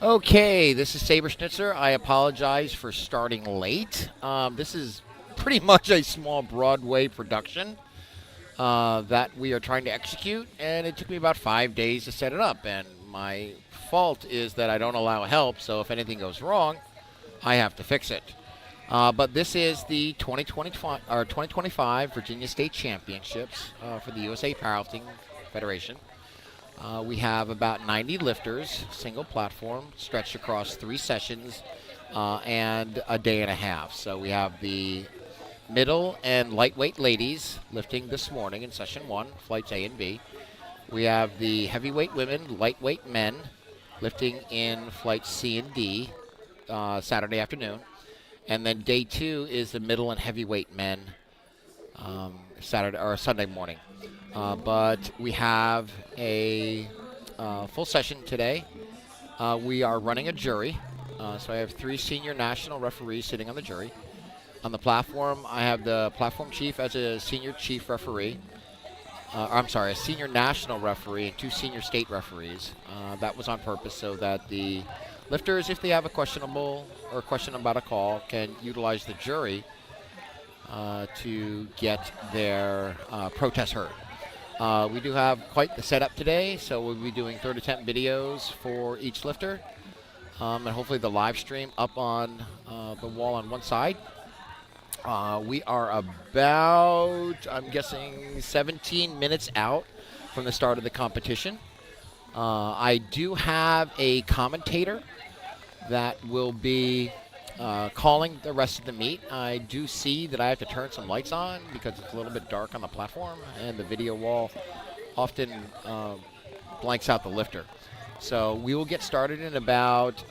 Okay, this is Saber Schnitzer. I apologize for starting late. This is pretty much a small Broadway production that we are trying to execute, and it took me about 5 days to set it up. And my fault is that I don't allow help, so if anything goes wrong, I have to fix it. But this is the 2025 Virginia State Championships for the USA Powerlifting Federation. We have about 90 lifters, single platform, stretched across 3 sessions and a day and a half. So we have the middle and lightweight ladies lifting this morning in session 1, flights A and B. We have the heavyweight women, lightweight men lifting in flights C and D Saturday afternoon. And then day 2 is the middle and heavyweight men Saturday or Sunday morning. But we have a full session today. We are running a jury. So I have 3 senior national referees sitting on the jury. On the platform, I have the platform chief as a senior chief referee. A senior national referee and 2 senior state referees. That was on purpose so that the lifters, if they have a questionable or a question about a call, can utilize the jury to get their protest heard. We do have quite the setup today, so we'll be doing third attempt videos for each lifter, and hopefully the live stream up on the wall on one side. We are about, I'm guessing, 17 minutes out from the start of the competition. I do have a commentator that will be calling the rest of the meet. I do see that I have to turn some lights on because it's a little bit dark on the platform, and the video wall often blanks out the lifter. So we will get started in about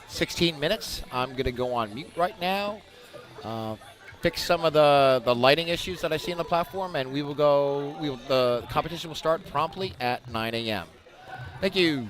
16 minutes. I'm going to go on mute right now, fix some of the lighting issues that I see on the platform, and we will go. The competition will start promptly at 9 a.m. Thank you.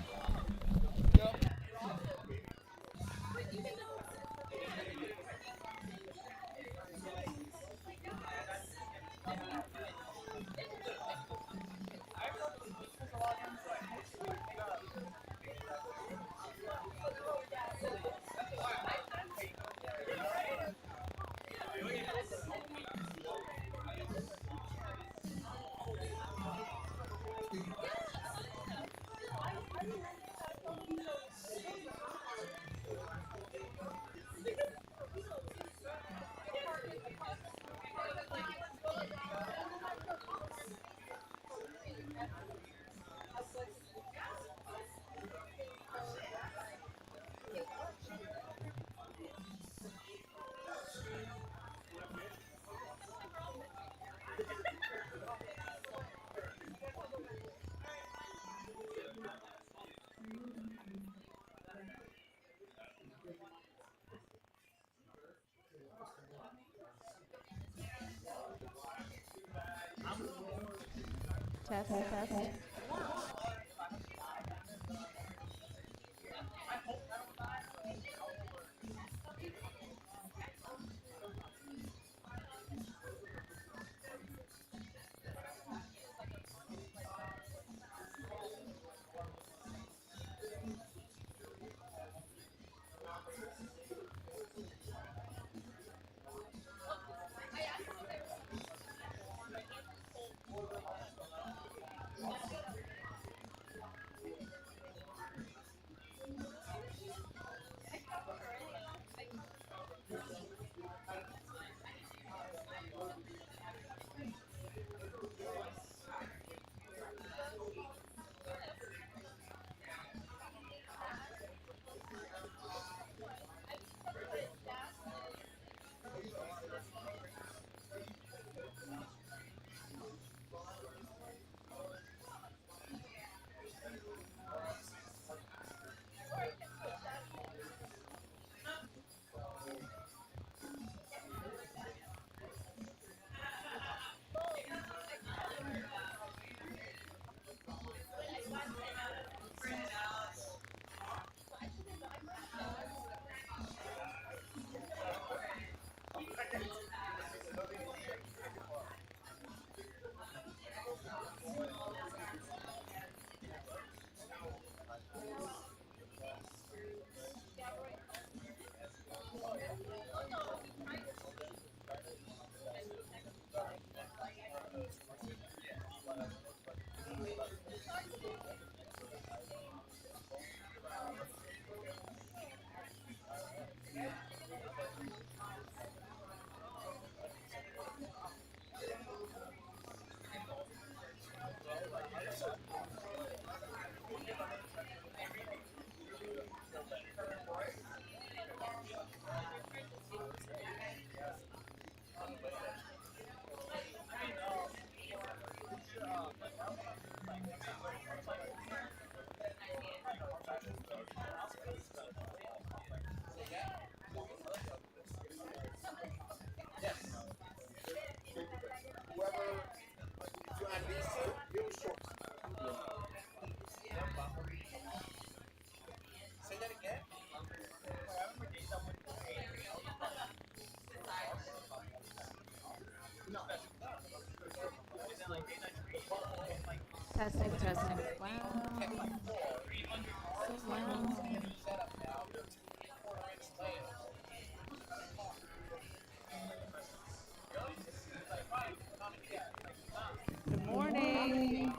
Test, test. Testing, testing. Wow. So loud. Good morning.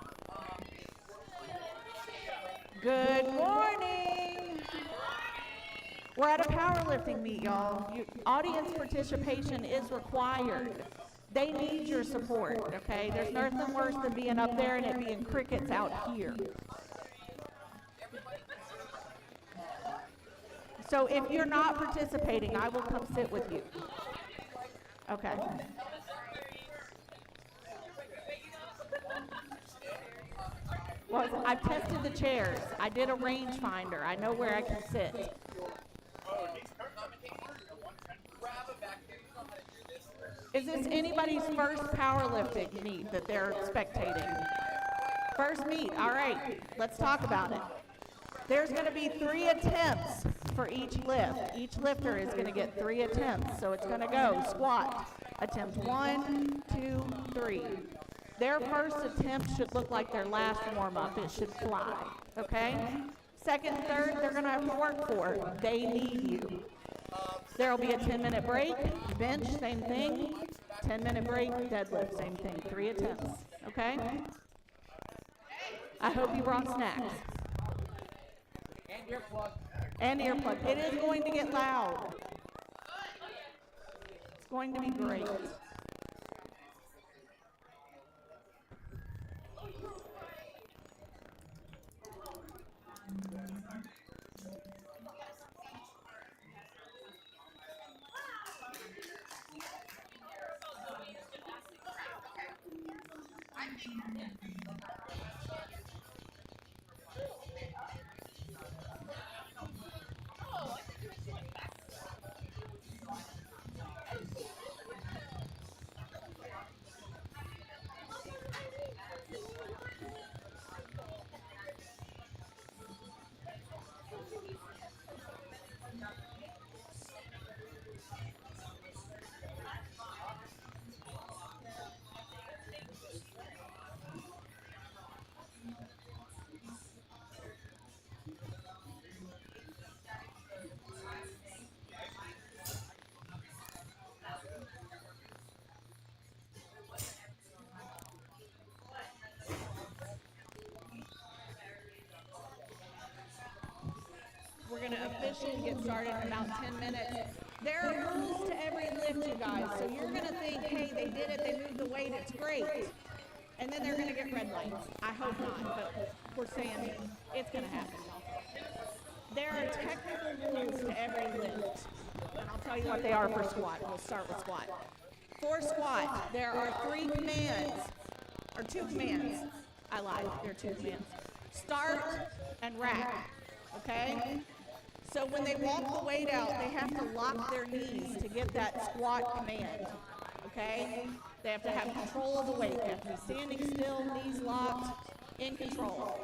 Good morning. We're at a powerlifting meet, y'all. Audience participation is required. They need your support, okay? There's nothing worse than being up there and it being crickets out here. So if you're not participating, I will come sit with you. Okay. Well, I've tested the chairs. I did a range finder. I know where I can sit. Is this anybody's first powerlifting meet that they're spectating? First meet, all right, let's talk about it. There's gonna be 3 attempts for each lift. Each lifter is gonna get 3 attempts. So it's gonna go squat, attempt 1, 2, 3. Their first attempt should look like their last warm up. It should fly, okay? Second and third, they're gonna have to work for it. They need you. There'll be a 10-minute break, bench, same thing. 10-minute break, deadlift, same thing. 3 attempts, okay? I hope you brought snacks. And earplug. It is going to get loud. It's going to be great. We're going to officially get started in about 10 minutes. There are rules to every lift, you guys. So you're going to think, hey, they did it, they moved the weight, it's great. And then they're going to get red lights. I hope not, but we're saying it's going to happen. There are technical rules to every lift. And I'll tell you what they are for squat. We'll start with squat. For squat, there are 3 commands, or 2 commands. I lied, there are 2 commands. Start and rack, okay? So when they walk the weight out, they have to lock their knees to get that squat command, okay? They have to have control of the weight. They have to be standing still, knees locked, in control.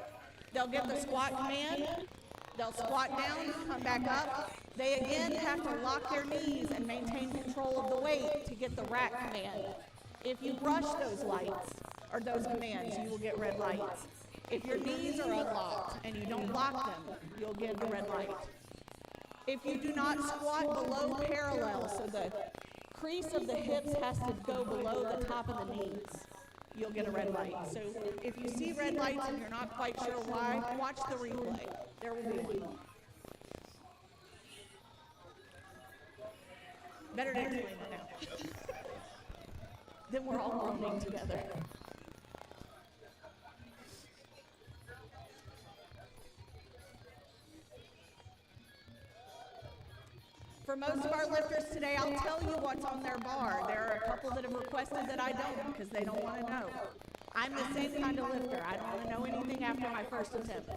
They'll get the squat command, they'll squat down, come back up. They again have to lock their knees and maintain control of the weight to get the rack command. If you rush those lights, or those commands, you will get red lights. If your knees are unlocked and you don't lock them, you'll get a red light. If you do not squat below parallel, so the crease of the hips has to go below the top of the knees, you'll get a red light. So if you see red lights and you're not quite sure why, watch the replay. There will be one. Better to explain it now. Then we're all learning together. For most of our lifters today, I'll tell you what's on their bar. There are a couple that have requested that I don't because they don't want to know. I'm the same kind of lifter. I don't want to know anything after my first attempt.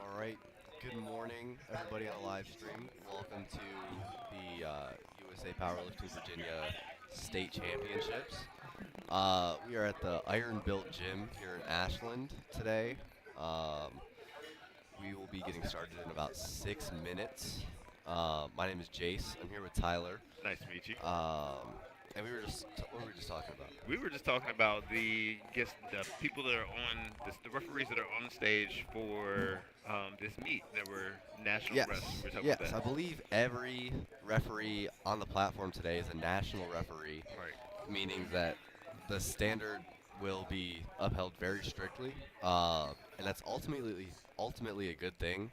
All right. Good morning, everybody on the live stream. Welcome to the USA Powerlifting Virginia State Championships. We are at the Iron Built Gym here in Ashland today. Um, we will be getting started in about 6 minutes. My name is Jace. I'm here with Tyler. Nice to meet you. And what were we just talking about? We were just talking about the people that are on the referees that are on the stage for this meet that were national Yes, refs. We were talking yes. about I that. believe every referee on the platform today is a national referee, Right. meaning that the standard will be upheld very strictly, and that's ultimately a good thing.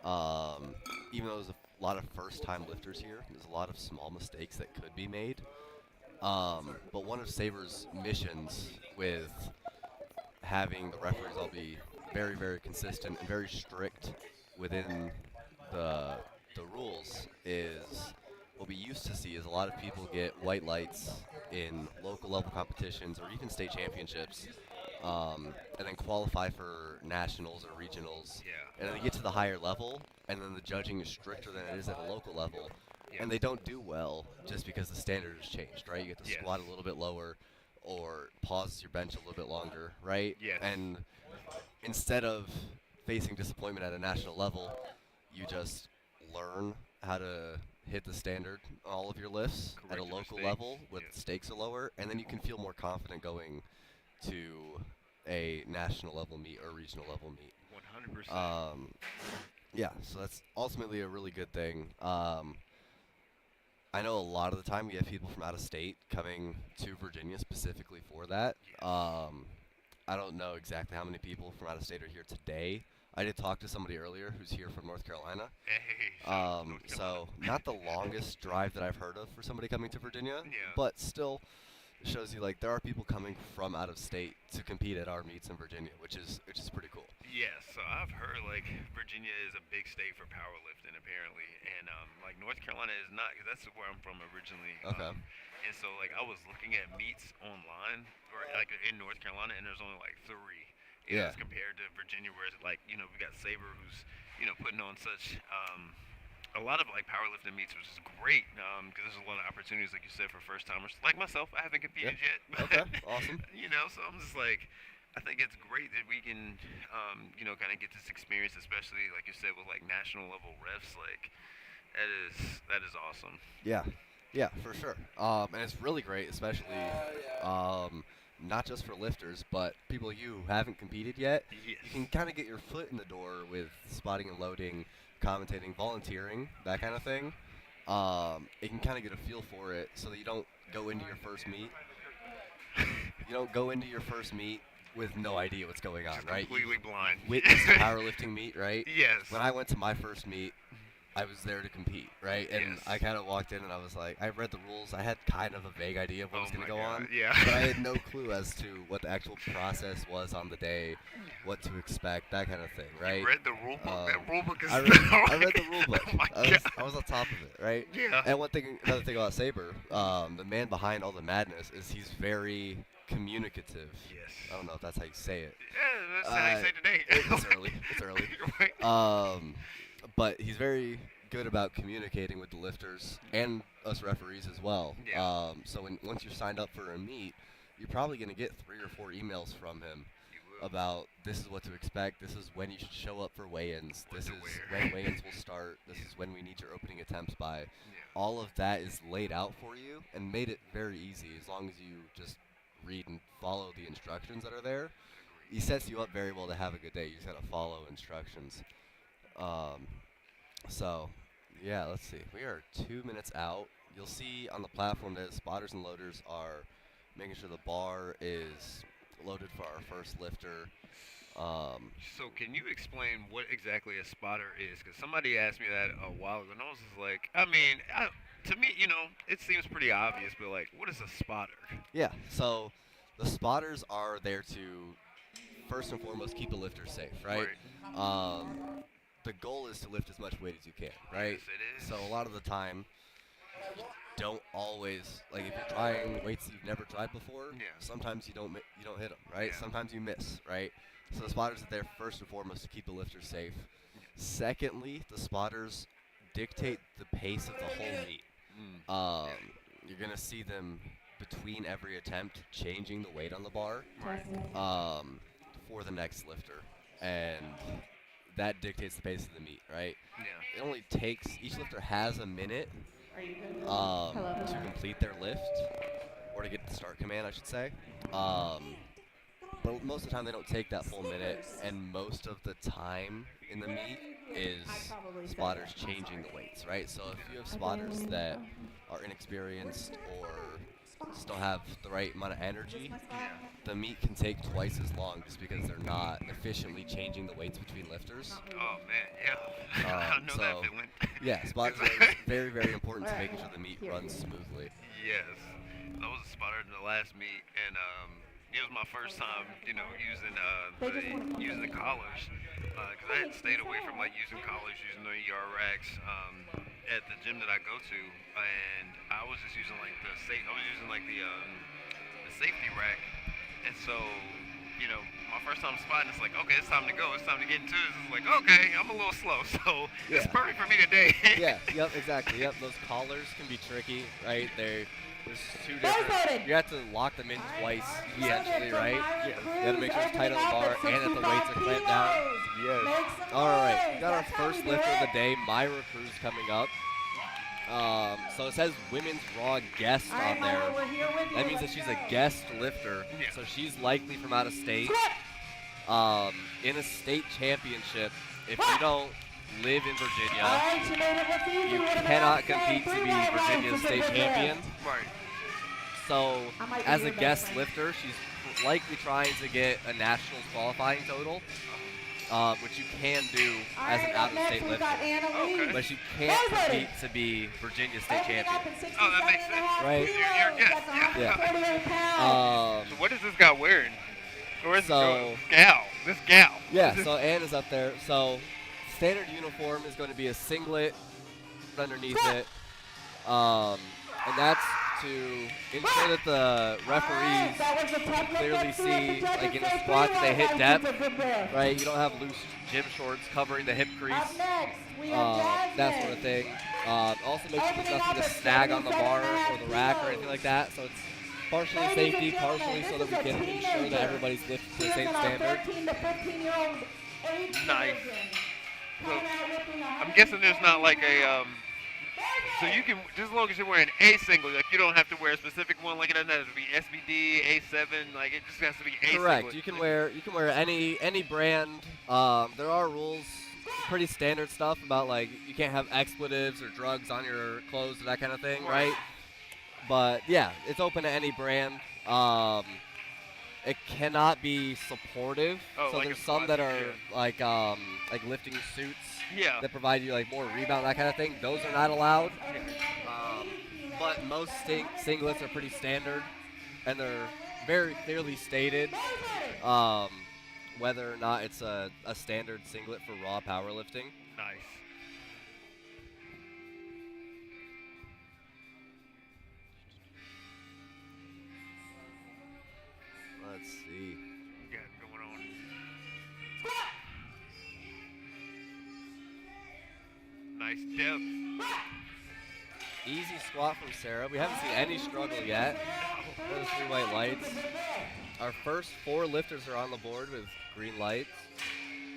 Even though there's a lot of first-time lifters here, there's a lot of small mistakes that could be made. But one of Saber's missions with having the referees all be very, very consistent and very strict within the the rules is what we used to see is a lot of people get white lights in local level competitions or even state championships, and then qualify for nationals or regionals, Yeah. and then they get to the higher level, and then the judging is stricter than it is at a local level, Yeah. and they don't do well just because the standard has changed, right? You get to Yes. squat a little bit lower, or pause your bench a little bit longer, right? Yes. And instead of facing disappointment at a national level, you just learn how to hit the standard on all of your lifts at a Correct your local mistakes. level with Yes. stakes are lower, and then you can feel more confident going to a national level meet or regional level meet. 100%. Yeah, so that's ultimately a really good thing. I know a lot of the time we have people from out of state coming to Virginia specifically for that. Yes. I don't know exactly how many people from out of state are here today. I did talk to somebody earlier who's here from North Carolina. Hey, shout out to North So Carolina. not the longest drive that I've heard of for somebody coming to Virginia, Yeah. but still it shows you like there are people coming from out of state to compete at our meets in Virginia, which is pretty cool. Yes, so I've heard like Virginia is a big state for powerlifting apparently, and like North Carolina is not, because that's where I'm from originally. Okay. And so like I was looking at meets online, or like in North Carolina, and there's only like three. You know, Yeah. as compared to Virginia, where it's like we got Saber, who's putting on such a lot of like powerlifting meets, which is great because there's a lot of opportunities, like you said, for first timers like myself. I haven't competed yet. Okay, awesome. So I'm just like, I think it's great that we can, kind of get this experience, especially like you said with like national level refs. Like, that is awesome. Yeah, yeah, for sure. And it's really great, especially not just for lifters, but people like you who haven't competed yet. Yes. You can kind of get your foot in the door with spotting and loading, commentating, volunteering, that kind of thing. You can kind of get a feel for it, so that you don't go into your first meet. You don't go into your first meet with no idea what's going on, Just right? completely blind. Witnessed a powerlifting meet, right? Yes. When I went to my first meet, I was there to compete, right? And Yes. I kind of walked in and I was like, I read the rules. I had kind of a vague idea of what Oh was going my to go God, on. yeah. But I had no clue as to what the actual process was on the day, what to expect, that kind of thing, right? You read the rule book. That rule book is. I read the rule book. Oh my I God. was on top of it, right? Yeah. And another thing about Saber, the man behind all the madness is he's very communicative. Yes. I don't know if that's how you say it. Yeah, that's how I say today. It's early. It's early. Right. But he's very good about communicating with the lifters and us referees as well. Yeah. So once you're signed up for a meet, you're probably going to get 3 or 4 emails from him You will. about this is what to expect, this is when you should show up for weigh-ins, What this to is wear. when weigh-ins will start, this is when we need your opening attempts by. Yeah. All of that is laid out for you and made it very easy as long as you just read and follow the instructions that are there. He sets you up very well to have a good day. You just gotta follow instructions. So, yeah, let's see. We are 2 minutes out. You'll see on the platform that spotters and loaders are making sure the bar is loaded for our first lifter. So can you explain what exactly a spotter is? Because somebody asked me that a while ago, and I was just like, I mean, to me, it seems pretty obvious, but like, what is a spotter? Yeah. So the spotters are there to first and foremost keep the lifter safe, right? Um, the goal is to lift as much weight as you can, right? Yes, it is. So a lot of the time, you don't always like if you're trying weights that you've never tried before. Yeah. Sometimes you don't hit them, right? Yeah. Sometimes you miss, right? So the spotters are there first and foremost to keep the lifter safe. Secondly, the spotters dictate the pace of the whole meet. You're gonna see them between every attempt changing the weight on the bar for the next lifter, and that dictates the pace of the meet, right? Yeah. It only takes each lifter has a minute to complete their lift or to get the start command, I should say. But most of the time they don't take that full minute, and most of the time in the meet is spotters changing the weights, right? So if you have spotters that are inexperienced or just don't have the right amount of energy, the meet can take twice as long just because they're not efficiently changing the weights between lifters. Oh man, yeah. I know that feeling. Yeah, spotters are very, very important to making sure the meet runs smoothly. Yes, I was a spotter in the last meet, and it was my first time, using the collars, because I had stayed away from like using collars, using the ER racks at the gym that I go to, and I was just using like the safety rack, and so. My first time spotting, it's like, okay, it's time to go. It's time to get into this. It's like, okay, I'm a little slow, so it's perfect for me today. Yeah, yep, exactly. Yep, those collars can be tricky, right? There's two different. You have to lock them in twice, essentially, right? Yeah. You have to make sure it's tight on the bar and that the weights are clamped down. Yes. All right, we got our first lifter of the day, Myra Cruz, coming up. So it says women's raw guest on there. That means that she's a guest lifter, so she's likely from out of state. In a state championship, if you don't live in Virginia, you cannot compete to be Virginia's state champion. Right. So as a guest lifter, she's likely trying to get a nationals qualifying total. Which you can do as an out-of-state lifter, but you can't compete to be Virginia state champion. Oh, that makes sense. Right? Yeah. So what is this guy wearing? Or is So- this gal? Yeah, so Ann is up there. So standard uniform is going to be a singlet underneath it, and that's to ensure that the referees can clearly see, like in the squats, they hit depth, right? You don't have loose gym shorts covering the hip crease, that sort of thing. Also make sure there's nothing to snag on the bar or the rack or anything like that. So it's partially safety, partially so that we can ensure that everybody's lifted to the same standard. Nice. So I'm guessing there's not like a so you can, just as long as you're wearing a singlet, like you don't have to wear a specific one, like it doesn't have to be SBD, A7, like it just has to be a Correct. singlet. You can wear any brand. There are rules, pretty standard stuff about like you can't have expletives or drugs on your clothes or that kind of thing, right? But yeah, it's open to any brand. It cannot be supportive. So like there's some that are like lifting suits that provide you like more rebound, that kind of thing. Those are not allowed. But most singlets are pretty standard, and they're very clearly stated whether or not it's a standard singlet for raw powerlifting. Nice. Let's see. We got going on. Nice depth. Easy squat from Sarah. We haven't seen any struggle yet. Those 3 white lights. Our first 4 lifters are on the board with green lights.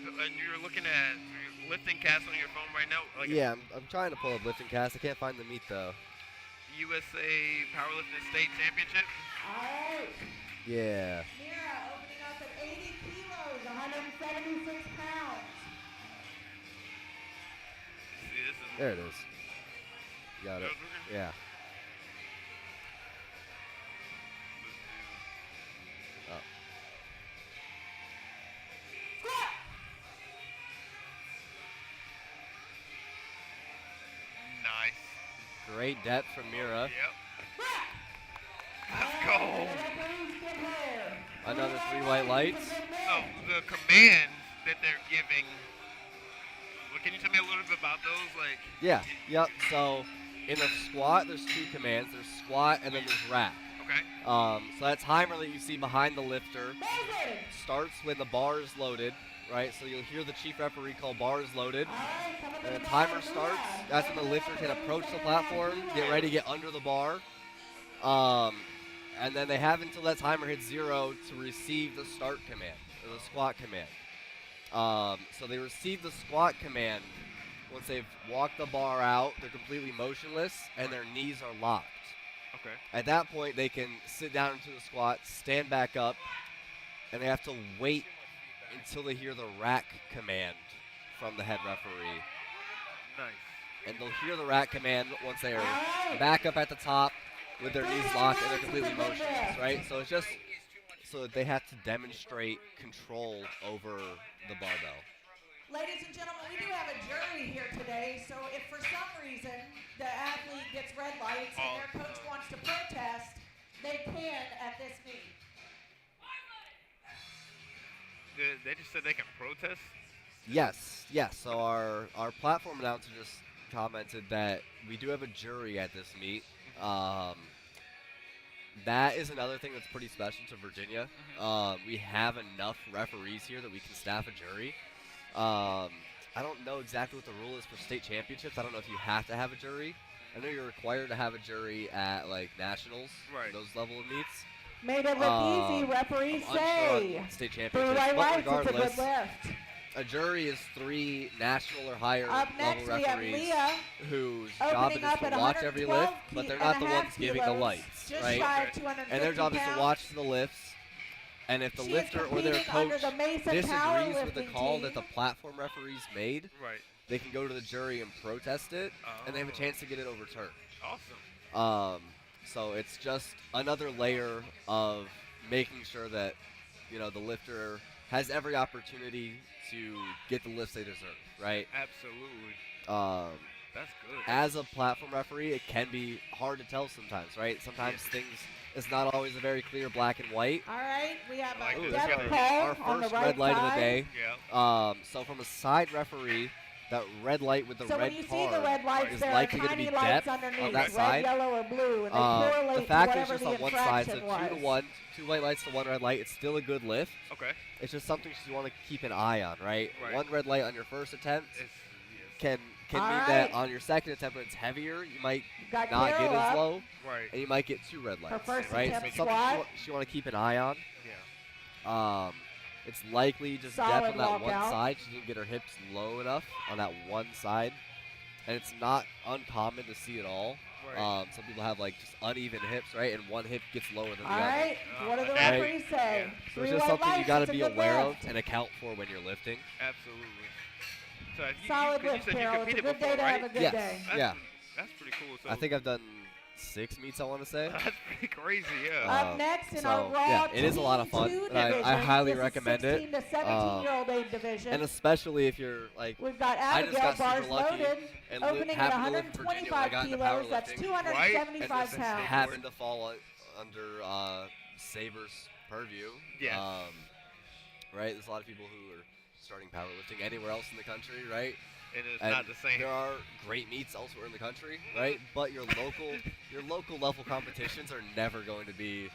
And you're looking at lifting cast on your phone right now? Like Yeah, I'm trying to pull up lifting cast. I can't find the meet though. USA Powerlifting State Championship? Yeah. Mira opening up at 80 kilos, 176 pounds. See, this is There it is. Got it. Yeah. Great depth from Mira. Yep. Let's go. Another 3 white lights. So the commands that they're giving. Well, can you tell me a little bit about those? Like. Yeah. Yep. So in the squat, there's 2 commands. There's squat and then there's rack. Okay. So that timer that you see behind the lifter starts when the bar is loaded, right? So you'll hear the chief referee call bar is loaded. And the timer starts. That's when the lifter can approach the platform, get ready to get under the bar. And then they have until that timer hits 0 to receive the start command, or the squat command. So they receive the squat command once they've walked the bar out, they're completely motionless, and their knees are locked. Okay. At that point, they can sit down into the squat, stand back up, and they have to wait until they hear the rack command from the head referee. Nice. And they'll hear the rack command once they are back up at the top with their knees locked and they're completely motionless, right? So it's just so that they have to demonstrate control over the barbell. Ladies and gentlemen, we do have a jury here today, so if for some reason the athlete gets red lights and their coach wants to protest, they can at this meet. They just said they can protest? Yes. So our platform announcer just commented that we do have a jury at this meet. That is another thing that's pretty special to Virginia. We have enough referees here that we can staff a jury. I don't know exactly what the rule is for state championships. I don't know if you have to have a jury. I know you're required to have a jury at like nationals, right? Those level of meets. Made it look easy, referees say. State For championships, right but lights, it's a regardless, good lift. a jury is 3 national or higher Up level next, we have referees Leah, whose job it opening is up to at watch every lift, 112 but they're not the and a ones half giving the kilos, lights, just right? shy of 250 And their job is to pounds. watch the lifts. And if the She is lifter or their competing under coach the Mason disagrees with the powerlifting call team. that the platform referees made, Right. they can go to the jury and protest it, and they have a chance to get it overturned. Awesome. So it's just another layer of making sure that, you know, the lifter has every opportunity to get the lifts they deserve, right? Absolutely. That's good. As a platform referee, it can be hard to tell sometimes, right? Sometimes things, it's not always a very clear black and white. All right, we have Like a this. depth Our call Our on the first right red light side. of the day. Yeah. So from a side referee, that red light with the So red when you see card the red lights, is there are likely going to tiny be lights depth underneath, on that red, side. yellow, or blue, and they The correlate fact to is whatever just the on one side, so infraction 2 to was. 1, 2 white lights to 1 red light. It's still a good lift. Okay. It's just something you want to keep an eye on, right? Right. 1 red light on your first attempt Yes. can All mean right. that on your second attempt when it's heavier, you might Got not get Carol as up. low, Right. and you might get 2 red lights, first right? attempt So it's something squat. you want to keep an eye on. Yeah. It's likely just Solid depth on that one walkout. side. She didn't get her hips low enough on that one side. And it's not uncommon to see it all. Right. Some people have like just uneven hips, right? And one hip gets lower than the All other. right, what do the Right. referees say? Yeah. So 3 it's just white something you lights, got to it's a be good aware lift. of and account for when you're lifting. Absolutely. So Solid you lift, said you Carol. It's a competed good day before, to right? have a good Yes. day. Yeah. That's pretty cool. So I think I've done 6 meets, I want to say. that's pretty crazy. Yeah. Up next in so, our Raw yeah, it is a lot of fun, T2 and I division, highly this is recommend it. 16 to 17-year-old age division. And especially if you're like, We've got I just Abigail got bars super lucky loaded, and opening at happened to live in Virginia when I 125 got into kilos. That's powerlifting. 275 and just pounds. happened to fall under Saber's purview. Yes. Right? There's a lot of people who are starting powerlifting anywhere else in the country, right? And it's And not the same. there are great meets elsewhere in the country, right? But your local level competitions are never going to be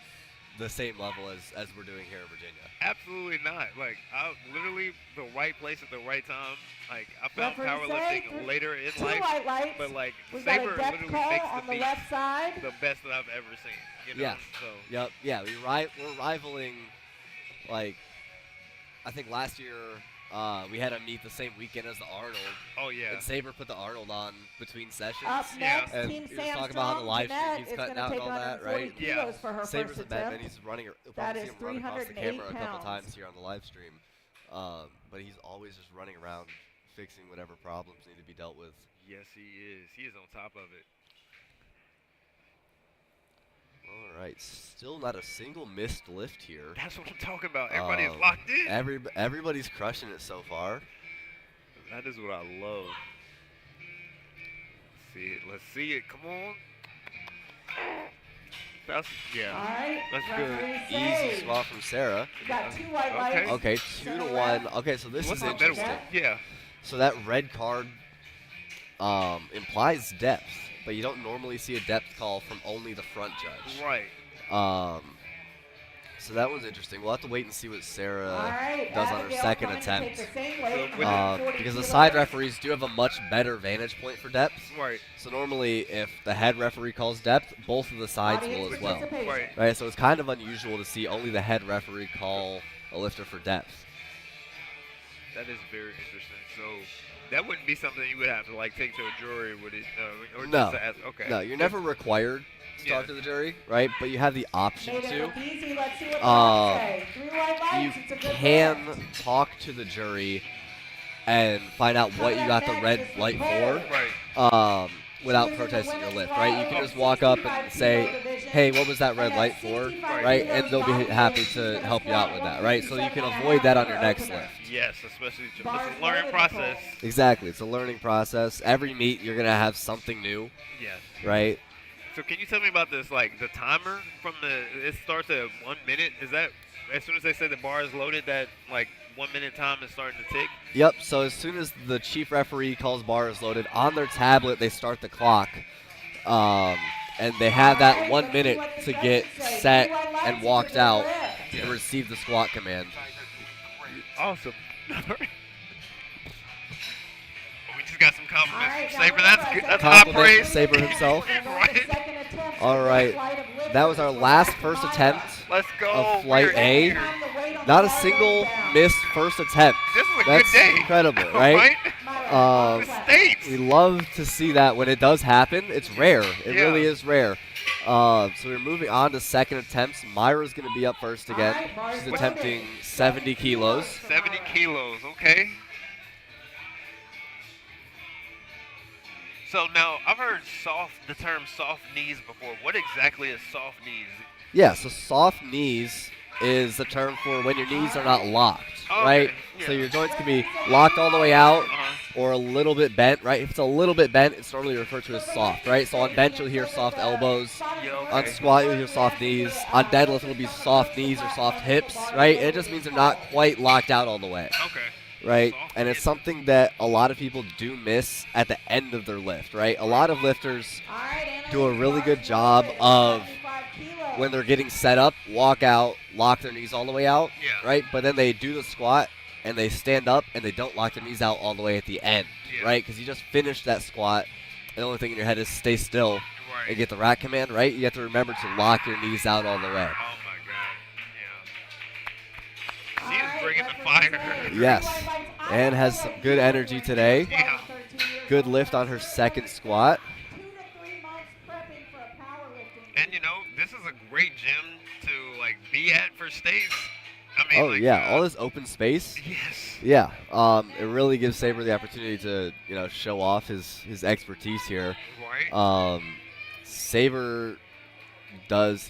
the same level as we're doing here in Virginia. Absolutely not. Like, I literally the right place at the right time. Like, I found Referee powerlifting say later in 2 life, white lights. but like We've got Saber a depth literally call makes on the the left side. the best that I've ever seen. You know? Yeah. So Yep. Yeah, we're rivaling, like, I think last year we had a meet the same weekend as the Arnold. oh yeah. And Saber put the Arnold on between sessions. Up Yeah. next, And Team you were talking about how the Samstrong. live stream Jeanette keeps is cutting going out to take and all that, 140 right? Yeah. kilos for her Saber's first a vet, and attempt. he's running. You'll That probably is see him run across the 308 camera a couple pounds. times here on the live stream. But he's always just running around fixing whatever problems need to be dealt with. Yes, he is. He is on top of it. All right, still not a single missed lift here. That's what I'm talking about. Everybody is locked in. Everybody's crushing it so far. That is what I love. see it. Let's see it. Come on. That's All yeah. right. That's referee good. say. Easy spot from Sarah. You got 2 white Okay. lights. Okay, 2 Center to left. 1. Okay, so this What's is the better interesting. one? Yeah. So that red card implies depth, but you don't normally see a depth call from only the front judge. Right. So that one's interesting. We'll have to wait and see what All Sarah right. does on her Abigail second coming to attempt. take the same weight, with 140 Because the kilos. side referees do have a much better vantage point for depth. Right. So normally, if the head referee calls depth, both of the sides Audience will as well. participation. Right. Right, so it's kind of unusual to see only the head referee call a lifter for depth. That is very interesting. So that wouldn't be something you would have to like take to a jury, would it? Or No. Just to ask, okay. No, you're never required to Yeah. talk to the jury, right? But you have the option Made it to. look easy. Let's see what the say. 3 white You lights. It's a good can lift. talk to the jury and find out what you got the red light for. Right. Without protesting your lift, right? You can just walk up and say, hey, what was that red light for, right? And they'll be happy to help you out with that, right? So you can avoid that on your next lift. Yes, especially it's a learning process. Exactly. It's a learning process. Every meet, you're going to have something new, Yes. right? So can you tell me about this, like the timer from it starts at 1 minute? Is that as soon as they say the bar is loaded, that like 1 minute time is starting to tick? Yep, so as soon as the chief referee calls bar is loaded, on their tablet they start the clock. And they have that 1 minute to get set and walked out and receive the squat command. Awesome. We just got some compliments Alright, from now Saber. we're That's gonna good. take That's a high Compliment praise. Saber himself. Right. All right, that was our last first attempt Let's go. of Flight We're A. here. Not a single missed first attempt. This is a That's good day. incredible, right? The States. We love to see that when it does happen. It's rare. It Yeah. really is rare. So we're moving on to second attempts. Myra's going to be up first again. She's attempting 70 kilos. 70 kilos, okay. So now, I've heard the term soft knees before. What exactly is soft knees? Yeah, so soft knees is the term for when your knees are not locked, Okay, right? yeah. So your joints can be locked all the way out Uh-huh. or a little bit bent, right? If it's a little bit bent, it's normally referred to as soft, right? So on bench, you'll hear soft elbows. Yeah, On okay. squat, you'll hear soft knees. On deadlift, it'll be soft knees or soft hips, right? And it just means they're not quite locked out all the way, Okay. right? Soft And it's hips. something that a lot of people do miss at the end of their lift, right? A lot of lifters do a really good job of, when they're getting set up, walk out, lock their knees all the way out, Yeah. right? But then they do the squat and they stand up and they don't lock their knees out all the way at the end, Yeah. right? Because you just finished that squat. And the only thing in your head is stay still Right. and get the rack command, right? You have to remember to lock your knees out all the way. Oh my God. Yeah. She is bringing the fire. Yes. And has some good energy today. Yeah. Good lift on her second squat. 2 to 3 months prepping for a powerlifting. And you know, this is a great gym to like be at for states. I mean, Oh, like, yeah. All this open space. Yes. Yeah. It really gives Saber the opportunity to, show off his expertise here. Right. Saber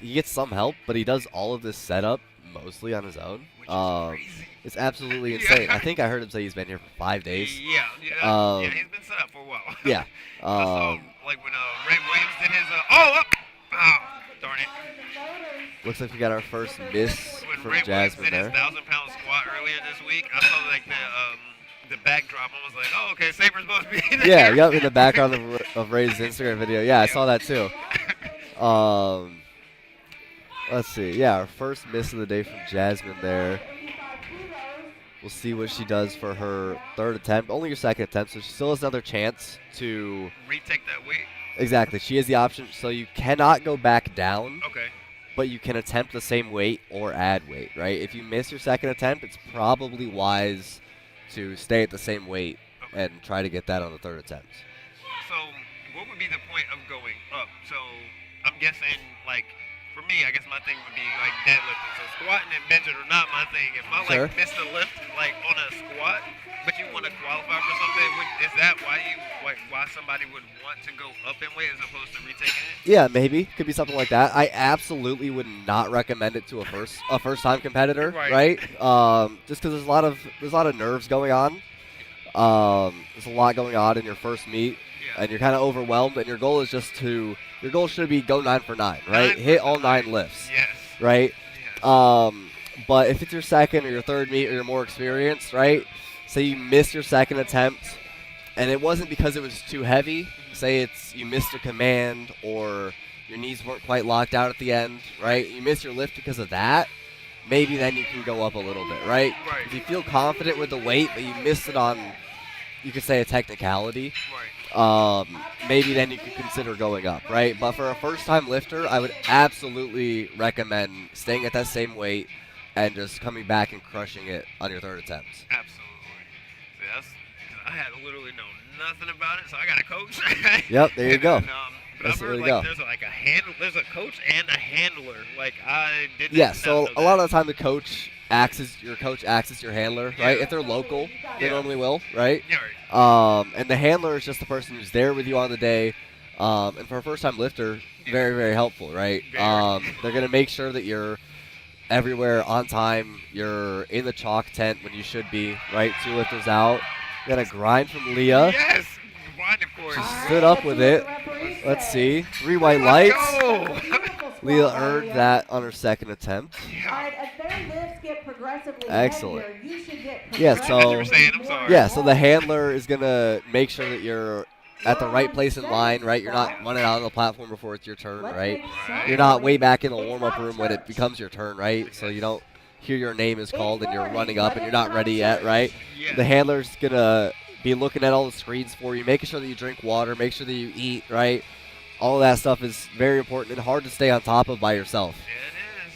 he gets some help, but he does all of this setup mostly on his own. Which is crazy. It's absolutely Yeah. insane. I think I heard him say he's been here for 5 days. Yeah. Um, Yeah. He's been set up for a while. Yeah. I saw, like when Ray Williams did his. Darn it. Looks like we got our first miss When from Ray Williams Jasmine did his there. 1,000-pound squat earlier this week, I saw like the backdrop. I was like, oh, okay, Saber's supposed to be there. Yeah, yep, in the background of Ray's Instagram video. Yeah, I saw that too. Let's see. Yeah, our first miss of the day from Jasmine there. We'll see what she does for her third attempt. Only her second attempt, so she still has another chance to... Retake that weight. Exactly. She has the option, so you cannot go back down, Okay. but you can attempt the same weight or add weight, right? If you miss your second attempt, it's probably wise to stay at the same weight and try to get that on the third attempt. So, what would be the point of going up? So, I'm guessing, like, for me, I guess my thing would be, like, deadlifting. So, squatting and benching are not my thing. If I, Sure. like, miss the lift, like, on a squat, but you want to qualify for something, is that why somebody would want to go up in weight as opposed to retaking it? Yeah, maybe. Could be something like that. I absolutely would not recommend it to a first-time competitor, right? Just because there's a lot of nerves going on. There's a lot going on in your first meet. Yeah. and you're kind of overwhelmed, and your goal is your goal should be go 9 for 9, right? Hit all 9 lifts, Yes. right? Yes. But if it's your second or your third meet or you're more experienced, right? Say you missed your second attempt, and it wasn't because it was too heavy. Say you missed a command or your knees weren't quite locked out at the end, right? You missed your lift because of that. Maybe then you can go up a little bit, right? Right. If you feel confident with the weight, but you missed it on, you could say a technicality, Right. maybe then you could consider going up, right? But for a first-time lifter, I would absolutely recommend staying at that same weight and just coming back and crushing it on your third attempt. Absolutely. See, that's, 'cause I had literally know nothing about it, so I got a coach. Yep, there you And go. then, but That's I've the heard way to like go. there's a coach and a handler. Like I didn't. Yeah, not so know a lot that. of the time the coach acts as your handler, right? Yeah. If they're local, they Yeah. normally will, right? Yeah. Right. And the handler is just the person who's there with you on the day. And for a first-time lifter, very, very helpful, right? Very. They're going to make sure that you're everywhere on time. You're in the chalk tent when you should be, right? 2 lifters out. Got a grind from Leah. Yes. Grind, of course. She stood up with it. Let's see. 3 white lights. Go. Leah earned that on her second attempt. All right, as their lifts get progressively Excellent. heavier, you should get Yeah, progressively so- As you were saying, I'm sorry. Yeah, so the handler is going to make sure that you're at the right place in line, right? You're not running out on the platform before it's your turn, right? You're not way back in the warm-up room when it becomes your turn, right? So you don't hear your name is called and you're running up and you're not ready yet, right? Yes. The handler's going to be looking at all the screens for you, making sure that you drink water, make sure that you eat, right? All of that stuff is very important and hard to stay on top of by yourself. Yeah, it is.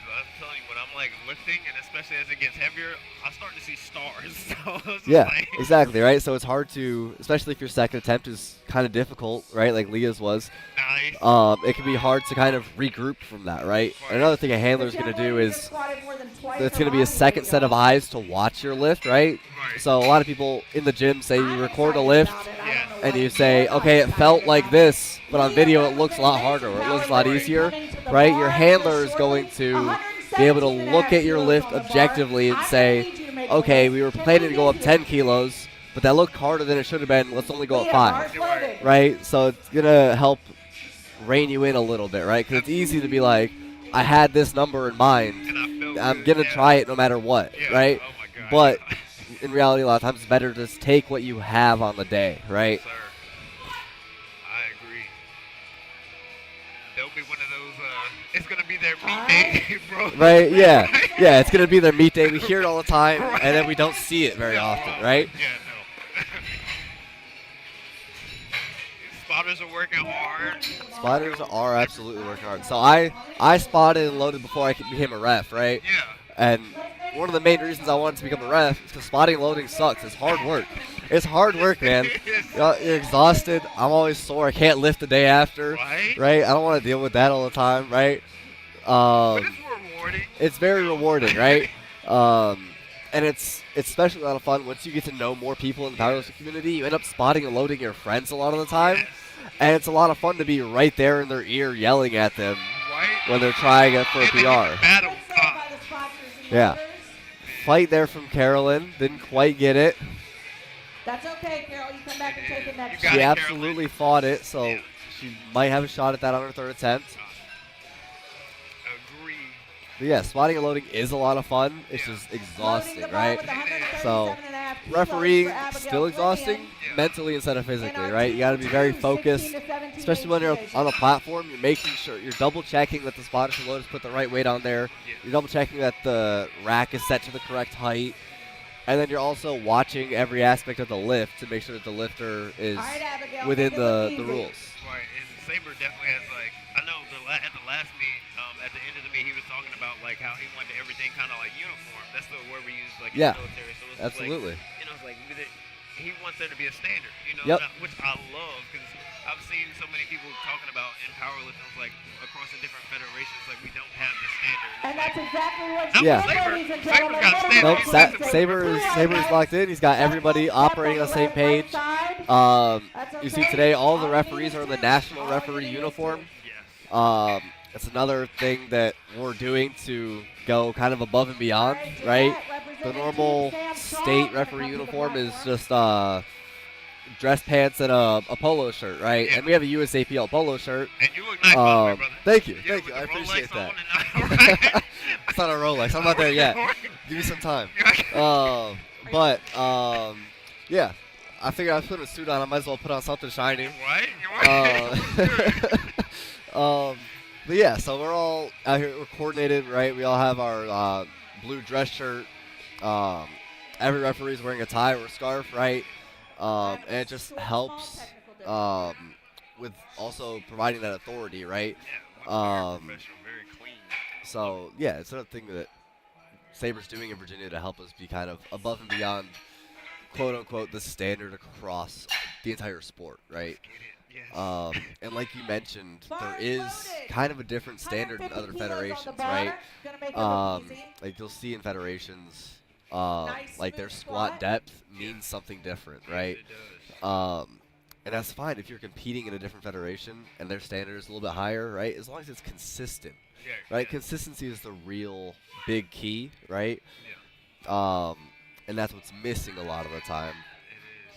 'Cause I'm telling you, when I'm like lifting, and especially as it gets heavier, I start to see stars. So it's just Yeah, like, exactly, right? So it's hard to, especially if your second attempt is kind of difficult, right? Like Leah's was. nice. It can be hard to kind of regroup from that, right? Another thing a handler's going to do is it's going to be a second set of eyes to watch your lift, right? Right. So a lot of people in the gym say you record a lift Yes. and you say, okay, it felt like this, but on video it looks a lot harder or it looks a lot easier, right? Your handler is going to be able to look at your lift objectively and say, okay, we were planning to go up 10 kilos, but that looked harder than it should have been. Let's only go up 5, right? So it's going to help rein you in a little bit, right? Because it's easy to be like, I had this number in mind. And I felt I'm good, going to yeah. try it no matter what, Yeah. right? Oh my God. But in reality, a lot of times it's better to just take what you have on the day, right? Sir, I agree. There'll be one of those, it's going to be their meet day, bro. Right, yeah. Yeah, it's going to be their meet day. We hear it all the time, and then we don't see it very often, right? Yeah, no. Spotters are working hard. Spotters are absolutely working hard. So I spotted and loaded before I became a ref, right? Yeah. And one of the main reasons I wanted to become a ref is because spotting and loading sucks. It's hard work. It's hard work, man. You're exhausted. I'm always sore. I can't lift the day after, Right? right? I don't want to deal with that all the time, right? But it's rewarding. It's very rewarding, right? And it's especially a lot of fun once you get to know more people in the powerlifting community. You end up spotting and loading your friends a lot of the time, Yes. and it's a lot of fun to be right there in their ear yelling at them Right? when they're trying it for a And then you PR. can battle. Yeah. Fight there from Carolyn. Didn't quite get it. That's okay, Carol. You come back and take it next You got She it, absolutely fought it, so Yeah. she might have a shot at that on her third attempt. Agree. But yeah, spotting and loading is a lot of fun. It's Yeah. just exhausting, right? So, refereeing still exhausting mentally instead of physically, right? You got to be very focused, especially when you're on a platform. You're making sure you're double checking that the spotters and loaders put the right weight on there. Yeah. You're double checking that the rack is set to the correct height, and then you're also watching every aspect of the lift to make sure that the lifter is within the rules. Right, and Saber definitely has like I know at the last meet, at the end of the meet, he was talking about like how he wanted everything kind of like uniform. That's the word we use like Yeah, in the military. So it's absolutely. Like, you know, it's like he wants there to be a standard. You know, Yep. which I love because I've seen so many people talking about in powerlifting like across the different federations like we don't have the standard. And that's exactly what No, Yeah. ladies and Saber's gentlemen. got What Nope, is standards. it? Saber's locked in. He's got everybody operating on the same page. You see today all the referees are in the national referee uniform. Yes. It's another thing that we're doing to go kind of above and beyond, right? The normal state referee uniform is just dress pants and a polo shirt, right? Yeah. And we have a USAPL polo shirt. And you look nice, by the way, brother. Thank you. Yeah, Thank you. with I the appreciate Rolex that. on and right. It's not a Rolex. I'm not there yet. Give me some time. But yeah. I figured I was putting a suit on. I might as well put on something shiny. But yeah, so we're all out here. We're coordinated, right? We all have our blue dress shirt. Every referee's wearing a tie or a scarf, right? And it just helps with also providing that authority, right? Yeah, very professional, very clean. So yeah, it's another thing that Saber's doing in Virginia to help us be kind of above and beyond, quote unquote, the standard across the entire sport, right? Yes. And like you mentioned, there is kind of a different standard in other federations, right? Like you'll see in federations, like their squat depth means something different, right? Yes, it does. And that's fine if you're competing in a different federation and their standard is a little bit higher, right? As long as it's consistent, Yeah, right? yeah. Consistency is the real big key, right? Yeah. And that's what's missing a lot of the time. It is.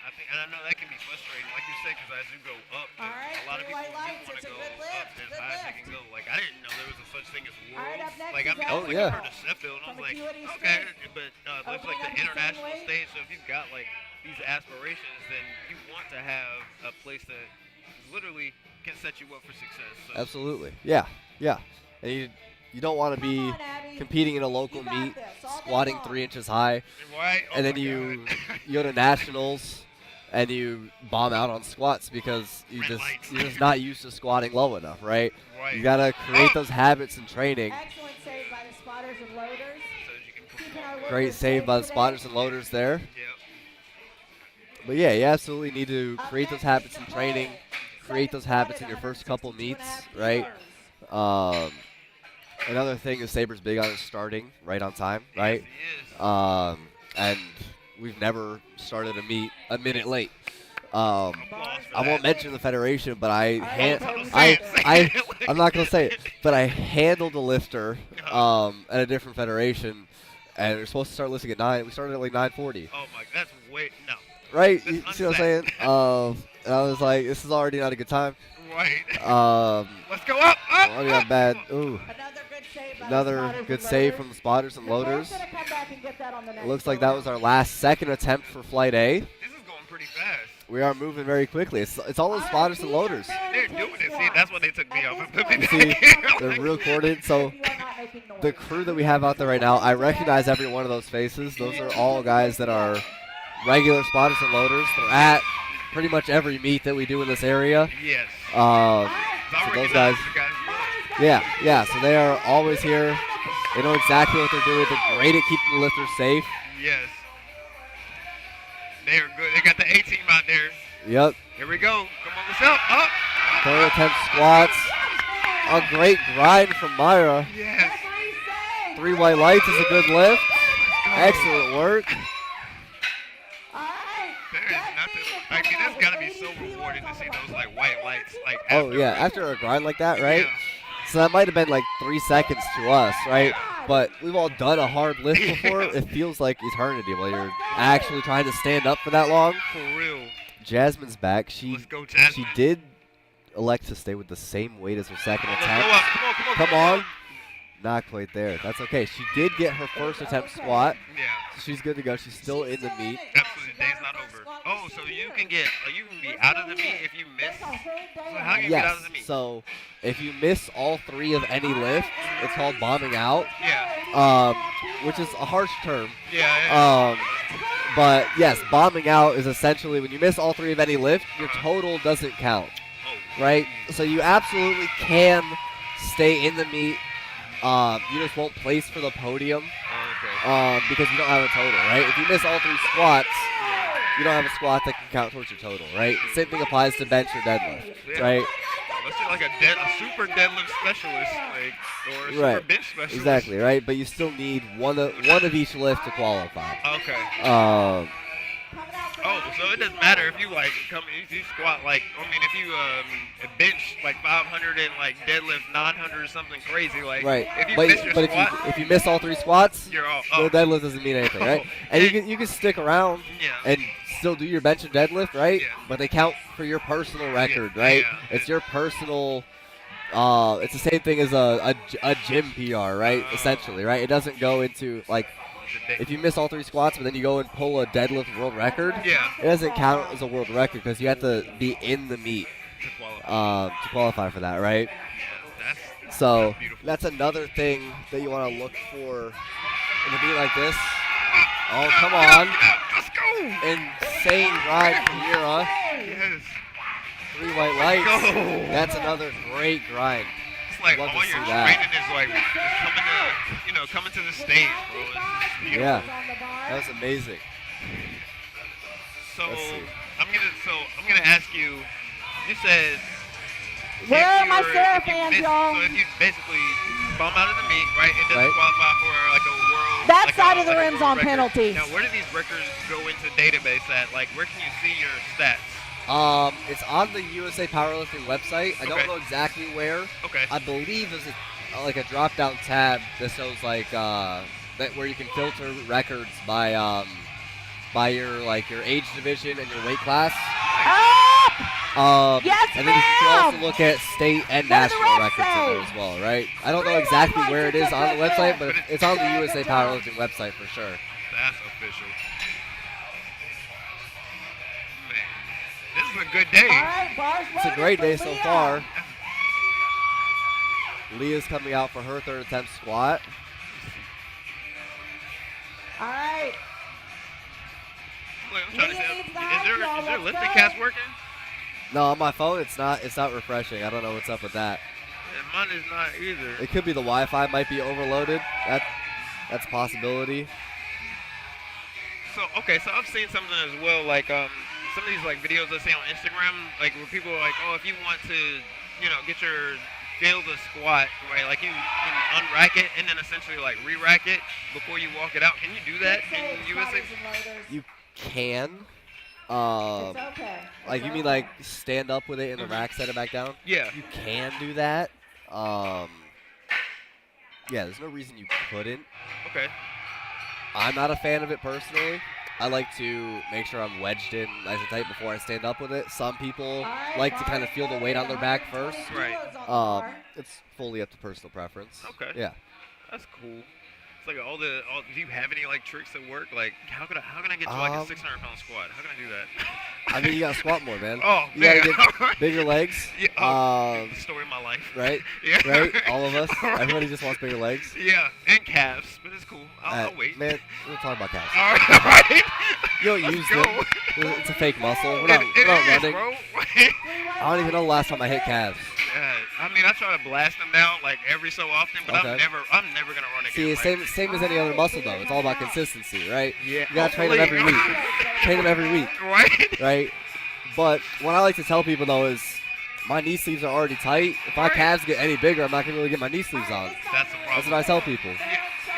I think, and I know that can be frustrating, like you said, because as you go up, All right, a lot of three people white want lights. to It's a go good up lift, as good high as they lift. can go. Like I didn't know there was a such thing as All right, worlds. up next Like I is mean, Oh, I was yeah. heard of Sheffield, and I From was like, Acuity okay, Strength. but there's Opening like up the the international same weight. stage. So if you've got like these aspirations, then you want to have a place that literally can set you up for success. So Absolutely. Yeah. Yeah. And you don't want to be Come on, Abby. competing in a local You got meet, this all day squatting long. 3 inches high, right? Oh and then my you God. you go to nationals and you bomb out on squats because Red lights. you're just not used to squatting low enough, right? Right. You gotta create Oh. those habits in training. Excellent save by the spotters and loaders. So you can Keeping perform. our workers Great save by the today. spotters and loaders there. Yep. But yeah, you absolutely need to Up create those next habits is in the training, pull. create those Second habits in squatted, your first couple 162 and a meets, half right? kilos. Another thing is Saber's big on is starting right on time, right? Yes, he is. And we've never started a meet a minute late. Applause for I won't that. mention the federation, but I Say it. I'm not gonna say it, but I handled a lifter at a different federation, and we're supposed to start lifting at 9. We started at like 9:40. Oh my, that's way no. Right? That's You see what I'm saying? And I was like, this is already not a good time. Right. Let's go up. already got bad. Ooh. Another good save by Another the spotters good and save loaders. from the spotters and The pros loaders. gonna come back and get that on the It next looks like go that was our last second attempt for Flight A. This is going pretty fast. We are moving very quickly. It's all those spotters and loaders. They're doing it. See, that's why they took me off and put me You back see, here. they're real coordinated. So the crew that we have out there right now, I recognize every one of those faces. Those are all guys that are regular spotters and loaders. They're at pretty much every meet that we do in this area. Yes. So those guys, yeah. So they are always here. They know exactly what they're doing. They're great at keeping the lifters safe. Yes. They are good. They got the A team out there. Yep. Here we go. Come on, let's up. Up. Third attempt squats. A great grind from Myra. Yes. 3 white lights is a good lift. Excellent work. There is nothing. I mean, that's got to be so rewarding to see those like white lights. Like. Oh yeah, after a grind like that, right? So that might have been like 3 seconds to us, right? But we've all done a hard lift before. It feels like eternity while you're actually trying to stand up for that long. For real. Jasmine's back. She Let's go, Jasmine. did elect to stay with the same weight as her second Let's go attempt. up. Come on. Not quite there. That's okay. She did get her first attempt squat. Yeah. So she's good to go. She's still in the meet. Absolutely. Day's not over. Oh, so you can be out of the meet if you miss. So how can you get out Yes. of the meet? So if you miss all 3 of any lift, it's called bombing out, Yeah. which is a harsh term. Yeah. But yes, bombing out is essentially when you miss all 3 of any lift, your total doesn't count, right? So you absolutely can stay in the meet. You just won't place for the podium because you don't have a total, right? If you miss all 3 squats, you don't have a squat that can count towards your total, right? Same thing applies to bench or deadlift, right? Let's say like a super deadlift specialist, like, or a super Right. bench specialist. Exactly, right? But you still need one of each lift to qualify. Okay. Oh, so it doesn't matter if you like if you squat like if you bench like 500 and like deadlift 900 or something crazy like. Right. If you But miss your squat, if you miss all 3 squats, you're all. the deadlift doesn't mean anything, right? And you can stick around Yeah. and still do your bench and deadlift, right? Yeah. But they count for your personal record, right? Yeah. It's your personal. It's the same thing as a gym PR, right? Essentially, right? It doesn't go into like if you miss all 3 squats, but then you go and pull a deadlift world record. Yeah. It doesn't count as a world record because you have to be in the meet to qualify for that, right? Yeah, So beautiful. that's another thing that you want to look for in a meet like this. Oh, come on. Let's go. Insane ride from here, huh? Yes. 3 white lights. Go. That's another great grind. It's like Love all to your see that. training is like just coming to the stage, bro. It's just beautiful. Yeah, that was amazing. So Let's see. I'm gonna ask you. You said Where are my Sarah if you fans, miss- y'all? So if you basically bum out of the meet, right, it doesn't Right. qualify for like a world. That like side a, of the like a rim's world on record. penalties. Now, where do these records go into database at? Like, where can you see your stats? It's on the USA Powerlifting website. I Okay. don't know exactly where. Okay. I believe there's like a drop-down tab that shows like that where you can filter records by your age division and your weight class. Yes, and then you can also ma'am! look at state and What do the national refs records in there say? as well, right? I don't know Three exactly white where it lights is are on the good website, there. but it's on the Good USA job. Powerlifting website for sure. That's official. Man, this is a good day. All right, bars It's a loaded great for day so Leah. far. Leah's coming out for her 3rd attempt squat. All right. Wait, I'm trying to Leah say, needs the is hype, there y'all. lifting Let's cast go. working? No, on my phone it's not refreshing. I don't know what's up with that. And mine is not either. It could be the Wi-Fi might be overloaded. That's a possibility. So I've seen something as well, like some of these like videos I see on Instagram, like where people are like, oh, if you want to, get your feel the squat, right? Like you unrack it and then essentially like re-rack it before you walk it out. Can you do that in USA? You can. It's okay. Like you mean like stand up with it in the rack, set it back down? Yeah. You can do that. Yeah, there's no reason you couldn't. Okay. I'm not a fan of it personally. I like to make sure I'm wedged in nice and tight before I stand up with it. Some people like to kind of feel the weight on their back first. Right. It's fully up to personal preference. Okay. Yeah. That's cool. It's like all. Do you have any like tricks that work? Like how can I get to like a 600-pound squat? How can I do that? I mean, you gotta squat more, man. Oh, you man. gotta get bigger legs. Yeah, the story of my life. Right? Yeah. Right? All of us. Right. Everybody just wants bigger legs. Yeah, and calves, but it's cool. I'll wait. Man, we'll talk about calves. All right. You don't Let's use go. them. It's a fake muscle. We're It not is, running. bro. I don't even know the last time I hit calves. Yeah, I mean, I try to blast them down like every so often, but Okay. I'm never gonna run again. See, like, same as any other muscle, though. It's all about consistency, right? Yeah. You gotta train them every week. Train them every week, Right. right? But what I like to tell people, though, is my knee sleeves are already tight. If my calves get any bigger, I'm not gonna be able to get my knee sleeves on. That's the That's problem. what I tell people.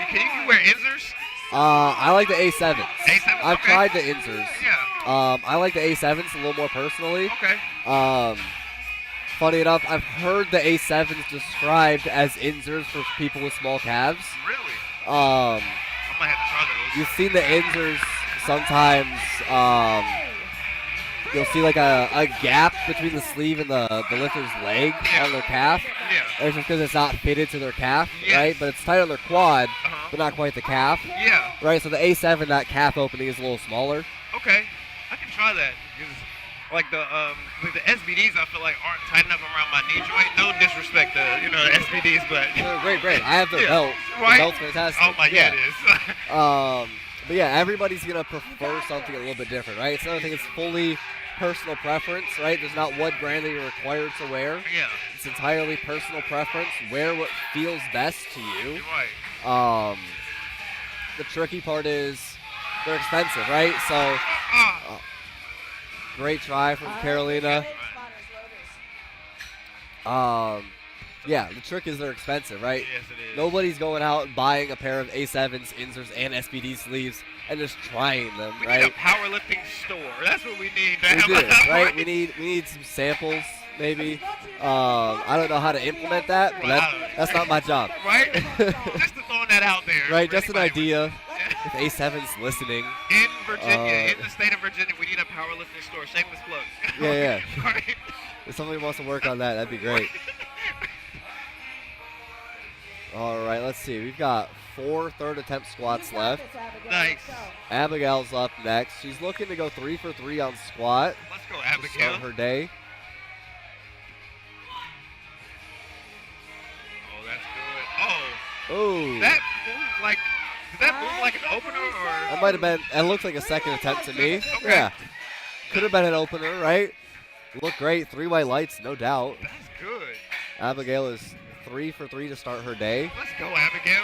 Can you wear inserts? I like the A7s. A7s, I've okay. tried the insers. Yeah. I like the A7s a little more personally. Okay. Funny enough, I've heard the A7s described as insers for people with small calves. Really? I Um, might have to try those. You've seen the insers sometimes. You'll see like a gap between the sleeve and the lifter's leg on their calf. Yeah. It's just because it's not fitted to their calf, Yes. right? But it's tight on their quad, Uh-huh. but not quite the calf, Yeah. right? So the A7, that calf opening is a little smaller. Okay. I can try that. 'Cause, like the SBDs, I feel like aren't tight enough around my knee joint. No disrespect to the SBDs, but They're great brand. I have their Yeah. belt. Right? The belt's fantastic. Oh my, yeah, it is. But yeah, everybody's gonna prefer something a little bit different, right? It's another thing. It's fully personal preference, right? There's not one brand that you're required to wear. Yeah. It's entirely personal preference. Wear what feels best to you. You're right. The tricky part is they're expensive, right? So, great try from Carolina. Yeah, the trick is they're expensive, right? Yes, it is. Nobody's going out and buying a pair of A7s, insers, and SBD sleeves and just trying them, We right? need a powerlifting store. That's what we need. To We have do, right? We need some samples, maybe. I don't know how to implement that, but that's not my job. Right? Just throwing that out there. Right, for just an anybody. idea. If A7's listening. In Virginia, in the state of Virginia, we need a powerlifting store. Shameless plug. Yeah. Right. If somebody wants to work on that, that'd be great. All right, let's see. We've got 4 third attempt squats left. Nice. Abigail's up next. She's looking to go 3 for 3 on squat Let's go, to Abigail. start her day. Oh, that's good. Oh, Oh, that moved like, did that move like an opener or? that might have been, it looked like a second attempt to me. Okay. Yeah. Could have been an opener, right? Looked great. 3 white lights, no doubt. That's good. Abigail is 3 for 3 to start her day. Let's go, Abigail.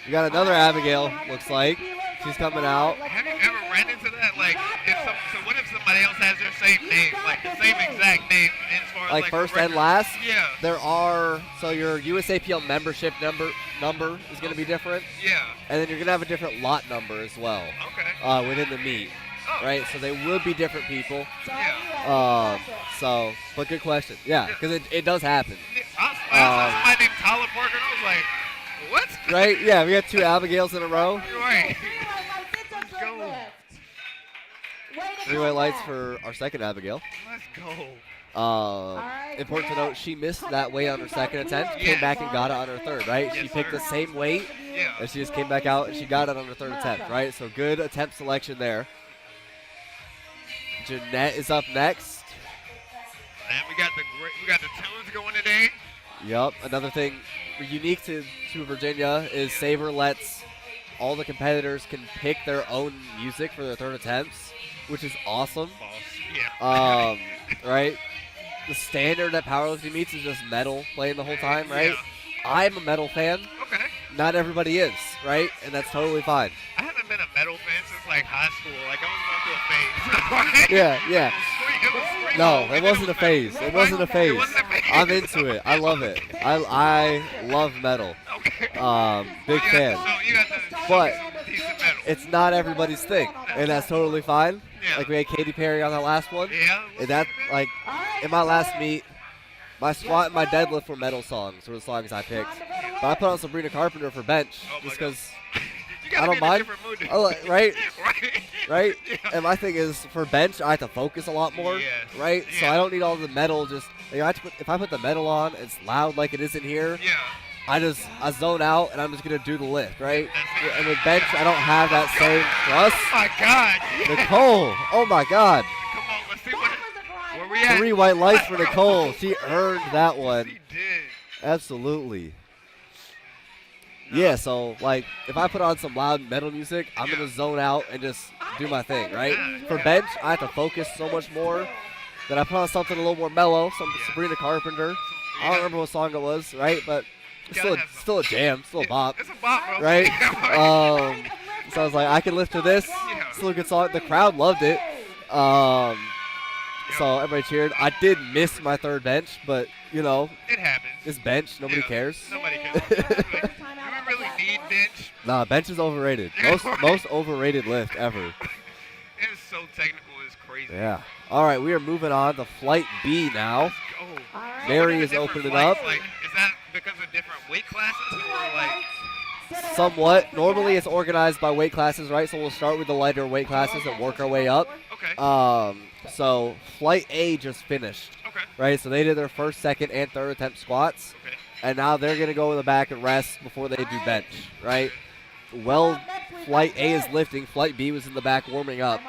We got another Abigail, looks like. She's coming out. Have you ever ran into that? Like, so what if somebody else has their same name, like the same exact name as far as Like like first the and record? last? Yeah. There are, so your USAPL membership number is going to be different. Yeah. And then you're going to have a different lot number as well Okay. within the meet. Oh. Right, so they will be different people. Yeah. But good question. Yeah, because it does happen. I saw somebody named Tyler Parker, and I was like, what? Right? Yeah, we got 2 Abigails in a row. Right. Let's go. 3 white lights for our second Abigail. Let's go. Important to note, she missed that weight on her second attempt, came back and got it on her third, right? She Yes, picked sir. the same weight, Yeah. and she just came back out and she got it on her third attempt, right? So good attempt selection there. Jeanette is up next. And we got the tunes going today. Yep. Another thing unique to Virginia is Saber lets all the competitors can pick their own music for their third attempts, which is awesome. Boss. Yeah. Right? The standard at powerlifting meets is just metal playing the whole time, right? Yeah. I'm a metal fan. Okay. Not everybody is, right? And that's totally fine. I haven't been a metal fan since like high school. Like I was going through a phase. Yeah. It was screamo, No, and it then wasn't a phase. It wasn't a phase. It wasn't a phase. I'm into it. I love it. I love metal. Okay. Big fan. So you got to But some decent metal. it's not everybody's thing, and that's totally fine. Yeah. Like we had Katy Perry on that last one. Yeah. And that, like, in my last meet, my squat and my deadlift were metal songs, were the songs I picked. But I put on Sabrina Carpenter for bench, Oh my just because You gotta I don't be in a mind. different mood. I like- right? Right. right? Yeah. And my thing is, for bench, I have to focus a lot more, Yes. right? So Yeah. I don't need all the metal. Just like, if I put the metal on, it's loud like it is in here. Yeah. I zone out and I'm just gonna do the lift, right? That's it. And with bench, I don't have that same thrust. Oh my God. Nicole, oh my God, Come on, let's see where we at. 3 white lights for Nicole. She earned that one. He did. Absolutely. Yeah, so like if I put on some loud metal music, I'm gonna zone out and just do my thing, right? For bench, I have to focus so much more. Then I put on something a little more mellow, some Sabrina Carpenter. I don't remember what song it was, right? But it's still a jam, still a bop, It's a bop, bro. right? Yeah. So I was like, I can lift to this. Still a good song. The crowd loved it. So everybody cheered. I did miss my third bench, but you know, It happens. it's bench. Nobody Yeah. cares. Nobody cares. Do we really need bench? Nah, bench is overrated. Most overrated lift ever. It is so technical, it's crazy. Yeah. All right, we are moving on to Flight B now. Oh. Mary What are the is different opening flights? up. Like, is that because of different weight classes or like? Somewhat. Normally it's organized by weight classes, right? So we'll start with the lighter weight classes and work our way up. Okay. So Flight A just finished, Okay. right? So they did their first, second, and third attempt squats. Okay. And now they're going to go in the back and rest before they do bench, right? Well, Flight A is lifting. Flight B was in the back warming up.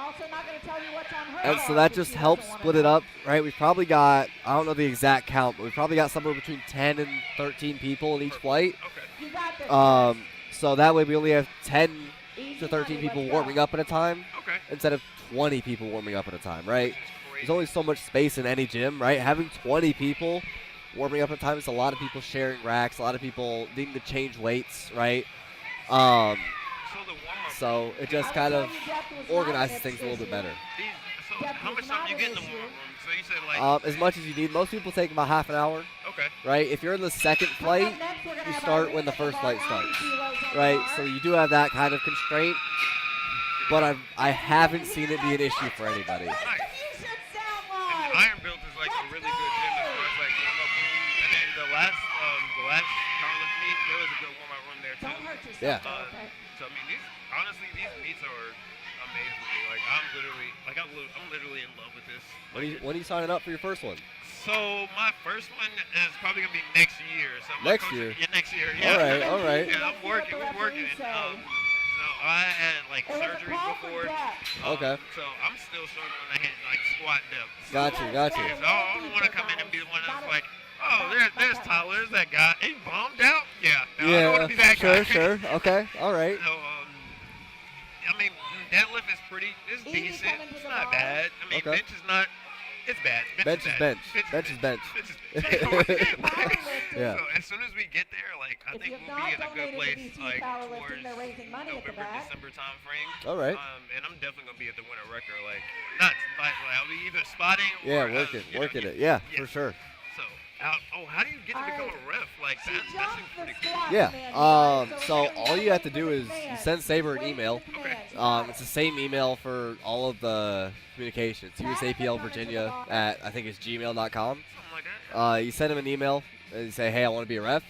And so that just helps split it up, right? We've probably got, I don't know the exact count, but we've probably got somewhere between 10 and 13 people in each flight. Okay. So that way we only have 10 to 13 people warming up at a time Okay. instead of 20 people warming up at a time, right? Great. There's only so much space in any gym, right? Having 20 people warming up at a time is a lot of people sharing racks, a lot of people needing to change weights, right? So the warm-up. So it just kind of organizes things a little bit better. So how much time you get in the warm-up room? So you said like. As much as you need. Most people take about half an hour, Okay. right? If you're in the second flight, you start when the first flight starts, right? So you do have that kind of constraint, but I haven't seen it be an issue for anybody. Nice. And Iron Built is like a really good gym as far as like warm-up room. And then the last powerlift meet, there was a good warm-up room there too. Yeah. So So I mean, honestly, these meets are amazing to me. Like I'm literally in love with this. When are you signing up for your first one? So my first one is probably gonna be next year. So Next year? Yeah, next year. Yeah. All right. Yeah, we're working. So I had like surgery before. Okay. So I'm still struggling to hit like squat depth. Got you. Yeah, so I don't want to come in and be the one that's like, oh, there's Tyler, there's that guy. He bombed out. Yeah. No, I don't want to be that guy. Sure. Okay. All right. So I mean, deadlift is it's decent. It's not bad. I mean, Okay. bench is not. It's bad. Bench is bench. Bench is bench. Yeah. So as soon as we get there, like I think we'll be in a good place, like towards November, December time frame. All right. And I'm definitely gonna be at the winter record. Like not like I'll be either spotting Yeah, or working it. Yeah, for sure. So how do you get to become a ref? Like that seems pretty cool. Yeah. So all you have to do is you send Saber an email. Okay. It's the same email for all of the communications. USAPL Virginia at I think it's gmail.com. Something like that. You send him an email and you say, hey, I want to be a ref.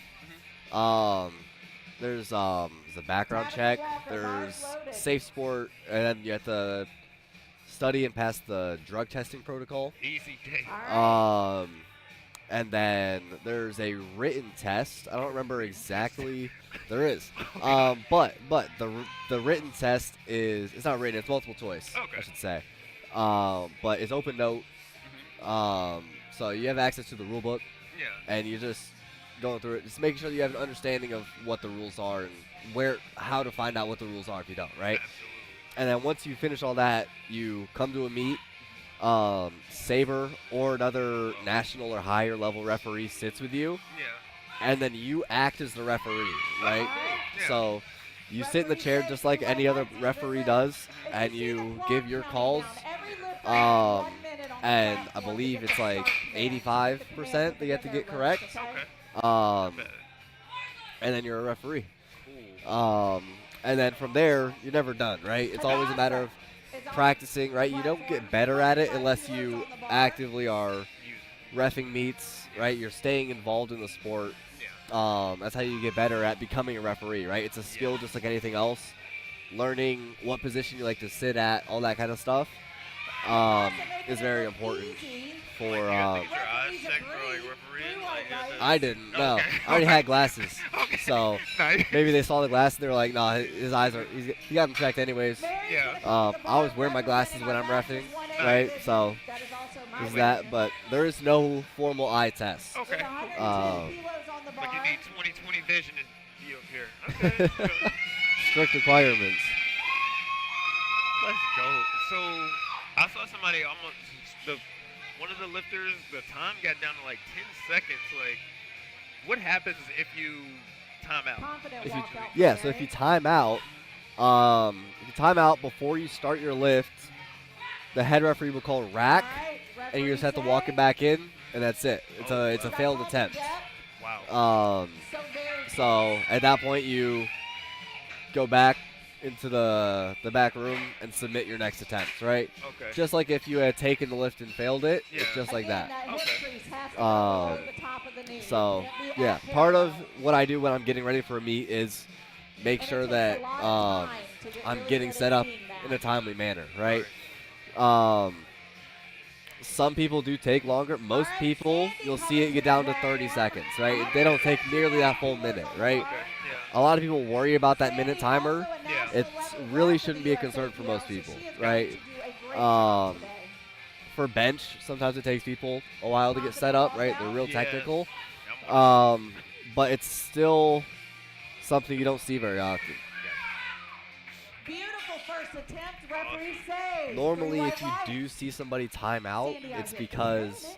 There's a background check. There's safe sport, and then you have to study and pass the drug testing protocol. Easy day. And then there's a written test. I don't remember exactly. There is. But the written test it's not written. It's multiple choice. Okay. I should say. But it's open note. So you have access to the rule book, Yeah. and you're just going through it, just making sure you have an understanding of what the rules are and how to find out what the rules are if you don't, right? Absolutely. And then once you finish all that, you come to a meet. Saber or another national or higher level referee sits with you, Yeah. and then you act as the referee, right? Yeah. So you sit in the chair just like any other referee does, and you give your calls. And I believe it's like 85% that you have to get correct. Okay. And then you're a referee. And then from there, you're never done, right? It's always a matter of practicing, right? You don't get better at it unless you actively are reffing meets, right? You're staying involved in the sport. That's how you get better at becoming a referee, right? It's a skill just like anything else. Learning what position you like to sit at, all that kind of stuff, is very important for. Your eyes checked for like refereeing? Like, I didn't. No, Okay. I already had glasses, Okay. so Nice. maybe they saw the glasses. They were like, "No, his eyes are. He got them checked anyways." Yeah. I always wear my glasses when I'm reffing, right? So there's that, but there is no formal eye test. Okay. But you need 20/20 vision to be up here. Okay. Strict requirements. Let's go. So I saw somebody almost one of the lifters. The time got down to like 10 seconds. Like, what happens if you time out? So if you time out, before you start your lift, the head referee will call rack, and you just have to walk it back in, and that's it. It's a failed attempt. Wow. So at that point you go back into the back room and submit your next attempt, right? Okay. Just like if you had taken the lift and failed it, it's Yeah. just like that. Okay. So yeah, part of what I do when I'm getting ready for a meet is make sure that I'm getting set up in a timely manner, right? Some people do take longer. Most people, you'll see it get down to 30 seconds, right? They don't take nearly that full minute, right? Okay. A lot of people worry about that minute timer. Yeah. It really shouldn't be a concern for most people, right? For bench, sometimes it takes people a while to get set up, right? They're real Yes. technical. But it's still something you don't see very often. Beautiful first attempt, referee save. Normally, if you do see somebody time out, it's because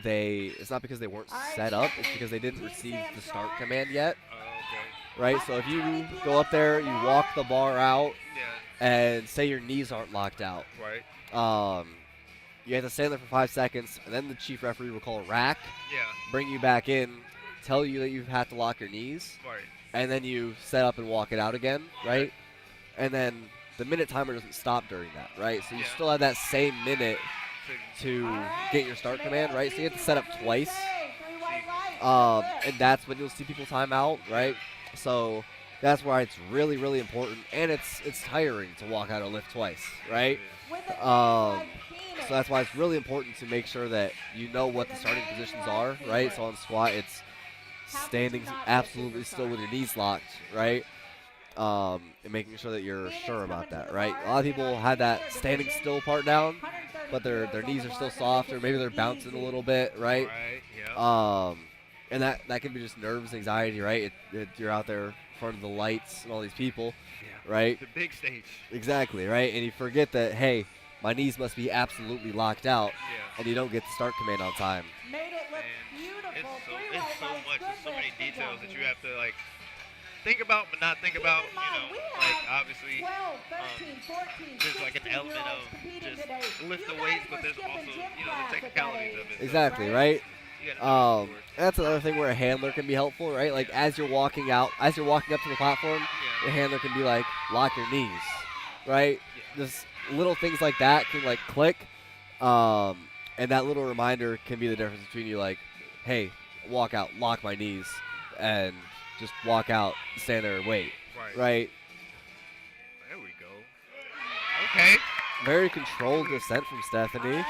it's not because they weren't set up, it's because they didn't receive the start command yet, Okay. right? So if you go up there, you walk the bar out, Yeah. and say your knees aren't locked out, Right. you have to stand there for 5 seconds, and then the chief referee will call a rack, Yeah. bring you back in, tell you that you have to lock your knees, Right. and then you set up and walk it out again, right? And then the minute timer doesn't stop during that, right? So you Yeah. still have that same minute to get your start command, right? So you have to set up twice, and that's when you'll see people time out, right? So that's why it's really, really important, and it's tiring to walk out a lift twice, right? So that's why it's really important to make sure that you know what the starting positions are, right? So on squat, it's standing absolutely still with your knees locked, right? And making sure that you're sure about that, right? A lot of people have that standing still part down, but their knees are still soft, or maybe they're bouncing a little bit, right? And that can be just nerves, anxiety, right? You're out there in front of the lights and all these people, right? The big stage. Exactly, right? And you forget that, hey, my knees must be absolutely locked out, and you don't get the start command on time. Made it look beautiful. It's so much. There's so many details that you have to like think about, but not think about. Like obviously, 12, 13, 14, there's like an element of just lift the weights, but there's also the technicalities of it. Exactly, right? You gotta know That's another thing where a handler can be helpful, right? Like as you're walking up to the platform, your handler can be like, lock your knees, right? Just little things like that can like click, and that little reminder can be the difference between you like, hey, walk out, lock my knees, and just walk out, stand there and wait, right? There we go. Okay. Very controlled descent from Stephanie.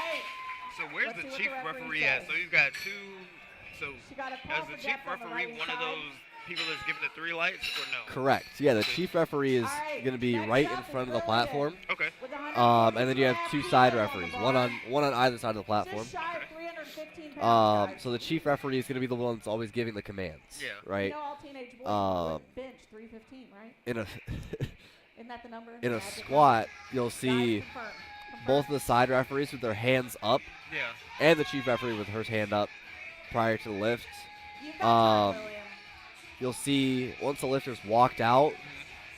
So where's the chief referee at? So you've got two. So as the chief referee, one of those people that's giving the 3 lights, or no? Correct. Yeah, the chief referee is going to be right in front of the platform. Okay. And then you have 2 side referees, one on either side of the platform. So the chief referee is going to be the one that's always giving the commands. Yeah. Right. bench 315, right? In a Isn't that the number? in a squat, you'll see both of the side referees with their hands up, and the chief referee with her hand up prior to the lift. You'll see once the lifter's walked out,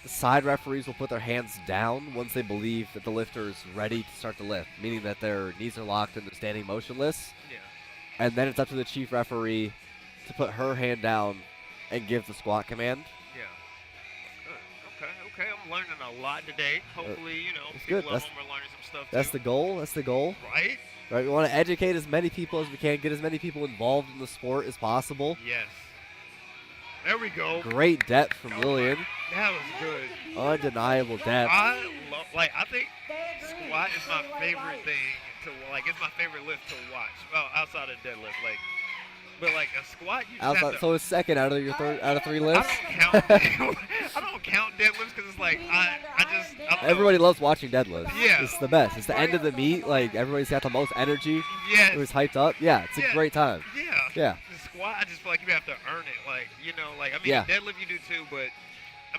the side referees will put their hands down once they believe that the lifter is ready to start the lift, meaning that their knees are locked and they're standing motionless. And then it's up to the chief referee to put her hand down and give the squat command. Okay, I'm learning a lot today. Hopefully, good. people at home are learning some stuff too. That's the goal. That's the goal. Right? Right. We want to educate as many people as we can, get as many people involved in the sport as possible. Yes. There we go. Great depth from Lillian. That was good. Undeniable depth. I think squat is my favorite thing to it's my favorite lift to watch. Well, outside of deadlift, but a squat, you just have to. So it's second out of your out of 3 lifts. I don't count deadlifts because it's I don't Everybody loves watching deadlifts. Yeah. It's the best. It's the end of the meet. Like everybody's got the most energy. Yes. It was hyped up. Yeah, it's a great time. Yeah. The squat, I just feel like you have to earn it. Deadlift you do too, but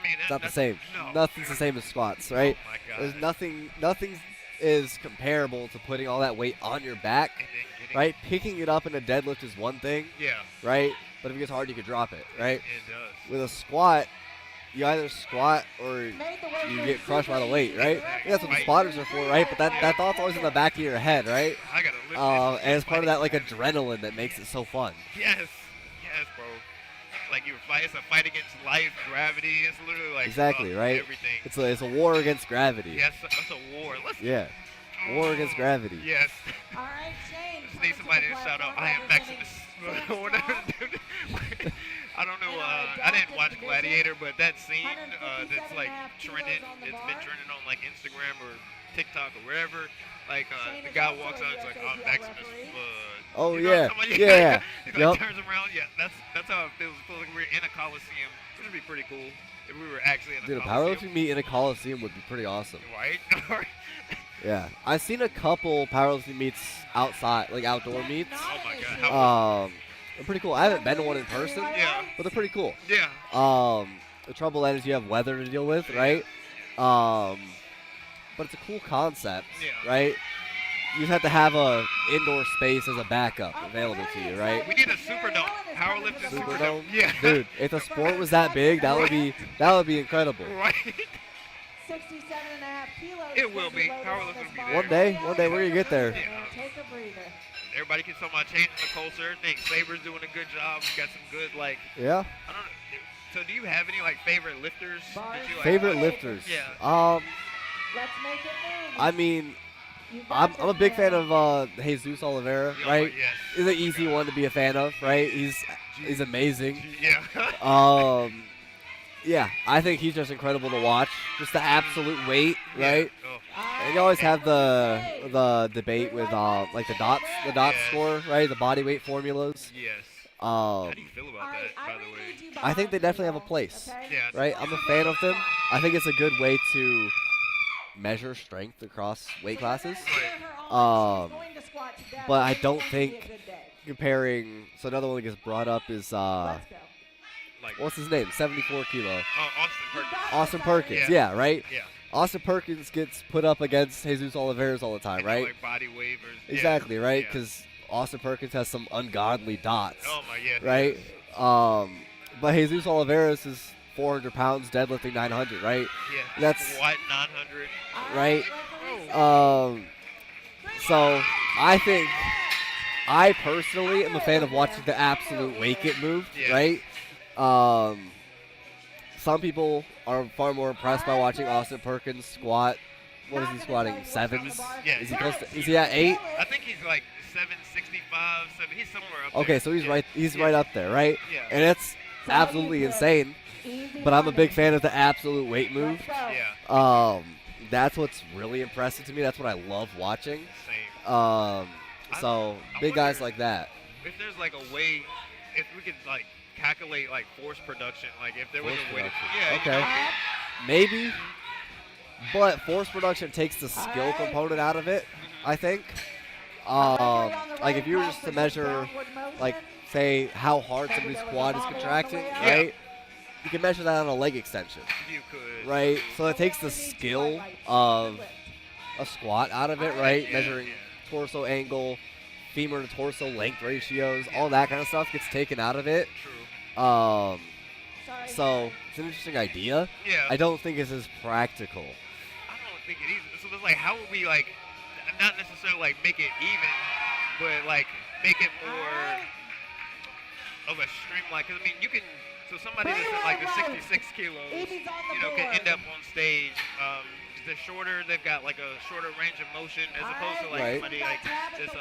it's not the same. No. Nothing's the same as squats, right? Oh my God. There's nothing is comparable to putting all that weight on your back, right? Picking it up in a deadlift is one thing, right? But if it gets hard, you could drop it, right? It does. With a squat, you either squat or you get crushed by the weight, right? That's what the spotters are for, right? But that thought's always in the back of your head, right? I gotta lift and it's part of that adrenaline that makes it so fun. Yes, bro. It's a fight against life, gravity. It's literally exactly, right? Everything. It's a war against gravity. Yes, it's a war. War against gravity. Yes. All right, Shane. Just need somebody to shout out, I am Maximus. Whatever. I don't know. I didn't watch Gladiator, but that scene that's trending. It's been trending on Instagram or TikTok or wherever. The guy walks out, it's I'm Maximus. Oh yeah. Yeah. He turns around. Yeah, that's how it feels. It feels like we're in a coliseum. It would be pretty cool if we were actually in a coliseum. Coliseum. A powerlifting meet in a coliseum would be pretty awesome. Right. Yeah, I've seen a couple powerlifting meets outside, outdoor meets. Oh my God. They're pretty cool. I haven't been to one in person. Yeah. But they're pretty cool. Yeah. The trouble then is you have weather to deal with, right? But it's a cool concept, right? You just have to have a indoor space as a backup available to you, right? We need a Superdome. Powerlifting Superdome. Yeah. Dude, if the sport was that big, that would be incredible. Right. 67.5 kilos. It will be. Powerlifting will be One there. day we're gonna get there. Yeah. Take a breather. Everybody keeps talking about changing the culture. I think Saber's doing a good job. We got some good Yeah. I don't know. So do you have any favorite lifters? That you, favorite lifters? Yeah. Let's make it move. I mean, I'm a big fan of Jesus Oliveira, right? Yes. He's an easy one to be a fan of, right? He's amazing. Yeah. Yeah, I think he's just incredible to watch. Just the absolute weight, right? Oh, And you always have the debate with like the dots Yeah. score, right? The body weight formulas. yes. How do you Um, feel about that, by the way? I think they definitely have a place, Yeah. right? I'm a fan of them. I think it's a good way to measure strength across weight classes. But I don't think comparing. So another one that gets brought up is Like, what's his name? 74 kilo. Austin Perkins. Austin Perkins. Yeah. Yeah, right. Yeah. Austin Perkins gets put up against Jesus Oliveras all the time, And right? Like body waivers. Exactly, yeah. right? Yeah. Because Austin Perkins has some ungodly dots, Oh my, yeah. right? But Jesus Oliveras is 400 pounds, deadlifting 900, right? Yeah. That's- Squat 900. Right? Oh. So I think I personally am a fan of watching the absolute weight get moved, Yeah. right? Some people are far more impressed by watching Austin Perkins squat. What is he squatting? Sevens? Yeah. Is he close to, is he at 8? I think he's like 765, 7. He's somewhere up there. Okay, so he's Yeah. right. He's Yeah. right up there, right? Yeah. And it's absolutely insane. But I'm a big fan of the absolute weight move. Yeah. That's what's really impressive to me. That's what I love watching. Same. So I big guys wonder- like that. If there's like a way, if we could like calculate like force production, like if there was Force a way to, production. yeah. Okay. Maybe. But force production takes the skill component out of it, I think. Like if you were just to measure, like say how hard somebody's quad is contracting, right? You can measure that on a leg extension, You could. right? So it takes the skill of a squat out of it, right? Yeah, Measuring yeah. torso angle, femur to torso length ratios, all that kind of stuff gets taken out of it. True. So it's an interesting idea. Yeah. I don't think it's as practical. I don't think it is. So it's like, how would we like, not necessarily like make it even, but like make it more of a streamline? Because I mean, you can. So somebody that's at like the 66 kilos, you know, can end up on stage. They're shorter. They've got like a shorter range of motion as opposed to like Right. somebody like that's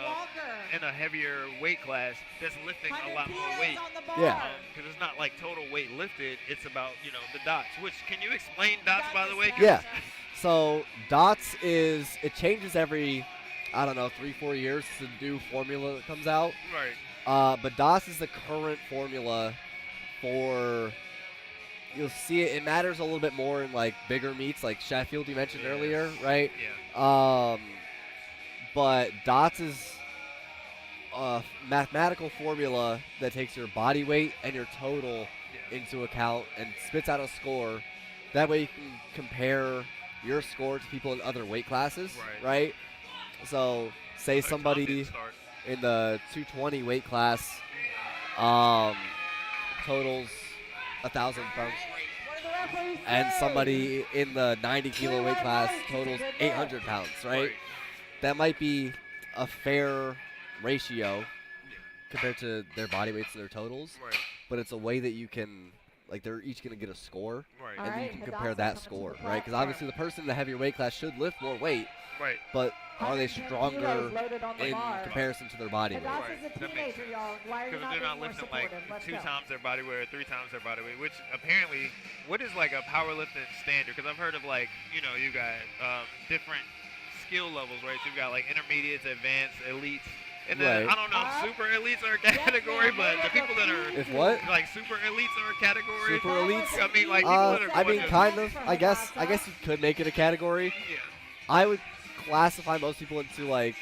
in a heavier weight class that's lifting a lot more weight. Yeah. Because it's not like total weight lifted. It's about, you know, the dots. Which, can you explain dots, by the way? 'Cause Yeah. So dots it changes every, I don't know, 3-4 years. The new formula that comes out. Right. But dots is the current formula for. You'll see it. It matters a little bit more in like bigger meets, like Sheffield you mentioned earlier, right? Yeah. But dots is a mathematical formula that takes your body weight and your total Yeah. into account and spits out a score. That way you can compare your score to people in other weight classes, right? So say Like somebody Tom did start. in the 220 weight class totals 1,000 pounds, and somebody in the 90 kilo weight class totals 800 pounds, right? That might be a fair ratio compared to their body weights and their totals, Right. but it's a way that you can, like, they're each going to get a score, Right. and then you can compare that score, right? Because obviously the person in the heavier weight class should lift more weight, Right. but are they stronger in comparison to their body weight? That makes sense. Because if they're not lifting like 2 times their body weight or 3 times their body weight, which apparently, what is like a powerlifting standard? Because I've heard of like, you know, you got different skill levels, right? So you've got like intermediates, advanced, elites. And then, Right. I don't know if super elites are a category, but the people that are If what? like super elites are a category. Super elites? I mean, like people that are I going mean, to- kind of. I guess you could make it a category. Yeah. I would classify most people into like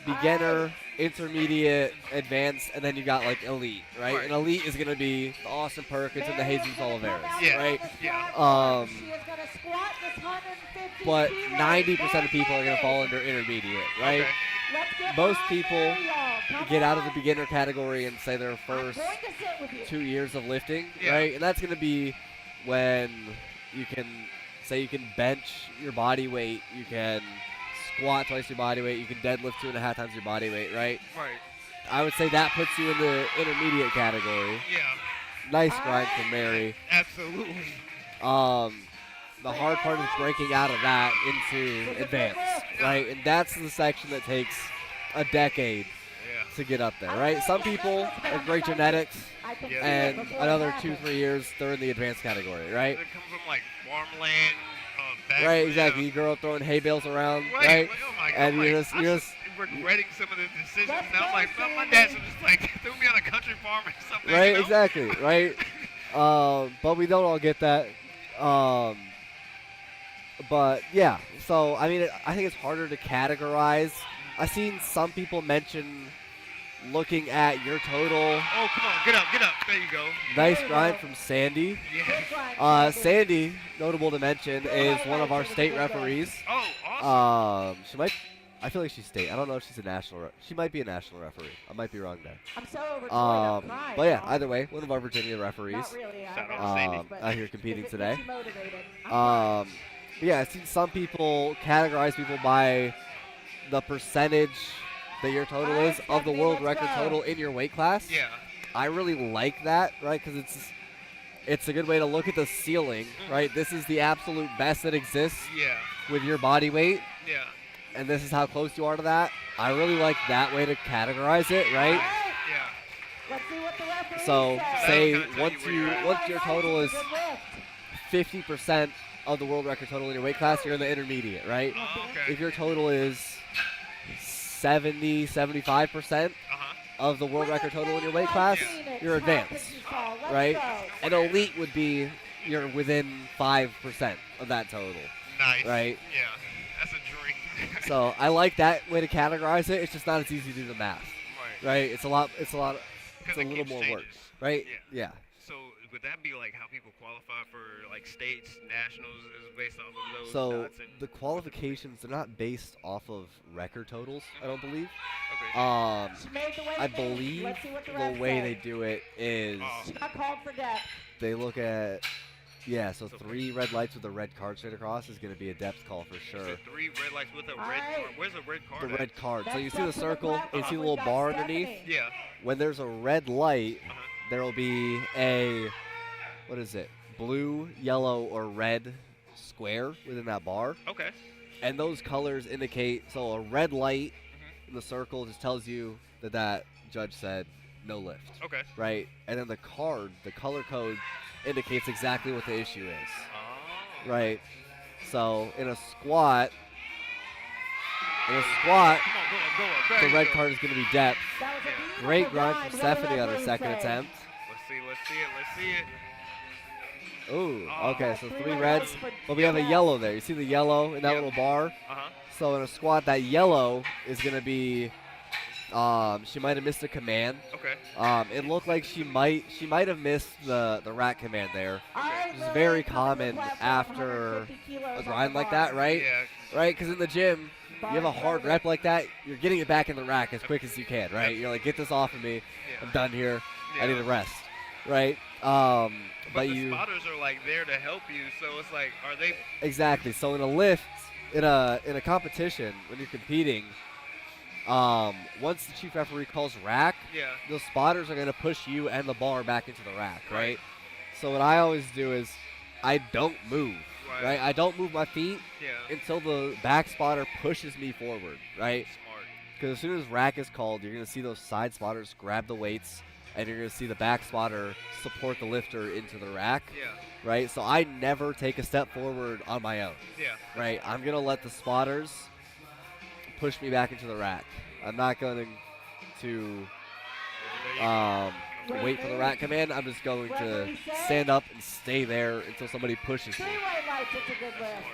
beginner, intermediate, advanced, and then you got like elite, right? Right. And elite is gonna be the Austin Perkins and the Jesus Oliveras, Yeah. right? Yeah. But 90% of people are gonna fall under intermediate, right? Okay. Most people get out of the beginner category and say their first 2 years of lifting, Yeah. right? And that's gonna be when you can say you can bench your body weight, you can squat twice your body weight, you can deadlift 2.5 times your body weight, right? Right. I would say that puts you in the intermediate category. Yeah. Nice grind from Mary. Absolutely. The hard part is breaking out of that into advanced, right? And that's the section that takes a decade Yeah. to get up there, right? Some people have great genetics, Yeah. and another 2-3 years they're in the advanced category, right? They come from like farmland, Right, exactly. You grow up throwing hay bales around, right? Like, oh my God, And I'm you're like, just, I'm you're just just, regretting some of the decisions. Now I'm like, no, my dad should just like threw me on a country farm or something. right, you know? exactly, right. But we don't all get that. But yeah, so I mean, I think it's harder to categorize. I've seen some people mention looking at your total. Oh, come on, get up. There you go. Nice grind from Sandy. Yeah. Sandy, notable to mention, is one of our state referees. Oh, awesome. She might. I feel like she's state. I don't know if she's a national. She might be a national referee. I might be wrong there. I'm so overjoyed. But yeah, either way, one of our Virginia referees. Not really. Shout out to Sandy. Out here competing today. Motivated. But yeah, I've seen some people categorize people by the percentage that your total is of the world record total in your weight class. Yeah. I really like that, right? Because it's a good way to look at the ceiling, right? This is the absolute best that exists Yeah. with your body weight, Yeah. and this is how close you are to that. I really like that way to categorize it, right? Yeah. Let's see what the referee So says. say That'll kinda tell you where you're at. once your total is 50% of the world record total in your weight class, you're in the intermediate, right? Oh, okay. If your total is 70, 75% of the world record total in your weight class, you're advanced, right? And elite would be you're within 5% of that total, Nice. right? Yeah. That's a dream. So I like that way to categorize it. It's just not as easy to do the math, right? It's a little more work, right? Yeah. Yeah. So would that be like how people qualify for like states, nationals, is based off of those So dots? And the qualifications, they're not based off of record totals, I don't believe. okay. I believe the way they do it is Not called for depth. they look at, so 3 red lights with a red card straight across is going to be a depth call for So sure. 3 red lights with a red card. Where's the red card? The at? red card. So That's you see the up to the circle, left. you see the We little got bar Stephanie. underneath? Yeah. When there's a red light, Uh-huh. there will be a, blue, yellow, or red square within that bar. Okay. And those colors indicate, so a red light in the circle just tells you that judge said no lift, Okay. right? And then the color code indicates exactly what the issue is, Oh. right? So in a squat, Come on, go up. There the you red go. card is going to be depth. That was a beautiful Great grind grind. from What did the Stephanie on her referee second say? attempt. Let's see it. Ooh, Oh. okay, so Three 3 red reds, lights for but we have a depth. yellow there. You see the yellow in that Yep. little bar? Uh-huh. So in a squat, that yellow is going to be, she might have missed a command. Okay. It looked like she might have missed the rack command there. All right, Which is Lily, very come to the common platform, after 150 kilos a on grind the like bar. that, right? Yeah. Right, because in the gym, you have a hard rep like that, you're getting it back in the rack as quick as you can, right? You're like, get this off of me. Yeah. I'm done here. I need Yeah. a rest, right? But the you spotters are like there to help you, so it's like, are they? exactly. So in a lift, in a competition when you're competing, once the chief referee calls rack, Yeah. the spotters are going to push you and the bar back into the rack, right? Right. So what I always do is I don't move, Right. right? I don't move my feet Yeah. until the back spotter pushes me forward, right? Smart. Because as soon as rack is called, you're going to see those side spotters grab the weights, and you're going to see the back spotter support the lifter into the rack, Yeah. right? So I never take a step forward on my own, Yeah. right? I'm going to let the spotters push me back into the rack. I'm not going to wait for the rack command. I'm just going to stand up and stay there until somebody pushes me. 3 white lights. It's a good lift.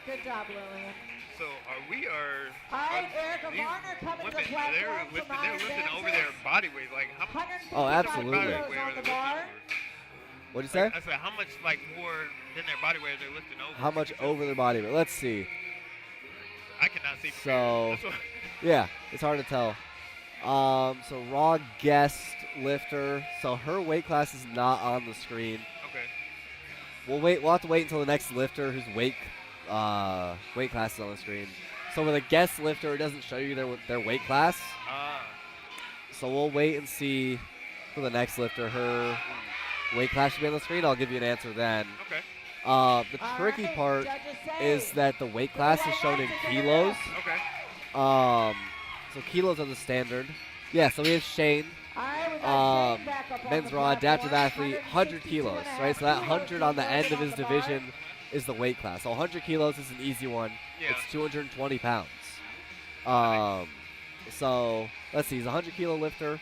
Good job, Lillian. So All right, Erica these Varner coming to the women, platform. they're lifting over their body weight. Like how much? Oh, absolutely. Body kilos weight on are the they lifting bar. over? What'd you say? I said, how much like more than their body weight are they lifting over? How much over their body weight? Let's see. I cannot see. from So- here. That's what- Yeah, it's hard to tell. So raw guest lifter. So her weight class is not on the screen. okay. We'll have to wait until the next lifter whose weight class is on the screen. So with a guest lifter, it doesn't show you their weight class. So we'll wait and see for the next lifter. Her weight class should be on the screen. I'll give you an answer then. Okay. The tricky part is that the weight class is shown in kilos. Okay. So kilos are the standard. Yeah, so we have Shane Men's raw adaptive athlete, 100 kilos, right? So that 100 on the end of his division is the weight class. So 100 kilos is an easy one. Yeah. It's 220 pounds. So let's see, he's a 100 kilo lifter.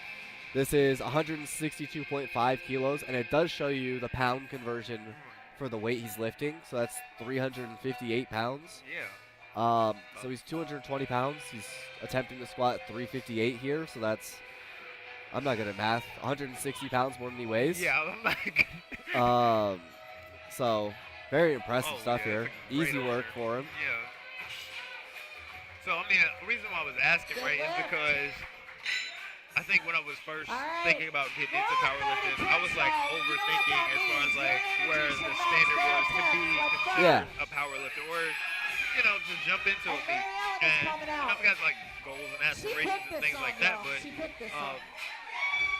This is 162.5 kilos, and it does show you the pound conversion for the weight he's lifting. So that's 358 pounds. Yeah. So he's 220 pounds. He's attempting to squat 358 here. So that's, I'm not good at math, 160 pounds more than he weighs. Yeah, I'm like. So very impressive stuff yeah, here. it's a great Easy work order. for him. Yeah. So, I mean, the reason why I was asking, right, is because I think when I was first thinking about getting into powerlifting, I was, like, overthinking as far as, like, where the standard was to be considered a powerlifter or, you know, to jump into a meet. And I've got, like, goals and aspirations and things like that, but, you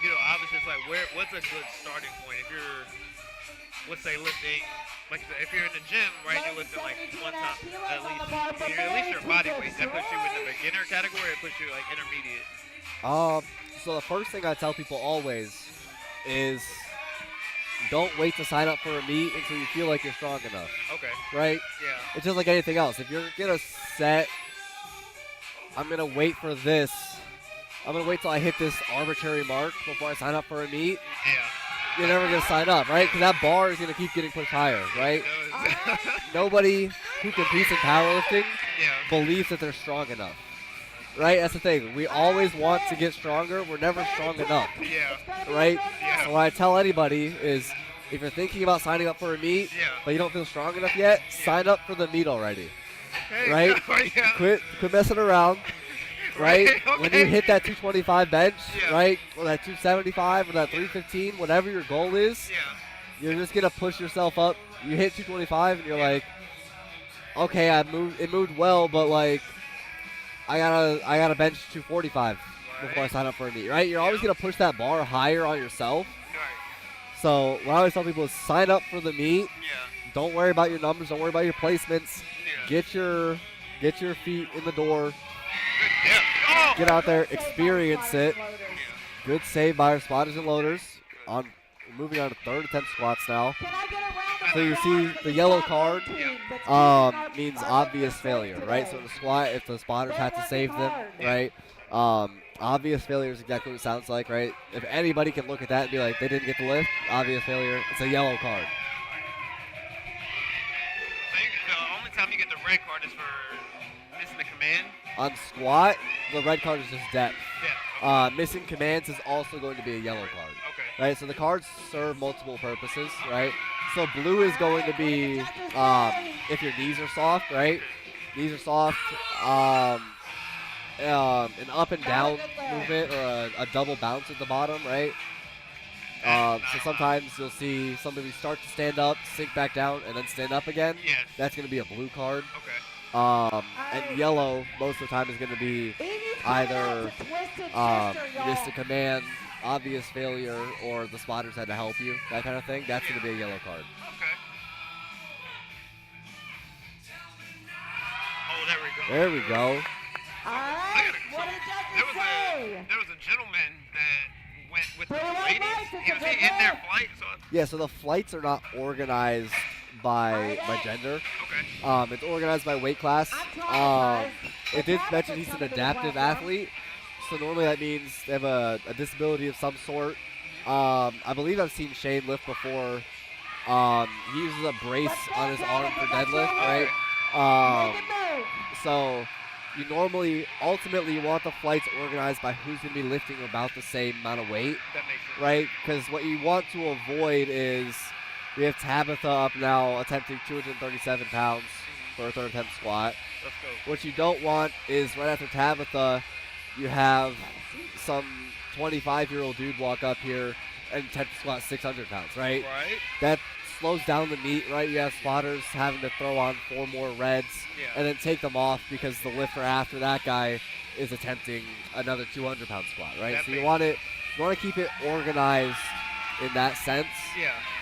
know, obviously it's like, what's a good starting point? If you're, let's say, lifting, like if you're in the gym, right, you're lifting like one time at least your body weight. That puts you in the beginner category. It puts you like intermediate. So the first thing I tell people always is don't wait to sign up for a meet until you feel like you're strong enough. Okay. Right? Yeah. It's just like anything else. If you're gonna set, I'm gonna wait for this. I'm gonna wait till I hit this arbitrary mark before I sign up for a meet. Yeah. You're never going to sign up, right? Because that bar is going to keep getting pushed higher, right? Nobody who competes in powerlifting believes that they're strong enough, right? That's the thing. We always want to get stronger. We're never strong enough, right? Yeah. So what I tell anybody is if you're thinking about signing up for a meet, but you don't feel strong enough yet, sign up for the meet already, right? Quit messing around. Right? When you hit that 225 bench, right? Or that 275 or that 315, whatever your goal is, you're just going to push yourself up. You hit 225 and you're like, okay, it moved well, but like I gotta bench 245 before I sign up for a meet, right? You're always going to push that bar higher on yourself. So what I always tell people is sign up for the meet. Don't worry about your numbers. Don't worry about your placements. Get your feet in the door. Get out there, experience it. Good save by our spotters and loaders. Moving on to third attempt squats now. So you see the yellow card means obvious failure, right? So in a squat, if the spotters have to save them, right? Obvious failure is exactly what it sounds like, right? If anybody can look at that and be like, they didn't get the lift, obvious failure, it's a yellow card. So the only time you get the red card is for missing the command? On squat, the red card is just depth. Yeah. Missing commands is also going to be a yellow card. Okay. Right, so the cards serve multiple purposes, right? So blue is going to be if your knees are soft, right? Knees are soft. An up and down movement or a double bounce at the bottom, right? So sometimes you'll see somebody start to stand up, sink back down, and then stand up again. Yes. That's going to be a blue card. Okay. And yellow, most of the time, is going to be either missed a command, obvious failure, or the spotters had to help you, that kind of thing. That's going to be a yellow card. Okay. Oh, there we go. There we go. There was a gentleman that went with the ladies. Was he in their flight? Yeah, so the flights are not organized by gender. Okay. It's organized by weight class. It did mention he's an adaptive athlete, so normally that means they have a disability of some sort. I believe I've seen Shane lift before. He uses a brace on his arm for deadlift, right? So you ultimately you want the flights organized by who's going to be lifting about the same amount of weight, That makes sense. right? Because what you want to avoid is we have Tabitha up now attempting 237 pounds for a third attempt squat. Let's go. What you don't want is right after Tabitha, you have some 25-year-old dude walk up here and attempt to squat 600 pounds, right? Right. That slows down the meet, right? You have spotters having to throw on 4 more reds and then take them off because the lifter after that guy is attempting another 200-pound squat, right? So you want to keep it organized in that sense,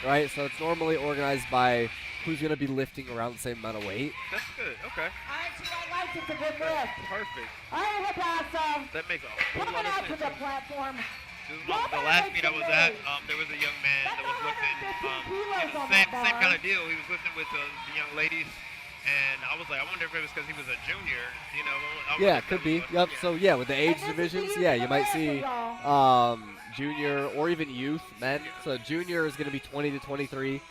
right? So it's normally organized by who's going to be lifting around the same amount of weight. That's good. Okay. It's a good lift. Perfect. All right, Hadassah. That makes a whole Coming lot of out to sense. the platform. This was the last meet I was at. There was a young man that was lifting, same kind of deal. He was lifting with the young ladies, and I was like, I wonder if it was because he was a junior. Yeah, could be. Yep. So yeah, with the age divisions, yeah, you might see junior or even youth men. So junior is going to be 20 to 23,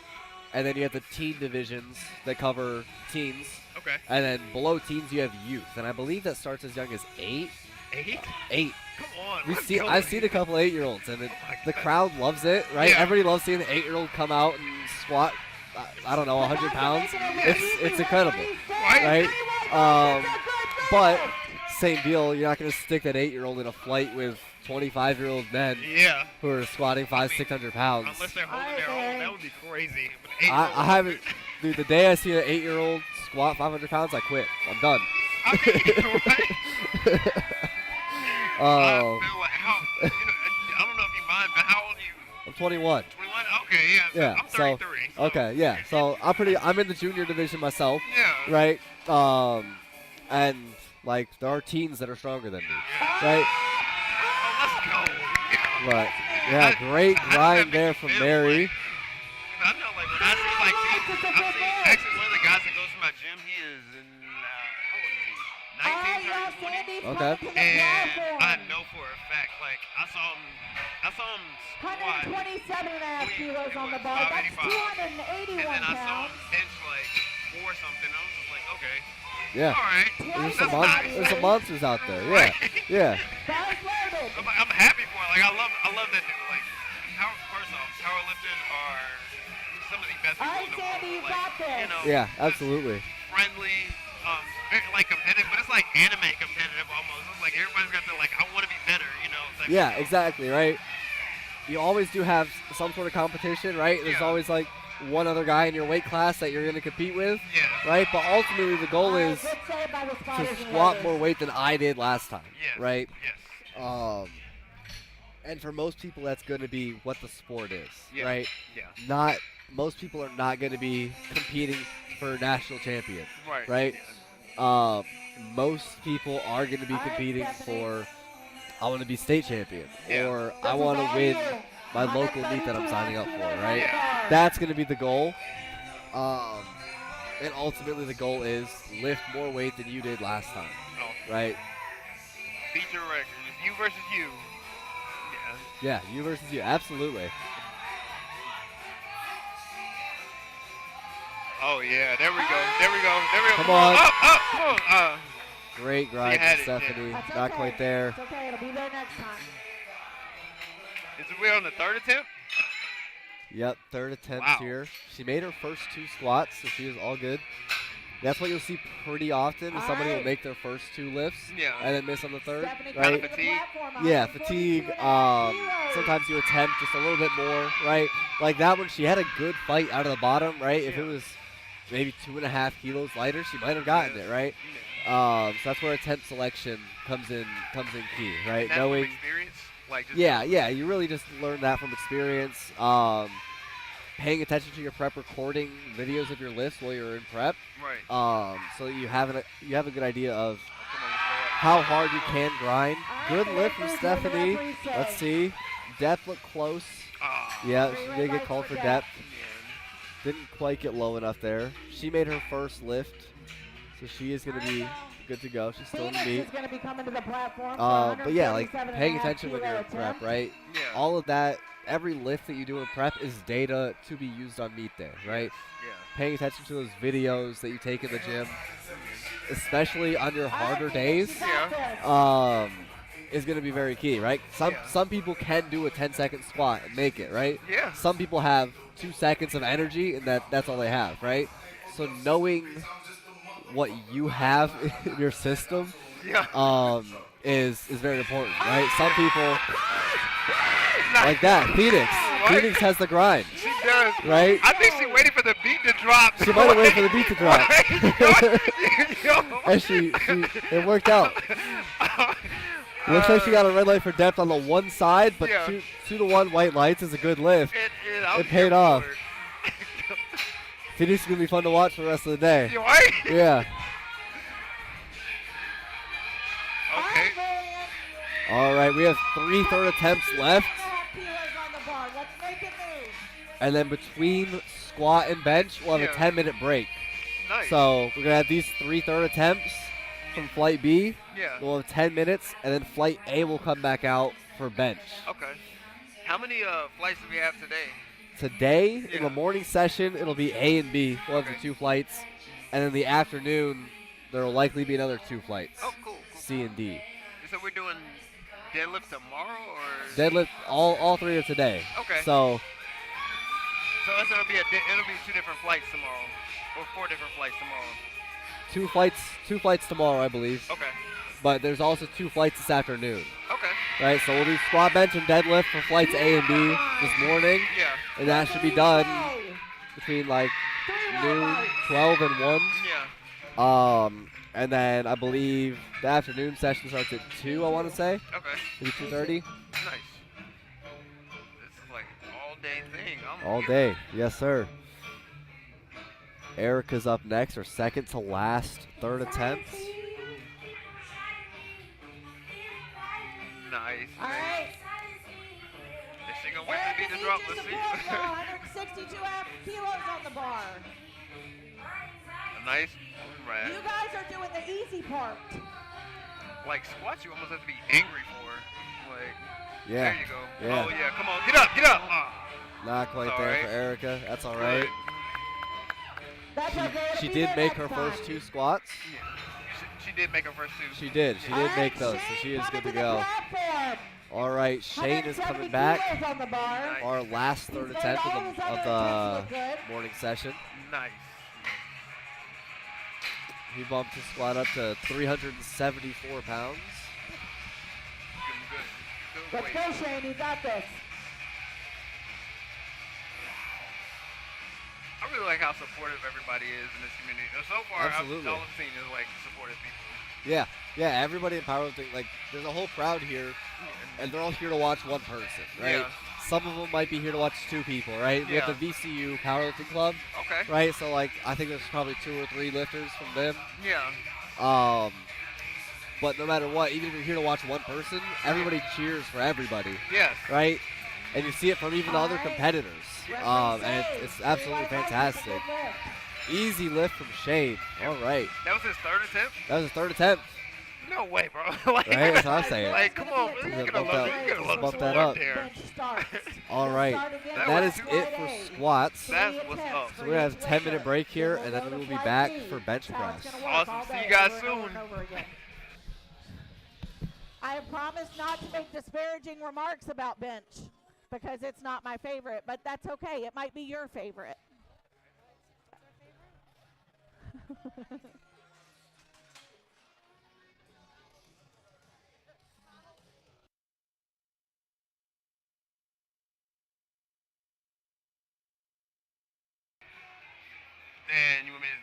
and then you have the teen divisions that cover teens. Okay. And then below teens you have youth, and I believe that starts as young as 8. 8? 8. Come on. I've seen a couple 8-year-olds, and the crowd loves it, right? Yeah. Everybody loves seeing the 8-year-old come out and squat. I don't know, 100 pounds. It's incredible, right? But same deal. You're not going to stick that 8-year-old in a flight with 25-year-old men who are squatting 500-600 pounds. Unless they're holding their own, that would be crazy. I haven't. Dude, the day I see an 8-year-old squat 500 pounds, I quit. I'm done. I feel like I don't know if you mind, but how old are you? I'm 21. 21? Okay, yeah. I'm 33. So. Okay, yeah. So I'm in the junior division myself. Yeah. Right? And like there are teens that are stronger than me. Right? Oh, let's go. But yeah, great grind there from Mary. I know, like when I see like actually one of the guys that goes to my gym, he is in how old is he? 19, 20. Okay. And I know for a fact, like I saw him squat 127.5 kilos on the bar. That's 281 and then I saw pounds. him bench like 4 something. I was just like, okay. Yeah. All right. There's some monsters out there. Yeah. Yeah. I'm happy for it. Like I love that dude. Like first off, powerlifting are some of the best people in the world. Like, Yeah, absolutely. Friendly, very like competitive, but it's like anime competitive almost. It's like everybody's got the like, I want to be better, type Yeah, of thing. exactly, right? You always do have some sort of competition, right? There's always like one other guy in your weight class that you're going to compete with, right? But ultimately the goal is to squat more weight than I did last time, right? Yes. And for most people that's going to be what the sport is, right? Yeah. Most people are not going to be competing for national champion, Right. right? Most people are going to be competing for, I want to be state champion, or I want to win my local meet that I'm signing up for, right? Yeah. That's going to be the goal. And ultimately the goal is lift more weight than you did last time, right? Beat your record. You versus you. Yeah, you versus you, absolutely. Oh yeah, there we go. Come on. Up. Great grind had from it, Stephanie. That's Not okay. quite there. It's okay. It'll be there next time. Is we on the third attempt? Yep, third attempt Wow. here. She made her first 2 squats, so she is all good. That's what you'll see pretty often is somebody will make their first 2 lifts and then miss on the third, Stephanie right? coming to the platform, Yeah, 142.5 fatigue. kilos. Sometimes you attempt just a little bit more, right? Like that one, she had a good fight out of the bottom, right? If it was maybe 2.5 kilos lighter, she might have gotten it, right? So that's where attempt selection comes in key, right? And that's Knowing, from experience? Like just yeah, you really just learn that from experience. Paying attention to your prep, recording videos of your lifts while you're in prep, Right. so you have a good idea of how hard you can grind. Good lift from Stephanie. Let's see. Depth looked close. Yeah, she did get called for depth. Didn't quite get low enough there. She made her first lift, so she is going to be good to go. She's still in the Phoenix meet. is going to be coming to the platform. But yeah, like paying attention when you're in prep, right? Yeah. All of that, every lift that you do in prep is data to be used on meet day, right? Yeah. Paying attention to those videos that you take in the gym, especially on your harder days, is going to be very key, right? Some people can do a 10-second squat and make it, right? Yeah. Some people have 2 seconds of energy and that's all they have, right? So knowing what you have in your system is very important, right? Some people like that. Phoenix has the grind. She does. Right? I think she waited for the beat to drop. She might have waited for the beat to drop. And it worked out. Looks like she got a red light for depth on the one side, but 2 to 1 white lights is a good lift. It paid off. Phoenix is going to be fun to watch for the rest of the day. You right? Yeah. Okay. All right, we have 3 third attempts left. 2.5 kilos on the bar. Let's make it move. And then between squat and bench, we'll have a 10-minute break. Nice. So we're going to have these 3 third attempts from flight B. Yeah. We'll have 10 minutes, and then flight A will come back out for bench. Okay. How many flights do we have today? Today, in Yeah. the morning session, it'll be A and B. We'll have Okay. the 2 flights. And in the afternoon, there will likely be another 2 flights. Oh, cool. C and D. So we're doing deadlift tomorrow, or? Deadlift, all 3 are today. Okay. So It'll be 2 different flights tomorrow, or 4 different flights tomorrow. 2 flights tomorrow, I believe. Okay. But there's also 2 flights this afternoon. Okay. Right, so we'll do squat, bench, and deadlift for flights A and B this morning. Yeah. And that should be done between like noon, 12, and 1. Yeah. And then I believe the afternoon session starts at 2, I want to say. Okay. Maybe 2:30. Nice. This is like all day thing. All day. Yes, sir. Erica's up next, her second to last third attempt. Nice. All right. Is she gonna wait for me to drop? Let's see. 162 kilos on the bar. Nice. Right. You guys are doing the easy part. Like squats, you almost have to be angry for. Like. Yeah. There you go. Yeah. Oh yeah. Come on. Get up. Get up. Not quite It's there all right. for Erica. That's all right. That's okay. She Be did there make next her time. first 2 squats. Yeah. She did make her first 2. She did. She All did right, make those, so Shane, she is coming good to the go. platform. All right, Shane is 170 coming back. kilos on the bar. Nice. Our last third He's attempt made all of his the, other of attempts the look good. morning session. Nice. He bumped his squat up to 374 pounds. Good Let's weight. go, Shane. You got this. I really like how supportive everybody is in this community. So far, Absolutely. all I've seen is like supportive people. Yeah, everybody in powerlifting, like, there's a whole crowd here, and they're all here to watch one person, right? Yeah. Some of them might be here to watch 2 people, right? We Yeah. have the VCU Powerlifting Club, Okay. right? So, like, I think there's probably 2 or 3 lifters from them. Yeah. But no matter what, even if you're here to watch one person, everybody cheers for everybody, Yes. right? And you see it from even the other Alright. competitors. And it's absolutely fantastic. Easy lift from Shane. All right. That was his third attempt? That was his third attempt. No way, bro. Like, Right? That's what I'm saying. Like, come on, man. You Bump gotta that- love bump the that sport up. there. Bench starts. All right. Start again. That That was is Flight it for A. squats. That's Three what's attempts up. for So we're going to have a each 10-minute lifter. break here, Then and we'll then go we'll to be flight back B. for bench That's how it's press. gonna work Awesome. all See day, you guys over and over soon. and over again. I have promised not to make disparaging remarks about bench because it's not my favorite, but that's okay. It might be your favorite. And you want me to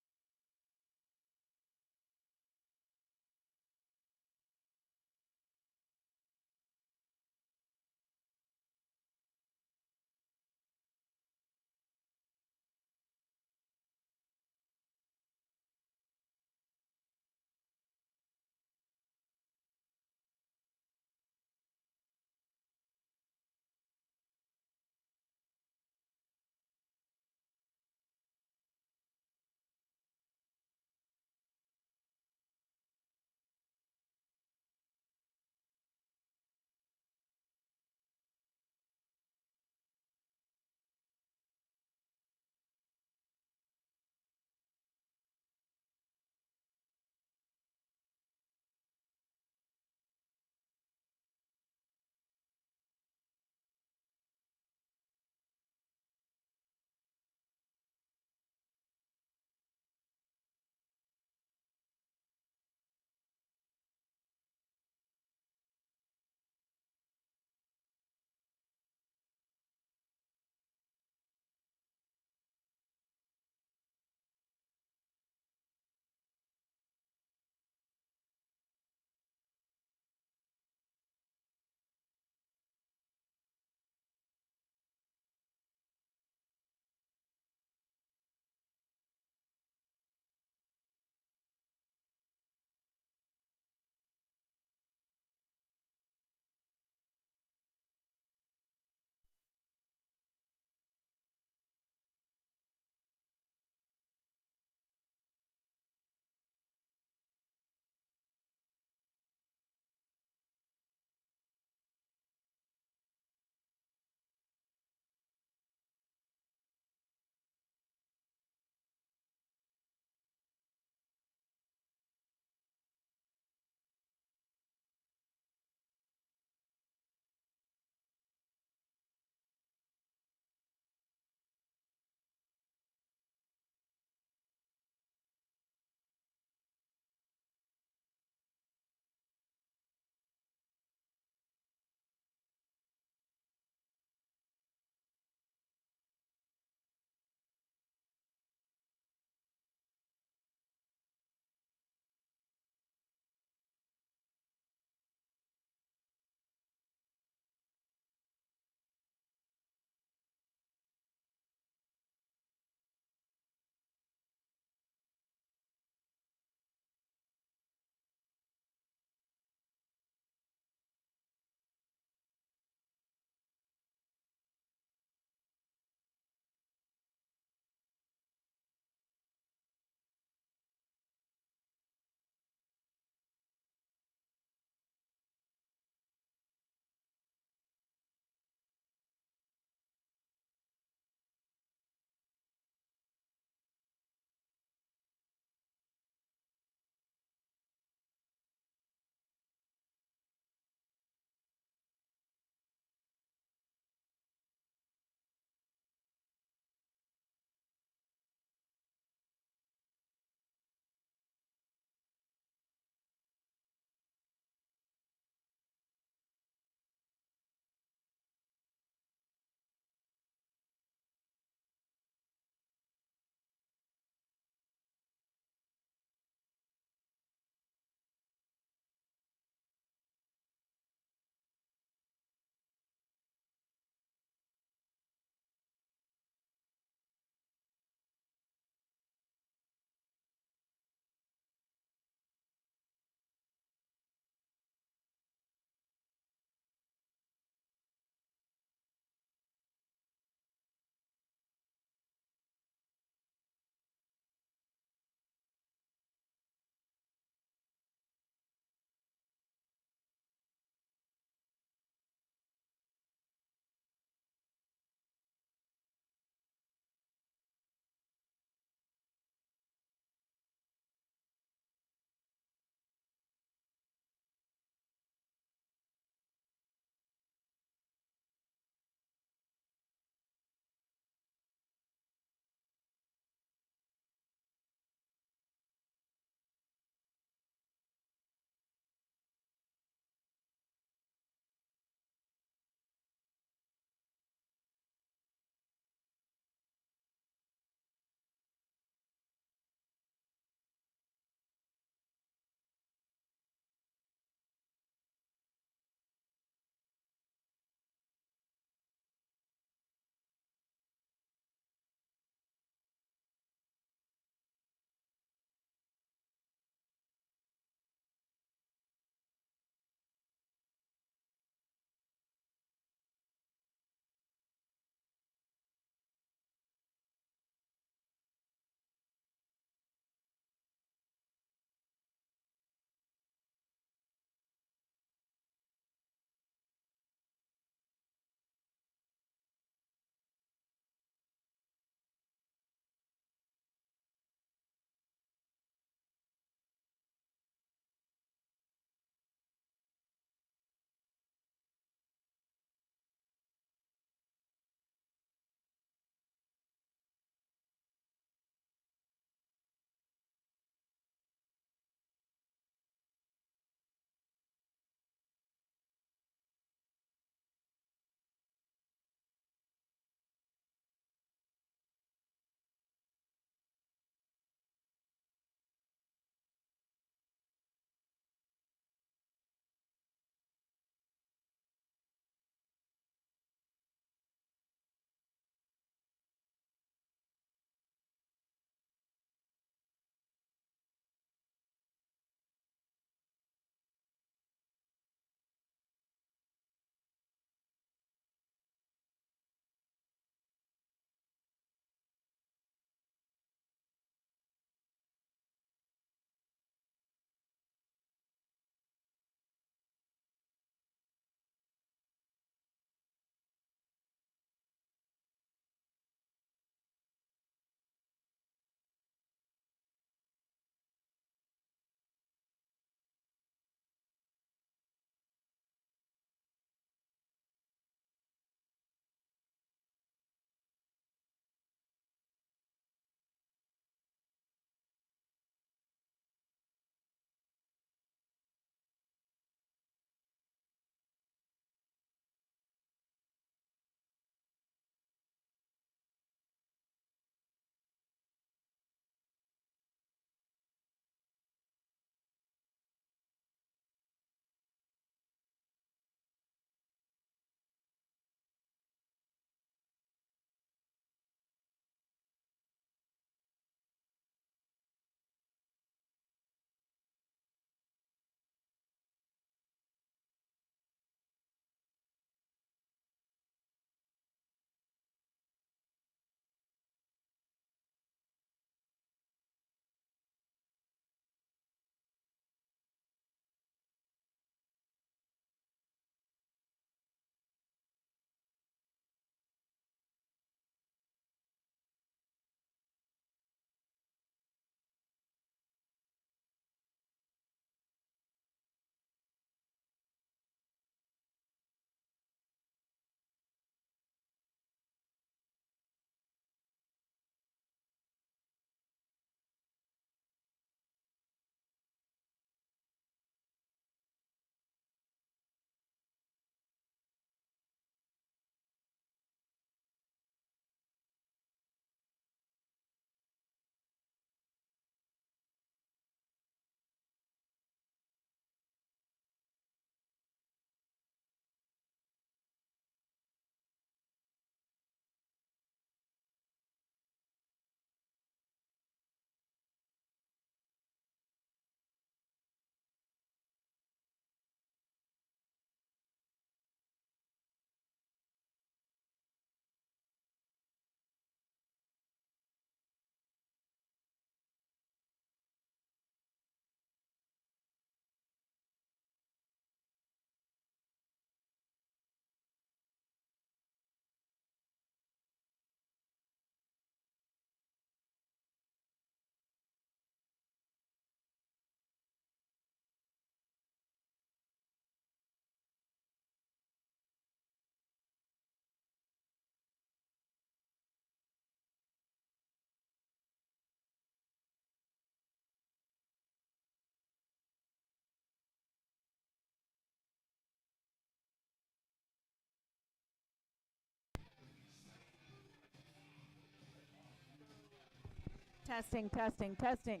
Testing, testing, testing.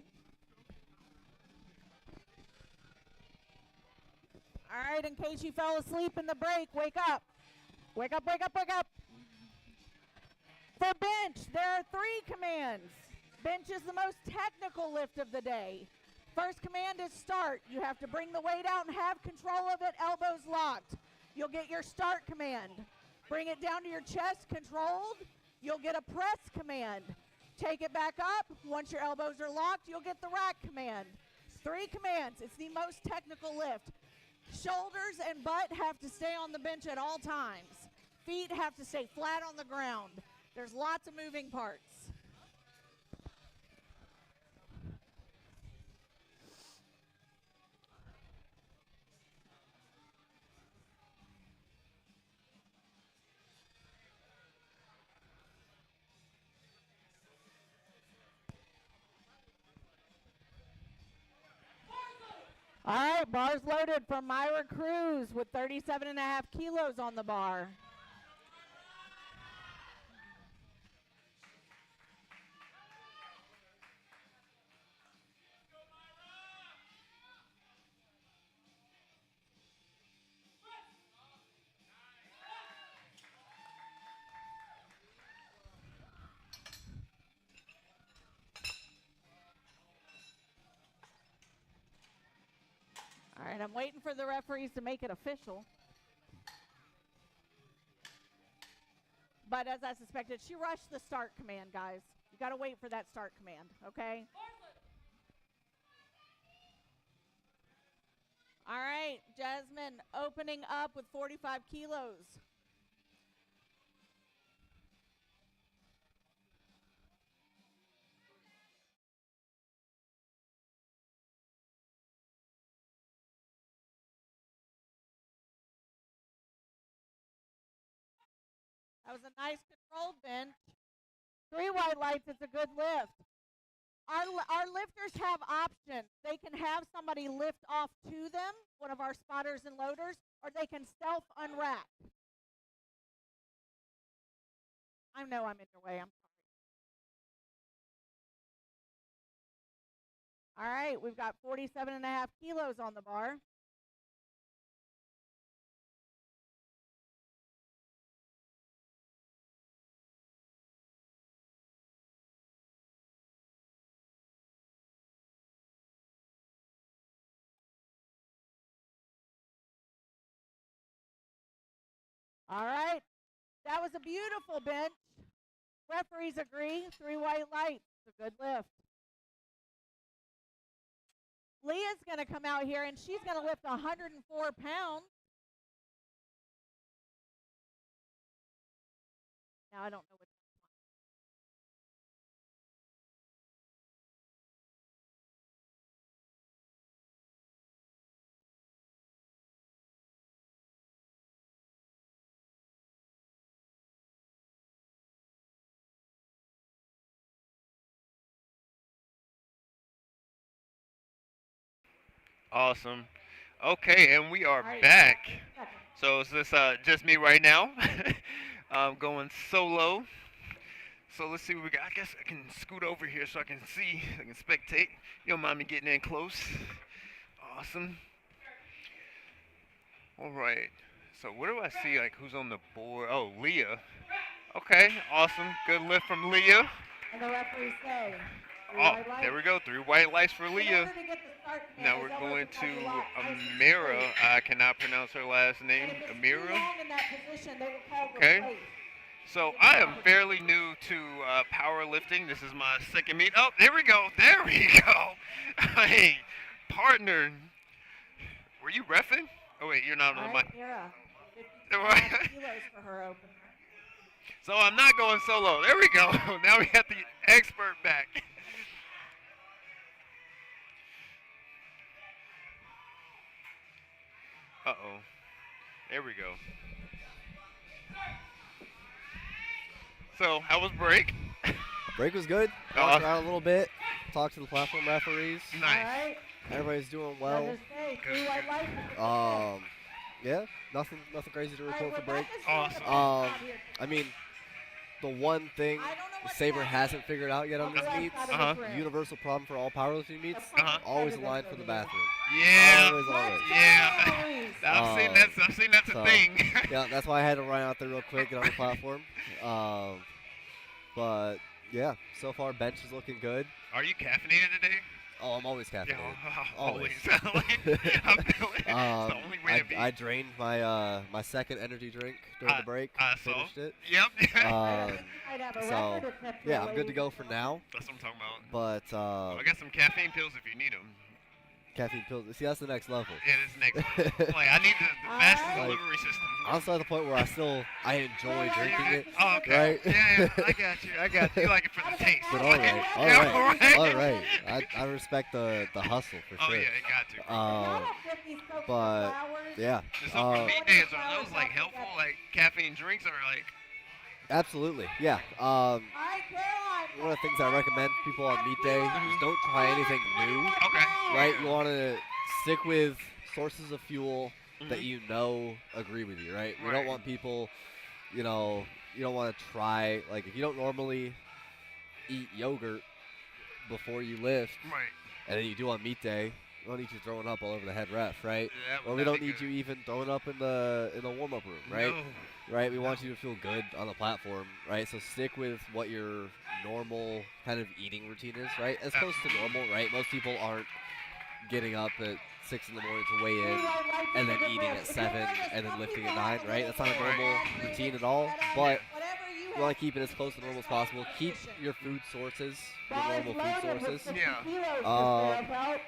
All right, in case you fell asleep in the break, wake up. Wake up, wake up, wake up. For bench, there are 3 commands. Bench is the most technical lift of the day. First command is start. You have to bring the weight out and have control of it, elbows locked. You'll get your start command. Bring it down to your chest, controlled. You'll get a press command. Take it back up. Once your elbows are locked, you'll get the rack command. 3 commands. It's the most technical lift. Shoulders and butt have to stay on the bench at all times. Feet have to stay flat on the ground. There's lots of moving parts. All right, bars loaded from Myra Cruz with 37.5 kilos on the bar. All right, I'm waiting for the referees to make it official. But as I suspected, she rushed the start command, guys. You got to wait for that start command, okay? All right, Jasmine opening up with 45 kilos. That was a nice controlled bench. 3 white lights, it's a good lift. Our lifters have options. They can have somebody lift off to them, one of our spotters and loaders, or they can self-unrack. I know I'm in your way, I'm sorry. All right, we've got 47.5 kilos on the bar. All right, that was a beautiful bench. Referees agree, 3 white lights, it's a good lift. Leah's going to come out here, and she's going to lift 104 pounds. Now, I don't know which one. Awesome. Okay, and we are back. So is this just me right now? I'm going solo. So let's see what we got. I guess I can scoot over here so I can see, I can spectate. You don't mind me getting in close. Awesome. All right. So what do I see? Like who's on the board? Oh, Leah. Okay, awesome. Good lift from Leah. And the referees say, Oh, there we go. 3 white lights for Leah. Now we're going to Amira. I cannot pronounce her last name. Amira. Okay. So I am fairly new to powerlifting. This is my second meet. Oh, there we go. There we go. Hey, partner. Were you reffing? Oh, wait, you're not on the mic. So I'm not going solo. There we go. Now we got the expert back. Uh-oh. There we go. So, how was break? Break was good. Walked around a little bit. Talked to the platform referees. Nice. Everybody's doing well. Yeah, nothing crazy to report for break. Awesome. I mean, the one thing I don't know what Saber that hasn't figured out yet on these meets, universal problem for all powerlifting meets, always a line for the bathroom. Yeah. Always, always. Yeah. I've seen that's a so, thing. Yeah, that's why I had to run out there real quick, get on the platform. But yeah, so far bench is looking good. Are you caffeinated today? Oh, I'm always Yeah, caffeinated. always. I drained my second energy drink during the break. I saw. Finished it. Yep. So yeah, I'm good to go for now. That's what I'm talking about. But I got some caffeine pills if you need them. caffeine pills. See, that's the next level. Yeah, this next. Like I need the fastest delivery system. I'm still at the point where I enjoy drinking it. Oh, okay. Right? Yeah, I got you. You like it for the taste. But all right. I respect the hustle for sure. Oh yeah, it got to. But yeah. So for meat days, are those like helpful, like caffeine drinks, or like? Absolutely, yeah. One of the things I recommend people on meet day is don't try anything new. Okay. Right? You want to stick with sources of fuel that you know agree with you, right? We don't want people, you don't want to try, like if you don't normally eat yogurt before you lift, and then you do on meet day, we don't need you throwing up all over the head ref, right? Yeah, or we don't need you even throwing up in the warm-up room, right? No. Right, we want you to feel good on the platform, right? So stick with what your normal kind of eating routine is, right? As close to normal, right? Most people aren't getting up at 6 in the morning to weigh in and then eating at 7 and then lifting at 9, right? That's not a normal routine at all, but you want to keep it as close to normal as possible. Keep your food sources, your normal food sources. Yeah.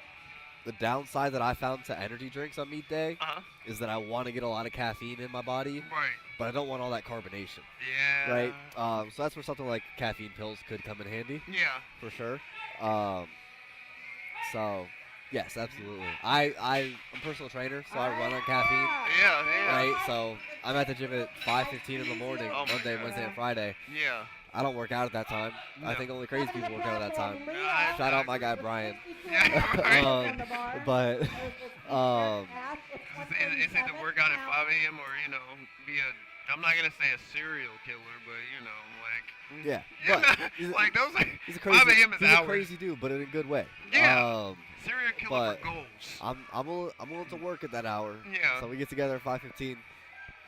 The downside that I found to energy drinks on meet day is that I want to get a lot of caffeine in my body, but I don't want all that carbonation. Yeah. Right? So that's where something like caffeine pills could come in handy. Yeah. For sure. So, yes, absolutely. I'm a personal trainer, so I run on caffeine. Yeah. Right? So I'm at the gym at 5:15 in the morning, Monday, Wednesday, and Friday. Yeah. I don't work out at that time. No. I think only crazy people work out at that time. Yeah, Shout out my guy Brian. Yeah. But it's either work out at 5 a.m. or be I'm not gonna say a serial killer, but like those are he's a crazy, 5 a.m. is he's hours. a crazy dude, but in a good way. Yeah. Serial killer but for goals. I'm willing to work at that hour. Yeah. So we get together at 5:15,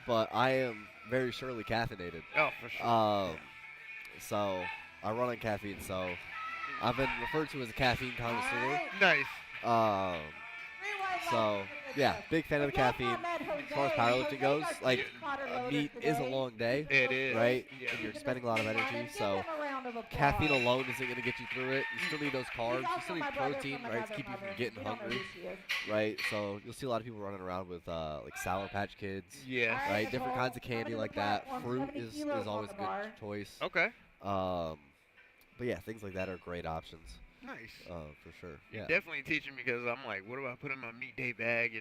but I am very surely caffeinated. Oh, for sure. So I run on caffeine. So I've been referred to as a caffeine connoisseur. Nice. So yeah, big fan of the caffeine. As far as powerlifting goes, like a meet is a long day. It is. Right? Yeah. And you're expending a lot of energy. So caffeine alone isn't going to get you through it. You still need those carbs. You still need protein, right, to keep you from getting hungry. Right? So you'll see a lot of people running around with like Sour Patch Kids. Yeah. Right? Different kinds of candy like that. Fruit is always a good choice. Okay. But yeah, things like that are great options. Nice. For sure. You're Yeah. definitely teaching me because I'm like, what do I put in my meat day bag?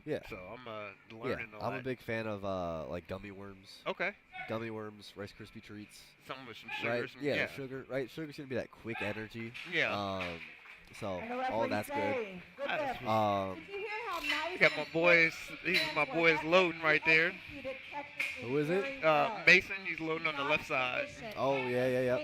Yeah. So I'm learning all I'm that. a big fan of like gummy worms. Okay. Gummy worms, Rice Krispie treats. Something with some sugar. Right? Some, Yeah, sugar. Right? Sugar's gonna be that quick energy. Yeah. So all that's good. That's You got my boys. He's my boys loading right there. Who is it? Mason. He's loading on the left side. Oh yeah.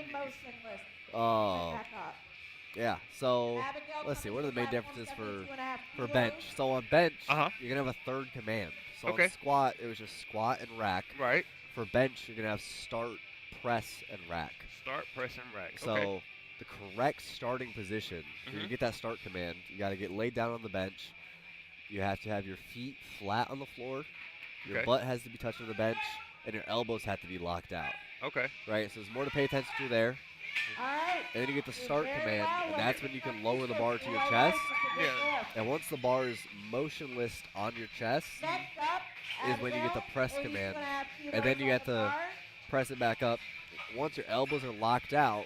Yeah. So let's see. What are the main differences for bench? So on bench, you're gonna have a third command. So on squat, it was just squat and rack. Right. For bench, you're gonna have start, press, and rack. Start, press, and rack. So the correct starting position, when you get that start command, you got to get laid down on the bench. You have to have your feet flat on the floor. Your butt has to be touching the bench, and your elbows have to be locked out. Okay. Right? So there's more to pay attention to there. And then you get the start command, and that's when you can lower the bar to your chest. Yeah. And once the bar is motionless on your chest, is when you get the press command. And then you have to press it back up. Once your elbows are locked out,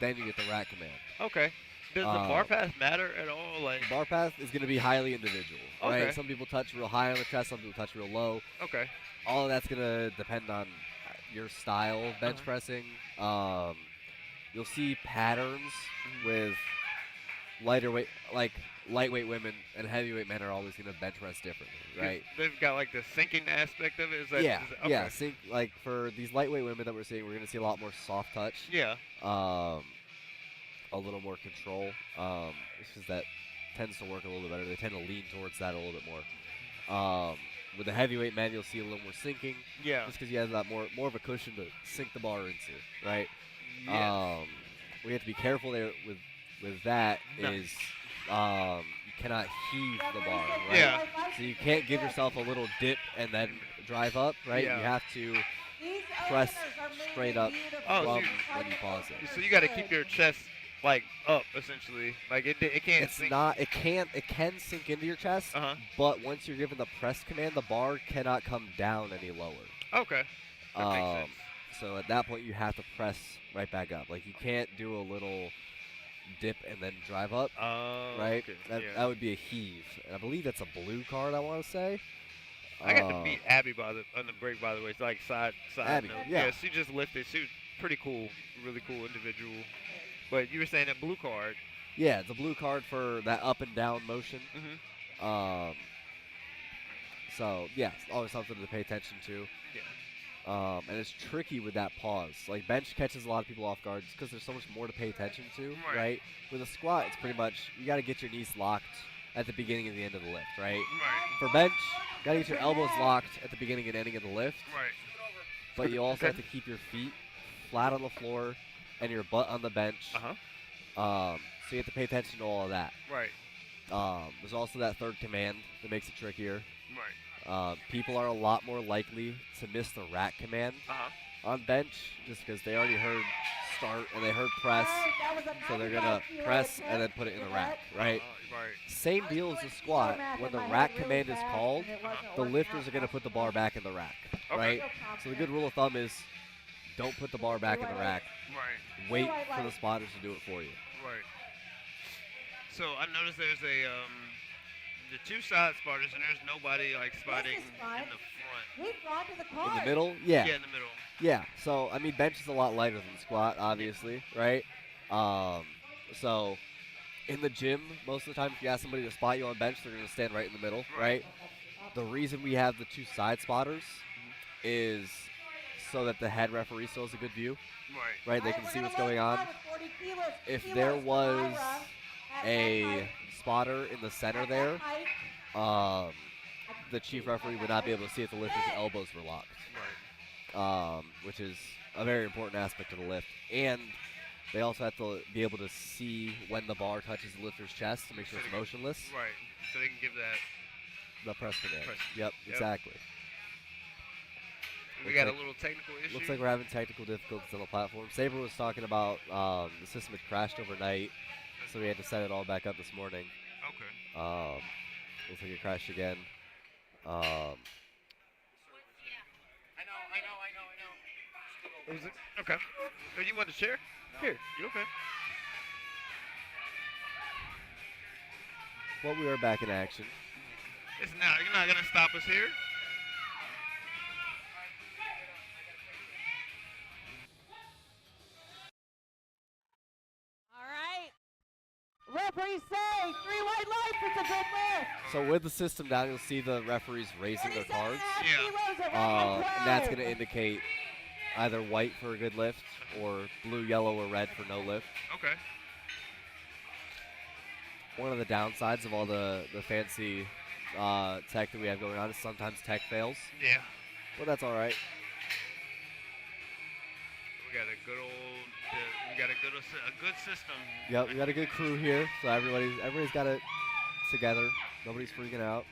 then you get the rack command. Okay. Does the bar path matter at all? Like bar path is going to be highly individual. Okay. Right? Some people touch real high on the chest, some people touch real low. Okay. All of that's going to depend on your style of bench pressing. You'll see patterns with lighter weight, like lightweight women and heavyweight men are always going to bench press differently, right? They've got like the sinking aspect of it. Is that? Yeah, is that, okay. yeah. Like for these lightweight women that we're seeing, we're going to see a lot more soft touch. Yeah. A little more control. It's just that tends to work a little bit better. They tend to lean towards that a little bit more. With the heavyweight men, you'll see a little more sinking. Yeah. Just because you have that more of a cushion to sink the bar into, right? Yes. We have to be careful there with that. No. Is you cannot heave the bar, right? Yeah. So you can't give yourself a little dip and then drive up, right? Yeah. You have to press straight up Oh, so from when you pause it. So you got to keep your chest like up, essentially. Like it can't. It's sink. not. It can sink into your chest, but once you're given the press command, the bar cannot come down any lower. Okay. That makes sense. So at that point, you have to press right back up. Like you can't do a little dip and then drive up, right? Okay. That would be a heave, and I believe that's a blue card. I want to say. I got to meet Abby on the break, by the way. It's like side Abby, note. yeah. She just lifted. She was pretty cool, really cool individual. But you were saying that blue card. Yeah, it's a blue card for that up and down motion. Mm-hmm. So yeah, it's always something to pay attention to. Yeah. And it's tricky with that pause. Like bench catches a lot of people off guard just because there's so much more to pay attention to, right? With a squat, it's pretty much you got to get your knees locked at the beginning and the end of the lift, right? Right. For bench, you got to get your elbows locked at the beginning and ending of the lift. Right. But you also have to keep your feet flat on the floor and your butt on the bench. So you have to pay attention to all of that. Right. There's also that third command that makes it trickier. Right. People are a lot more likely to miss the rack command on bench just because they already heard start and they heard press, so they're gonna press and then put it in the rack, right? Right. Same deal as the squat. When the rack command is called, the lifters are gonna put the bar back in the rack, right? So the good rule of thumb is don't put the bar back in the rack. Right. Wait for the spotters to do it for you. Right. So I noticed there's the two side spotters, and there's nobody like spotting in the front. We've gone to the car. In the middle, yeah. Yeah, in the middle. Yeah, so, I mean, bench is a lot lighter than squat, obviously, right? So, in the gym, most of the time, if you ask somebody to spot you on bench, they're going to stand right in the middle, right? The reason we have the two side spotters is so that the head referee still has a good view, right? They can see what's going on. If there was a spotter in the center there, the chief referee would not be able to see if the lifter's elbows were locked. Which is a very important aspect of the lift. And they also have to be able to see when the bar touches the lifter's chest to make sure it's motionless. Right. So they can give that. The press command. Press. Yep, exactly. We got a little technical issue. Looks like we're having technical difficulties on the platform. Saber was talking about the system had crashed overnight, so we had to set it all back up this morning. Okay. Looks like it crashed again. Was it? Okay. Oh, you want the chair? No. Here. You okay? Well, we are back in action. It's not. You're not gonna stop us here. All right. Referees say 3 white lights. It's a good lift. So with the system down, you'll see the referees raising their cards. Yeah. And that's going to indicate either white for a good lift or blue, yellow, or red for no lift. Okay. One of the downsides of all the fancy tech that we have going on is sometimes tech fails. Yeah. But that's all right. We got a good a good system. Yep, we got a good crew here, so everybody's got it together. Nobody's freaking out.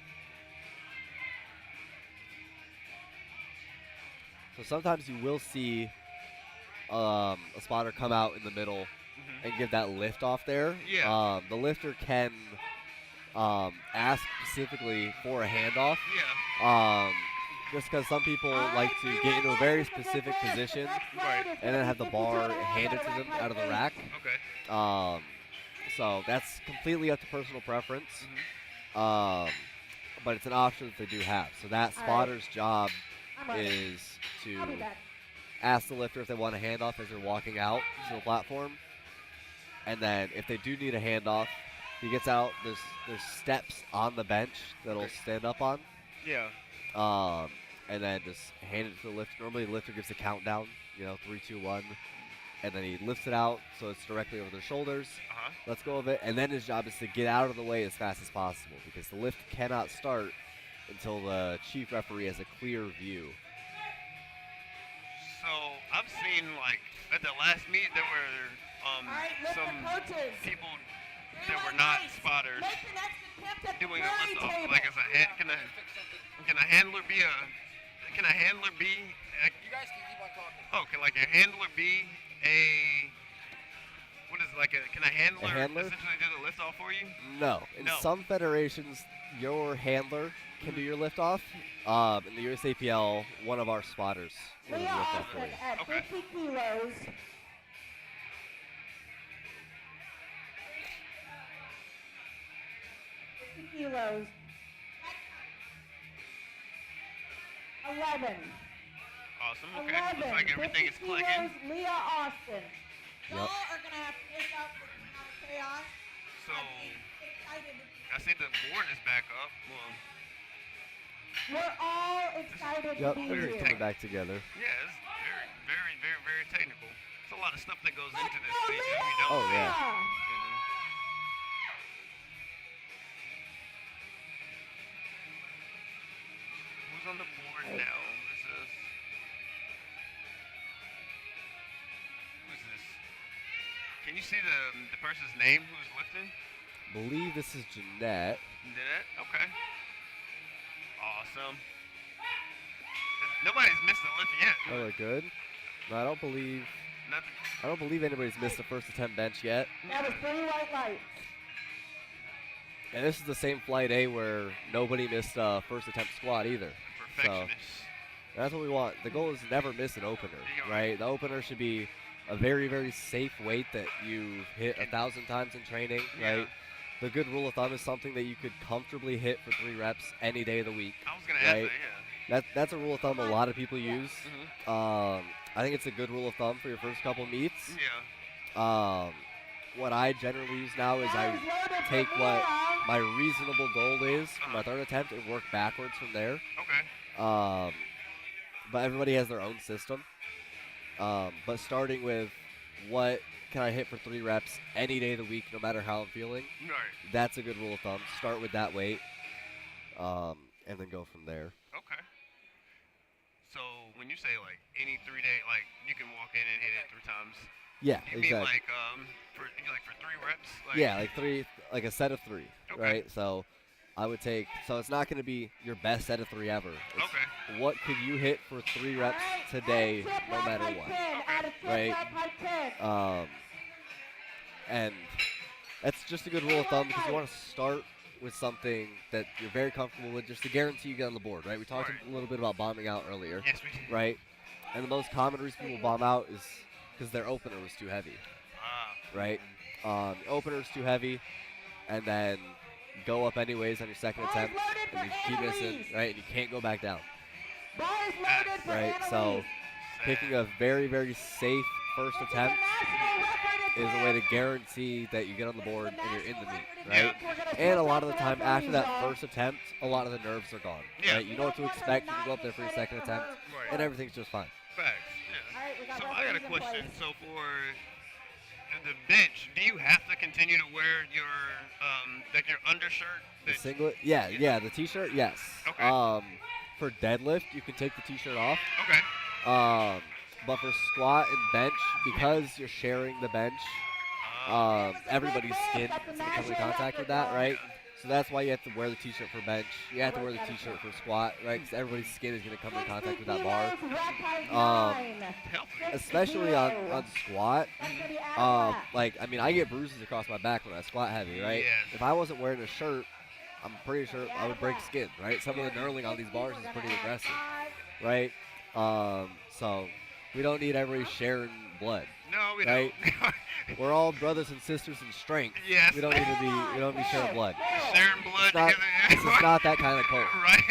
So sometimes you will see a spotter come out in the middle and give that lift off there. Yeah. The lifter can ask specifically for a handoff. Yeah. Just because some people like to get into a very specific position and then have the bar handed to them out of the rack. Okay. So that's completely up to personal preference. But it's an option that they do have. So that spotter's job is to ask the lifter if they want a handoff as they're walking out to the platform. And then if they do need a handoff, He gets out. There's steps on the bench that he'll stand up on. Yeah. And then just hand it to the lifter. Normally the lifter gives a countdown, 3, 2, 1. And then he lifts it out so it's directly over their shoulders. Let's go of it. And then his job is to get out of the way as fast as possible because the lift cannot start until the chief referee has a clear view. So I've seen like at the last meet there were some people that were not spotters doing a lift off. Like as a can a handler be a you guys can keep on talking. Oh, can like a handler be a what is it, like can a handler essentially do the lift off for you? No. In some federations your handler can do your lift off. In the USAPL, one of our spotters will do the lift off for you. At 50 kilos. 50 kilos. 11. Awesome. Okay. Looks like everything is clicking. Leah Austin. Y'all are going to have to wake up with the amount of chaos. So, Excited. I see the board is back up. Well, we're all excited Yep, to be everything's here. coming back together. yeah, it's very, very, very, very technical. There's a lot of stuff that goes into this thing that we don't Oh, see. yeah. Who's on the board now? Who's this? Can you see the person's name who's lifting? Believe this is Jeanette. Did it? Okay. Awesome. Nobody's missed a lift yet. Oh, they're good. No, I don't believe Nothing. anybody's missed a first attempt bench yet. That was 3 white lights. And this is the same flight A where nobody missed a first attempt squat either. Perfectionist. That's what we want. The goal is never miss an opener, right? The opener should be a very, very safe weight that you've hit 1,000 times in training, right? The good rule of thumb is something that you could comfortably hit for 3 reps any day of the week. I was going to ask right? that, That's a rule of thumb a lot of people use. I think it's a good rule of thumb for your first couple meets. Yeah. What I generally use now is I take what my reasonable goal is for my third attempt and work backwards from there. Okay. But everybody has their own system. But starting with what can I hit for 3 reps any day of the week, no matter how I'm feeling, Right. that's a good rule of thumb. Start with that weight, and then go from there. Okay. So when you say like any 3 day, like you can walk in and hit it 3 times. Yeah, You exactly. mean like for 3 reps? Like, Yeah, like a set of 3, Okay. right? So I would take, so it's not going to be your best set of 3 ever. It's Okay. what could you hit for 3 reps today, no matter what, right? And that's just a good rule of thumb because you want to start with something that you're very comfortable with, just to guarantee you get on the board, right? We talked a little bit about bombing out earlier, Yes, we did. right? And the most common reason people bomb out is because their opener was too heavy, right? Opener is too heavy, and then go up anyways on your second attempt, and you keep missing, right? And you can't go back down, right? So picking a very, very safe first attempt is a way to guarantee that you get on the board and you're in the meet, right? And a lot of the time after that first attempt, a lot of the nerves are gone, right? You know what to expect. You can go up there for your second attempt, and everything's just fine. Facts. Yeah. So I got a question. So for the bench, do you have to continue to wear your like your undershirt? The that- singlet, yeah, the t-shirt, yes. Okay. For deadlift, you can take the t-shirt off. Okay. But for squat and bench, because you're sharing the bench, everybody's skin is going to come in contact with that, right? So that's why you have to wear the t-shirt for bench. You have to wear the t-shirt for squat, right? Because everybody's skin is going to come in contact with that bar. Especially on squat. Like, I mean, I get bruises across my back when I squat heavy, right? Yes. If I wasn't wearing a shirt, I'm pretty sure I would break skin, right? Some of the knurling on these bars is pretty aggressive, right? So we don't need everybody sharing blood. No, we Right? don't. We're all brothers and sisters in strength. Yes. We don't need to be sharing blood. Sharing blood It's not, together. this is not that kind of cult. Right.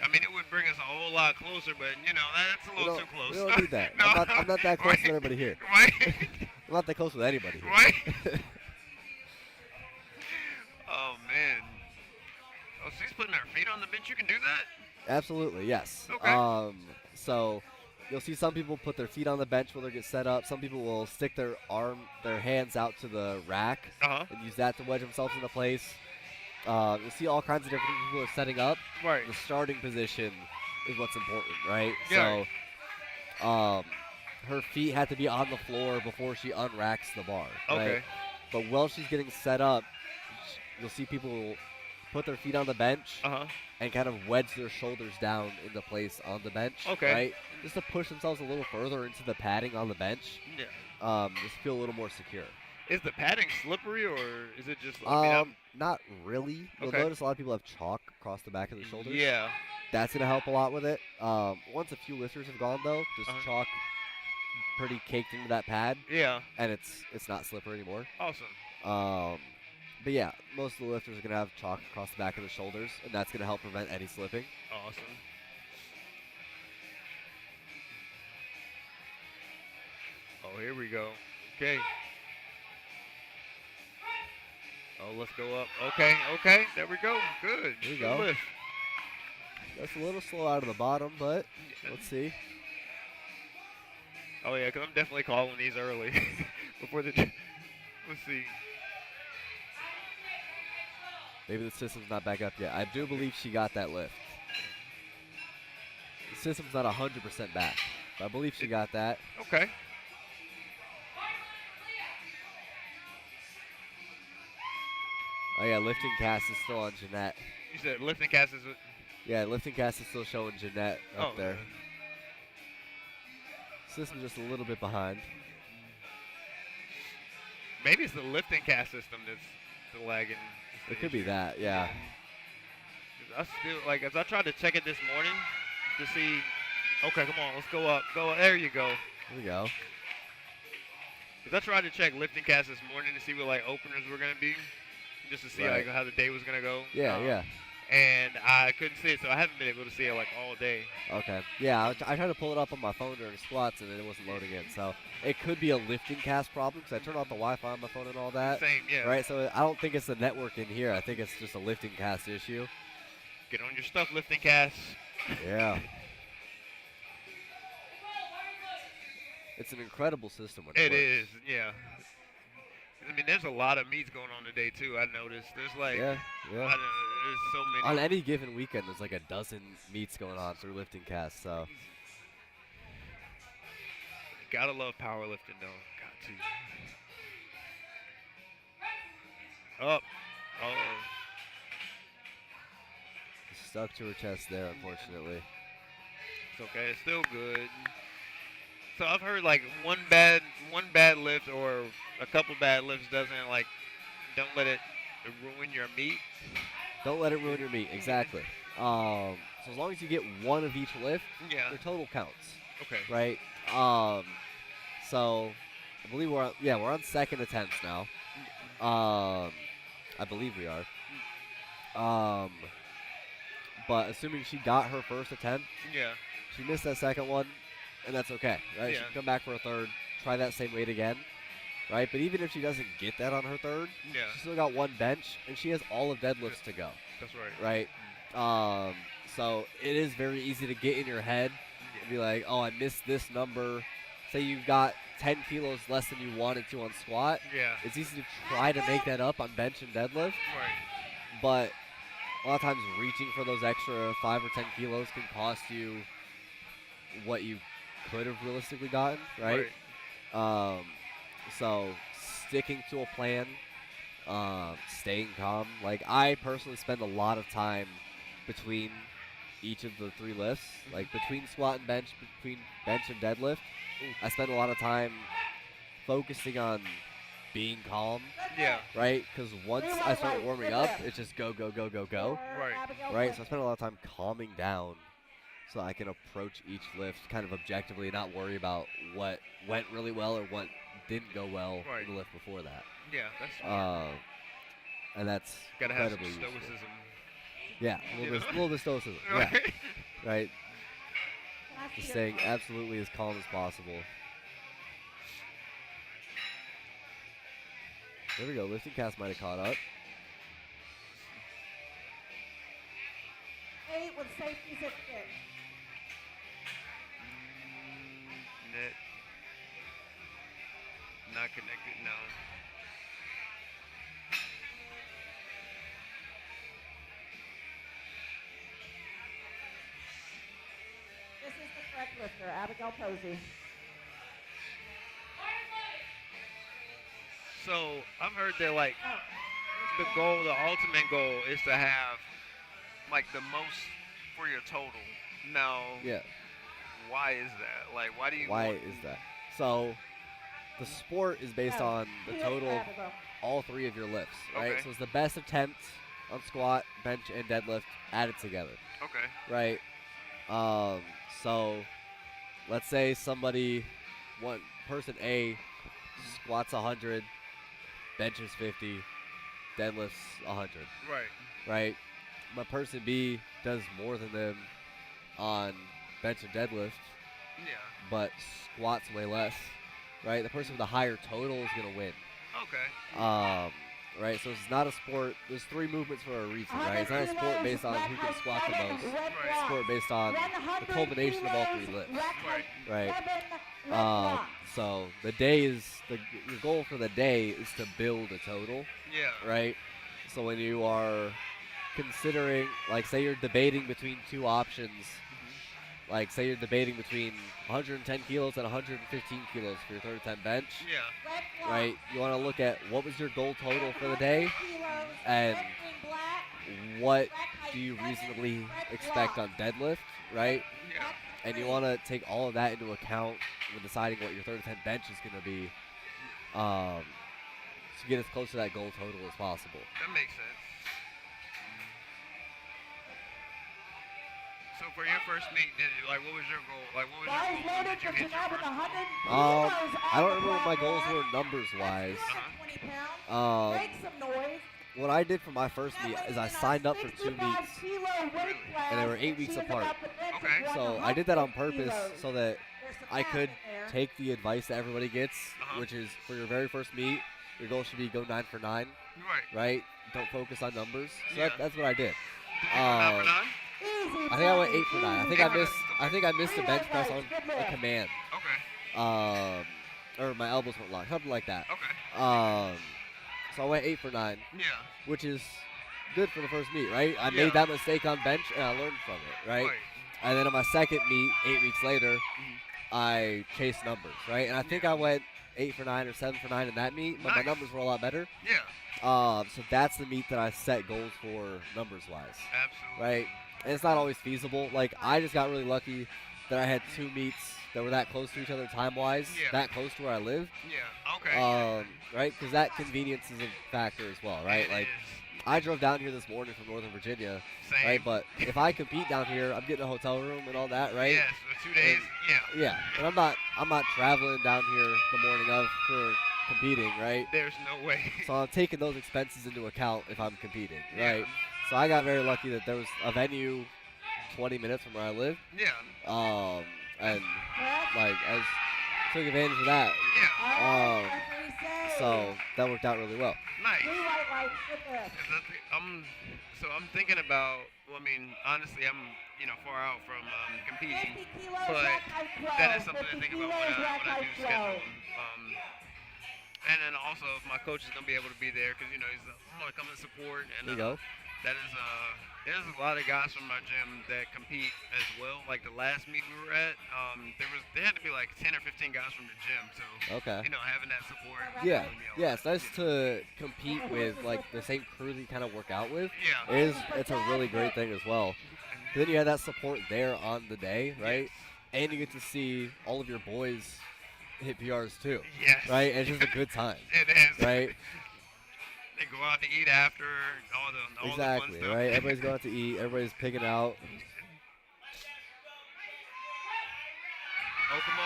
I mean, it would bring us a whole lot closer, but you know, that's a little too close. We don't need that. No. I'm not that close Right. to everybody here. Right. I'm not that close with anybody here. Right? Oh, man. Oh, she's putting her feet on the bench. You can do that? Absolutely, yes. Okay. So you'll see some people put their feet on the bench while they get set up. Some people will stick their hands out to the rack Uh-huh. and use that to wedge themselves into place. You'll see all kinds of different things people are setting up. Right. The starting position is what's important, right? Yeah. So, her feet have to be on the floor before she unracks the bar. Okay. Right? But while she's getting set up, you'll see people put their feet on the bench Uh-huh. and kind of wedge their shoulders down into place on the bench. Okay. Right? Just to push themselves a little further into the padding on the bench. Yeah. Just feel a little more secure. Is the padding slippery, or is it just... I mean, Not really. You'll Okay. notice a lot of people have chalk across the back of their shoulders. yeah. That's going to help a lot with it. Once a few lifters have gone, though, just Uh-huh. chalk pretty caked into that pad, Yeah. and it's not slippery anymore. Awesome. But yeah, most of the lifters are going to have chalk across the back of the shoulders, and that's going to help prevent any slipping. Awesome. Oh, here we go. Okay. Oh, let's go up. Okay, okay. There we go. Good. There you Good go. lift. That's a little slow out of the bottom, but let's see. Oh, yeah, because I'm definitely calling these early. Before the... Let's see. Maybe the system's not back up yet. I do believe she got that lift. The system's not 100% back, but I believe she got that. Okay. Oh yeah, lifting cast is still on Jeanette. You said lifting cast is... Yeah, lifting cast is still showing Jeanette up there. okay. System's just a little bit behind. Maybe it's the lifting cast system that's the lagging. It could be that, yeah. I still, like, as I tried to check it this morning to see... Okay, come on, let's go up. Go. There you go. Here we go. Because I tried to check lifting cast this morning to see what, like, openers were going to be. Just to see, Right. like, how the day was going to go. Yeah, yeah. And I couldn't see it, so I haven't been able to see it, like, all day. Okay. Yeah, I tried to pull it up on my phone during squats, and it wasn't loading in. So it could be a lifting cast problem, because I turned off the Wi-Fi on my phone and all that. Same, yeah. Right, so I don't think it's the network in here. I think it's just a lifting cast issue. Get on your stuff, lifting cast. Yeah. It's an incredible system when It works. is, yeah. I mean, there's a lot of meets going on today, too, I noticed. There's, like, Yeah, I yeah. don't know, there's so many. On any given weekend, there's like a dozen meets going on through lifting cast, so. Gotta love powerlifting, though. Got to. Up. Uh-oh. Stuck to her chest there, unfortunately. It's okay. It's still good. So I've heard like one bad lift or a couple bad lifts don't let it ruin your meet. Don't let it ruin your meet, exactly. So as long as you get one of each lift, Yeah. your total counts, Okay. right? So I believe we're on second attempts now. I believe we are. But assuming she got her first attempt, Yeah. she missed that second one, and that's okay, right? She Yeah. can come back for a third, try that same weight again, right? But even if she doesn't get that on her third, Yeah. she still got one bench, and she has all of deadlifts to go, That's right. right? So it is very easy to get in your head and be like, oh, I missed this number. Say you got 10 kilos less than you wanted to on squat. Yeah. It's easy to try to make that up on bench and deadlift, Right. but a lot of times reaching for those extra 5 or 10 kilos can cost you what you could have realistically gotten, right? So sticking to a plan, staying calm. Like I personally spend a lot of time between each of the three lifts, like between squat and bench, between bench and deadlift. I spend a lot of time focusing on being calm, Yeah. right? Because once I start warming up, it's just go, go, go, go, go, Right. right? So I spend a lot of time calming down so I can approach each lift kind of objectively and not worry about what went really well or what didn't go well Right. in the lift before that. Yeah. That's smart. And that's Gotta have some incredibly useful. stoicism. Yeah, a little bit stoicism. Yeah, Right. right. Just staying absolutely as calm as possible. There we go. Lifting cast might have caught up. 8 with safeties at 6. Net. Not connected, no. This is the correct lifter, Abigail Posey. So I've heard that like the goal, the ultimate goal is to have like the most for your total. Now, Yeah. why is that? Like, why do you Why want, is that? So the sport is based on the total of all 3 of your lifts, right? Okay. So it's the best attempt on squat, bench, and deadlift added together, Okay. right? So let's say person A squats 100, benches 50, deadlifts 100, Right. right? But person B does more than them on bench and deadlift, Yeah. but squats way less, right? The person with the higher total is going to win. Okay. Right? So it's not a sport. There's 3 movements for a reason, right? It's not a sport based on who can squat the most. It's a sport based on the culmination of all 3 lifts, Right. right? So the day is your goal for the day is to build a total, Yeah. right? So when you are considering, like, say you're debating between 2 options, like say you're debating between 110 kilos and 115 kilos for your third attempt bench, Yeah. right? You want to look at what was your goal total for the day and what do you reasonably expect on deadlift, right? Yeah. And you want to take all of that into account when deciding what your third attempt bench is going to be, to get as close to that goal total as possible. That makes sense. So for your first meet, what was your goal? Like, what was your goal? Did you hit your first goal? I don't remember what my goals were numbers-wise. What I did for my first meet is I signed up for 2 meets, and they were 8 weeks apart. Okay. So I did that on purpose so that I could take the advice that everybody gets, which is for your very first meet, your goal should be go 9 for 9, Right. right? Don't focus on numbers. So Yeah. that's what I did. Did you go 9 for 9? I think I went 8 for 9. I think I missed a bench press on a command. Okay. Or my elbows weren't locked, something like that. Okay. So I went 8 for 9, Yeah. which is good for the first meet, right? I Yeah. made that mistake on bench and I learned from it, right? And then on my second meet, 8 weeks later, I chased numbers, right? And I think I went 8 for 9 or 7 for 9 in that meet, but my Nice. numbers were a lot better. Yeah. So that's the meet that I set goals for numbers-wise, Absolutely. right? And it's not always feasible. Like, I just got really lucky that I had 2 meets that were that close to each other time-wise, Yeah. that close to where I live, Yeah. Okay. right? Because that convenience is a factor as well, right? It Like, is. I drove down here this morning from Northern Virginia, Same. right? But if I compete down here, I'm getting a hotel room and all that, right? Yes. For 2 days. Yeah. Yeah, and I'm not traveling down here the morning of for competing, right? There's no way. So I'm taking those expenses into account if I'm competing, Yeah. right? So I got very lucky that there was a venue 20 minutes from where I live, Yeah. and like I took advantage of that. Yeah. So that worked out really well. Nice. I'm thinking about. Well, I mean, honestly, I'm far out from competing, but that is something to think about when I do schedule. And then also, if my coach is gonna be able to be there, because he's I'm gonna come and support. And There you go. that is there's a lot of guys from my gym that compete as well. Like the last meet we were at, there had to be like 10 or 15 guys from the gym. So Okay. having that support. Yeah, really helps. yeah, it's nice to compete with like the same crew that you kind of work out with. Yeah. It's a really great thing as well. Then you have that support there on the day, right? And you get to see all of your boys hit PRs too, Yes. right? And it's just a good time, It is. right? They go out to eat after all the Exactly, fun stuff. right? Everybody's going out to eat. Everybody's picking out. Oh, come on.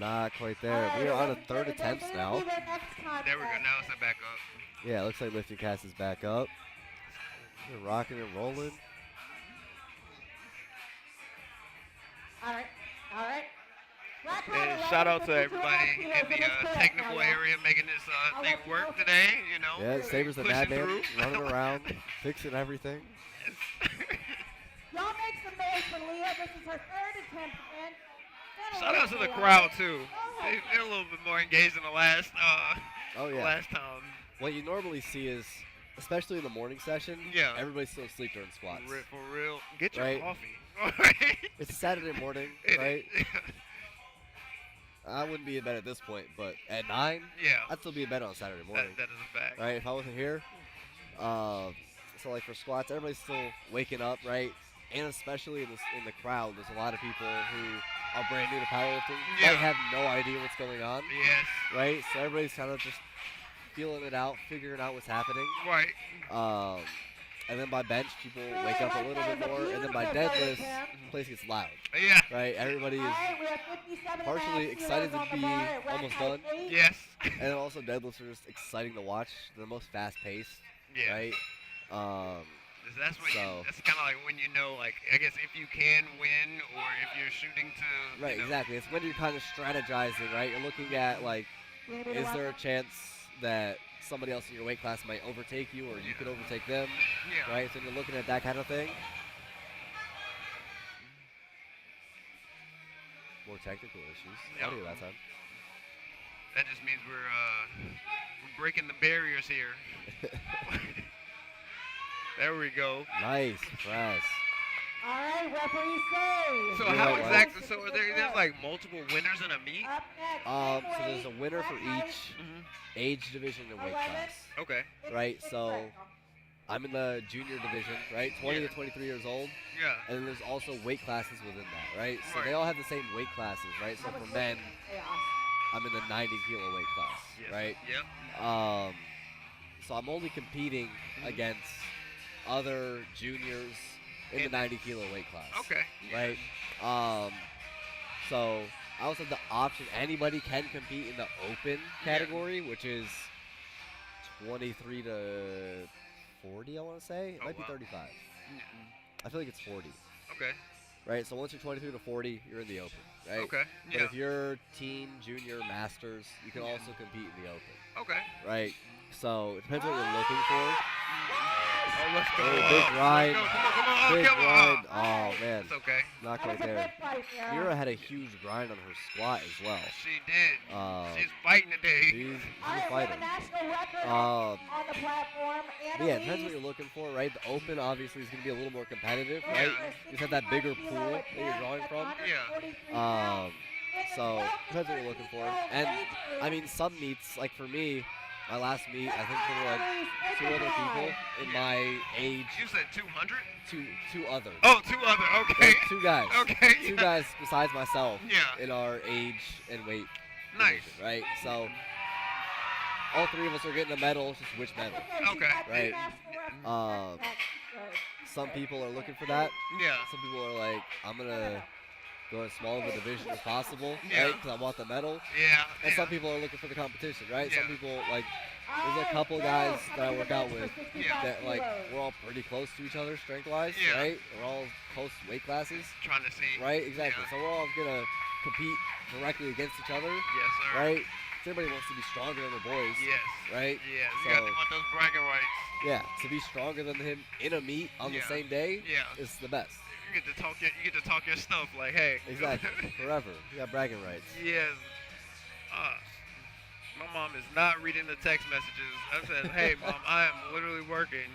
Not quite there. We are on a third attempt now. There we go. Now it's back up. Yeah, it looks like lifting cast is back up. We're rocking and rolling. All right. And shout out to everybody in the technical area making this thing work today. You know, Yeah, Saber's the pushing madman, through. running around, fixing everything. Y'all make some noise for Leah. This is her third attempt, man. Shout out to the crowd too. They're a little bit more engaged than the last Oh, yeah. last time. What you normally see is, especially in the morning session, Yeah. everybody's still asleep during squats. For real. Get your Right. coffee. It's Saturday morning, right? I wouldn't be in bed at this point, but at 9, Yeah. I'd still be in bed on Saturday morning, That is a fact. right? If I wasn't here. So like for squats, everybody's still waking up, right? And especially in the crowd, there's a lot of people who are brand new to powerlifting, Yeah. might have no idea what's going on, Yes. right? So everybody's kind of just feeling it out, figuring out what's happening. Right. And then by bench, people wake up a little bit more, and then by deadlift, the place gets loud, Yeah. right? Everybody is All right, we have 57 partially excited to be almost done, Yes. and then also deadlifts are just exciting to watch. They're the most fast-paced, Yeah. right? That's when So- that's kind of like when you know, like, I guess if you can win or if you're shooting to. Right, you know, exactly. It's when you're kind of strategizing, right? You're looking at, like, is there a chance that somebody else in your weight class might overtake you, or you could overtake them, Yeah. right? So you're looking at that kind of thing. More technical issues. Yeah. Audio that time. That just means we're breaking the barriers here. There we go. Nice press. All right, referee say. So You're how right, exactly? So there's like multiple winners in a meet. Up next, So there's a winner for each Mm-hmm. age division and weight 11. class, Okay. right? So I'm in the junior division, right? 20 Yeah. to 23 years old. Yeah. And then there's also weight classes within that, right? So Right. they all have the same weight classes, right? So for men, I'm in the 90 kilo weight class, Yes. right? Yep. So I'm only competing against other juniors in the In- 90 kilo weight class, Okay. right? So I also have the option, anybody can compete in the open category, which is 23 to 40, I want to say. It Oh, might be wow. 35. I feel like it's 40. Okay. Right, so once you're 23 to 40, you're in the open, right? Okay. But Yeah. if you're teen, junior, masters, you can also compete in the open, Okay. right? So it depends what you're looking for. Oh, let's go. Oh, big grind. Let's go. Come on. Big Come on. grind. Oh, man. It's okay. Not quite there. Mira had a huge grind on her squat as well. She did. Um, She's fighting today. She's All a right, we have a fighter. national record Um, on the platform. But yeah, it depends what you're looking for, right? The open obviously is going to be a little more competitive, right? You just have that bigger pool that you're drawing from. So depends what you're looking for. And I mean, some meets, like for me, my last meet, I think there were like 2 other people in my age, You said 200? two others. Oh, 2 other. Okay. Like 2 guys. Okay. 2 guys besides myself Yeah. in our age and weight Nice. division, right? So all 3 of us are getting a medal, it's just which medal. Okay. Right. Some people are looking for that. Yeah. Some people are like, I'm going to go as small of a division as possible, Yeah. right? Because I want the medal. Yeah. And some people are looking for the competition, right? Yeah. Some people, like, there's a couple guys that I work out with Yeah. that, like, we're all pretty close to each other strength-wise, Yeah. right? We're all close weight classes, Trying to see. right? Exactly. Yeah. So we're all going to compete directly against each other, Yes, sir. right? So everybody wants to be stronger than their boys, Yes. right? Yes. So- You want those bragging rights. Yeah, to be stronger than him in a meet on the Yeah. same day Yeah. is the best. You get to talk your stuff like, hey. Exactly. Forever. You got bragging rights. Yes. My mom is not reading the text messages. I said, hey, Mom, I am literally working.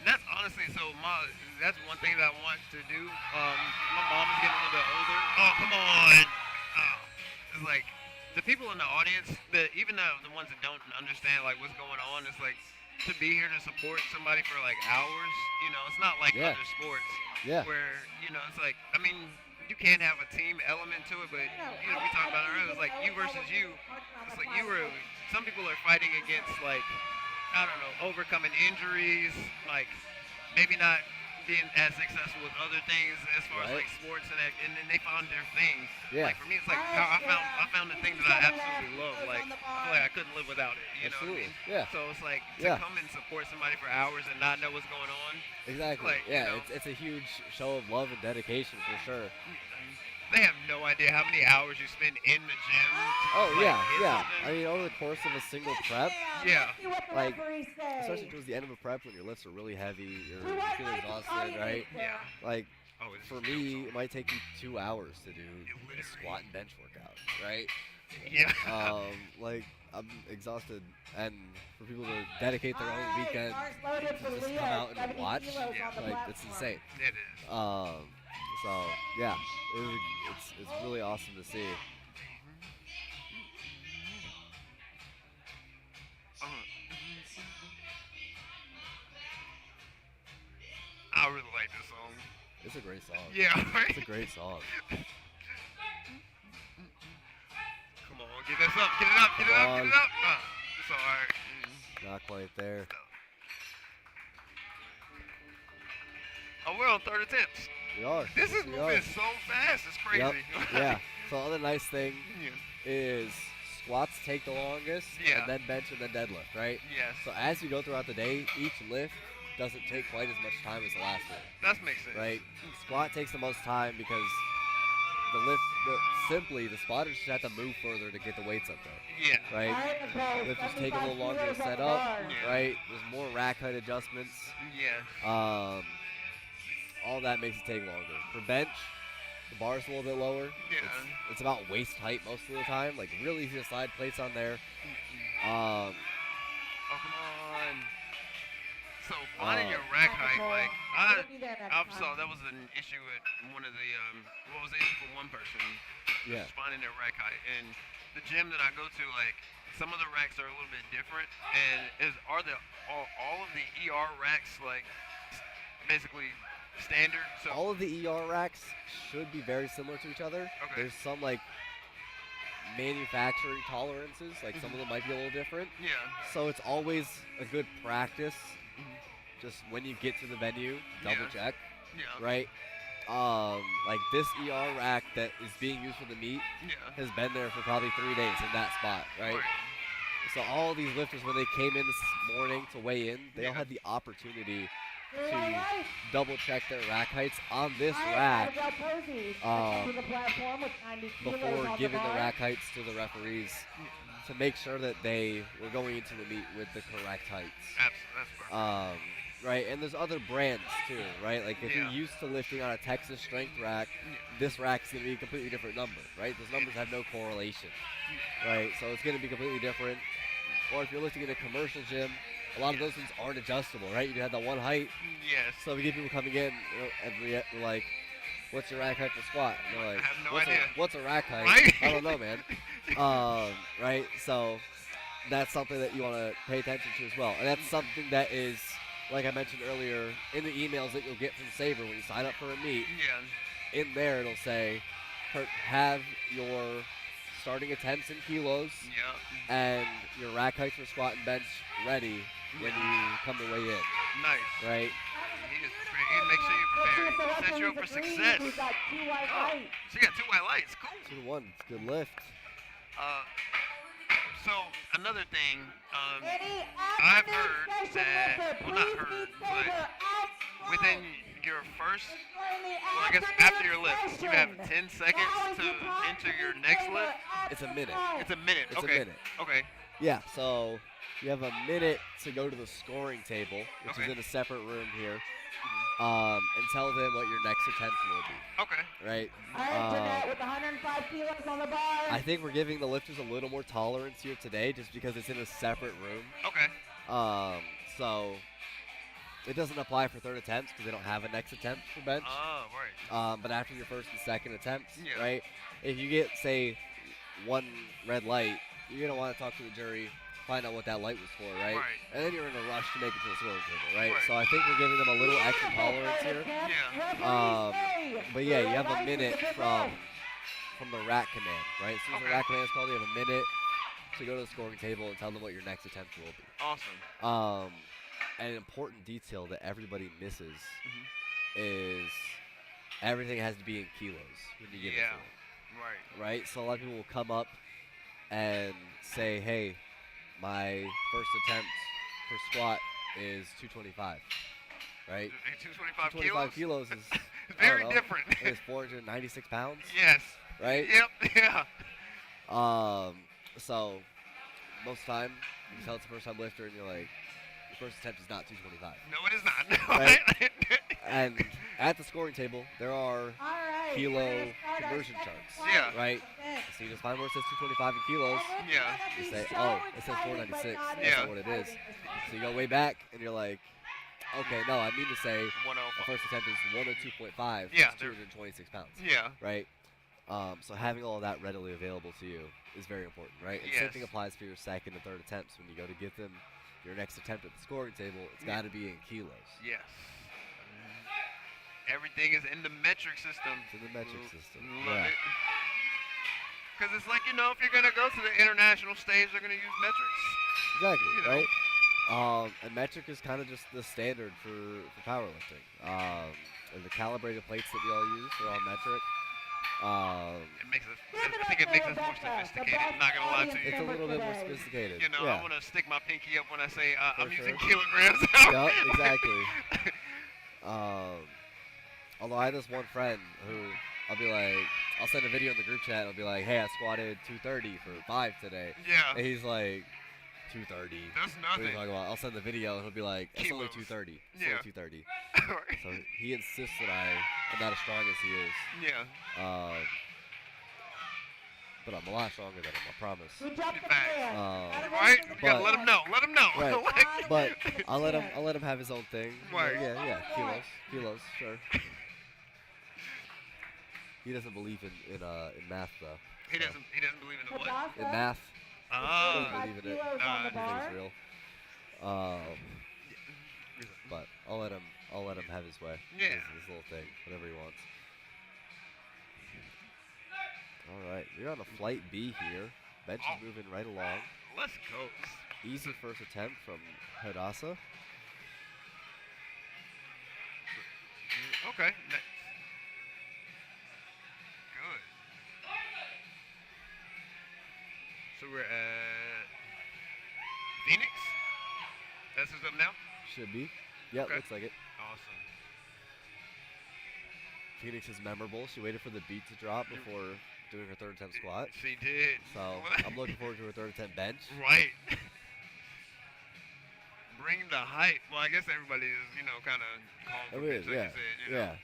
That's honestly, that's one thing that I want to do. My mom is getting a little bit older. Oh, come on. It's like, the people in the audience, even the ones that don't understand like what's going on, it's like, to be here to support somebody for like hours, it's not like Yeah. other sports Yeah. where, it's like, I mean, you can have a team element to it, but, we talked about it earlier, it's like you versus you. It's like some people are fighting against like, I don't know, overcoming injuries, like maybe not being as successful with other things as far as Right. like sports and then they found their thing. Yeah. Like for me, it's like I found the thing that I absolutely love. Like I feel like I couldn't live without it. You know what I Absolutely. mean? Yeah. So it's like to Yeah. come and support somebody for hours and not know what's going on. Exactly. Like, you Yeah, know. it's a huge show of love and dedication for sure. They have no idea how many hours you spend in the gym. to, Oh like, yeah, hit yeah. something. I mean, over the course of a single prep, Yeah. See what the Like, referees say. especially towards the end of a prep when your lifts are really heavy, you're Two white feeling lights, all exhausted, you right? need. Yeah. Like Oh, it's for just me, so- it might take you 2 hours to do literally- a squat and bench workout, right? Yeah. Like I'm exhausted, and for people to dedicate their own weekend Loaded to for just Leah, come out and 70 watch, kilos Yeah. on the like it's platform. insane. It is. So yeah, it's really awesome to see. I really like this song. It's a great song. Yeah, right? It's a great song. Come on, get this up, get it up, get it up, get Come it up. It's alright. Not quite there. Oh, we're on third attempts. We are. This is We moving are. so fast, it's crazy. Yep. Yeah. So other nice thing Yeah. is squats take the longest, Yeah. and then bench and then deadlift, right? Yes. So as you go throughout the day, each lift doesn't take quite as much time as the last one, That makes sense. right? Squat takes the most time because simply the spotters just have to move further to get the weights up there, Yeah. right? Alright, Nicole, Lift just take a 75 little longer to kilos on set the up, bar. Yeah. right? There's more rack height adjustments. Yeah. All that makes it take longer. For bench, the bar's a little bit lower. Yeah. It's about waist height most of the time. Like really easy to slide plates on there. Oh, come on. So finding your rack height, like We'll be there next I time. saw that was an issue at one of the what was the issue for one person? Yeah. Just finding their rack height. And the gym that I go to, like some of the racks are a little bit different. And are all of the ER racks like basically standard? So All of the ER racks should be very similar to each other. Okay. There's some like manufacturing tolerances, like some of them might be a little different. yeah. So it's always a good practice. Just when you get to the venue, double Yeah. check, Yeah. right? Like this ER rack that is being used for the meet Yeah. has been there for probably 3 days in that spot, right? So all these lifters, when they came in this morning to weigh in, they all Yeah. had the opportunity Three to white lights. double check their rack heights on this Alright, rack Abigail Posey, um, to the platform with 90 kilos before on giving the bar. rack heights to the referees to make sure that they were going into the meet with the correct heights. That's perfect. Right, and there's other brands too, right? Like if Yeah. you're used to lifting on a Texas strength rack, this rack's gonna be a completely different number, right? Those numbers have no correlation, right? So it's gonna be completely different. Or if you're lifting in a commercial gym, a lot of those things aren't adjustable, right? You have that one height. Yes. So we get people coming in, and we're like, "What's your rack height for squat?" And they're like, I have no what's idea." what's a rack height? Right? I don't know, man. Right? So that's something that you want to pay attention to as well, and that's something that is, like I mentioned earlier, in the emails that you'll get from Sabre when you sign up for a meet. Yeah. In there, it'll say, "Have your starting attempts in kilos Yeah. and your rack heights for squat and bench ready when you come to weigh in." Nice. Right? He makes sure you're Let's see if the prepared. Sets you up for referees agree. success. We've got 2 white Oh, lights. so you got 2 white lights. Cool. 2-1. It's a good lift. So another thing, Any I've active heard session that, lifter, well, not please heard, meet but Sabre at within strength your first, during the well, I guess after afternoon your lift, you session. have 10 seconds Now is to your time enter to your meet next Sabre lift. at It's a the minute. strength. It's a minute. It's a Okay. minute. Okay. Yeah, so you have a minute to go to the scoring table, which is Okay. in a separate room here, and tell them what your next attempt will be, Okay. right? All right, Jeanette with 105 kilos on the bar. I think we're giving the lifters a little more tolerance here today just because it's in a separate room. Okay. So it doesn't apply for third attempts because they don't have a next attempt for bench. Oh, right. But after your first and second attempts, Yeah. right? If you get, say, one red light, you're going to want to talk to the jury, find out what that light was for, right? Right. And then you're in a rush to make it to the scoring table, right? Right. So I think we're giving them a little extra tolerance here. Yeah. But yeah, you have a minute from the rack command, right? As soon as the Okay. rack command is called, you have a minute to go to the scoring table and tell them what your next attempt will be. Awesome. An important detail that everybody misses is everything has to be in kilos when you give it to Yeah. them. Right. Right? So a lot of people will come up and say, hey, my first attempt per squat is 225, right? 225 225 kilos. kilos is It's I don't very know, different. I think it's 496 pounds, Yes. right? Yep. Yeah. So most of the time, you tell it's a first-time lifter and you're like, your first attempt is not 225. No, it is not. Right. And at the scoring table, there are All right. we're kilo gonna start our conversion second charts, flight. Yeah. right? Bench. So you just find where it says 225 in kilos. And it's Yeah. gonna You be say, so oh, it says exciting, but 496. not That's Yeah. not what it is. exciting. So you go way back and you're like, okay, no, I mean to say 105. the first attempt is 102.5. Yeah, It's 226 pounds, Yeah. right? So having all of that readily available to you is very important, right? And same Yes. thing applies for your second and third attempts. When you go to get them, your next attempt at the scoring table, it's got to be in kilos. Yes. Everything is in the metric system. It's in the metric system. Love Yeah. it. Because it's like, if you're going to go to the international stage, they're going to use metrics. Exactly, You know. right? And metric is kind of just the standard for powerlifting. And the calibrated plates that we all use are all metric. It makes us, I think it makes us more sophisticated. I'm not going to lie to you. It's a little bit more sophisticated. I want to stick my pinky up when I say I'm For using sure. kilograms. Yep, exactly. Although I have this one friend who I'll send a video in the group chat and I'll be like, hey, I squatted 230 for 5 today. Yeah. And he's like, 230. That's What are you nothing. talking about? I'll send the video and he'll be like, it's only Kilos. 230. It's Yeah. only 230. So he insists that I'm not as strong as he is. Yeah. But I'm a lot stronger than him, I promise. Good job to Facts. Fran. Um, Gotta Right? wait for You the gotta But- let him know. Let him know. Right. Like, But I'll let him have his own thing. Right. Yeah, kilos, sure. He doesn't believe in math though. he doesn't believe in the what? In math, Ah. doesn't believe in it. kilos on the He bar. thinks it's real. But I'll let him have his way. Yeah. His little thing, whatever he wants. All right, we're on a flight B here. Bench is moving right along. Let's go. Easy first attempt from Hadassah. Okay. Next. Good. So we're at Phoenix. That's what's up now. Should be. Yep, Okay. looks like it. Awesome. Phoenix is memorable. She waited for the beat to drop before doing her third attempt squat. She did. So I'm looking forward to her third attempt bench. Right. Bring the hype. Well, I guess everybody is, kind of calling for Oh, it is, bench, like yeah. you said, you know. Yeah.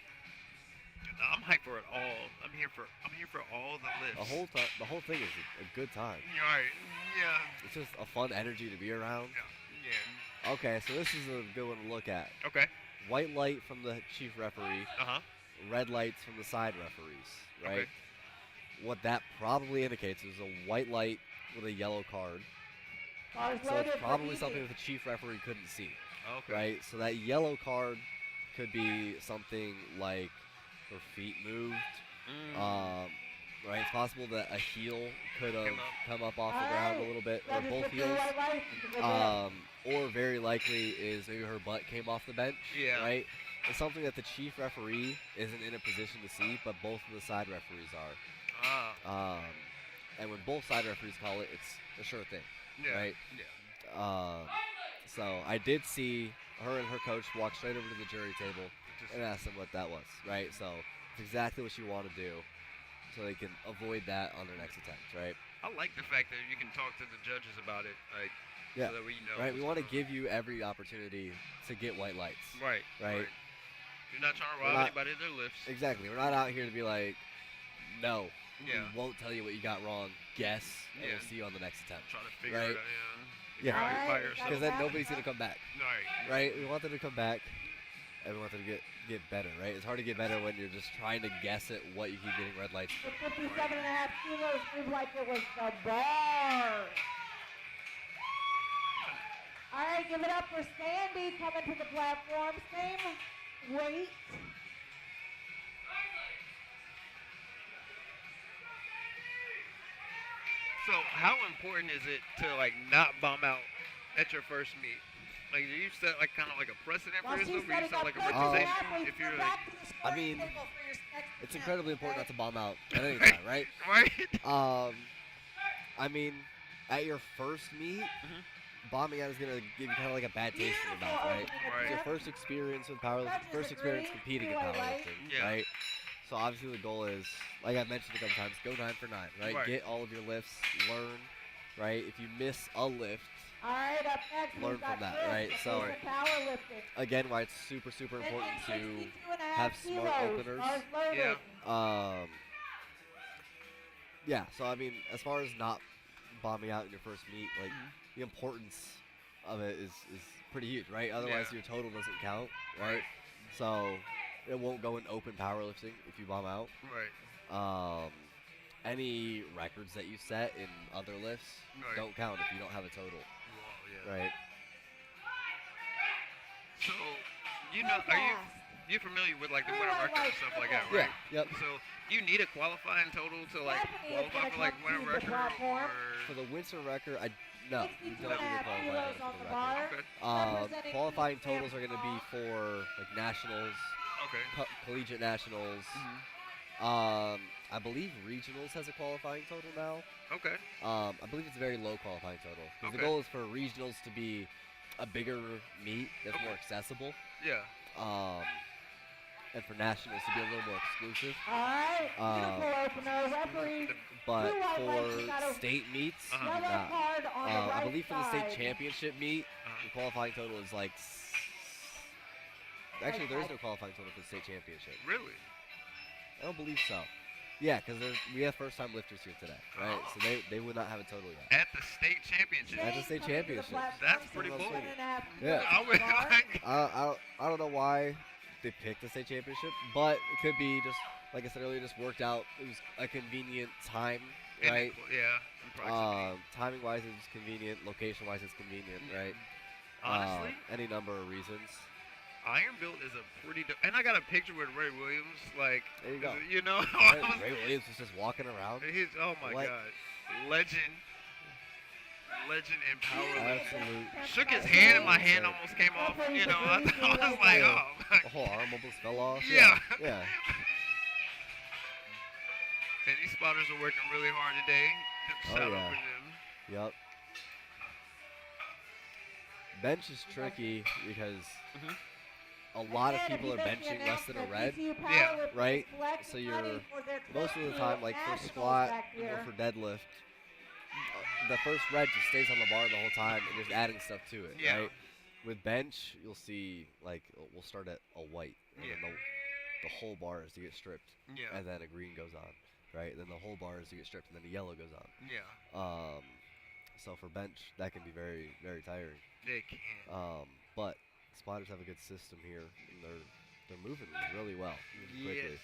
I'm hyped for it all. I'm here for all the lifts. The whole thing is a good time. You're right. Yeah. It's just a fun energy to be around. Yeah. Okay, so this is a good one to look at. Okay. White light from the chief referee, Uh-huh. red lights from the side referees, right? Okay. What that probably indicates is a white light with a yellow card. Cars So loaded it's for probably easy. something that the chief referee couldn't see, Okay. right? So that yellow card could be something like her feet moved. Right, it's possible that a heel could have come up off the ground a little bit, or Register both for your heels. white light. Good job. Or very likely is maybe her butt came off the bench. Yeah. Right? It's something that the chief referee isn't in a position to see, but both of the side referees are. Ah. And when both side referees call it, it's a sure thing. Yeah. Right? Yeah. So I did see her and her coach walk straight over to the jury table and ask them what that was. Right? So it's exactly what you want to do, so they can avoid that on their next attempt. Right? I like the fact that you can talk to the judges about it, like, Yeah. so that we know. Right? We what's want to going give you every opportunity to get white lights. on. Right. Right. You're not trying to We're rob not- anybody of their lifts. Exactly. We're not out here to be like, no, Yeah. we won't tell you what you got wrong. Guess, and Yeah. we'll see you on the next attempt. Try to figure Right. it out. Yeah. Figure out Alright, by we got yourself. Because then nobody's gonna come back. Right. Right? We want them to come back, and we want them to get better. Right? It's hard to get better when you're just trying to guess at what you keep getting red lights. The 57.5 kilos seemed like it was the bar. All right, give it up for Sandy coming to the platform. Same weight. So how important is it to like not bomb out at your first meet? Like, do you set like kind of like a precedent for While she's yourself, or you setting set up like a coaching reputation? athletes, If you're come like, back to the I scoring mean, table for your next it's attempt, incredibly important not okay? to bomb out at any time, right? right? I mean, at your first meet, bombing out is gonna give you kind of like a bad taste in your Beautiful mouth, right? opening Right. It's your attempt. first experience with powerlifting, Judges first experience agree. competing in Three-way light. powerlifting, Yeah. right? So obviously the goal is, like I've mentioned a couple times, go 9 for 9, right? Right. Get all of your lifts, learn, right? If you miss a lift, All right, up next, Learn we've got from that, Chris, right? So- assistant powerlifting. again, why it's super important Benching to 62.5 have smart kilos, openers. bars loaded. Yeah. Yeah, so I mean, as far as not bombing out in your first meet, like the importance of it is pretty huge, right? Otherwise, Yeah. your total doesn't count, right? So it won't go in open powerlifting if you bomb out. Right. Any records that you set in other lifts Right. don't count if you don't have a total, Well, yeah. right? So, you know, you familiar with like the winter record and stuff like that, right? Yeah. Yep. So, you need a qualifying total to like Stephanie is qualify gonna for like come winter to the record, platform. For or the winter record, no, you don't need a 62.5 qualifying kilos total on for the the bar. record. okay, Representing Qualifying East totals are going to be Arkansas. for like nationals, okay, collegiate nationals. I believe regionals has a qualifying total now. okay, I believe it's a very low qualifying total because the Okay. goal is for regionals to be a bigger meet that's more Okay. accessible, yeah, and for nationals to be a little more exclusive. All right, beautiful opener. Referee, But Blue white lights, you gotta- for state meets, Uh-huh. do yellow not. card on the right I believe for the state side. championship meet, Uh-huh. the qualifying total is like. Actually, there is no qualifying total for the state championship. really, I don't believe so. Yeah, because we have first-time lifters here today, right? Oh. So they would not have a total yet. at the state championship. At the state Coming to the championships. platform, That's pretty bold. 67.5 Yeah. kilos I on would the bar. like, I don't know why they picked the state championship, but it could be just like I said earlier, just worked out. It was a convenient time, right? Yeah, in proximity. Timing-wise, it's convenient. Location-wise, it's convenient, right? Honestly, Any number of reasons. Iron Built is a pretty, and I got a picture with Ray Williams, like, There you go. you know, Right, Ray Williams was just walking around. he's, oh my What? God, legend in powerlifting. Absolute. Shook his hand and my hand almost came off, you know, I was like, Yeah. oh my The whole arm almost fell off. Yeah. Yeah. And these spotters are working really hard today. Oh, Shout yeah. out for them. Yep. Bench is tricky because a lot of people are benching less than a red, Yeah. right? So you're most of the time, like for squat or for deadlift, the first red just stays on the bar the whole time and just adding stuff to it, Yeah. right? With bench, you'll see like we'll start at a white, and Yeah. then the whole bar is to get stripped, Yeah. and then a green goes on, right? Then the whole bar is to get stripped, and then the yellow goes on. Yeah. So for bench, that can be very, very tiring. They can. But spotters have a good system here, and they're moving really well, moving quickly. Yes.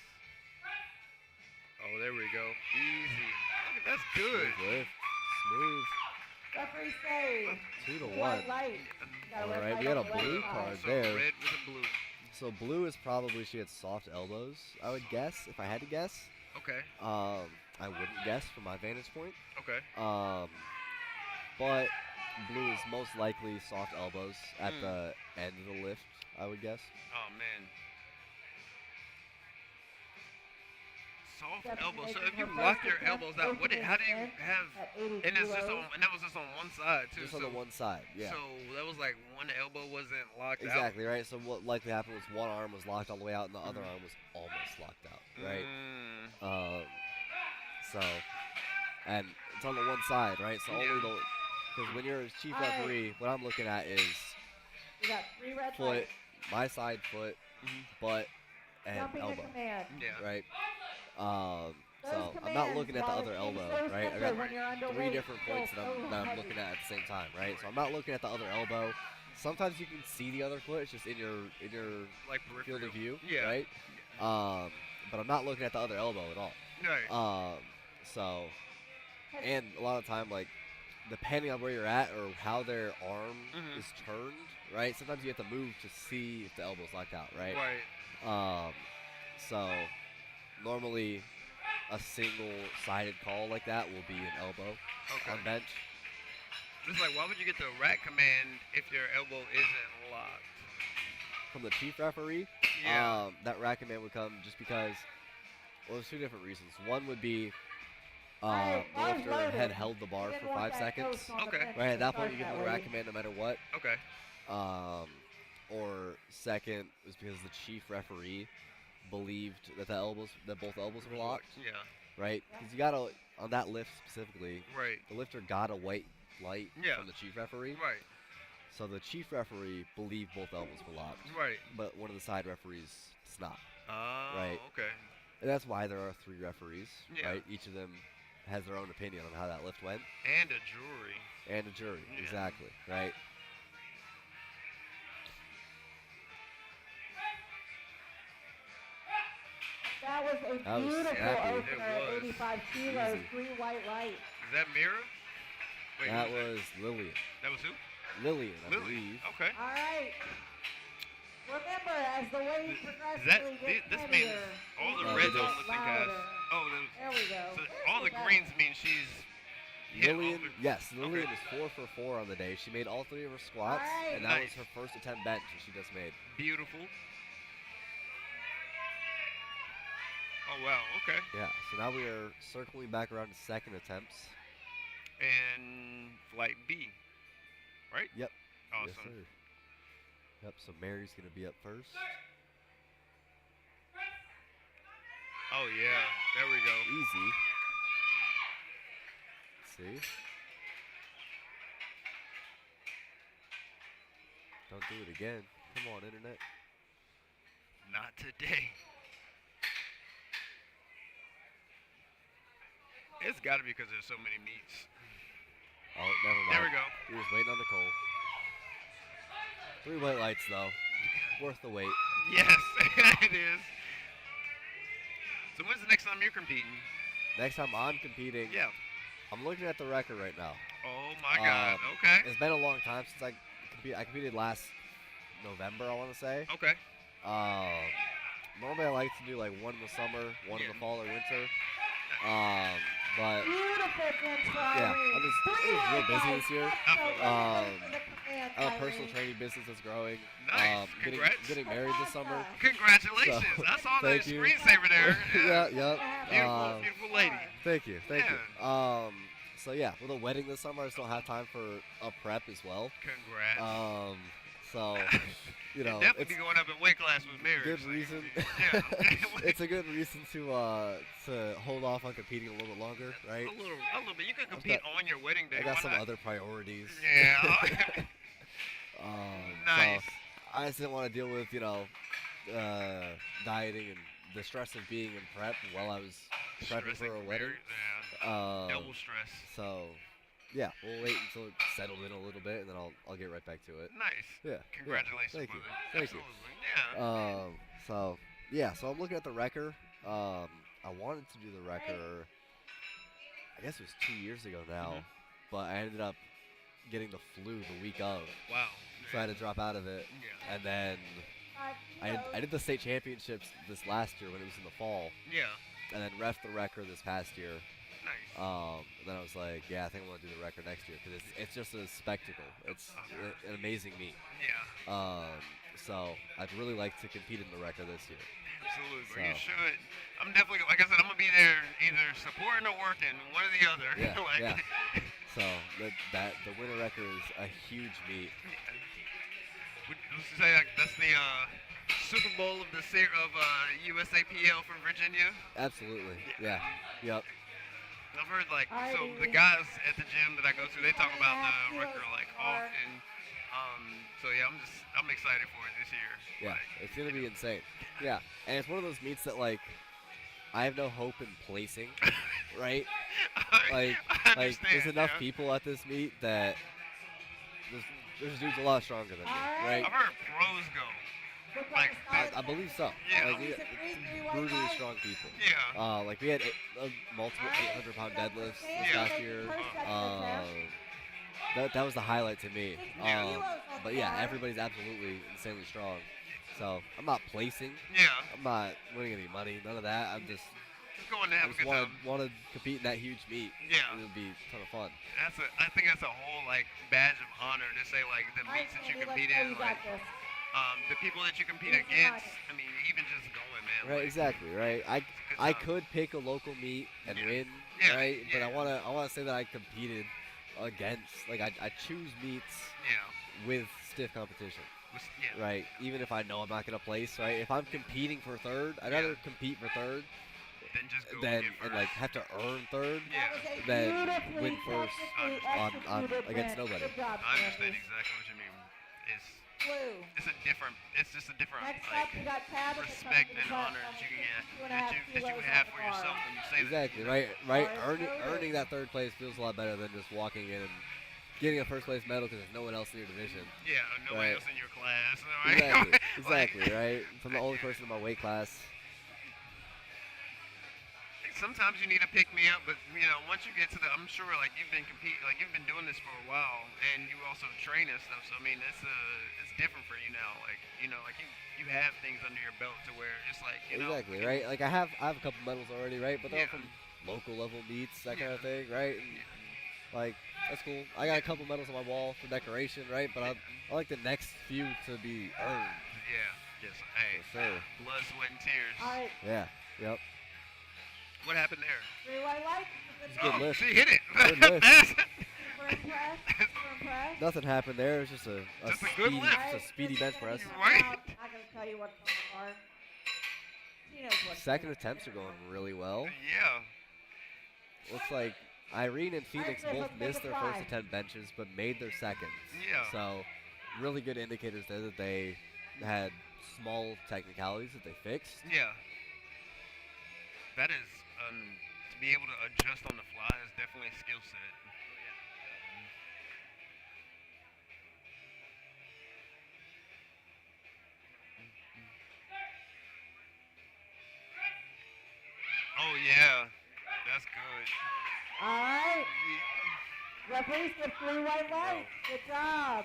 Oh, there we go. Easy. That's good. Smooth lift, smooth. Referee say 2 to white 1. light. Got All red right, light we got on a the left blue side. card So there. red with a blue. So blue is probably she had soft elbows. I would guess if I had to guess. Okay. I wouldn't guess from my vantage point. Okay. But blue is most likely soft elbows at the end of the lift. I would guess. Oh man. Soft Stephanie elbow. So making if you her lock first your attempt, elbows out, opening how do you bench have? at 80 And it's just kilos. on, and that was just on one side too. Just so, on the one side. Yeah. So that was like one elbow wasn't locked Exactly right. So what likely happened was one arm was locked all the way out, and the other arm was almost locked out. out. Right. Mm, So, and it's on the one side, right? So only Yeah. the because when you're a chief All right. referee, what I'm looking at is We got 3 red foot, lights. my side foot, butt, and Jumping to elbow, command. yeah. right? Those So I'm not looking at the commands other while it's elbow, so right? I simple got when you're 3 underweight, different points so that I'm heavy. looking at the same time, right? So I'm not looking at the other elbow. Sometimes you can see the other foot; it's just in your Like field peripheral. of view, Yeah. right? But I'm not looking at the other elbow at all. Right. So, and a lot of time, like, depending on where you're at or how their arm Mhm. is turned, right? Sometimes you have to move to see if the elbow's locked out, right? Right. So, normally, a single-sided call like that will be an elbow Okay. on bench. It's like, why would you get the rack command if your elbow isn't locked? From the chief referee, Yeah. that rack command would come just because, well, there's two different reasons. One would be Alright, the bar's lifter loaded. had held the bar You for didn't want 5 that seconds. ghost on the Okay. bench Right, at to that point start you give that them the way. rack command no matter what. Okay. Or second was because the chief referee believed that both elbows were locked, Yeah. right? Because you gotta, on that lift specifically, Right. the lifter got a white light Yeah. from the chief referee. Right. So the chief referee believed both elbows were locked, Right. but one of the side referees does not. Oh. Right. Okay. And that's why there are 3 referees, Yeah. right? Each of them has their own opinion on how that lift went, And a jury. and a jury, Yeah. exactly, right? That was a That was beautiful snappy. opener It at was. 85 kilos, Easy. 3 white lights. Is that Mira? Wait, That who was Lillian. that was who? Lillian, I Lily. believe. Okay. All right. Remember, as the weight Is progressively that gets this means heavier, all the No, red they zone just- lifting guys? louder. Oh, There we go. so There's all the better. greens mean she's hit all Lillian, the- yes, Lillian Okay. was 4 for 4 on the day. She made all 3 of her squats, Alright. and that was Nice. her first attempt bench that she just made. Beautiful. Oh wow. Okay. Yeah, so now we are circling back around to second attempts. And flight B, right? Yep. Awesome. Yes, sir. Yep, so Mary's going to be up first. Oh yeah. There we go. Easy. See? Don't do it again. Come on, internet. Not today. It's got to be because there's so many meats. Oh, never mind. There we go. He was waiting on Nicole. 3 white lights, though. Worth the wait. Yes, it is. So when's the next time you're competing? Next time I'm competing, Yeah. I'm looking at the record right now. Oh my God. Okay. It's been a long time since I competed last November, I want to say. Okay. Normally I like to do like one in the summer, one in Yeah. the fall or winter. But Beautiful bench for yeah, Irene. I'm just 3 real white busy lights. this year. Excellent. Um, For the command, I have a personal Irene. training business that's growing. Nice. Congrats. Getting married this summer. Congratulations. So, I saw the thank you. screensaver there. Yeah, yep. Beautiful, beautiful lady. Thank you, thank you. Yeah. So yeah, with a wedding this summer, I still have time for a prep as well. Congrats. So you know, definitely it's be going up in weight class with Mary. good so- reason. Yeah. It's a good reason to hold off on competing a little bit longer, right? a little bit. You can compete on your wedding day. I got why some not? other priorities. Yeah. Nice. So I just didn't want to deal with, dieting and the stress of being in prep while I was prepping Stressing for a for wedding. Mary, yeah. Double stress. So, yeah, we'll wait until it's settled in a little bit, and then I'll get right back to it. Nice. Yeah. Congratulations, Thank you. brother. Thank you. Absolutely. Yeah. So I'm looking at the record. I wanted to do the record, I guess it was 2 years ago now, Mhm. but I ended up getting the flu the week of, Wow. so I had to drop out of it. Yeah. And then I did the state championships this last year when it was in the fall, Yeah. and then ref the record this past year. Nice. And then I was like, yeah, I think I want to do the record next year because it's just a spectacle. It's an amazing meet. Yeah. So I'd really like to compete in the record this year. Absolutely. So. You should. I'm definitely, like I said, I'm gonna be there either supporting or working, one or the other. Yeah, Like, yeah. So the winter record is a huge meet. Let's say like, that's the Super Bowl of the USAPL from Virginia. Absolutely. Yeah. Yep. I've heard like so Alrighty. the guys at the gym that I go to, they talk about the record like often. So yeah, I'm excited for it this year. Yeah. Like, It's gonna be insane. Yeah. And it's one of those meets that like I have no hope in placing, right? I Like understand, there's enough yeah. people at this meet that there's dudes a lot stronger than me, right? I've heard pros go. Like, I believe so. Yeah. Like, brutally strong people. Yeah. Like we had multiple 800-pound deadlifts this Yeah. last year. That was the highlight to me. But yeah, everybody's absolutely insanely strong. So I'm not placing. Yeah. I'm not winning any money. None of that. I'm just Just going to I have a just good time. want to compete in that huge meet. Yeah. It would be a ton of fun. I think that's a whole like badge of honor to say like the All right, meets that you Sandy, let's compete go. in, You like got this. the people that you compete Here's the against. mic. I mean, even just going, man. Right, like, exactly, right. good I time. could pick a local meet and Yeah. win, Yeah, right? But yeah. I wanna say that I competed against, like I choose meets Yeah. with stiff competition, Yeah. right? Even if I know I'm not gonna place, right? If I'm competing for third, I'd rather compete for third Then just go than get first. and like have to earn third Yeah. That was a than beautifully win first technically on executed against bench. nobody. Good job, I understand Sandy. exactly what you mean. Blue. It's just a different Next like up, we got Tab at the top respect of the and honor platform. that you can Two and a that half you kilos have on for the bar. yourself when you say Exactly, that. right? Alright, noted. Earning that third place feels a lot better than just walking in and getting a first place medal because there's no one else in your division. Yeah, nobody Right. else in your class. Right? Exactly, Like, exactly, right? From the only person in my weight class. sometimes you need to pick me up, but you know, once you get to the, I'm sure like you've been you've been doing this for a while, and you also train and stuff. So I mean, it's different for you now. Like like you have things under your belt to where it's like Exactly, right? Like I have a couple medals already, right? But they're Yeah. from local level meets, that kind of Yeah. thing, right? And like that's cool. I got a couple medals on my wall for decoration, right? But I like the next few to be earned. Yeah. Yes. Hey. For sure. Blood, sweat, and tears. All right, Yeah. Yep. What happened there? three white lights. It's a good Oh, lift. she hit it. Good lift. Super impressed. Super impressed. Nothing happened there. It was just a Just a good speedy, lift. just a speedy bench press. Right. I'm not gonna tell you what's on the bar. She knows what's Second on the attempts are going really well. Yeah. Looks like Irene and Phoenix Alright, both let's make missed it their fly. first attempt benches, but made their seconds. Yeah. So, really good indicators there that they had small technicalities that they fixed. Yeah. That is to be able to adjust on the fly is definitely a skill set. Oh yeah, that's good. All right. Referees give three white lights. Good job.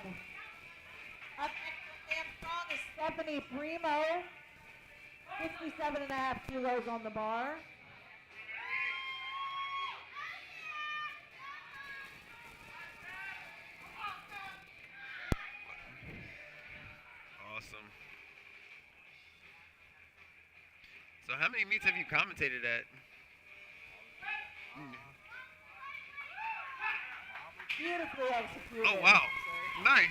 Up next to stand strong is Stephanie Primo. 67.5 kilos on the bar. Awesome. So how many meets have you commentated at? Beautifully executed. Oh wow, nice.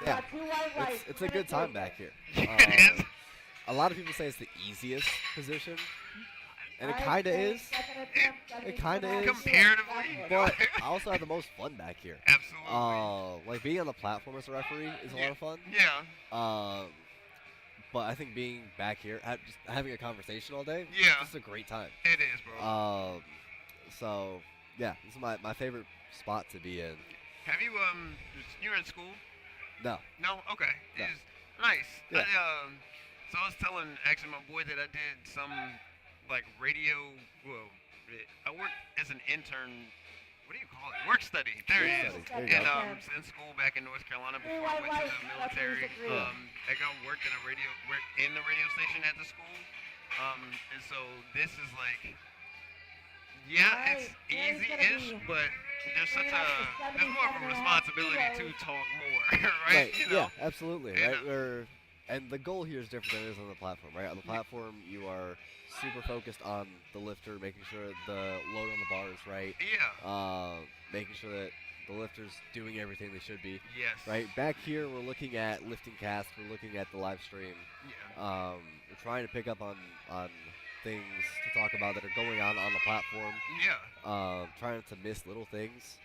We Yeah, got two white lights. it's We're a good gonna time take back here. It is. A lot of people say it's the easiest position, and it All right, kind of so is. second attempt, gotta It be kinda good. is. Comparatively. But I also have the most fun back here. Absolutely. Like being on the platform as a referee is a lot of fun. Yeah. But I think being back here, just having a conversation all day, Yeah. it's just a great time. It is, bro. So yeah, this is my favorite spot to be in. Have you you're in school? No, No? Okay. No. It's nice. Yeah. So I was telling actually my boy that I did some like radio. Well, I worked as an intern. What do you call it? Work study. There it is. Work study. There you And go. in school back in North Carolina Three before I white went to lights, the that's military. music real. I got worked in the radio station at the school. And so this is like. Yeah, Alright, it's Mary's gonna easy-ish, be but there's bringing up the there's more of a 77.5 responsibility to kilos. talk more, right? right? You know? Yeah, absolutely. And, Right. And the goal here is different than it is on the platform, right? On the platform, you are super focused on the lifter, making sure the load on the bar is right, Yeah. making sure that the lifter's doing everything they should be. Yes. Right back here, we're looking at lifting cast. We're looking at the live stream. Yeah. We're trying to pick up on things to talk about that are going on the platform. Yeah. Trying to miss little things.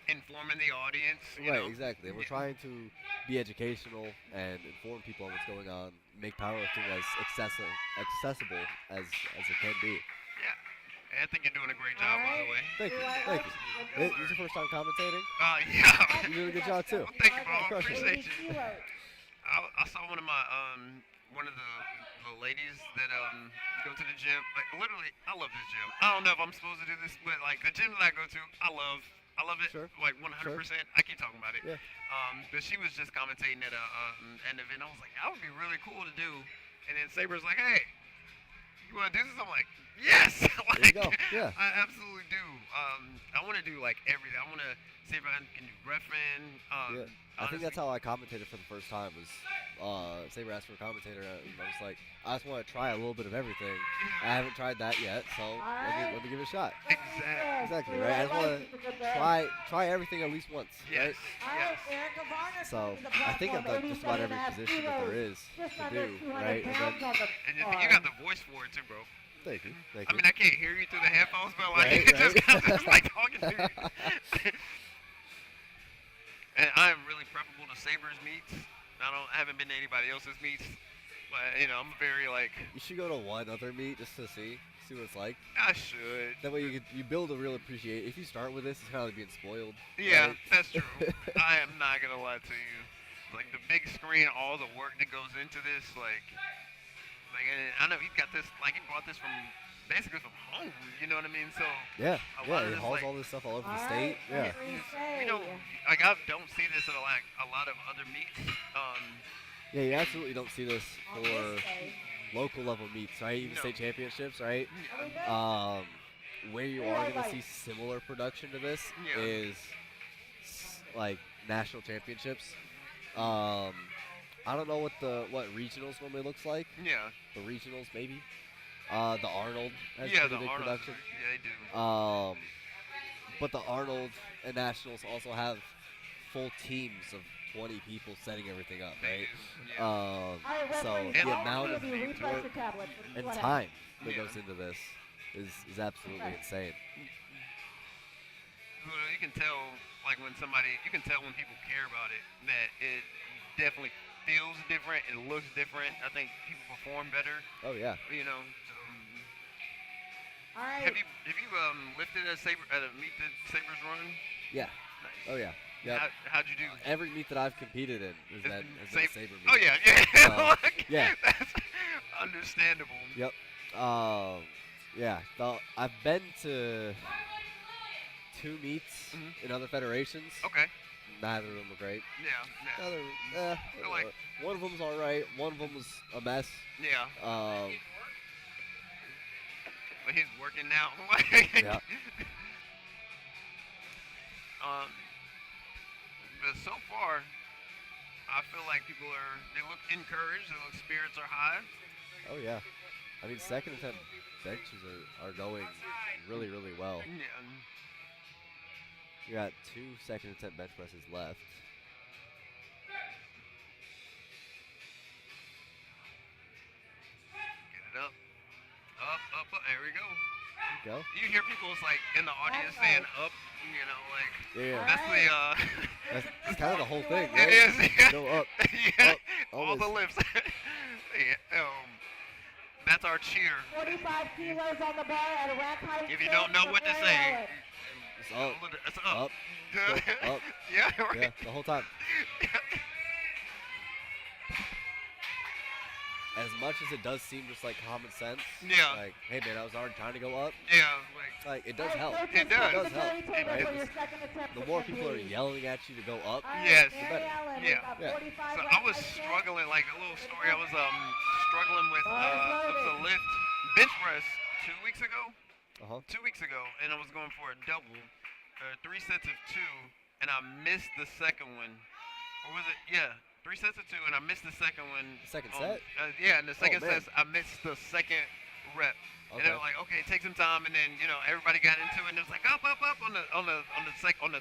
Informing the audience. You Right, know? exactly. And we're Yeah. trying to be educational and inform people on what's going on. Make powerlifting as accessible as it can be. I think you're doing a great job, by the way. Thank you. Three white Thank lights. you. Good This is your first time commentating. Yeah. You're doing a good job too. Thank you, bro. I Crushing it. appreciate 80 you. kilos. I saw one of my one of the ladies that go to the gym. Like literally, I love this gym. I don't know if I'm supposed to do this, but like the gym that I go to, I love it. Sure. Like 100%. I keep talking about it. Yeah. But she was just commentating at an event. I was like, that would be really cool to do. And then Saber's like, hey, you want to do this? I'm like, yes. There you go. Yeah. I absolutely do. I want to do like everything. I want to see if I can do refing. Yeah. I think that's how I commentated for the first time. Was Saber asked for a commentator, and I was like, I just want to try a little bit of everything. I haven't tried that yet, so let me give it a shot. Exactly, right? I just want to try everything at least once, Yes. right? Yes. So I think I've done just about every position that there is to do, right? And then, And you got the voice for it too, bro. thank you. I mean, I can't hear you through the headphones, but like, Right, it's right. just like talking to you. And I am really preferable to Saber's meets. I haven't been to anybody else's meets, but you know, I'm very like. You should go to one other meet just to see what it's like. I should. That way you build a real appreciation. If you start with this, it's kind of like being spoiled. Yeah, right? that's true. I am not gonna lie to you. Like the big screen, all the work that goes into this, like, and I know he got this, like he brought this from basically from home. You know what I mean? So Yeah, a lot of he this, hauls like, all this stuff all over the state. Yeah. you know, like I don't see this at like a lot of other meets. Yeah, you absolutely don't see this for local level meets, right? Even No. state championships, right? Where you are going to see similar production to this Yeah. is like national championships. I don't know what regionals normally looks like. Yeah. The regionals maybe. The Arnold has Yeah, pretty the big Arnold. production. Yeah, they do. But the Arnold and Nationals also have full teams of 20 people setting everything up, They right? do. Yeah. So And the all amount of of them work and time that Yeah. goes into this is absolutely insane. Well, you can tell, like when you can tell when people care about it, that it definitely feels different, it looks different. I think people perform better, Oh yeah. you know. So, All right. have you lifted at a meet that Sabres run? Yeah. Nice. Oh yeah. Yeah. How'd you do? Every meet that I've competed in has been a Saber meet. Oh yeah, yeah. Like, yeah. That's understandable. Yep. Yeah. I've been to 2 meets in other federations. Okay. Neither of them were great. Yeah. Like, one of them's all right. One of them was a mess. Yeah. But he's working now. Yeah. But so far, I feel like they look encouraged. They look spirits are high. Oh yeah. I mean, second attempt benches are going really, really well. Yeah. We got 2 second attempt bench presses left. Get it up. Up. There we go. Go. You hear people like in the audience saying up, you know, like Yeah. that's the That's kind of the whole thing, It right? is. Yeah. Go up. Yeah. Up, All the always. lifts. Yeah, that's our cheer. 45 kilos on the bar at a rack height. If you don't know what to say, It's up. it's up. Up. Go up. Yeah, right. Yeah, the whole time. As much as it does seem just like common sense, Yeah. like, hey man, I was already trying to go up. Yeah, Like, it does help. It does. It does help. It Right? does. The more people are yelling at you to go up, Yes. the better. Yeah. Yeah. So I was struggling, like a little story. I was struggling with it was a lift bench press 2 weeks ago. 2 weeks ago, and I was going for a double, 3 sets of 2, and I missed the second one. Or was it? Yeah, 3 sets of 2, and I missed the second one. Second set? Yeah, in the second man. set, I missed the second rep. And Okay. they were like, okay, take some time, and then everybody got into it, and it was like up on the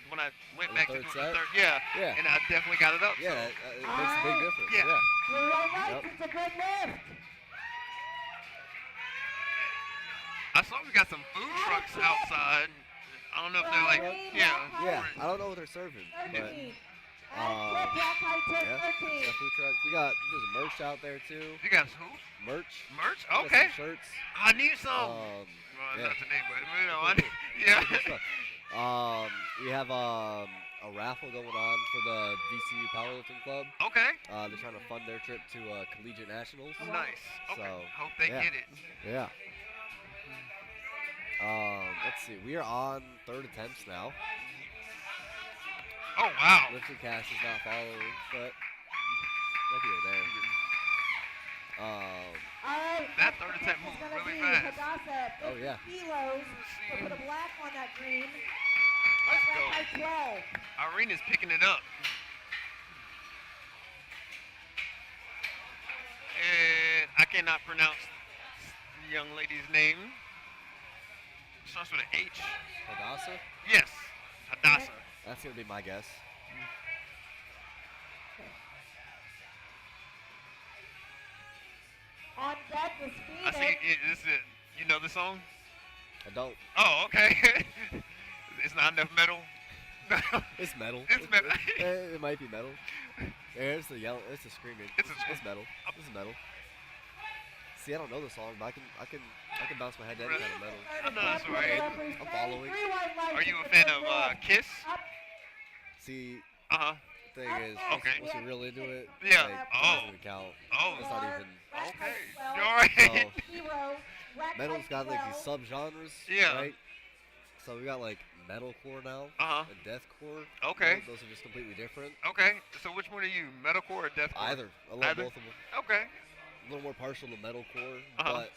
when I went On the back to third the set? third, yeah, Yeah. and I definitely got it up. Yeah, so. it makes a big difference. Yeah. Yeah. Blue white lights, Yep. it's a good lift. I saw we got some food trucks outside. I don't know if they're like, yeah. Yeah, I don't know what they're serving, but 13. Rack height to yeah, 13. got food trucks. We got there's merch out there too. You guys who? Merch. Merch? We got Okay. some shirts. I need some. Um, Well, yeah. not today, but I need, yeah. Good stuff. We have a raffle going on for the VCU Powerlifting Club. Okay. They're trying to fund their trip to collegiate nationals. Nice. Okay. So, Hope they yeah. get it. Yeah. Let's see. We are on 3rd attempts now. Oh wow. Lifting cast is not following, but maybe we're there. All right. That next third event attempt is moved gonna really be fast. Hadassah, 50 Oh, yeah. kilos. So put a black on that green. Let's Black by go. 12. Irina's picking it up. And I cannot pronounce the young lady's name. Starts with an H. Hadassah? Yes, Hadassah. That's going to be my guess. On deck is I see. This is it. You know the song? I don't. Oh, okay. It's not enough metal. It's metal. It's metal. It might be metal. There's the yell. It's the screaming. It's metal. This is metal. See, I don't know the song, but I can bounce my head to any kind of metal. I know that's right. I'm following. Are you a fan of Kiss? See, Uh-huh. thing is, Okay. once you're really into it, Yeah. like, it Oh. doesn't even count. Oh. It's not even. Okay. You all right? Metal's got like these subgenres, Yeah. right? So we got like metalcore now Uh-huh. and deathcore. Okay. Those are just completely different. Okay. So which one are you? Metalcore or deathcore? Either. I love Either? both of them. Okay. A little more partial to metalcore, Uh-huh. but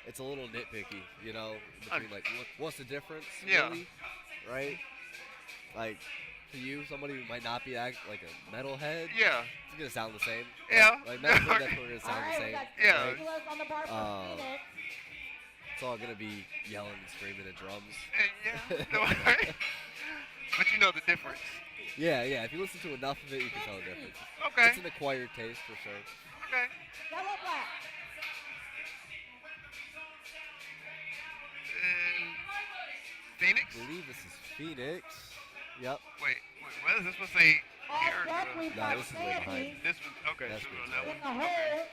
it's a little nitpicky, you know, between like what's the difference, Yeah. really, right? Like for you, somebody who might not be like a metalhead, Yeah. it's gonna sound the same. Yeah. Like metalcore, deathcore gonna sound the same. Yeah. right? On the bar for Um, Phoenix. It's all gonna be yelling and screaming and drums. Yeah. But you know the difference. Yeah, yeah. If you listen to enough of it, you can tell the difference. Okay. It's an acquired taste for sure. Okay. Yellow black. And Phoenix? I believe this is Phoenix. Yep. Wait, what is this supposed to say? On Here. deck, we've No, got this is way behind. Sandy. This was okay. That's So good. on that In one. the hole,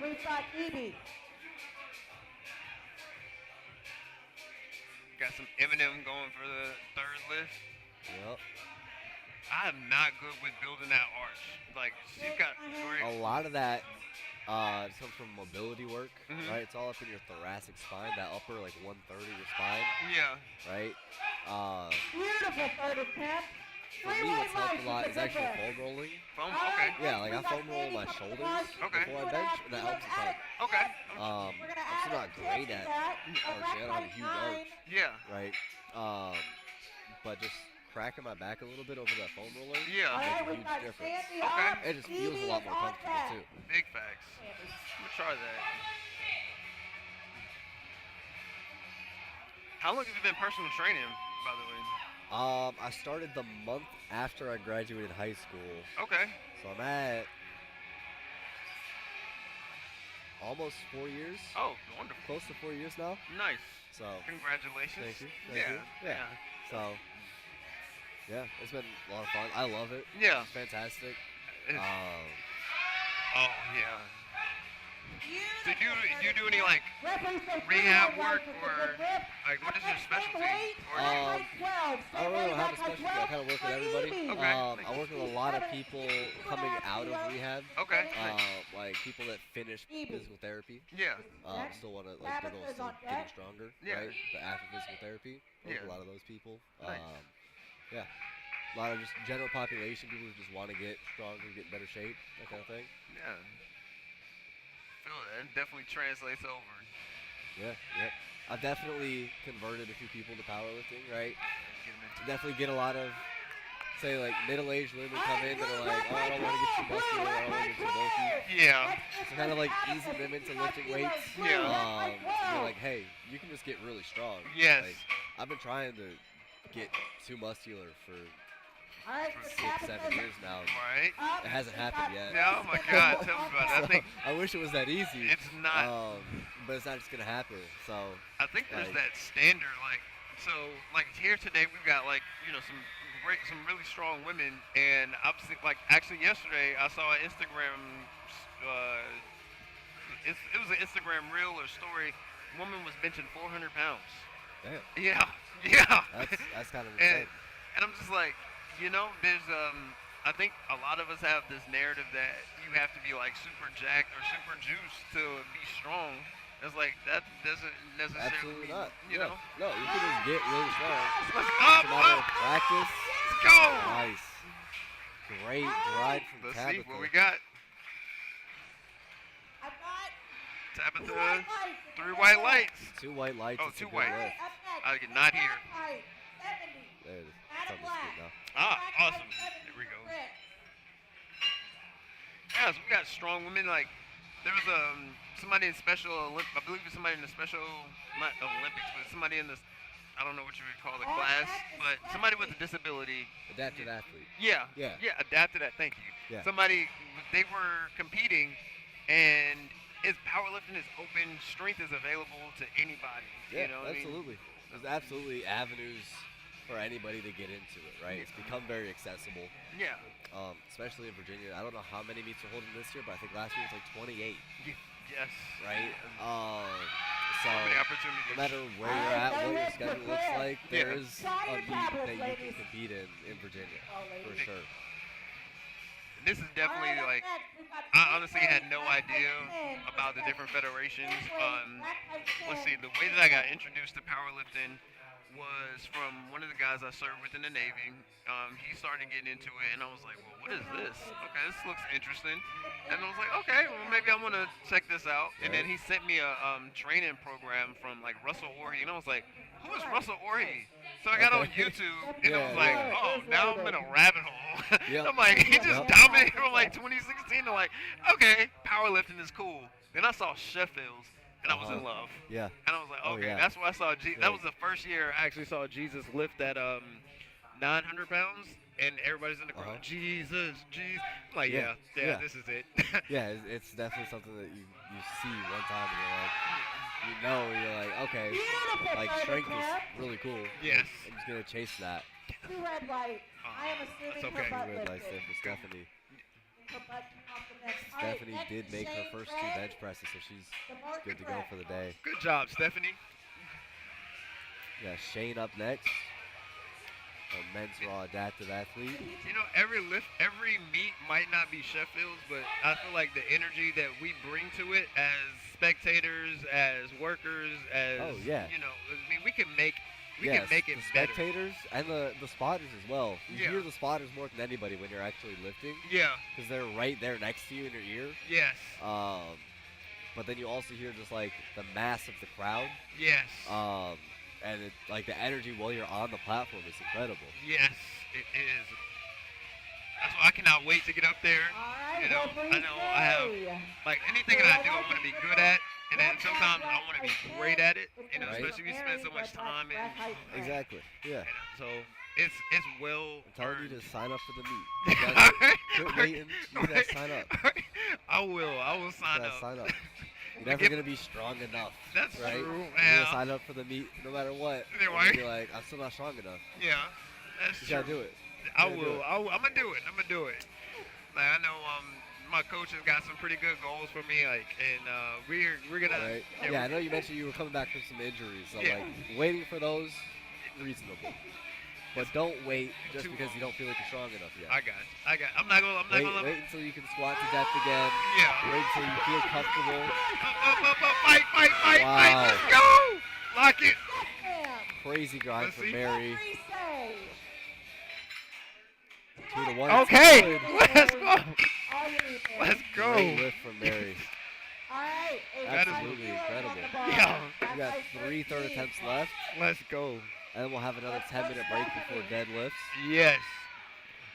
we've got Evie. Got some Eminem going for the third lift. Yep. I'm not good with building that arch. Like she's got great. A lot of that comes from mobility work, Mhm. right? It's all up in your thoracic spine, that upper like 1/3 of your spine, Yeah. right? Beautiful third attempt. For me, what's helped a lot is actually foam rolling. Foam. Okay. Yeah, like I foam roll my shoulders Okay. before I bench, and that helps a ton. Okay. I'm still not great at arching. I don't have a huge arch, Yeah. right? But just cracking my back a little bit over that foam roller Yeah. makes a we've huge got difference. Sandy Okay. up. It just feels a Evie lot is more on comfortable deck. too. Big facts. I'm gonna try that. How long have you been personal training, by the way? I started the month after I graduated high school, Okay. so I'm at almost 4 years, Oh, wonderful. close to 4 years now. Nice. So, Congratulations. Thank you, thank yeah. you. Yeah. so yeah, it's been a lot of fun. I love it. Yeah. It's fantastic. It's- Oh yeah. Do you do any like rehab work or like what is your specialty? Or do you- I don't really have a specialty. I kind of work with everybody. Okay. I work with a lot of people coming out of rehab. Okay. Like people that finish physical therapy. Yeah. Still want to like their goal is still getting stronger, Yeah. right? But after physical therapy, I work with Yeah. a lot of those people. Nice. Yeah, a lot of just general population people who just want to get stronger, get in better shape, that kind of thing. Yeah. Feel that. It definitely translates over. Yeah, yep. I've definitely converted a few people to powerlifting, right? Get 'em into- Definitely get a lot of, say, like middle-aged women come in that are like, oh, I don't want to get too muscular, I don't want to get too bulky. Yeah. So kind of like easing them into lifting weights. Yeah. You're like, hey, you can just get really strong. Yes. Like, I've been trying to get too muscular for All right, 6, 7 years now. Right. It hasn't happened yet. Yeah, oh my God, tell me about it. I So, think I wish it was that easy. it's not. But it's not just gonna happen. So I think there's like- that standard, like, so, like here today we've got like, some really strong women, and I've seen, like, actually yesterday I saw an Instagram, it was an Instagram reel or story. Woman was benching 400 pounds. damn, Yeah, yeah. that's kind of and, insane. and I'm just like, there's I think a lot of us have this narrative that you have to be like super jacked or super juiced to be strong. It's like that doesn't necessarily Absolutely not. you know. No, you can just get really strong. Let's It's a matter of up. practice. Let's go. Nice. Great ride from Let's Tabitha. see what we got. I've got Tabitha, 3 white lights. 2 white lights. Oh, it's a 2 good white. lift. I get not here. There it is. It's on the screen now. Ah, awesome. There we go. Yeah, so we got strong women. Like, there was somebody in Special Olympics. I believe it's somebody in the Special, not Olympics, but somebody in this, I don't know what you would call the class, but somebody with a disability. Adapted athlete. Yeah. Yeah. Yeah, adapted that. Thank you. Yeah. Somebody, they were competing, and it's powerlifting is open. Strength is available to anybody. Yeah, you know what absolutely. There's absolutely avenues for anybody to get into it, right? It's become very accessible, I mean? Yeah. especially in Virginia. I don't know how many meets are holding this year, but I think last year was like 28, Yes. right? So many So opportunities. no matter where you're at, what your schedule looks like, Yeah. there is a meet that you can compete in Virginia, for sure. This is definitely like, I honestly had no idea about the different federations. Let's see, the way that I got introduced to powerlifting was from one of the guys I served with in the Navy. He started getting into it, and I was like, well, what is this? Okay, this looks interesting. And I was like, okay, well, maybe I want to check this out. And then he sent me a training program from like Russell Orhe, and I was like, who is Russell Orhe? So I got on YouTube, and it was like, oh, now I'm in a rabbit hole. Yep. I'm like, he just Yep. dominated from like 2016 to like, okay, powerlifting is cool. Then I saw Sheffield's, and I was in love. Yeah. And I was like, Oh, okay, yeah. that's where I saw That was the first year I actually saw Jesus lift that 900 pounds, and everybody's in the crowd. Jesus, Jesus. I'm like, Yeah, yeah, yeah. this is it. Yeah, it's definitely something that you see one time and you're like, you're like, okay, like strength is really cool. Yes. I'm just gonna chase that. 2 red lights. I am assuming That's her okay. butt Red lights lifted. there for Stephanie. Her butt off the bench. All right, Stephanie next did is make her Shane first 2 Gregg, bench presses, so she's the marker good to go press. for the day. Good job, Stephanie. Yeah, Shane up next. A men's raw adaptive athlete. You know, every meet might not be Sheffield's, but I feel like the energy that we bring to it as spectators, as workers, as Oh, yeah. you know, I mean, we can make Yes, it the better. spectators and the spotters as well. You Yeah. hear the spotters more than anybody when you're actually lifting Yeah. because they're right there next to you in your ear. Yes. But then you also hear just like the mass of the crowd. Yes. And it, like the energy while you're on the platform is incredible. Yes, it is. That's why I cannot wait to get up there. All right, You know, referee I know I have say. like anything that I do, I want to be good at, and then sometimes I want to be great at it. You know, Right. especially if you spend so much time in. Exactly. Yeah. So it's well. I'm telling you earned. to sign up for the meet. You guys quit waiting. You guys sign up. I will sign You guys up. sign up. You're never gonna be strong enough. That's right? true. You're Yeah. gonna sign up for the meet no matter what. Yeah, And right. you're like, I'm still not strong enough. Yeah, that's You true. gotta do it. I gotta do will. it. I'm gonna do it. I'm gonna do it. Like I know my coach has got some pretty good goals for me. Like, and we're gonna. Right. Yeah, Yeah, I know you mentioned you were coming back from some injuries, so Yeah. like waiting for those, reasonable. But don't wait just Too because long. you don't feel like you're strong enough yet. I got. I'm not gonna. Wait until you can squat to death again. Yeah. Wait until you feel comfortable. Up, fight! Wow. Let's go! Lock it. Crazy grind Let's from see. Mary. Referee say. 2 to 1. Okay, Good. let's go. All you need there. Let's go. Great lift from Mary. All right. That is Absolutely incredible. Yeah. We got 3 third attempts left, Let's go. and then we'll have another 10-minute break before deadlifts. Yes.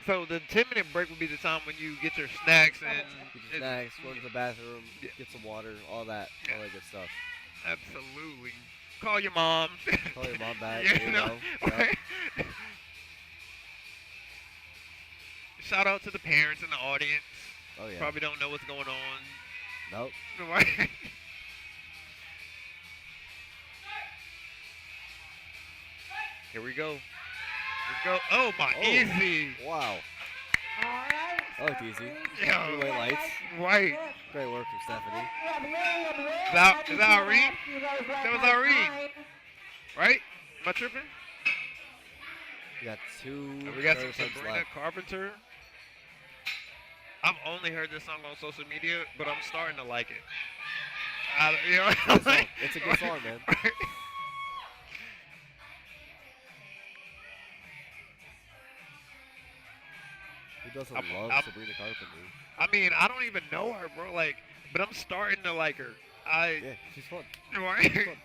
So the 10-minute break will be the time when you get your snacks and. Get your snacks, go to the bathroom, Yeah. get some water, all that good stuff. Absolutely. Call your mom. Call your mom back. Yeah, there you go. Yep. right? Shout out to the parents in the audience. Oh yeah. Probably don't know what's going on. Nope. Right? Here we go. Let's go. Oh my, Oh. easy. Wow. All right. That looked easy. Yeah. 3 white lights. Right. Great work from Stephanie. Is that our read? That was our read. Right? Am I tripping? We got 2 We got third some attempts Sabrina left. Carpenter. I've only heard this song on social media, but I'm starting to like it. You know, Good song. It's a good song, man. Who doesn't love I'm- Sabrina Carpenter? I mean, I don't even know her, bro. Like, but I'm starting to like her. Yeah, she's fun. Right. She's fun.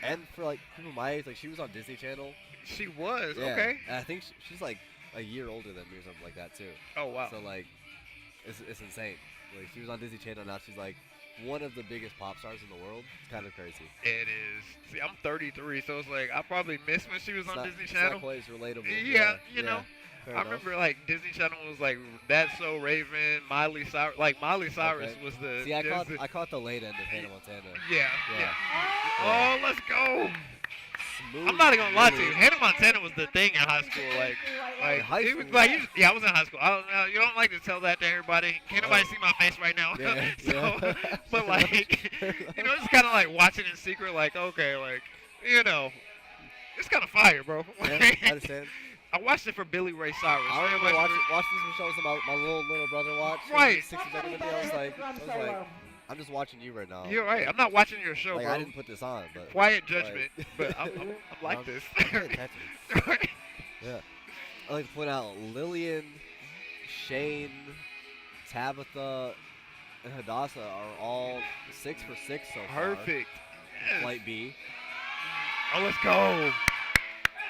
And for like people my age, like she was on Disney Channel. She was Yeah. okay. And I think she's like a year older than me or something like that too. Oh wow. So like, it's insane. Like she was on Disney Channel, now she's like one of the biggest pop stars in the world. It's kind of crazy. It is. See, I'm 33, so it's like I probably missed when she was on Disney It's Channel. not quite as relatable. Yeah, you know. Fair I enough. remember like Disney Channel was like That's So Raven, Miley Cyrus. Like Miley Cyrus Okay. was the. See, I just caught I caught the late end of Hannah Montana. Yeah, Yeah. yeah. Oh, let's go. Smooth. I'm not even gonna lie to you. really. Hannah Montana was the thing in high school. Like In high it was school? like yeah, I was in high school. I don't know. You don't like to tell that to everybody. Can't nobody see my face right now. Yeah, So, yeah. but like, you know, it's kind of like watching in secret. Like, okay, like, you know, it's kind of fire, bro. Yeah, I understand. I watched it for Billy Ray Cyrus. I remember watching these shows that my little brother watched. Right. 6 or 7 with me. I was like, I'm just watching you right now. You're right. I'm not watching your show, Like bro. I didn't put this on, but Quiet judgment, but I'm like I'm this. paying attention. Right. Yeah. I like to point out Lillian, Shane, Tabitha, and Hadassah are all 6 for 6 so far. Perfect. Yes. Flight B. Oh, let's go.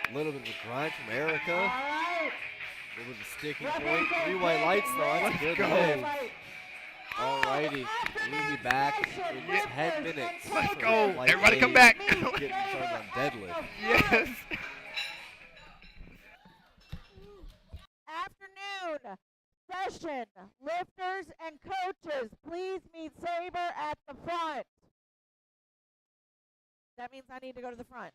A little bit of a grind from Erica. All right. A little bit of a sticking point. 3 white lights though. That's a good go. win. Alrighty. We'll be back in 10 minutes. Let's for go. Flight Everybody A, come back. Getting started on deadlift. Yes. Afternoon session. Lifters and coaches, please meet Saber at the front. That means I need to go to the front.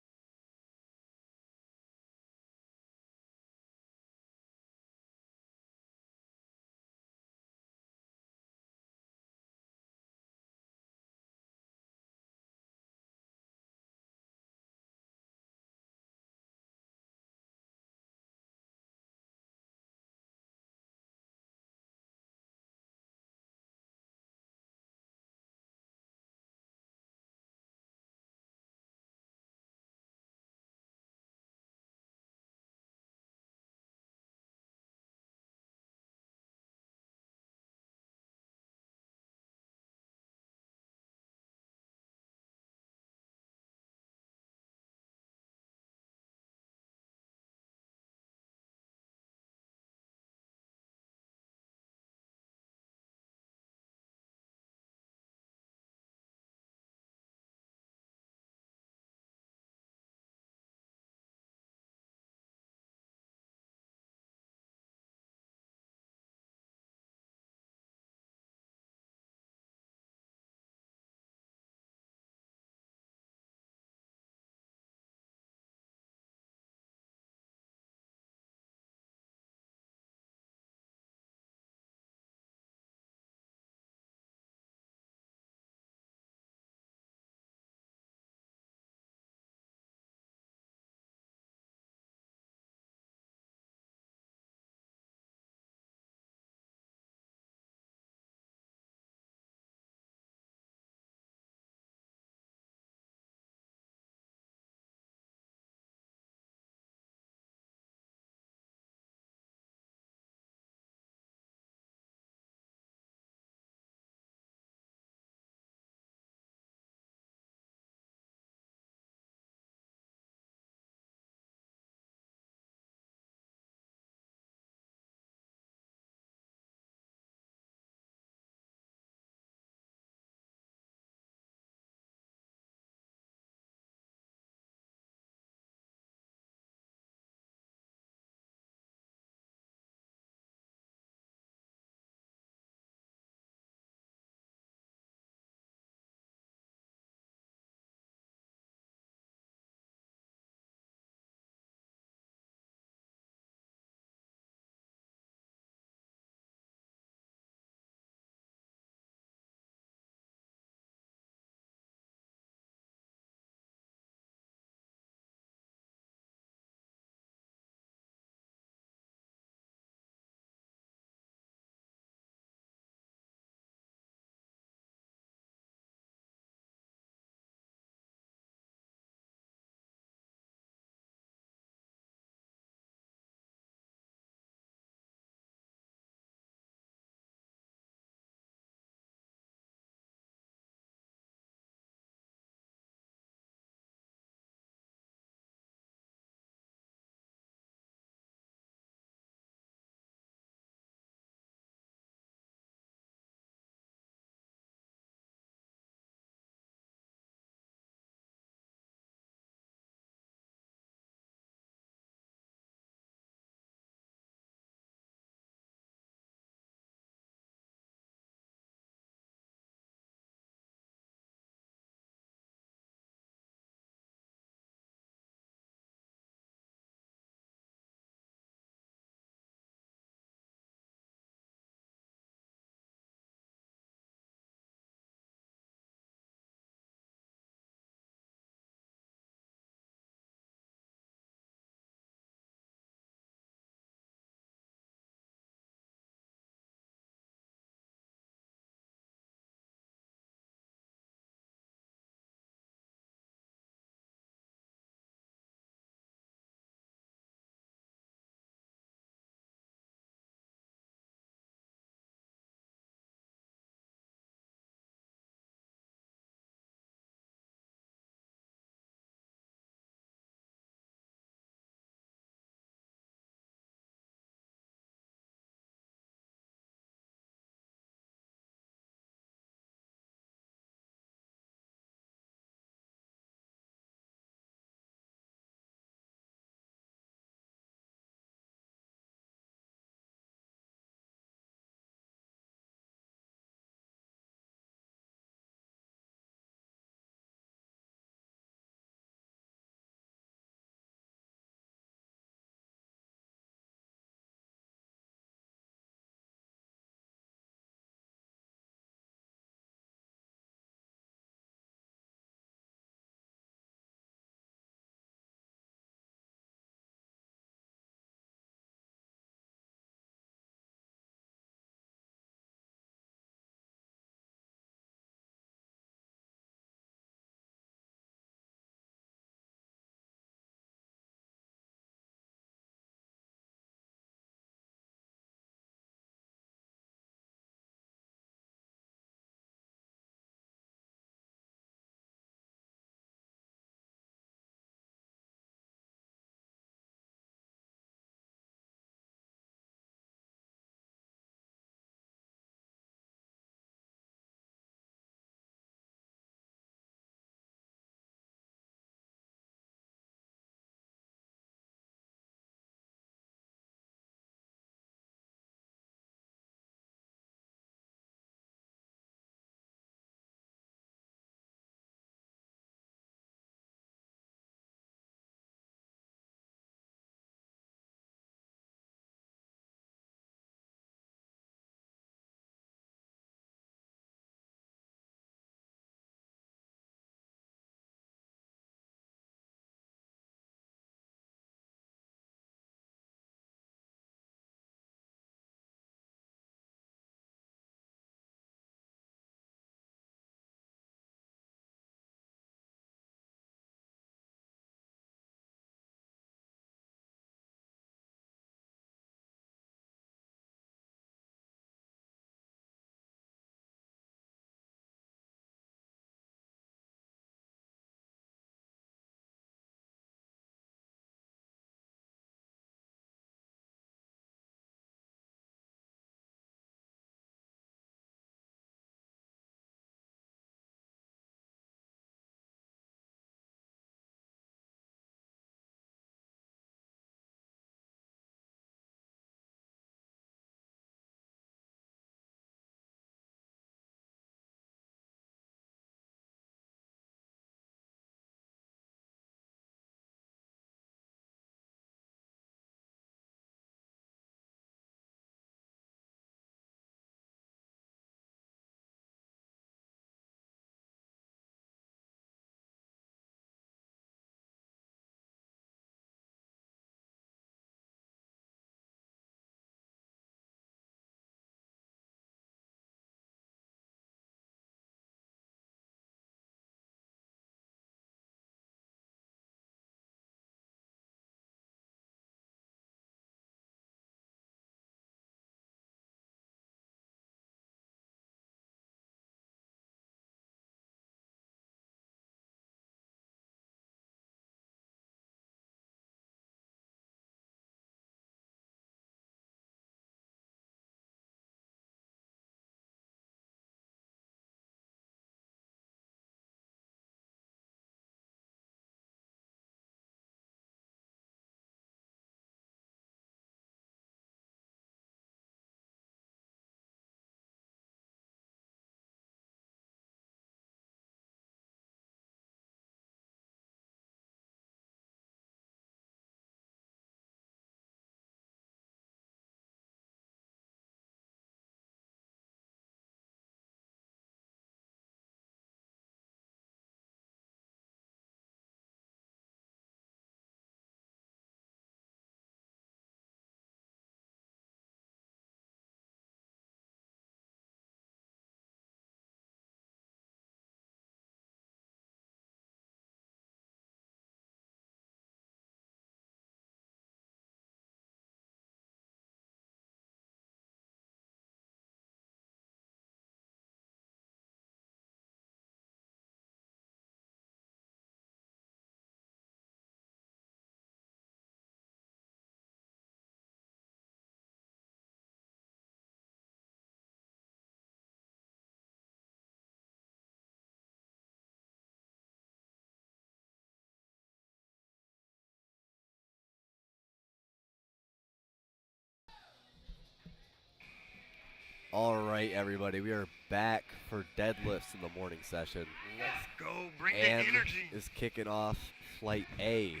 All right, everybody, we are back for deadlifts in the morning session. Let's go. Bring the And energy. is kicking off flight A.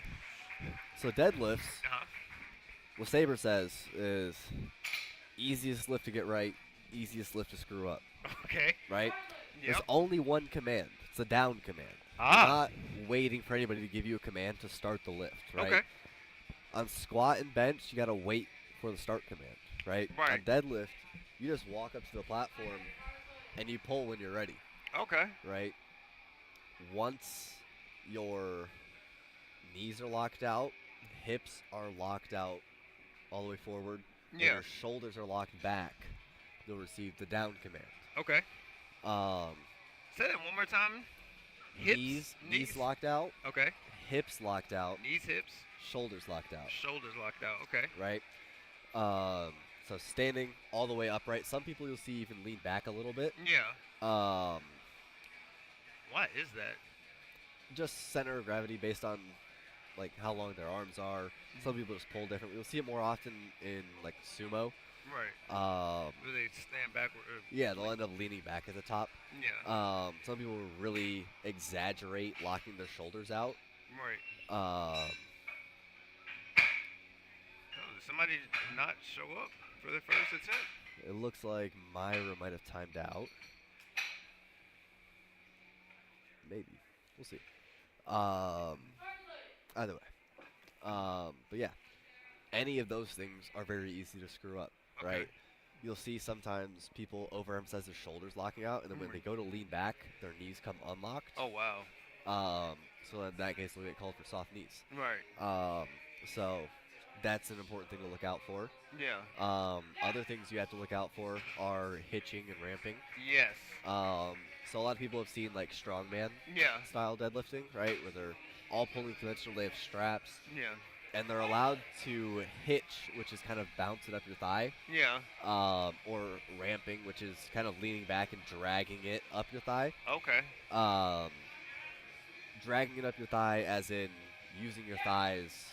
So deadlifts, Uh-huh. what Saber says is easiest lift to get right, easiest lift to screw up, Okay. right? Yep. There's only one command. It's a down command. Ah. You're not waiting for anybody to give you a command to start the lift, right? Okay. On squat and bench, you got to wait for the start command, right? Right. On deadlift, you just walk up to the platform and you pull when you're ready, Okay. right? Once your knees are locked out, hips are locked out all the way forward, and Yeah. your shoulders are locked back, you'll receive the down command. Okay. Um, Say that one more time. Hips, knees locked out, Okay. hips locked out, Knees, hips, shoulders locked out, shoulders locked out. Okay. right? So standing all the way upright. Some people you'll see even lean back a little bit. Yeah. Um, Why is that? just center of gravity based on like how long their arms are. Some people just pull different. You'll see it more often in like sumo. Right. Do they stand backward? Yeah, they'll end up leaning back at the top. Yeah. Some people really exaggerate locking their shoulders out. Right. Um, Oh, did somebody not show up for their first attempt? it looks like Myra might have timed out. Maybe. We'll see. Either way. But yeah, any of those things are very easy to screw up, Okay. right? You'll see sometimes people overemphasize their shoulders locking out, and then when they go to lean back, their knees come unlocked. Oh wow. So in that case, they'll get called for soft knees. Right. So that's an important thing to look out for. Yeah. Other things you have to look out for are hitching and ramping. Yes. So a lot of people have seen like strongman Yeah. style deadlifting, right, where they're all pulling conventional. They have straps, Yeah. and they're allowed to hitch, which is kind of bounce it up your thigh, Yeah. or ramping, which is kind of leaning back and dragging it up your thigh. Okay. Dragging it up your thigh, as in using your thighs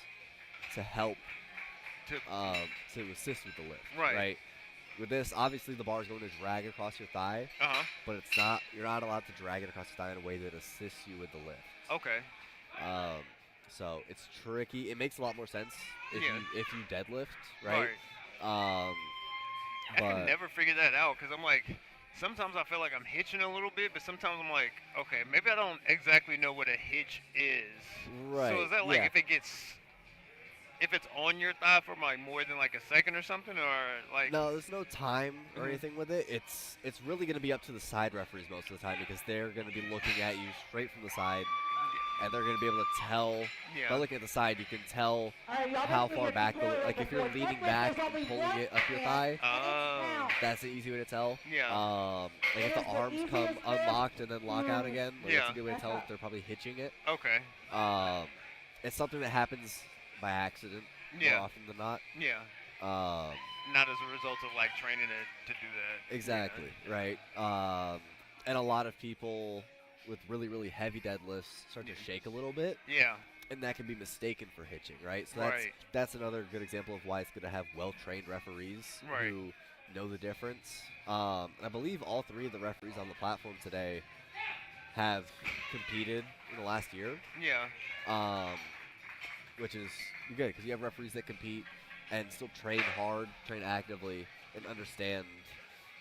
to help to assist with the lift. Right. With this, obviously the bar is going to drag across your thigh, Uh huh. but you're not allowed to drag it across your thigh in a way that assists you with the lift. Okay. So it's tricky. It makes a lot more sense if Yeah. you deadlift, right? I But can never figure that out because I'm like, sometimes I feel like I'm hitching a little bit, but sometimes I'm like, okay, maybe I don't exactly know what a hitch is. right. So is that like yeah. if it's on your thigh for like more than like a second or something, or like? No, there's no time or Mhm. anything with it. It's really going to be up to the side referees most of the time, because they're going to be looking at you straight from the side, and they're going to be able to tell. Yeah. By looking at the side, you can tell how far back. Like if you're leaning back and pulling it up your thigh, Oh. that's an easy way to tell. Yeah. Like if the arms come unlocked and then lock out again, like that's Yeah. a good way to tell if they're probably hitching it. Okay. It's something that happens by accident Yeah. more often than not. Yeah. Not as a result of like training to do that. Exactly, right. And a lot of people with really, really heavy deadlifts start to shake a little bit, Yeah. and that can be mistaken for hitching, right? So Right. that's another good example of why it's good to have well-trained referees Right. who know the difference. And I believe all three of the referees on the platform today have competed in the last year, Yeah. which is good because you have referees that compete and still train hard, train actively, and understand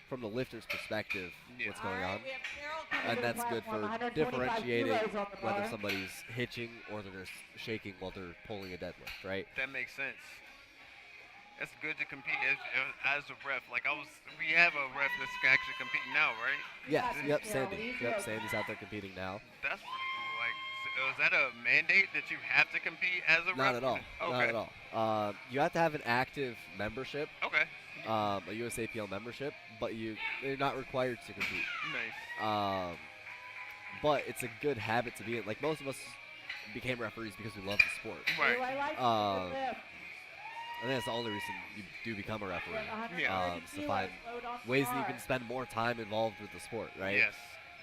from the lifter's perspective Yeah. what's going on. We have Carol coming And to the that's good platform, for 125 differentiating kilos on the whether bar. somebody's hitching or they're just shaking while they're pulling a deadlift, right? That makes sense. That's good to compete as a ref. Like we have a ref that's actually competing now, right? Yes, Yeah, yep, yeah, Sandy. these Yep, guys- Sandy's out there competing now. That's pretty cool. Like, is that a mandate that you have to compete as a ref? Not at all. Okay. Not at all. You have to have an active membership, Okay. a USAPL membership, but they're not required to compete. Nice. But it's a good habit to be in. Like most of us became referees because we love the sport. Right. I like Um, the lift. I think that's the only reason you do become a referee. 130 Yeah. To find kilos, load on the ways that you bar. can spend more time involved with the sport, right? Yes.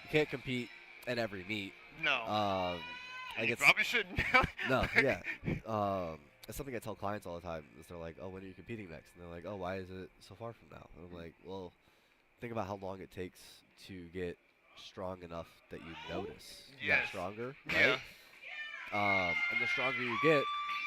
You can't compete at every meet. No. Like you it's probably shouldn't. no, yeah. It's something I tell clients all the time. Is they're like, "Oh, when are you competing next?" And they're like, "Oh, why is it so far from now?" And I'm like, "Well, think about how long it takes to get strong enough that you notice you Yes. get stronger, Yeah. right? And the stronger you get,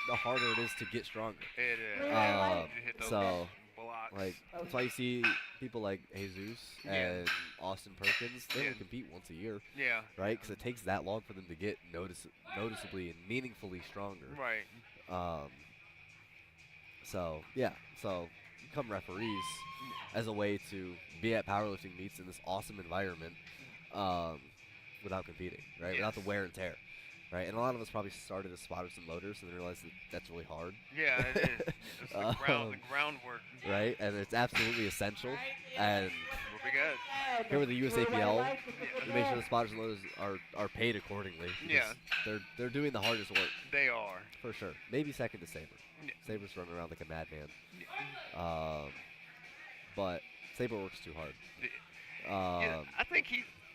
the harder it is to get stronger. It is. Um, You hit those so, blocks. like, that's why you see people like Jesus Yeah. and Austin Perkins. They Yeah. only compete once a year, Yeah. right? Because it takes that long for them to get noticeably and meaningfully stronger. Right. So become referees as a way to be at powerlifting meets in this awesome environment, without competing, right? Without the Yes. wear and tear, right? And a lot of us probably started as spotters and loaders and then realized that that's really hard, Yeah, it is. It's the groundwork. right? And it's absolutely essential. And What we got? here with the USAPL, we make sure the spotters and loaders are paid accordingly. Yeah. because they're doing the hardest work They are. for sure. Maybe second to Saber. Yeah. Saber's running around like a madman. But Saber works too hard. Yeah, I think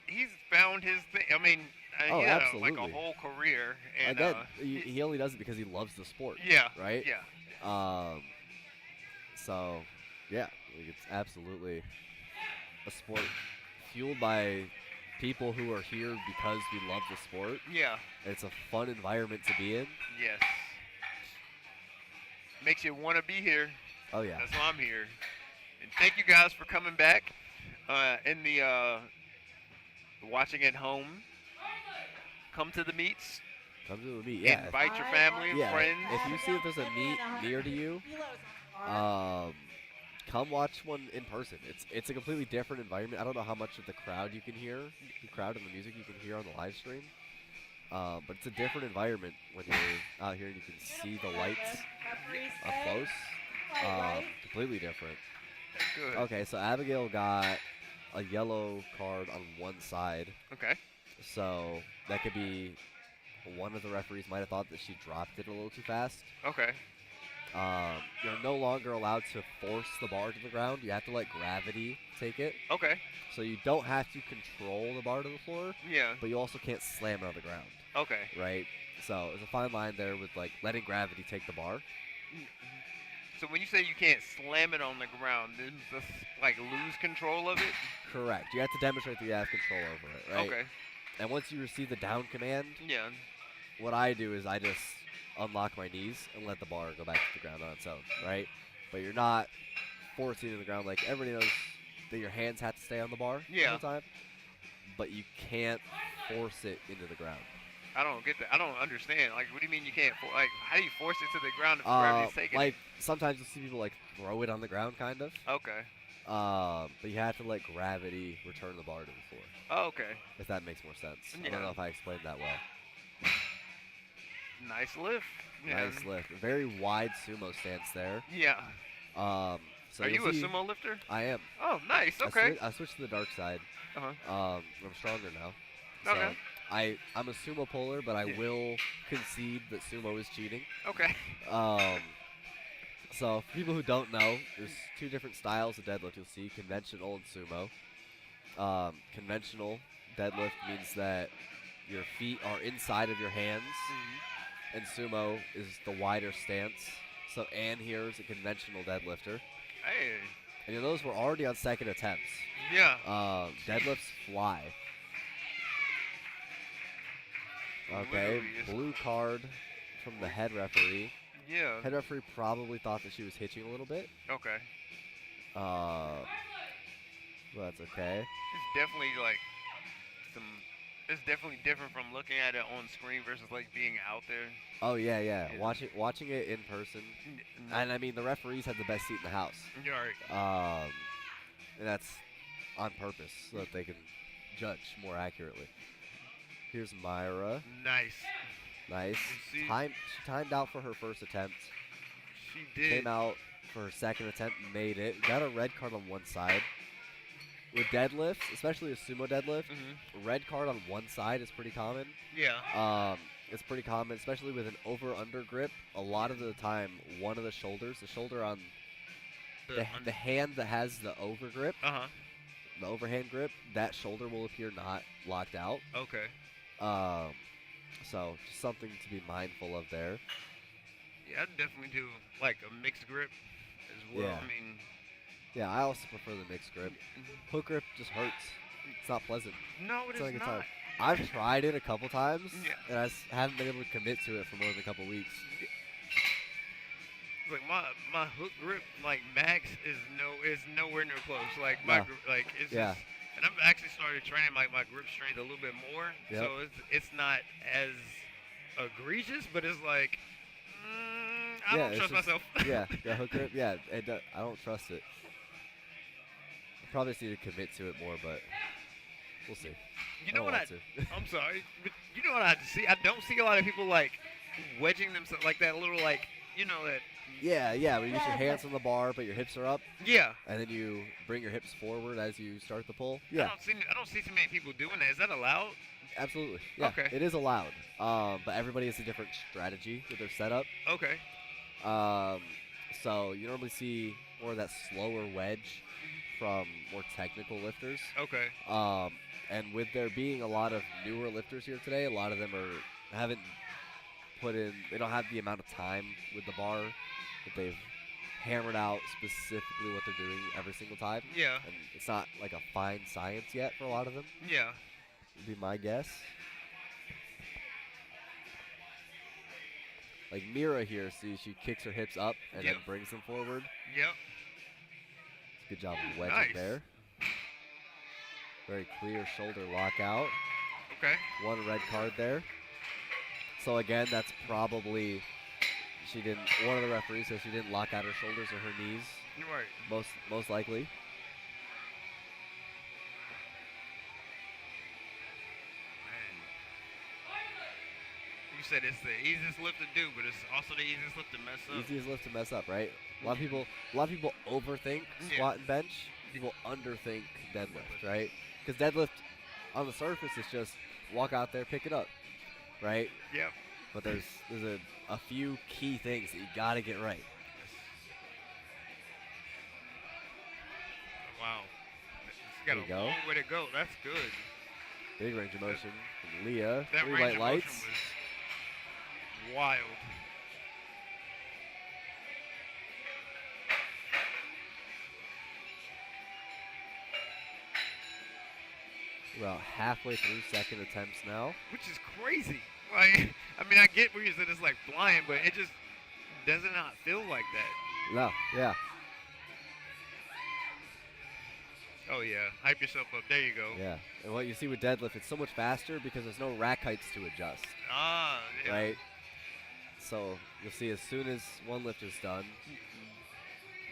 he's found his thing. I mean, Oh, like absolutely. a whole career. And Again, he only does it because he loves the sport. yeah, Right? Yeah. So, yeah, like it's absolutely a sport fueled by people who are here because we love the sport. Yeah. It's a fun environment to be in. Yes. Makes you want to be here. Oh, yeah. That's why I'm here. And thank you guys for coming back. In the watching at home. Come to the meets. Come to the meet. Yeah. Invite your family and Yeah. friends. If you see that there's a meet near to you, come watch one in person. It's a completely different environment. I don't know how much of the crowd you can hear, the crowd and the music you can hear on the live stream. But it's a different environment when you're out here and you can see the lights up close. Completely different. Good. Okay, so Abigail got a yellow card on one side. Okay. So that could be one of the referees might have thought that she dropped it a little too fast. Okay. You're no longer allowed to force the bar to the ground. You have to let gravity take it. Okay. So you don't have to control the bar to the floor, Yeah. but you also can't slam it on the ground, Okay. right? So there's a fine line there with like letting gravity take the bar. So when you say you can't slam it on the ground, then just like lose control of it? Correct. You have to demonstrate that you have control over it, right? Okay. And once you receive the down command, Yeah. what I do is I just unlock my knees and let the bar go back to the ground on its own, right? But you're not forcing it to the ground. Like everybody knows that your hands have to stay on the bar Yeah. all the time, but you can't force it into the ground. I don't get that. I don't understand. Like, what do you mean you can't? Like, how do you force it to the ground if gravity's taking Like sometimes you'll see people like throw it on the ground, kind of. it? Okay. But you have to let gravity return the bar to the floor. Oh, okay. If that makes more sense. I Yeah. don't know if I explained that well. Nice lift. Yeah. Nice lift. A very wide sumo stance there. Yeah. So Are you a see- sumo lifter? I am. Oh, nice. Okay. I switched to the dark side. Uh-huh. I'm stronger now. Okay. So I'm a sumo puller, but I Yeah. will concede that sumo is cheating. Okay. So for people who don't know, there's two different styles of deadlift you'll see, conventional and sumo. Conventional deadlift means that your feet are inside of your hands, and sumo is the wider stance. So Ann here is a conventional deadlifter. Hey. And those were already on second attempts. Yeah. Deadlifts fly. Okay, Literally, it's- blue card from the head referee. Yeah. Head referee probably thought that she was hitching a little bit. Okay. But that's okay. It's definitely like it's definitely different from looking at it on screen versus like being out there. Oh yeah, yeah. Yeah. Watching it in person, and I mean the referees had the best seat in the house. You're right. And that's on purpose so that they can judge more accurately. Here's Myra. Nice. Nice. See- She timed out for her first attempt. She did. Came out for her second attempt, made it. Got a red card on one side. With deadlifts, especially a sumo deadlift, red card on one side is pretty common. Yeah. It's pretty common, especially with an over-under grip. A lot of the time, one of the shoulder on the hand that has the over grip, Uh-huh. the overhand grip, that shoulder will appear not locked out. Okay. So just something to be mindful of there. Yeah, I'd definitely do like a mixed grip as well. Yeah. I mean, Yeah, I also prefer the mixed grip. Hook grip just hurts. It's not pleasant. No, it It's is like it's not. hard. I've tried it a couple times, Yeah. and I haven't been able to commit to it for more than a couple weeks. It's like my hook grip, like max, is nowhere near close. Like my No. it's Yeah. just, and I've actually started training like my grip strength a little bit more. Yep. So it's not as egregious, but it's like I don't it's trust just- myself. yeah, the hook grip. Yeah, I don't trust it. I probably just need to commit to it more, but we'll see. You know I what don't want to. I'm sorry, but you know what I see? I don't see a lot of people like wedging themselves like that little like that. Yeah, when you get your hands on the bar, but your hips are up, Yeah. and then you bring your hips forward as you start the pull. I don't see too many people doing that. Is that allowed? Absolutely. Yeah, Okay. it is allowed. But everybody has a different strategy with their setup. Okay. So you normally see more of that slower wedge from more technical lifters. Okay. And with there being a lot of newer lifters here today, a lot of them haven't put in. They don't have the amount of time with the bar that they've hammered out specifically what they're doing every single time. Yeah. And it's not like a fine science yet for a lot of them. Yeah. Would be my guess. Like Mira here, see, she kicks her hips up and then Yep. brings them forward. Yep. Good job of wedging Nice. there. Very clear shoulder lockout. Okay. One red card there. So again, that's probably one of the referees says she didn't lock out her shoulders or her knees. You're right. Most likely. Man. You said it's the easiest lift to do, but it's also the easiest lift to mess up. Easiest lift to mess up, right? A lot of people overthink Yeah. squat and bench. People underthink deadlift, right? Because deadlift on the surface is just walk out there, pick it up, right? Yep. But there's a few key things that you gotta get right. Wow. It's got There you a go. long way to go. That's good. Big range of motion from Leah. That 3 range white of lights. motion was wild. About halfway through second attempts now. Which is crazy. Like, I mean, I get where you said it's like flying, but it just does not feel like that. No, yeah. Oh yeah, hype yourself up. There you go. Yeah. And what you see with deadlift, it's so much faster because there's no rack heights to adjust, Ah, yeah. right? So you'll see as soon as one lift is done,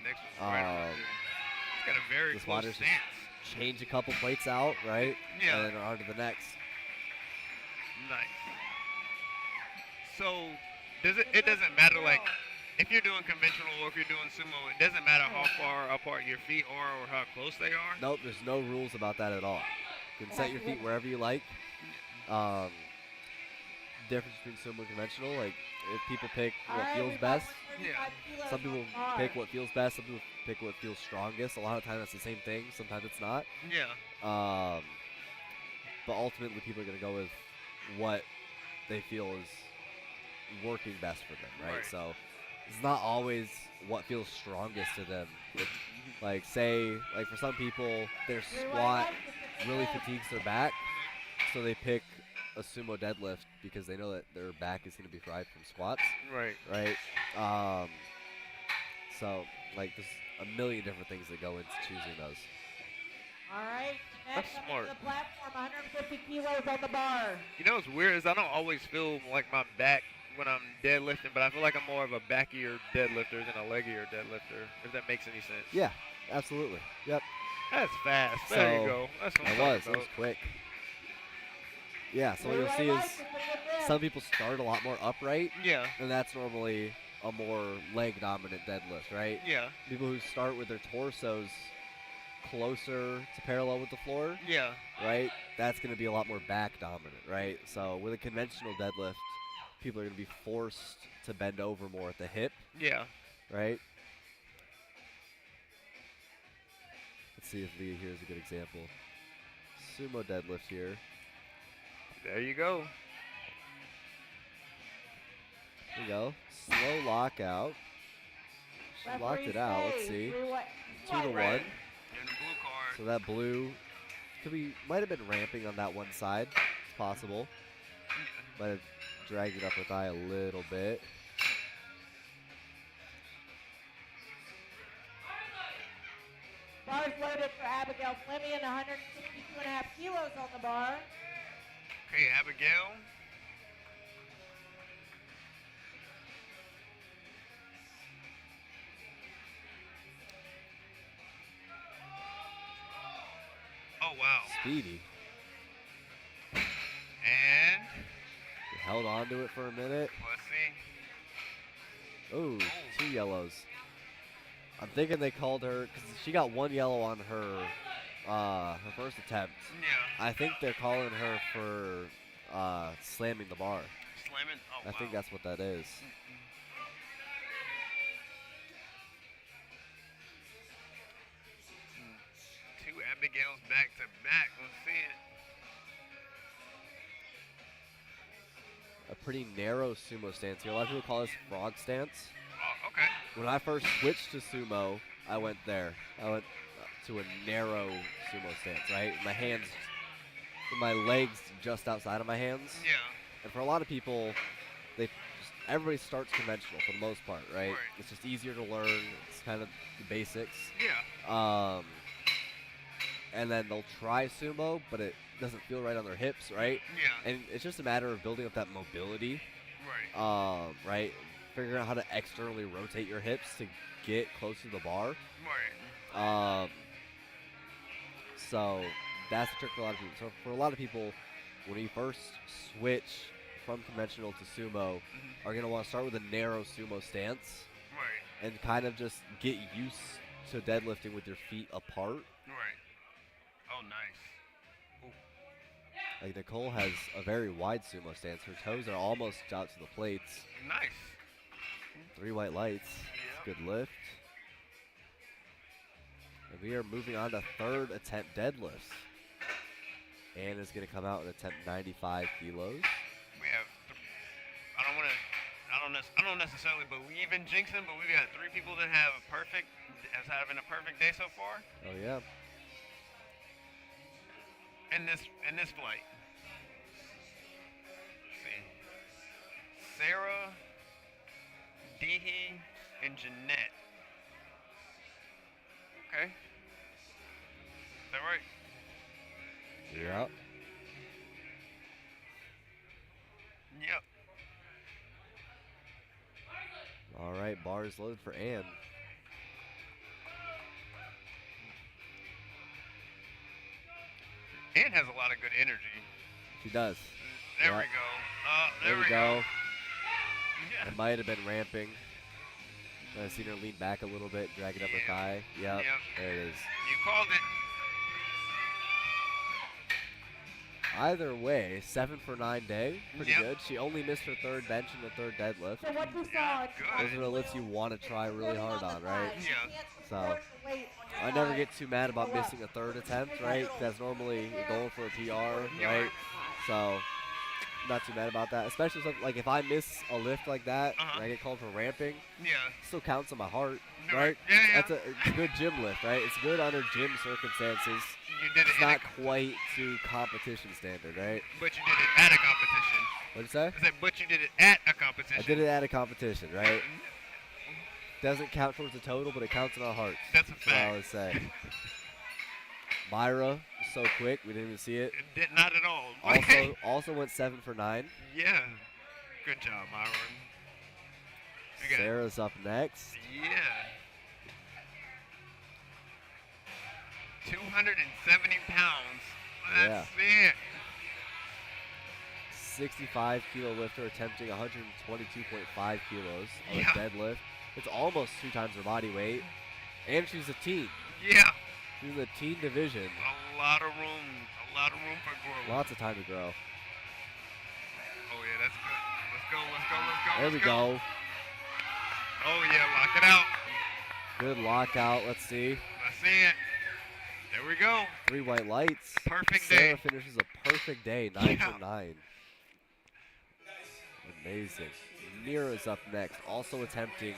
Next one's right around there. It's got a very the close spotters stance. just change a couple plates out, right? Yeah. And then on to the next. Nice. So, it doesn't matter, like, if you're doing conventional or if you're doing sumo, it doesn't matter how far apart your feet are or how close they are? Nope, there's no rules about that at all. You can set your feet wherever you like. Difference between sumo and conventional, like if people pick what feels best, some people pick what feels best, some people pick what feels strongest. A lot of times that's the same thing, sometimes it's not. Yeah. But ultimately people are going to go with what they feel is working best for them, right? Right. So it's not always what feels strongest to them. Like say, like for some people, their squat really fatigues their back, so they pick a sumo deadlift because they know that their back is going to be fried from squats, Right. right? So like there's a million different things that go into choosing those. All right. That's Next up smart. to the platform, 150 kilos on the bar. You know what's weird is I don't always feel like my back when I'm deadlifting, but I feel like I'm more of a backier deadlifter than a leggier deadlifter, if that makes any sense. Yeah, absolutely. Yep. That's fast. There you So, go. That's what I'm It talking was about. quick. Yeah, so what you'll see is some people start a lot more upright, Yeah. and that's normally a more leg dominant deadlift, right? Yeah. People who start with their torsos closer to parallel with the floor, Yeah. right? That's going to be a lot more back dominant, right? So with a conventional deadlift, people are going to be forced to bend over more at the hip, Yeah. right? Let's see if Leah here is a good example. Sumo deadlift here. There you go. There you go. Slow lockout. She locked it out. Let's see. 2 to 1. Red and the blue card. So that blue might have been ramping on that one side. It's possible. Might have dragged it up her thigh a little bit. Bars loaded for Abigail Fleming, 162.5 kilos on the bar. Okay, Abigail. Oh, wow. Speedy. And Held on to it for a minute. let's see. Ooh, 2 yellows. I'm thinking they called her because she got 1 yellow on her first attempt. Yeah. I think they're calling her for slamming the bar. Slamming. Oh, I think that's what that is. Two Abigails back to back. Let's see it. A pretty narrow sumo stance here. A lot of people call this frog stance. Oh, okay. When I first switched to sumo, I went there. I went to a narrow sumo stance, right? My legs just outside of my hands. Yeah. And for a lot of people, everybody starts conventional for the most part, right? Right. It's just easier to learn. It's kind of the basics. Yeah. And then they'll try sumo, but it doesn't feel right on their hips, right? Yeah. And it's just a matter of building up that mobility, Right. right? Figuring out how to externally rotate your hips to get close to the bar. Right. So that's the trick for a lot of people. So for a lot of people, when you first switch from conventional to sumo, are going to want to start with a narrow sumo stance Right. and kind of just get used to deadlifting with your feet apart. Right. Oh, nice. Like Nicole has a very wide sumo stance. Her toes are almost out to the plates. Nice. 3 white lights. It's a good lift. And we are moving on to third attempt deadlifts. Anna's going to come out and attempt 95 kilos. We have. I don't necessarily believe in jinxing, but we've got 3 people that have having a perfect day so far. Oh, yeah. In this flight. Let's see. Sarah, Deehee, and Jeanette. Okay. Is that right? Yep. Yep. All right, bars loaded for Ann. Ann has a lot of good energy. She does. There Yep. we go. There we go. Yeah. It might have been ramping. I've seen her lean back a little bit, drag it up her Yeah. thigh. Yep. Yep. There it is. You called it. Either way, 7 for 9 day. Pretty Yep. good. She only missed her third bench and the third deadlift. So what you saw, Yeah, it's good. Those are the lifts you want to try really hard on, right? Yeah. So I never get too mad about missing a third attempt, right? That's normally a goal for a PR, right? So not too mad about that. Especially something like if I miss a lift like that and I get called for ramping, Yeah. it still counts on my heart, No, right? yeah. It's a good gym lift, right? It's good under gym circumstances. You did it. It's not quite to competition standard, right? But you did it at a competition. What'd you say? I said, but you did it at a competition. I did it at a competition, right? Doesn't count towards the total, but it counts in our hearts. That's a That's what I fact. always say. Myra, so quick, we didn't even see it. It did not at all. Also went 7 for 9. Yeah. Good job, Myron. We got- Sarah's up next. Yeah. 270 pounds. That's it. 65 kilo lifter attempting 122.5 kilos on Yeah. a deadlift. It's almost 2 times her body weight. And she's a teen. Yeah. She's in the teen division. A lot of room. A lot of room for growth. Lots of time to grow. Oh, yeah, that's good. Let's go, let's go, let's go. There we go. Oh, yeah, lock it out. Good lockout. Let's see. Let's see it. There we go. 3 white lights. Perfect Sarah day. finishes a perfect day. 9 Yeah. for 9. Amazing. Mira's up next, also attempting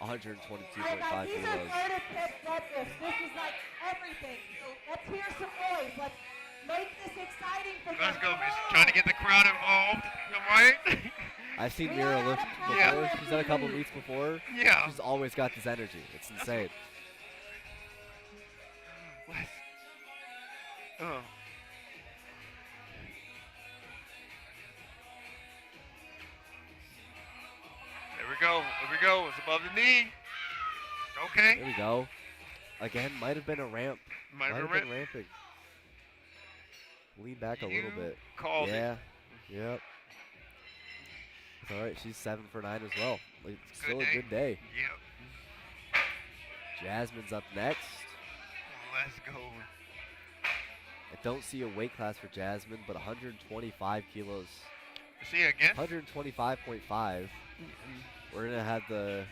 All right, 122.5 guys, these are kilos. 30-pip deadlifts. This is like everything. So let's hear some noise. Let's make this exciting for them. Let's go. Come He's on. trying to get the crowd involved. All right? I've seen We Mira are lift out of before. power She's done a couple lifting. meets before. Yeah. She's always got this energy. It's insane. Let's. Oh. There we go. There we go. It's above the knee. Okay. There we go. Again, might have been a ramp. Might have been been ramping. Lean back a little You bit. called Yeah. it. Yep. It's all right. She's 7 for 9 as well. Like, still day. a good day. Yep. Jasmine's up next. Let's go. I don't see a weight class for Jasmine, but 125 kilos. See again? 125.5. We're going to have the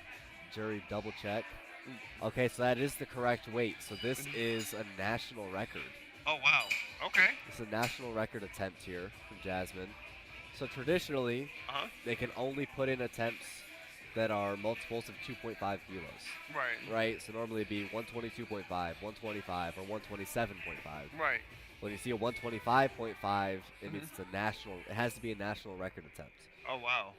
jury double check. Okay, so that is the correct weight. So this is a national record. Oh, wow. Okay. It's a national record attempt here from Jasmine. So traditionally, Uh-huh. they can only put in attempts that are multiples of 2.5 kilos. Right. Right? So normally it'd be 122.5, 125, or 127.5. Right. When you see a 125.5, it means it's a national. It has to be a national record attempt. Oh, wow.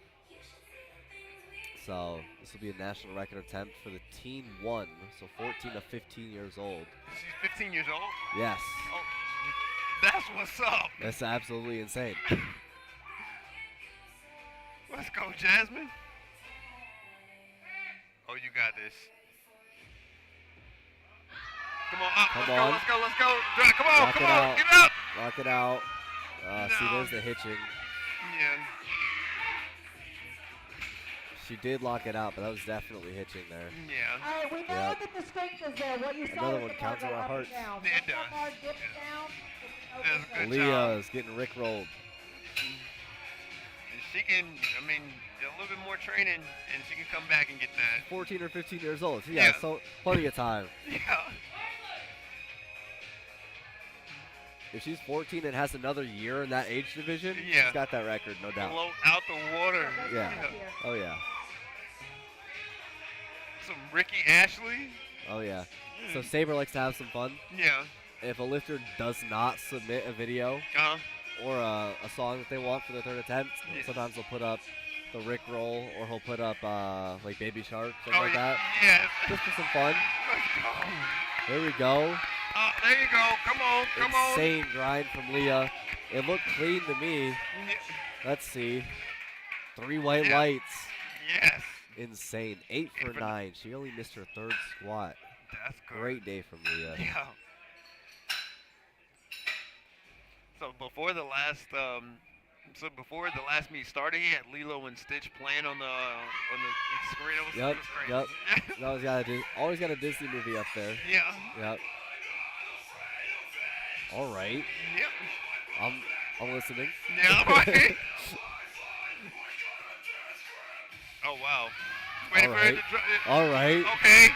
So this will be a national record attempt for the teen one, so 14 to 15 years old. She's 15 years old? Yes, Oh, that's what's up. that's absolutely insane. Let's go, Jasmine. Oh, you got this. Come on, up. Come Let's on. go, let's go, let's go. Come on, Lock come it on. out. Get up. Lock it out. See, No. there's the hitching. Yeah. She did lock it out, but that was definitely hitching there. Yeah. All right, we know Yep. that the strength is there. What you saw Another was one the counts bar on go our up hearts. and down. Yeah, it Once that does. bar dips Yeah. down, That's it's good. Leah is getting rickrolled. And she can, I mean, a little bit more training, and she can come back and get that. 14 or 15 years old. So yeah, Yeah. so plenty of time. Yeah. If she's 14 and has another year in that age division, Yeah. she's got that record, no doubt. Blow out the water. Yeah. right here. Oh yeah. Some Ricky Ashley. Oh yeah. So Saber likes to have some fun. Yeah. If a lifter does not submit a video Uh-huh. or a song that they want for their third attempt, Yeah. sometimes they'll put up the Rick Roll or he'll put up like Baby Shark, something Oh, like that. yeah. Just for some fun. Let's go. There we go. There you go. Come on. Come on. Insane grind from Leah. It looked clean to me. Yeah. Let's see. 3 white Yeah. lights. Yes. Insane. 8 for 9. She only missed her 3rd squat. That's good. Great day from Leah. Yeah. So before the last meet started, he had Lilo and Stitch playing on the screen. It was, Yep, it was crazy. Yep. Always got a Disney movie up there. Yeah. Yep. All right. Yep. I'm listening. Yeah. Right. Oh wow. Waiting All for it right. to drop. All right. Okay.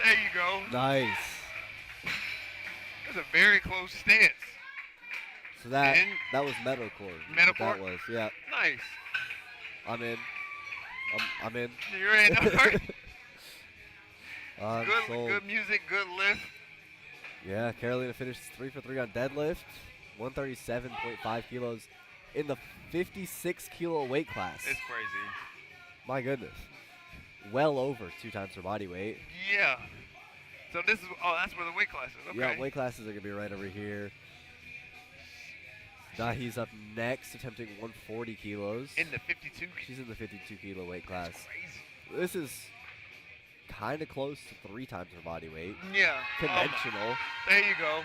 There you go. Nice. That's a very close stance. So that And- was metalcore. Metalcore? That was. Yeah. Nice. I'm in. I'm in. You're in. All right. I'm Good, sold. good music, good lift. Yeah, Carolina finished 3 for 3 on deadlift, 137.5 kilos in the 56 kilo weight class. It's crazy. My goodness. Well over 2 times her body weight. Yeah. So this is, that's where the weight class is. Okay. Yeah, weight classes are going to be right over here. Dahi's up next, attempting 140 kilos. In the 52. She's in the 52 kilo weight class. Crazy. This is kind of close to 3 times her body weight. Yeah. Conventional. There you go.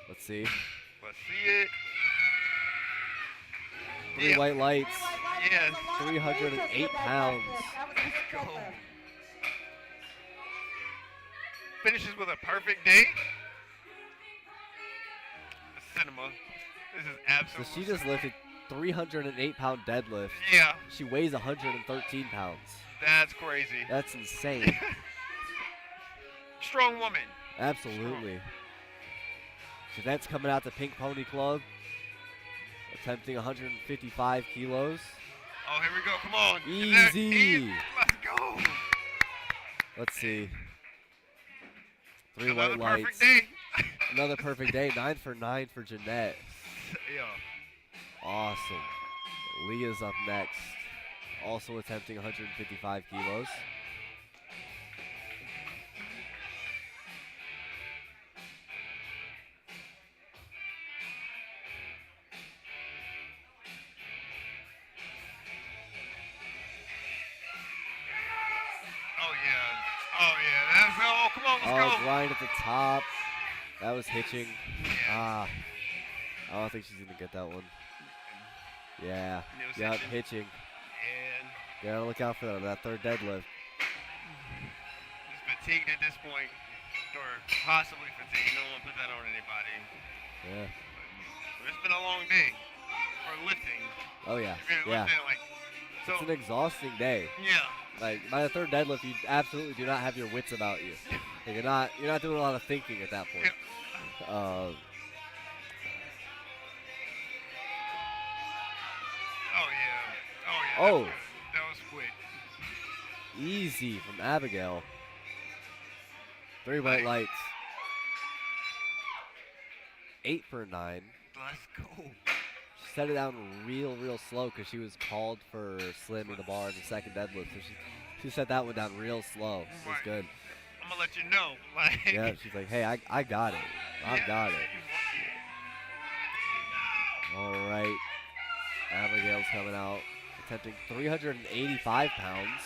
Let's see. Let's see it. 3 Yeah. white lights. Yes. 308 pounds. That was a good Go. deadlift. Finishes with a perfect day. Cinema. This is So absolutely. she just lifted 308 pound deadlift. Yeah. She weighs 113 pounds. That's crazy. That's insane. Strong woman. Absolutely. Jeanette's coming out to Pink Pony Club, attempting 155 kilos. Oh, here we go. Come on. Easy. Let's go. Let's see. 3 Another white perfect lights. day. Another perfect day. 9 for 9 for Jeanette. Yeah. Awesome. Leah's up next. Also attempting 155 kilos. Oh, yeah. Oh, yeah. Let's go. Oh, come on. Let's Oh, go. grind at the top. That was hitching. Ah. I don't think she's going to get that one. Yeah. It was Yep, hitching. hitching. And Gotta look out for that third deadlift. he's fatigued at this point. Or possibly fatigued. No one put that on anybody. Yeah. But it's been a long day for lifting. Oh, yeah. If you're Yeah. lifting, like, so, It's an exhausting day. yeah. Like, by the third deadlift, you absolutely do not have your wits about you. Like, you're not doing a lot of thinking at that point. Oh, yeah. Oh, yeah. Oh. That was quick. Easy from Abigail. 3 white lights. 8 for 9. Let's go. She set it down real slow because she was called for slamming the bar in the second deadlift. So she set that one down real slow. It was Right. good. I'm going to let you know. Like, Yeah, she's like, hey, I got it. I've got it. All right. Abigail's coming out, attempting 385 pounds.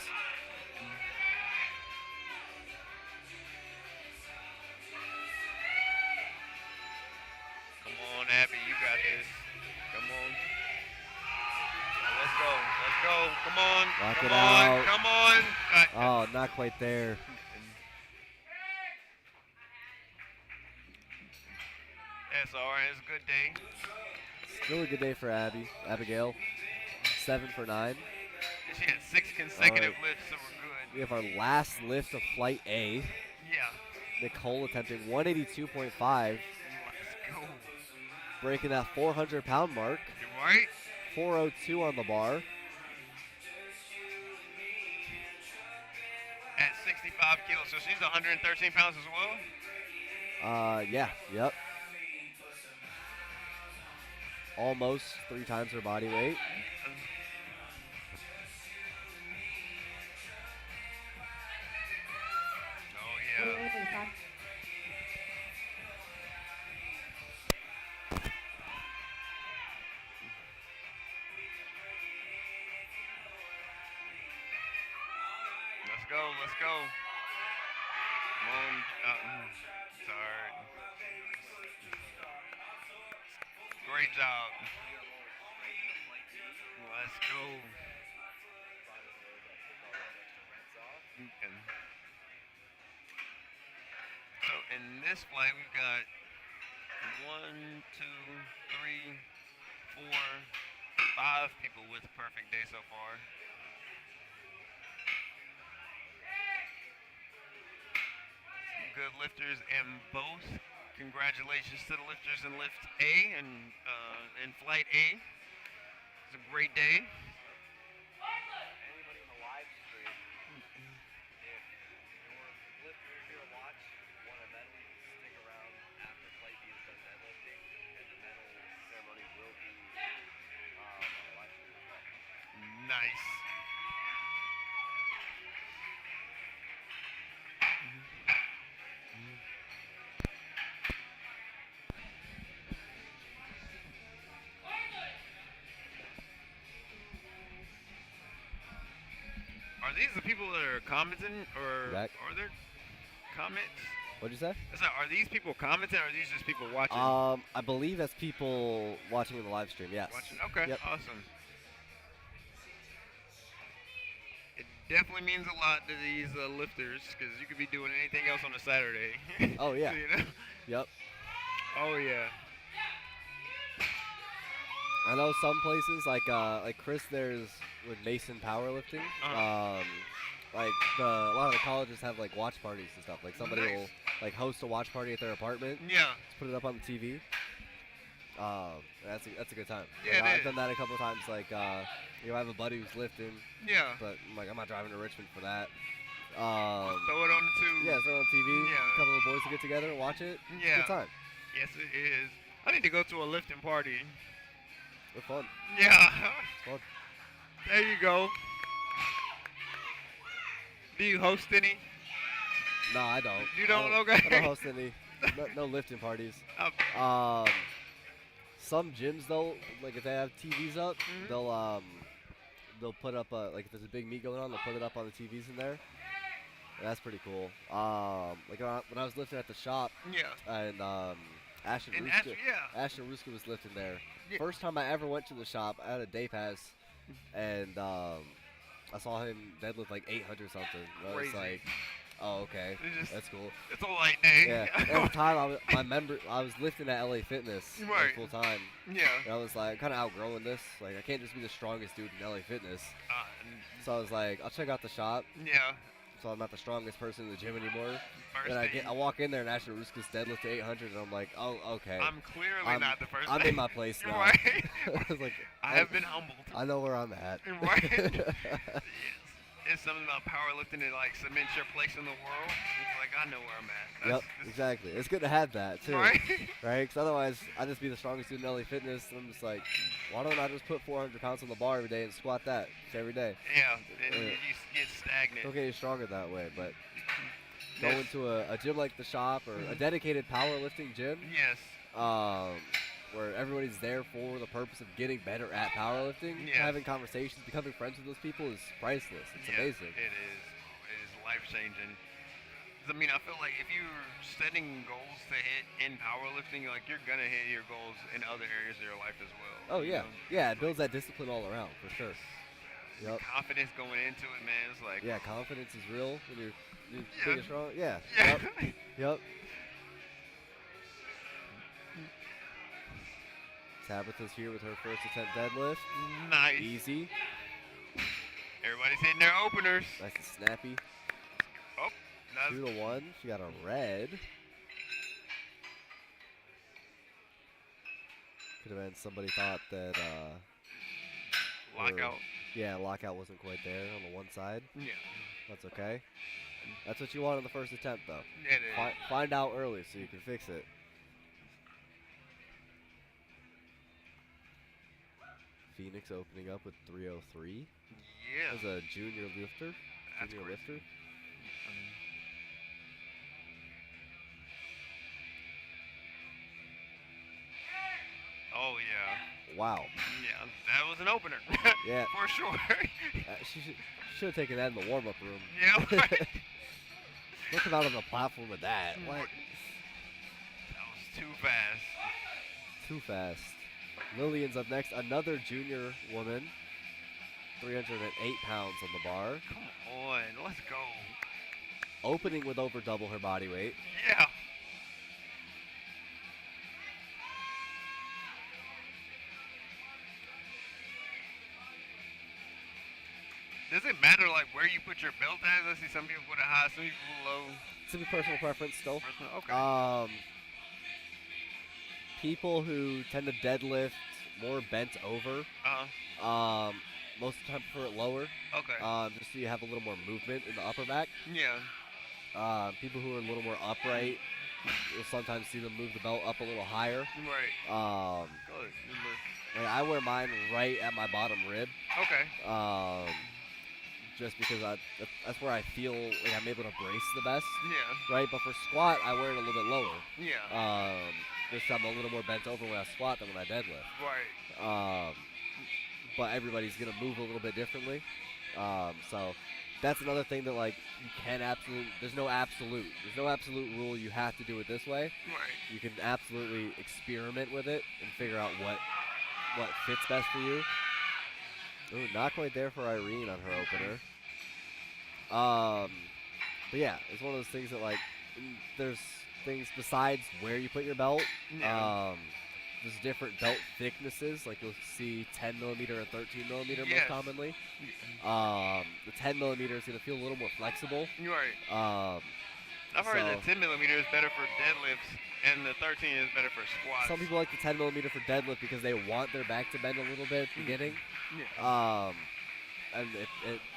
Come on, Abby. You got this. Come on. Let's go. Let's go. Come on. Lock Come it on. out. Come on. Oh, not quite there. SR has a good day. Still a good day for Abigail. 7 for 9. She had 6 consecutive All right. lifts, so we're good. We have our last lift of flight A. Yeah. Nicole attempting 182.5, Let's go. breaking that 400-pound mark. You right? 402 on the bar. At 65 kilos, so she's 113 pounds as well? Yeah, yep. Almost 3 times her body weight. Oh, yeah. Let's go, let's go. Come on. Sorry. Great job. Let's go. And so in this flight, we've got 1, 2, 3, 4, 5 people with a perfect day so far. Good lifters in both. Congratulations to the lifters in lift A and in flight A. It's a great day. Anybody in the live stream, if your lifters here watch want a medal, stick around after flight B is done deadlifting, and the medal ceremony will be on the live stream as well. Nice. Are these the people that are commenting, or Right. are there comments? What'd you say? So are these people commenting, or are these just people watching? I believe that's people watching the live stream, yes. Watching. Okay, Yep. awesome. It definitely means a lot to these lifters, because you could be doing anything else on a Saturday. Oh, yeah. You know? Yep. Oh yeah. I know some places like Chris there's with Mason powerlifting. Uh-huh. Like a lot of the colleges have like watch parties and stuff. Like somebody Nice. will like host a watch party at their apartment. Yeah. Just put it up on the TV. That's a good time. Yeah, Like, it I've is. done that a couple of times. Like, I have a buddy who's lifting, Yeah. but I'm not driving to Richmond for that. Throw it on the tube. Yeah, throw it on TV. Yeah. A couple of boys will get together and watch it. Yeah. Good time. Yes, it is. I need to go to a lifting party. They're fun. Yeah. It's fun. There you go. Do you host any? No, I don't. You don't? I Okay. don't host any. No lifting parties. Some gyms though, like if they have TVs up, they'll put up like if there's a big meet going on, they'll put it up on the TVs in there. That's pretty cool. Like when I was lifting at the shop, Yeah. and Ashland And Ruska, yeah. Ashland Ruska was lifting there. Yeah. First time I ever went to the shop, I had a day pass, and I saw him deadlift like 800 something. I was Crazy. like, oh okay, It's just- that's cool. It's a light day. Yeah. At the time, I was lifting at LA Fitness like, Right. full time. Yeah. And I was like, kind of outgrowing this. Like, I can't just be the strongest dude in LA Fitness. Uh, So I was like, I'll check out the shop. yeah. So I'm not the strongest person in the gym anymore. First And day. I walk in there and Ashland Ruska's deadlift to 800, and I'm like, oh, okay. I'm clearly not the first I'm day. in my place now. Right. I was like, I have been humbled. I know where I'm at. Right. It's something about powerlifting that like cements your place in the world. It's like I know where I'm at. Yep, exactly. It's good to have that too, Right. right? Because otherwise, I'd just be the strongest dude in LA Fitness, and I'm just like, why don't I just put 400 pounds on the bar every day and squat that every day? Yeah. And Yeah. you get stagnant. Don't get any stronger that way, but Yes. going to a gym like the shop or a dedicated powerlifting gym, Yes. where everybody's there for the purpose of getting better at powerlifting, Yes. having conversations, becoming friends with those people is priceless. It's Yeah, amazing. It is. It is life changing. I mean, I feel like if you're setting goals to hit in powerlifting, like you're gonna hit your goals in other areas of your life as well. Oh you yeah, know? yeah. It builds that discipline all around for sure. Yep. Confidence going into it, man. It's like Yeah, confidence is real when you're Yeah. big and strong. Yeah. Yeah. Yep. Yep. Tabitha's here with her first attempt deadlift. Nice. Easy. Everybody's hitting their openers. Nice and snappy. Oh, that's 2-1. She got a red. Could have been somebody thought that lockout. yeah, lockout wasn't quite there on the one side. Yeah. That's okay. That's what you want on the first attempt though. It is. Find out early so you can fix it. Phoenix opening up with 303 Yeah. as a junior lifter. That's Junior crazy. lifter. Oh yeah. Wow. Yeah. That was an opener. Yeah. For sure. She should have taken that in the warm-up room. Yeah. Right. Looking out on the platform with that. What? That was too fast. Too fast. Lillian's up next. Another junior woman. 308 pounds on the bar. Come on, let's go. Opening with over double her body weight. Yeah. Does it matter like where you put your belt at? I see some people put it high, some people low. It's a personal preference still. Okay. People who tend to deadlift more bent over, most of the time prefer it lower, Okay. just so you have a little more movement in the upper back. Yeah. People who are a little more upright, you'll sometimes see them move the belt up a little higher. Right. Good. Like I wear mine right at my bottom rib, Okay. just because that's where I feel like I'm able to brace the best, Yeah. right? But for squat, I wear it a little bit lower. Yeah. Just so I'm a little more bent over when I squat than when I deadlift. Right. But everybody's gonna move a little bit differently. So that's another thing that like you can there's no absolute rule you have to do it this way. Right. You can absolutely experiment with it and figure out what fits best for you. Ooh, not quite there for Irene on her opener. But yeah, it's one of those things that like there's things besides where you put your belt. Yeah. There's different belt thicknesses. Like you'll see 10 millimeter and 13 millimeter most Yes. commonly. The 10 millimeter is gonna feel a little more flexible. You're right. I've heard that so- 10 millimeter is better for deadlifts and the 13 is better for squats. Some people like the 10 millimeter for deadlift because they want their back to bend a little bit at the beginning. Yeah. And it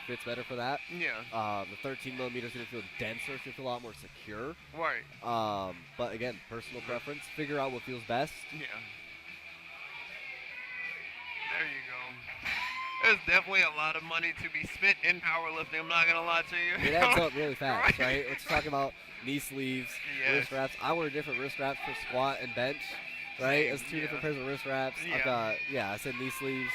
fits better for that. Yeah. The 13 millimeter is going to feel denser, it's going to feel a lot more secure. Right. But again, personal preference. Figure out what feels best. Yeah. There you go. There's definitely a lot of money to be spent in powerlifting. I'm not gonna lie to you. It adds up really fast, right? Let's talk about knee sleeves, Yes. wrist wraps. I wear different wrist wraps for squat and bench, right? Same, It's two yeah. different pairs of wrist wraps. Yeah. I've got, I said knee sleeves.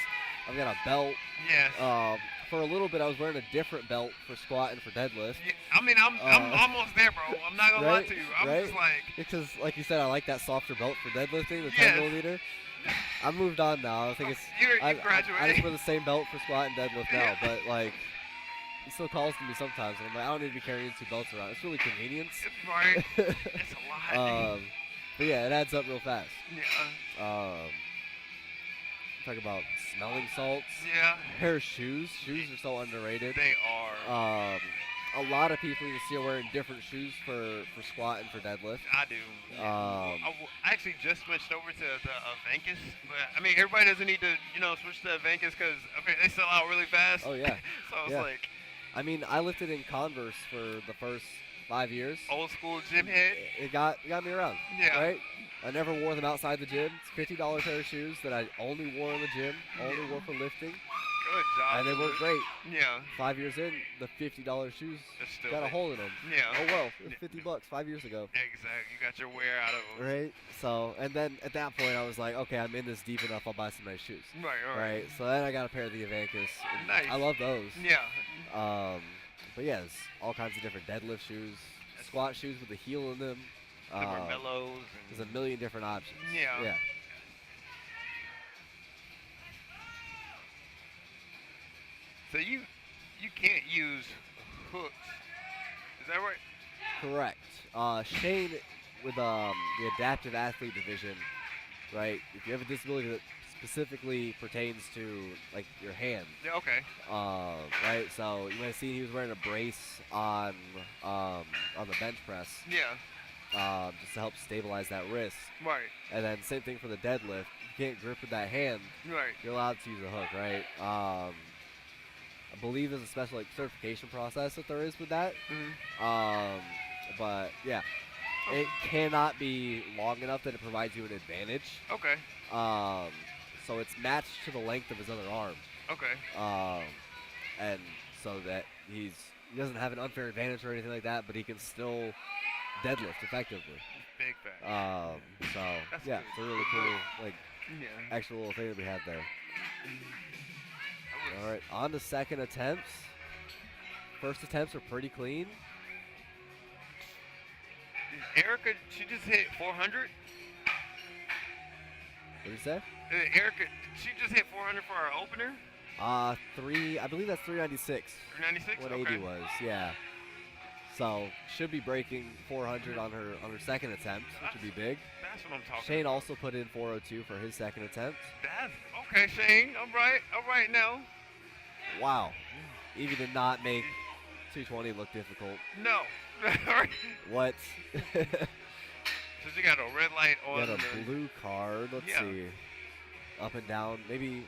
I've got a belt. Yes. For a little bit, I was wearing a different belt for squat and for deadlift. Yeah, I mean, I'm almost there, bro. I'm not gonna lie Right, to you. I'm right? just like, Because, like you said, I like that softer belt for deadlifting, the 10 Yes. millimeter. I moved on now. I think it's. You I graduated. just wear the same belt for squat and deadlift now, Yeah. but like, he still calls to me sometimes, and I'm like, I don't need to be carrying 2 belts around. It's really convenience. right? It's a lot. But yeah, it adds up real fast. Yeah. Talk about smelling salts. Yeah. Pair of shoes. Shoes are so underrated. They are. A lot of people you see are wearing different shoes for squat and for deadlift. I do. Yeah. I actually just switched over to the Avankus, but I mean, everybody doesn't need to, switch to Avankus because they sell out really fast. Oh yeah. So it's Yeah. like I mean, I lifted in Converse for the first 5 years. old school gym head. It got me around. Yeah. Right? I never wore them outside the gym. It's $50 pair of shoes that I only wore in the gym, only wore for lifting, Good job. and they work great. Yeah. 5 years in, the $50 shoes It's still got a there. hole in them. Yeah. Oh well, it was $50 5 years ago. Exactly. You got your wear out of them. Right? So, and then at that point, I was like, okay, I'm in this deep enough. I'll buy some nice shoes. Right. All right. Right? So then I got a pair of the Avankus. and Nice. I love those. Yeah. But yeah, there's all kinds of different deadlift shoes, squat shoes with a heel in them. Different mellows. There's a million different options. Yeah. Yeah. So you can't use hooks. Is that right? Correct. Shane with the adaptive athlete division, right? If you have a disability that specifically pertains to like your hand, Yeah. Okay. right? So you might have seen he was wearing a brace on the bench press, just to help stabilize that wrist. Right. And then same thing for the deadlift. You can't grip with that hand. Right. You're allowed to use a hook, right? I believe there's a special like certification process that there is with that. Mm-hmm. But yeah, it cannot be long enough that it provides you an advantage. Okay. So it's matched to the length of his other arm. Okay. And so that he doesn't have an unfair advantage or anything like that, but he can still deadlift effectively. Big fact. So That's yeah, good. it's a really cool like Yeah. actual little thing that we have there. I was- All right, on to second attempts. First attempts are pretty clean. Erica, she just hit 400. What did you say? Erica, she just hit 400 for our opener. I believe that's 396. 396. What Okay. 80 was, yeah. So should be breaking 400 on her second attempt, which would be big. That's what I'm talking Shane about. also put in 402 for his second attempt. That's okay, Shane. All right now. Wow, Evie did not make 220 look difficult. No. Alright. What? So you got a red light on. Got a the- blue card. Let's Yeah. see. Up and down. Maybe.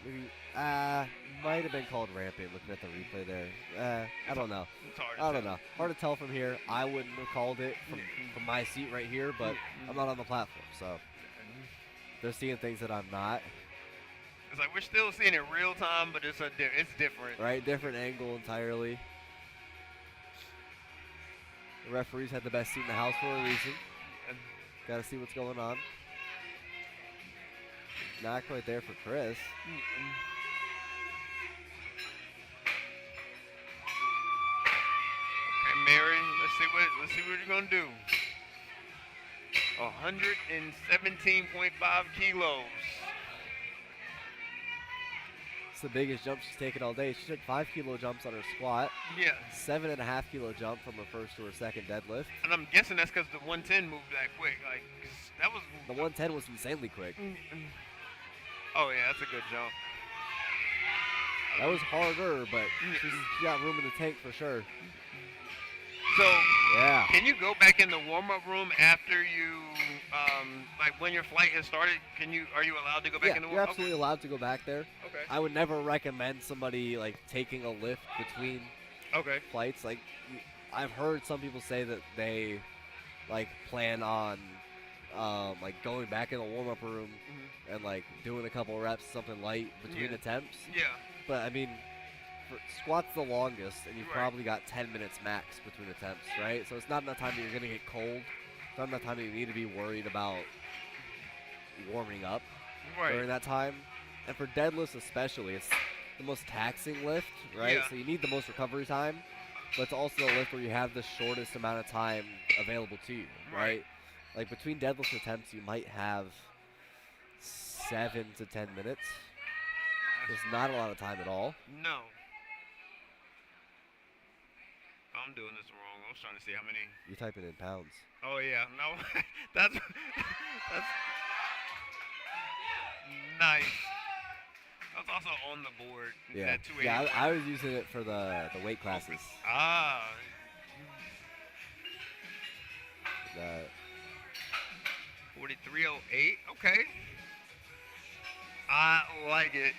Might have been called ramping. Looking at the replay there. I don't know. It's hard to I don't tell. know. Hard to tell from here. I wouldn't have called it from my seat right here, but I'm not on the platform, so they're seeing things that I'm not. It's like we're still seeing it real time, but it's different. Right? Different angle entirely. The referees had the best seat in the house for a reason. Got to see what's going on. Not quite there for Chris. Okay, Mary, let's see what you're gonna do. 117.5 kilos. It's the biggest jump she's taken all day. She took 5 kilo jumps on her squat, Yeah, 7.5 kilo jump from her first to her second deadlift. and I'm guessing that's because the 110 moved that quick. Like 'cause that was. The 110 was insanely quick. Oh yeah, that's a good jump. That was harder, but she got room in the tank for sure. So Yeah. can you go back in the warm-up room after you like when your flight has started, are you allowed to go back Yeah, in the you're water? absolutely allowed to go back there. Okay. I would never recommend somebody like taking a lift between Okay. flights. Like, I've heard some people say that they like plan on like going back in the warm-up room and like doing a couple reps, something light between Yeah. attempts. Yeah. But I mean, for squat's the longest, and you've Right. probably got 10 minutes max between attempts, right? So it's not enough time that you're gonna get cold. It's not enough time that you need to be worried about warming up during Right. that time. And for deadlifts especially, it's the most taxing lift, right? Yeah. So you need the most recovery time, but it's also the lift where you have the shortest amount of time available to you, right? Right. Like between deadlift attempts, you might have 7 to 10 minutes. There's not a lot of time at all. No. I'm doing this wrong. I was trying to see how many. You type it in pounds. Oh yeah, no, that's nice. That's also on the board. Yeah, That 280. yeah. I was using it for the weight classes. Ah, The 4308. Okay. I like it.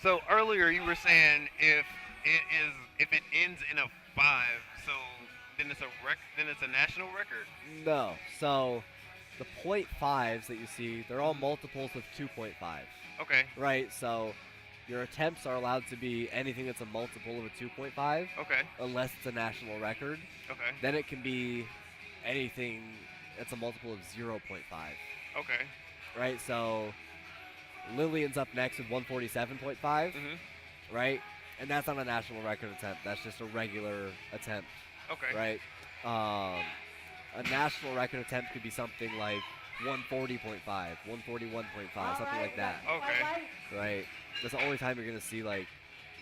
So earlier you were saying if it ends in a 5, so then it's a national record. no, so the .5s that you see, they're all multiples of 2.5, Okay. right? So your attempts are allowed to be anything that's a multiple of a 2.5, Okay. unless it's a national record. Okay. Then it can be anything that's a multiple of 0.5, Okay. right? So Lillian's up next with 147.5, Mhm. right? And that's not a national record attempt. That's just a regular attempt, Okay. right? A national record attempt could be something like 140.5, 141.5, something like that, Okay. right? That's the only time you're gonna see like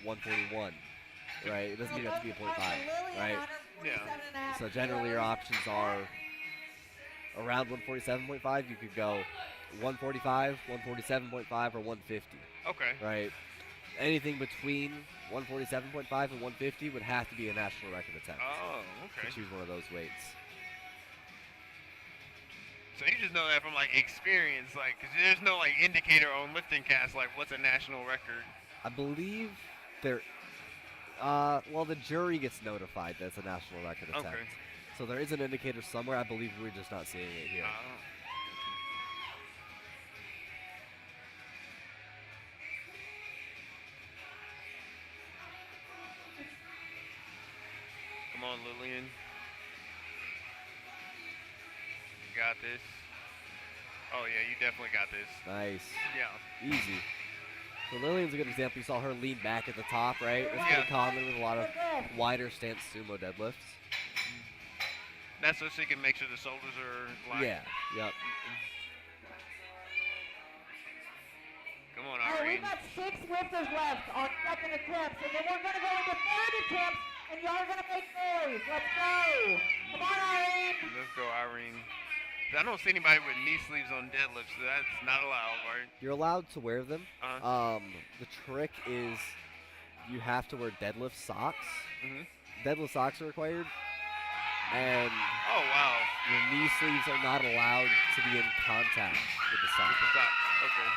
141, right? It doesn't even have to be a .5, right? Yeah. So generally your options are around 147.5. You could go 145, 147.5, or 150, Okay. right? Anything between 147.5 and 150 would have to be a national record attempt Oh, okay. to choose one of those weights. So you just know that from like experience, like, 'cause there's no like indicator on lifting cast, like what's a national record. I believe there, well, the jury gets notified that it's a national record attempt. Okay. So there is an indicator somewhere. I believe we're just not seeing it here. Come on, Lillian. You got this. Oh yeah, you definitely got this. Nice. Yeah. Easy. So Lillian's a good example. You saw her lean back at the top, right? That's Yeah. pretty common with a lot of wider stance sumo deadlifts. That's so she can make sure the shoulders are lined. Yeah. Yep. Come on, All right, Irene. we've got 6 lifters left on second attempts, and then we're going to go into third attempts, and y'all are going to make noise. Let's go. Come on, Irene. Let's go, Irene. I don't see anybody with knee sleeves on deadlifts, so that's not allowed, right? You're allowed to wear them. Uh-huh. The trick is you have to wear deadlift socks. Mhm. Deadlift socks are required, and Oh wow. your knee sleeves are not allowed to be in contact with the sock. Okay.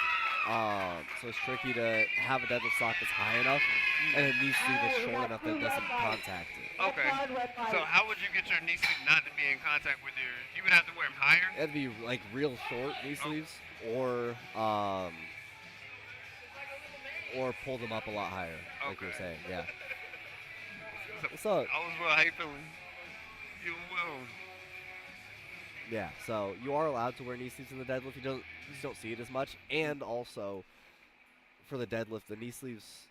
So it's tricky to have a deadlift sock that's high enough and a knee sleeve that's short enough that it doesn't contact it. Okay. So how would you get your knee sleeve not to be in contact with your? You would have to wear them higher. It'd be like real short knee sleeves, or pull them up a lot higher, like you were Okay. saying. Yeah. So, What's up? I was well. How you feeling? You well? Yeah, so you are allowed to wear knee sleeves in the deadlift. You just don't see it as much. And also, for the deadlift, the knee sleeves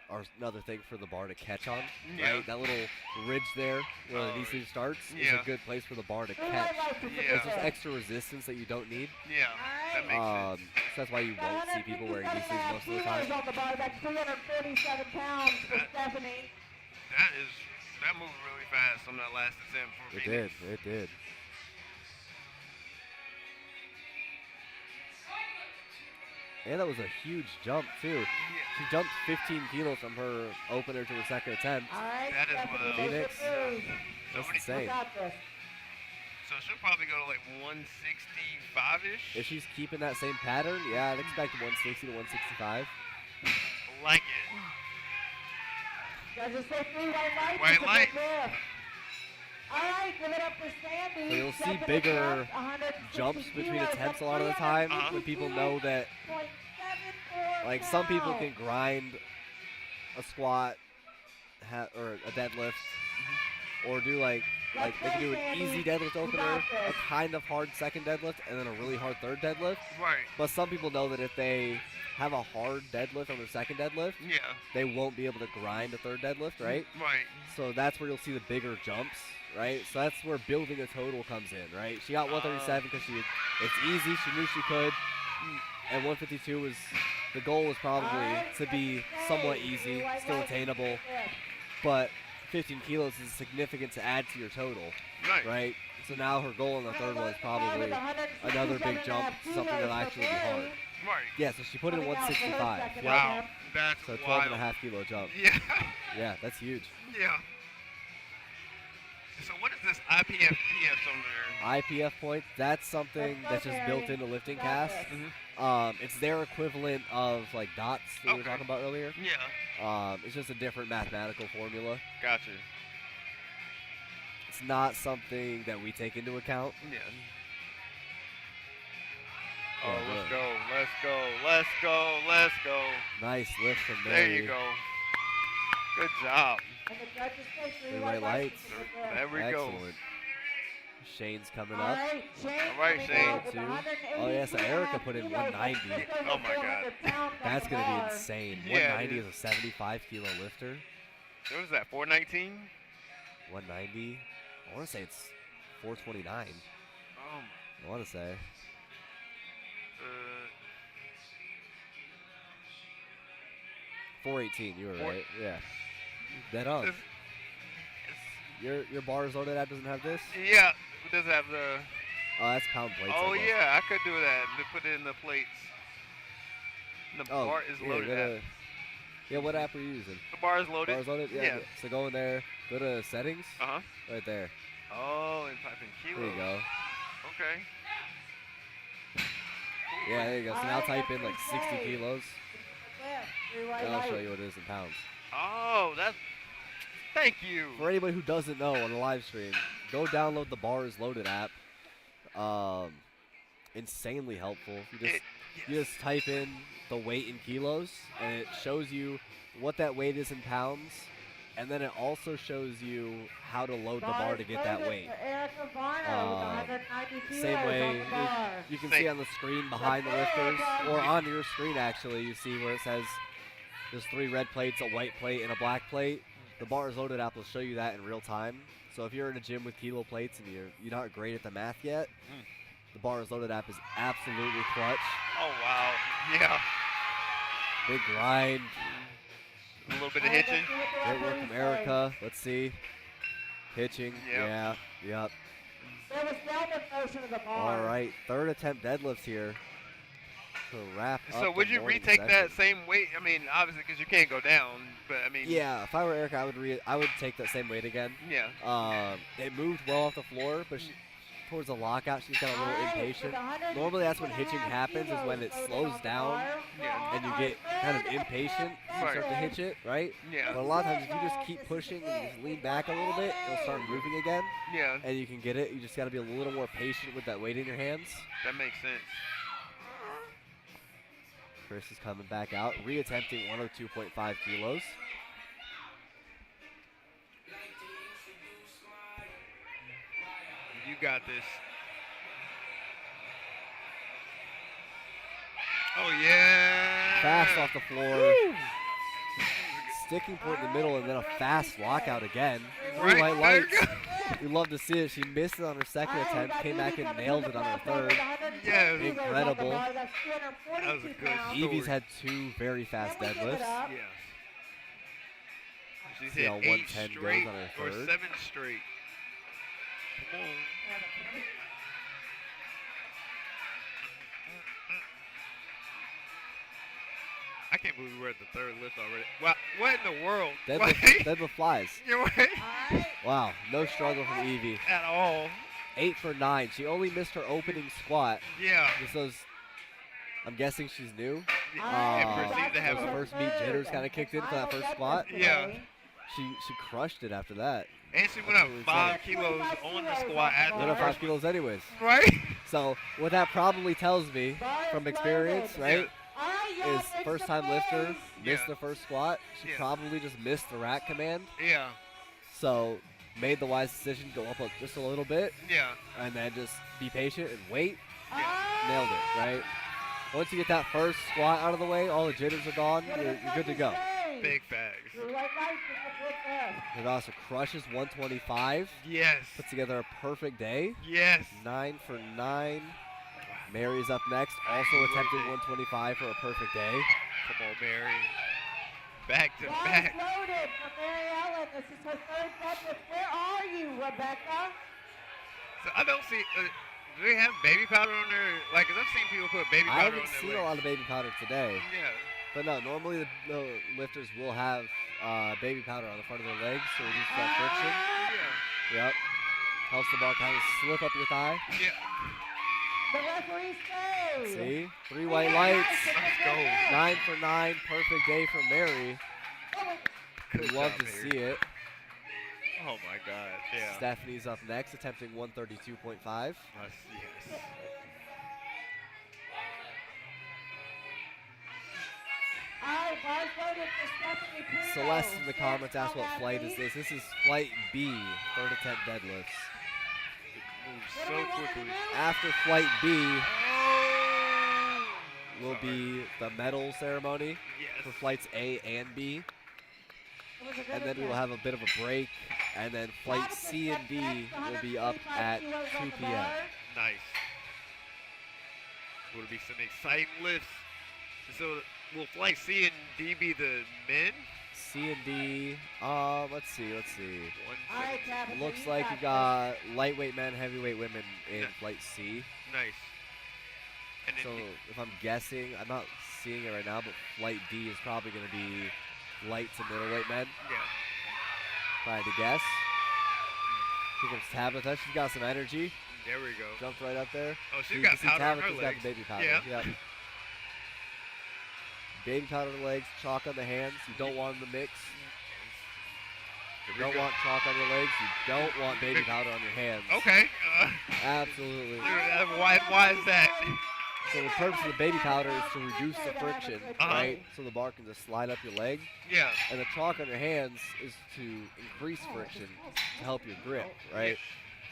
are another thing for the bar to catch on. Yeah. Right? That little ridge there where the knee Oh, sleeve starts is yeah. a good place for the bar to catch. Yeah. There's just extra resistance that you don't need. Yeah. That makes sense. So that's why you won't see people wearing knee sleeves most of the time. on the bar. That's 347 pounds for Stephanie. That moved really fast on that last attempt for It Phoenix. did. It did. And that was a huge jump, too. She jumped 15 kilos from her opener to her second attempt. All right, That is Stephanie, wild. make Phoenix. your move. That's Somebody- You insane. got this. So she'll probably go to like 165-ish. If she's keeping that same pattern, yeah, I'd expect 160 to 165. Like it. Judges say 3 white lights. White It's a light. good lift. All right, give it up for Sandy. So you'll see Stepping bigger across 160 jumps between kilos, attempts a up lot of the time when people know that, 374 like, some people pounds. can grind a squat or a deadlift, or do like they can do an easy deadlift opener, a kind of hard second deadlift, and then a really hard third deadlift. Right. But some people know that if they have a hard deadlift on their second deadlift, Yeah. they won't be able to grind a third deadlift, right? Right. So that's where you'll see the bigger jumps, right? So that's where building a total comes in, right? She got 137 because it's easy. She knew she could. And 152 was, the goal was probably to be somewhat easy, still attainable. But 15 kilos is significant to add to your total, Right. right? So now her goal in the third one is probably another big jump, something that'll actually be hard. Right. Yeah, so she put in 165. Yep. Wow. That's So 12 wild. and a half kilo jump. Yeah. Yeah, that's huge. Yeah. So what is this IPFPS on there? IPF point, that's something that's just built into lifting cast. It's their equivalent of like dots that we were Okay. talking about earlier. Yeah. It's just a different mathematical formula. Gotcha. It's not something that we take into account. Yeah. Yeah, Oh, let's good. go. Let's go. Let's go. Let's go. Nice lift from There Mary. you go. Good job. And the judges say 3 Three white white lights. lights. There we go. Excellent. Shane's coming All up. right, Shane. All right, coming Shane. out with Two. 180 Oh, yeah, so Erica put in kilos, 190. just over Oh, my God. 400 pounds on That's the going to bar. be insane. Yeah, 190 it is a 75 kilo lifter. What was that? 419? 190. I want to say it's 429. I want to say. Uh, 418. You were Four- right. Yeah. Dead on. it's- Your bars loaded app doesn't have this? yeah. It does have the. Oh, that's pound plates. Oh I guess. yeah, I could do that. To put it in the plates. The Oh, bar is yeah, loaded. go to- At. yeah, what app are you using? The bar is loaded. Bars loaded? Yeah. Yeah. So go in there, go to settings, Uh huh. right there. Oh, and type in kilos. There you go. Okay. Yeah, there you go. So now type in like 60 kilos. Lift, 3 white And I'll show lights. you what it is in pounds. Oh, that's. Thank you. For anybody who doesn't know on the live stream, go download the Bars Loaded app. Insanely helpful. You just type in the weight in kilos, and it shows you what that weight is in pounds, and then it also shows you how to load the bar to get that Loaded weight. for Erica Varno with 190 kilos Same way on the bar. you can see on the screen behind the lifters, or on your screen actually, you see where it says there's 3 red plates, a white plate, and a black plate. The Bars Loaded app will show you that in real time. So if you're in a gym with kilo plates and you're not great at the math yet, the Bars Loaded app is absolutely clutch. Oh wow. Yeah. Big grind. A little bit of All right, hitching. let's see what the Great work referees from say. Erica. Let's see. Hitching. Yep. Yeah. Yep. There was downward motion of the bar. All right. Third attempt deadlifts here to wrap up. So would the you morning retake session. that same weight? I mean, obviously, because you can't go down. But I mean. Yeah. If I were Erica, I would take that same weight again. Yeah. It moved well off the floor, but towards the lockout, she's got a little All right, impatient. with 160 Normally, that's when hitching and a half happens, is kilos when it loaded slows on the down bar. Yeah. and you get kind of impatient and Right. start to hitch it, right? Yeah. But a lot of times, if you just keep pushing and you just lean back a little bit, it'll start moving again, Yeah. and you can get it. You just got to be a little more patient with that weight in your hands. That makes sense. Chris is coming back out, reattempting 102.5 kilos. You got this. Oh yeah. Fast off the floor. Sticking point in the middle, and then a fast lockout again. Three Right, white there you lights. We love to see it. She missed it on her second attempt, came back and nailed it on her third. Yes. Incredible. That was a good Evie's story. had 2 very fast deadlifts. Yeah. She's See hit how 8 110 goes straight on her or third. 7 straight. Come on. I can't believe we're at the 3rd lift already. Wow, what in the world? Deadlift, What? deadlift flies. You're right. Wow, no struggle from Evie. At all. 8 for 9. She only missed her opening squat. Yeah. This was, I'm guessing she's new. And perceived to have Those first meet jitters kind of kicked in for that first squat. Yeah. She crushed it after that. And she went up 5 kilos on the squat after Went the up 5 first one. kilos anyways. Right? So what that probably tells me from experience, right, is first time lifter, missed the first squat. She probably just missed the rack command. Yeah. So made the wise decision, go up just a little bit, Yeah. and then just be patient and wait. Nailed it, right? Once you get that first squat out of the way, all the jitters are gone, you're good to go. Big bags. It also crushes 125. Yes. Puts together a perfect day. Yes. 9 for 9. Mary's up next, also attempting 125 for a perfect day. Come on, Mary. Back to back. Loaded for Mary Ellen. This is her third deadlift. Where are you, Rebecca? So I don't see. Do they have baby powder on their? Like, 'cause I've seen people put baby I powder on haven't their seen legs. a lot of baby powder today. Yeah. But no, normally the lifters will have baby powder on the front of their legs to reduce that friction. Yeah. Yep. Helps the bar kind of slip up your thigh. Yeah. The referee stays. See? 3 white lights. Let's go. 9 for 9. Perfect day for Mary. Good Love job, to Mary. see it. Oh my God. Yeah. Stephanie's up next, attempting 132.5. Yes. All right, bars loaded for Stephanie Primo. Celeste in the comments asked what flight is this. This is flight B, third attempt deadlifts. Moves so quickly. After flight B Oh. will be the medal ceremony Yes. for flights A and B. It was a good And then we will attempt. have a bit of a break. And then flight C and D will be up at 2 p.m. Nice. Will be some exciting lifts. So will flight C and D be the men? C and D, let's see. All right, Tabitha, Looks you like you got lightweight men, heavyweight women in Yeah. flight C. Nice. And then So if I'm guessing, I'm not seeing it right now, but flight D is probably going to be light to middleweight men. yeah. If I had to guess. Here comes Tabitha. She's got some energy. There we go. Jumped right up there. Oh, So she's you got can see powder on her Tabitha's got legs. the baby powder. Yeah. Yep. Baby powder on the legs, chalk on the hands. You don't want them to mix. Here You we don't go. want chalk on your legs. You don't want baby powder on your hands. Okay. Absolutely. Why is that? So the purpose of the baby powder is to reduce the friction, Uh-huh. right? So the bar can just slide up your leg. Yeah. And the chalk on your hands is to increase friction to help your grip, right?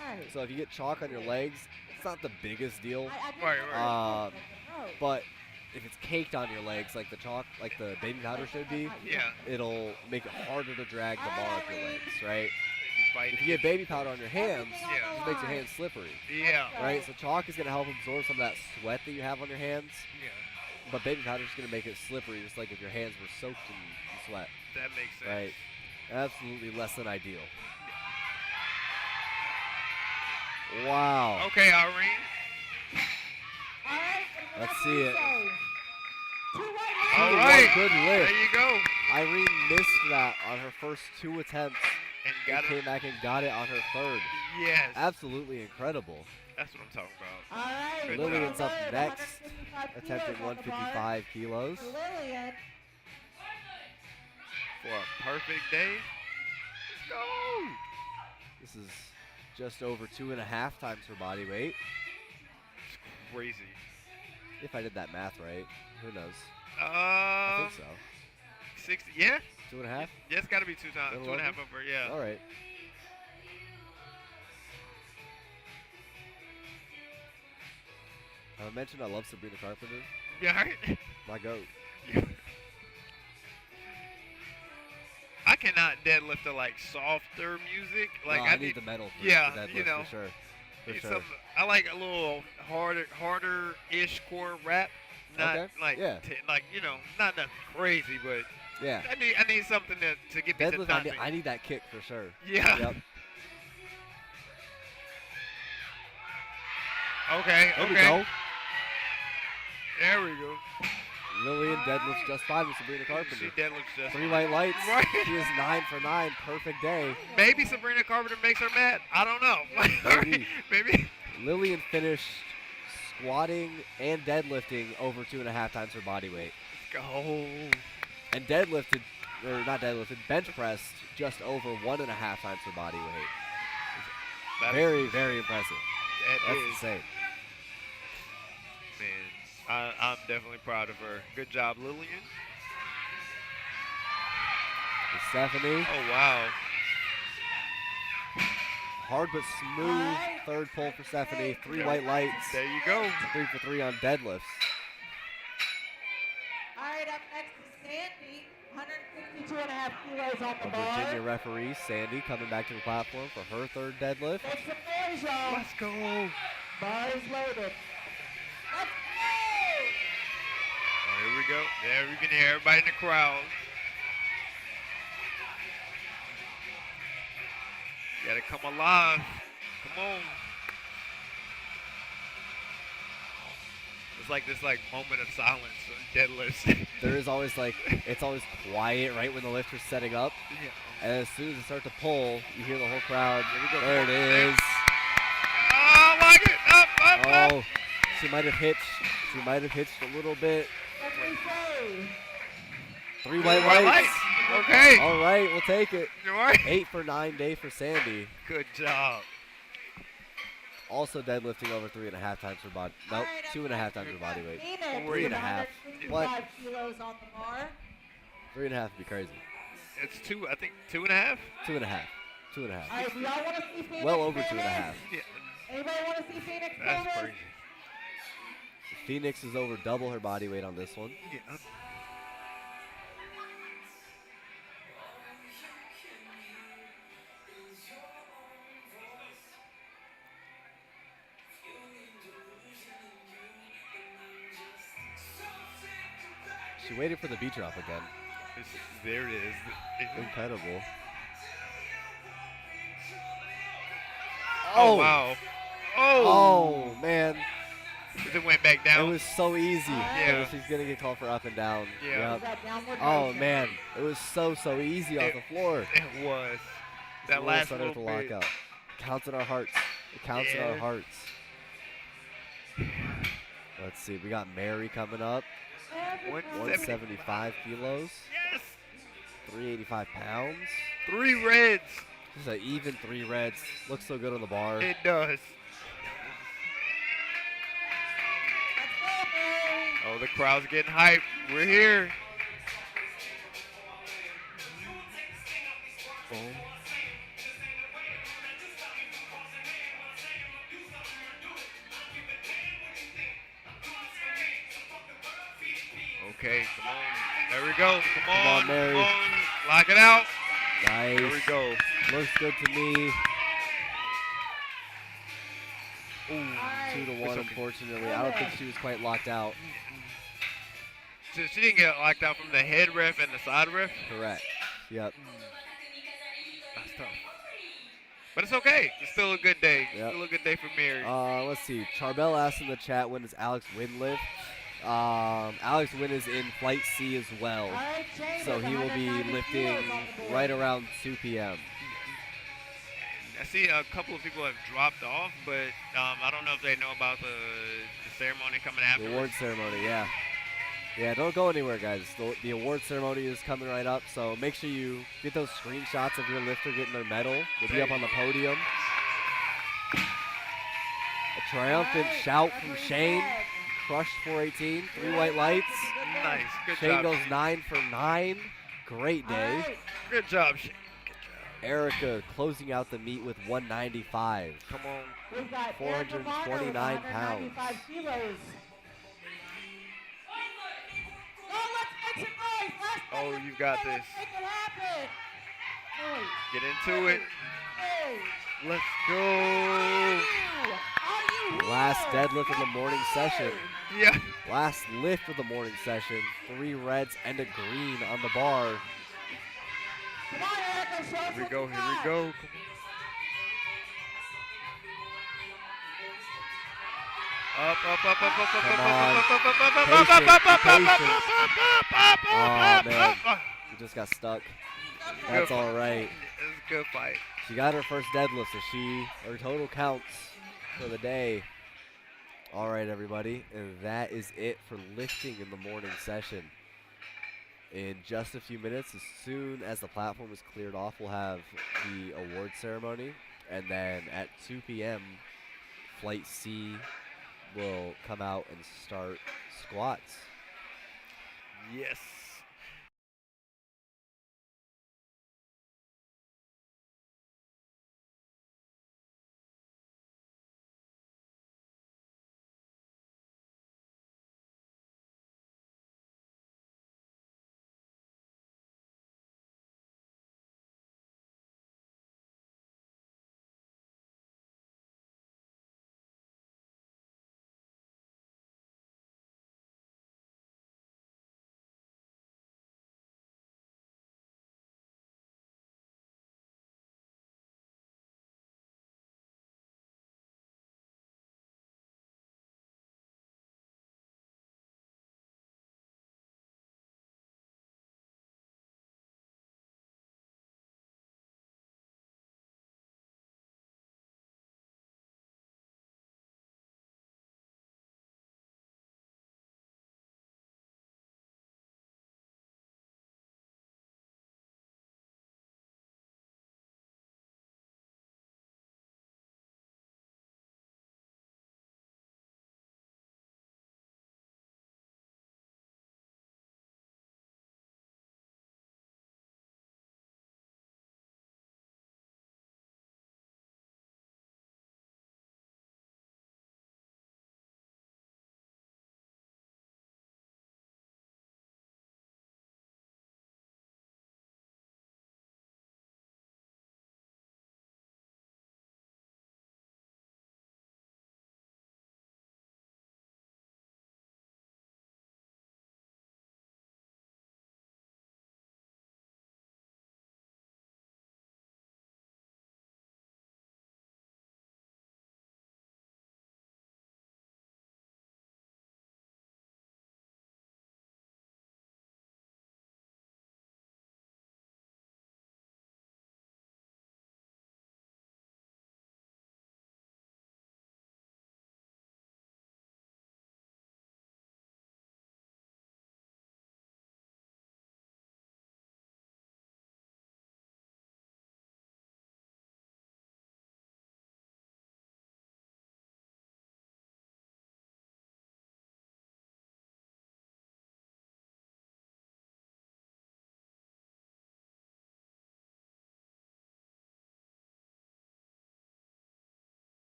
All right. So if you get chalk on your legs, it's not the biggest deal. Right. But if it's caked on your legs like the chalk, like the baby powder should be, Yeah. it'll make it harder to drag the bar up your legs, right? Bite If you get baby powder on your hands, Yeah. it just makes your hands slippery, Yeah. right? So chalk is going to help absorb some of that sweat that you have on your hands, Yeah. but baby powder is going to make it slippery, just like if your hands were soaked in sweat, That makes sense. right? Absolutely less than ideal. Wow. Okay, Irene. All right. Let's see it. All Two to right. one, good There lift. you go. Irene missed that on her first 2 attempts And and got came it. back and got it on her third. Yes. Absolutely incredible. That's what I'm talking about. All right. Good Lillian's job. up next, attempting 155 kilos. Lillian. For a perfect day. Let's go. This is just over 2.5 times her body weight. It's crazy. If I did that math right. Who knows? I think so. 60. Yeah. 2.5? Yeah, it's got to be 2 times. Little 2.5 over? over. Yeah. All right. I mentioned I love Sabrina Carpenter. Yeah. Right? My goat. I cannot deadlift to like softer music. Like No, I need the metal for yeah, the deadlift you know, for sure. For need sure. some- I like a little harder-ish core rap. Not Okay, like yeah. like not nothing crazy, but Yeah. I need something to get me to Deadlift, timing. I need that kick for sure. Yeah. Yep. Okay. There okay. we go. There we go. Lillian deadlifts just fine with Sabrina She Carpenter. deadlifts just 3 white lights. Right. She is 9 for 9. Perfect day. Maybe Sabrina Carpenter makes her mad. I don't know. Maybe. Maybe. Lillian finished squatting and deadlifting over 2.5 times her body weight. Let's go. And deadlifted, or not deadlifted, bench pressed just over 1.5 times her body weight. That Very, very impressive. That That's is, insane. man. I'm definitely proud of her. Good job, Lillian. And Stephanie, Oh, wow. hard but smooth third pull for Stephanie. 3 white lights. There you go. 3 for 3 on deadlifts. All right, up next is Sandy, 152.5 kilos on the A bar. Virginia referee, Sandy, coming back to the platform for her third deadlift. Make some noise, y'all. Let's go. Bar is loaded. Let's go! Oh, here we go. There we can hear everybody in the crowd. You gotta come alive. Come on. It's like this moment of silence on deadlifts. There is always it's always quiet right when the lifter's setting up. Yeah. And as soon as they start to pull, you hear the whole crowd. go. There it is. Oh, I like it. Up, up. Oh, she might have hitched. She might have hitched a little bit. What do we say? 3 white White lights. light. Okay. All right, we'll take it. You all right? 8 for 9 day for Sandy. Good job. Also deadlifting over 3.5 times her body. Nope, 2.5 times her body weight. Phoenix, 3.5. 155 What? kilos on the bar. 3.5 would be crazy. It's 2, I think 2.5. 2.5. 2.5. All right, do y'all want to see Phoenix? Well over finish? 2.5. Yeah. Anybody want to see Phoenix? That's finish? crazy. Phoenix is over double her body weight on this one. Yeah. She waited for the beat drop again. There it is. Incredible. Oh, wow. Oh. Oh, man. It went back down. It was so easy. Yeah. She's going to get called for up and down. Yeah. Yep. That downward Oh, motion. man. It was so easy off the floor. It was. That We'll last start little to lock bit. out. Counts in our hearts. It counts in our Yeah. hearts. Let's see. We got Mary coming up. 175 kilos. Yes. 385 pounds. 3 reds. Just an even 3 reds. Looks so good on the bar. It does. Let's go, Mary. Oh, the crowd's getting hyped. We're here. Oh. Okay, come on. There we go. Come on, Mary. Come on. Lock it out. Nice. There we go. Looks good to me. Ooh. All right. 2 to 1, It's okay. unfortunately. I don't think she was quite locked out. So she didn't get locked out from the head ref and the side ref? Correct. Yep. That's tough. But it's okay. It's still a good day. Yep. Still a good day for Mary. Let's see. Charbel asked in the chat, when does Alex Wynn lift? Alex Wynn is in Flight C as well. All right, Chambers, So he will be 190 lifting kilos on the board. right around 2 p.m. I see a couple of people have dropped off, but I don't know if they know about the ceremony coming The after. award ceremony, yeah. Yeah, don't go anywhere, guys. The award ceremony is coming right up, so make sure you get those screenshots of your lifter getting their medal. They'll be up on the podium. A triumphant All right, shout from referee Shane. flag. Crushed 418, 3 white lights. Nice. Good Shane job. goes 9 for 9. Great All day. right. Good job, Shane. Good job. Erica closing out the meet with 195. Come on. We've got 429 pounds. 195 kilos. Oh, let's make some noise. Let's Oh, make you some got noise. this. Let's make it happen. Hey, Get into it. hey. Let's go. Are you Last here? deadlift of the morning session. Yeah. Last lift of the morning session. 3 reds and a green on the bar. Come on, Erica, show us Here we what go. you Here we got. go. Up, up, up, up, up, up, Come up, on. up, up, up, up, up, Patience, up, up, up, up, patience. up, Oh, up, man. up. She just got stuck. Good That's fight. all right. It's a good fight. She got her first deadlift, so her total counts for the day. All right, everybody, and that is it for lifting in the morning session. In just a few minutes, as soon as the platform is cleared off, we'll have the award ceremony, and then at 2 p.m., Flight C will come out and start squats. Yes.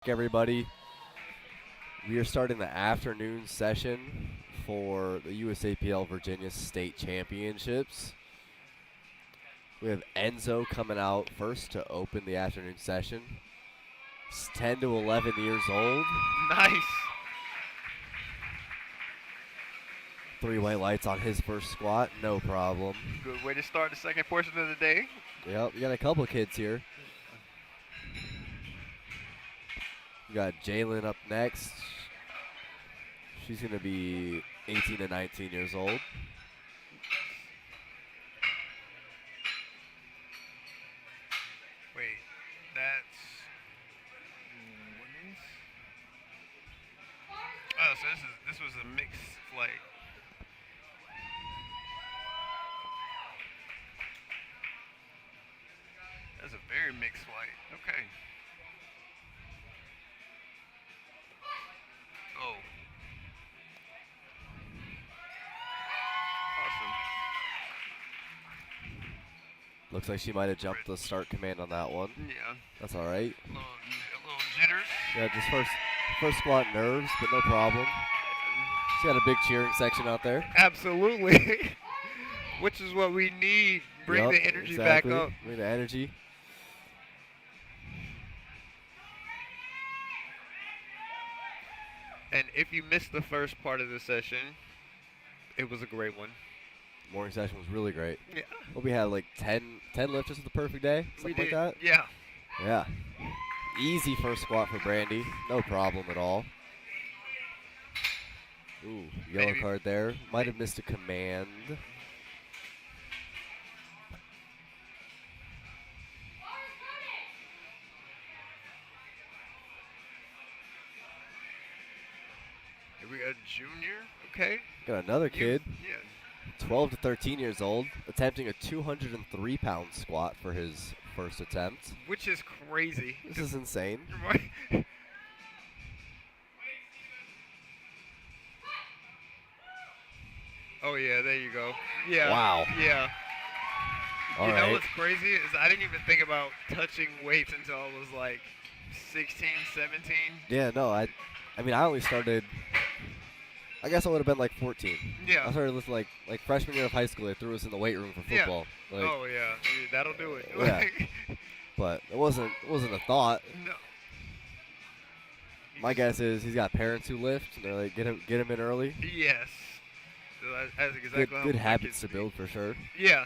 Everybody, we are starting the afternoon session for the USAPL Virginia State Championships. We have Enzo coming out first to open the afternoon session. He's 10 to 11 years old. Nice. 3 white lights on his first squat, no problem. Good way to start the second portion of the day. Yep, you got a couple kids here. We got Jalen up next. She's going to be 18 to 19 years old. Wait, that's women's? Oh, so this was a mixed flight. That's a very mixed flight. Okay. Oh. Awesome. Looks like she might have jumped the start command on that one. Yeah. That's all right. A little jitters. Yeah, just first squat nerves, but no problem. She got a big cheering section out there. Absolutely. Which is what we need. Bring Yup, the energy exactly. back up. Bring the energy. And if you missed the first part of the session, it was a great one. Morning session was really great. Yeah. Well, we had like 10 lifters with the perfect day, something like that. Yeah. Yeah. Easy first squat for Brandy. No problem at all. Ooh, yellow Maybe. card there. Might have missed a command. Here we got a junior. Okay. Got another kid, Yeah. 12 to 13 years old, attempting a 203-pound squat for his first attempt. Which is crazy. This is insane. Right. Oh yeah, there you go. Yeah. Wow. Yeah. All you know right. what's crazy is I didn't even think about touching weights until I was like 16, 17. Yeah, no, I mean, I only started, I guess I would have been like 14. Yeah. I started with like freshman year of high school. They threw us in the weight room for Yeah. football. Like, Oh yeah, that'll do it. Yeah. But it wasn't a thought. No. My guess is he's got parents who lift, and they're like, get him in early. Yes. So that's exactly how Good my habits kids to be. build for sure. Yeah.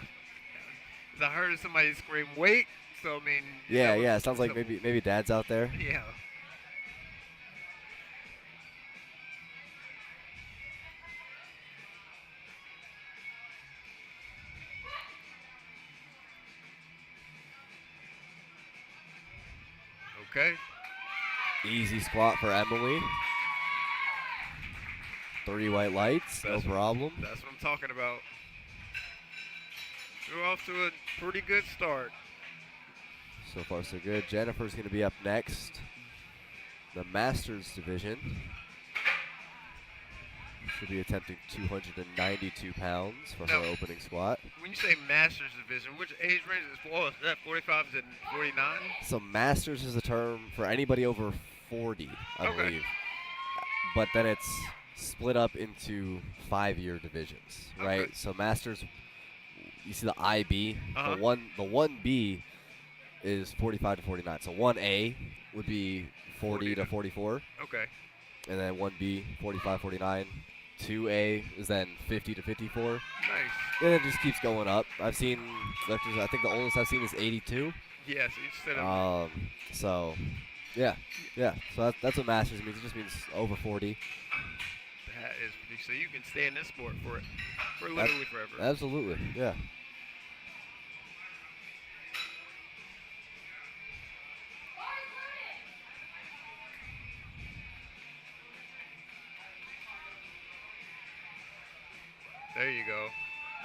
'Cause I heard somebody scream "wait," so I mean. Yeah, you know, yeah. It sounds like so- maybe dad's out there. Yeah. Okay. Easy squat for Emily. 3 white lights, no That's what- problem. That's what I'm talking about. We're off to a pretty good start. So far, so good. Jennifer's going to be up next. The Masters division. She'll be attempting 292 pounds for No. her opening squat. When you say Masters Division, which age range is for? Is that 45 to 49? So Masters is a term for anybody over 40, I Okay. believe. But then it's split up into 5-year divisions, right? Okay. So Masters, you see the IB, Uh-huh. the 1B is 45 to 49. So 1A would be 40 to 44, Okay. and then 1B 45 49. 2A is then 50 to 54. Nice. And it just keeps going up. I've seen lifters, I think the oldest I've seen is 82. Yes, instead of So, yeah. So that's what Masters means. It just means over 40. that is, so you can stay in this sport for literally forever. Absolutely, yeah. There you go.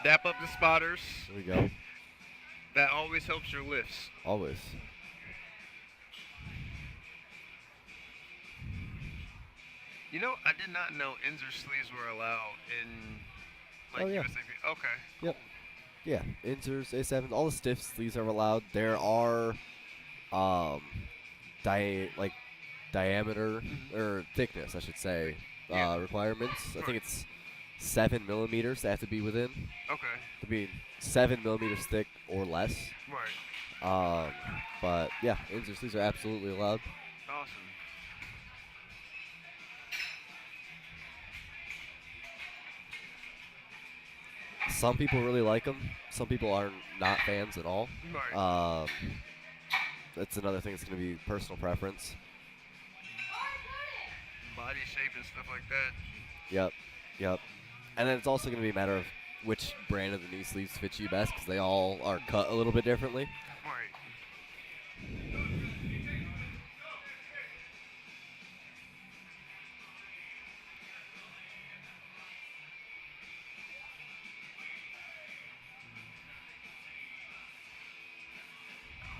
Dap up the spotters. There we go. That always helps your lifts. Always. You know, I did not know Inzer sleeves were allowed in like Oh, yeah. USAP. Okay. Yep. Yeah, insers, A7s, all the stiff sleeves are allowed. There are, diameter or thickness, I should say, requirements. I think it's 7 millimeters they have to be within. Okay. To be 7 millimeters thick or less. Right. But yeah, insert sleeves are absolutely allowed. Awesome. Some people really like them. Some people are not fans at all. Right. That's another thing that's going to be personal preference. Body shape and stuff like that. Yep. And then it's also going to be a matter of which brand of the knee sleeves fits you best, because they all are cut a little bit differently. Right.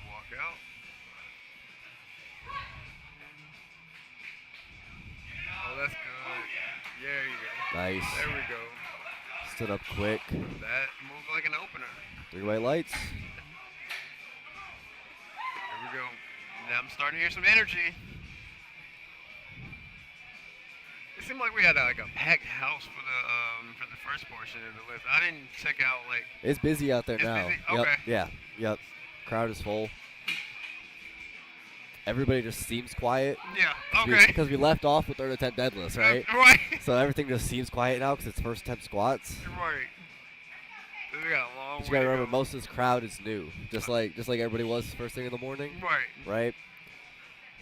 Walk out. Oh, that's good. There you go. Nice. There we go. Stood up quick. That moved like an opener. 3 white lights. There we go. Now I'm starting to hear some energy. It seemed like we had like a packed house for the first portion of the lift. I didn't check out like. It's busy out there It's now. busy? Yep. Okay. Yeah. Yep. Crowd is full. Everybody just seems quiet. Yeah. Okay. Because we left off with third attempt deadlifts, right? Right. So everything just seems quiet now because it's first attempt squats. Right. We got a long But you way gotta to remember, go. most of this crowd is new, just like everybody was first thing in the morning, Right. right?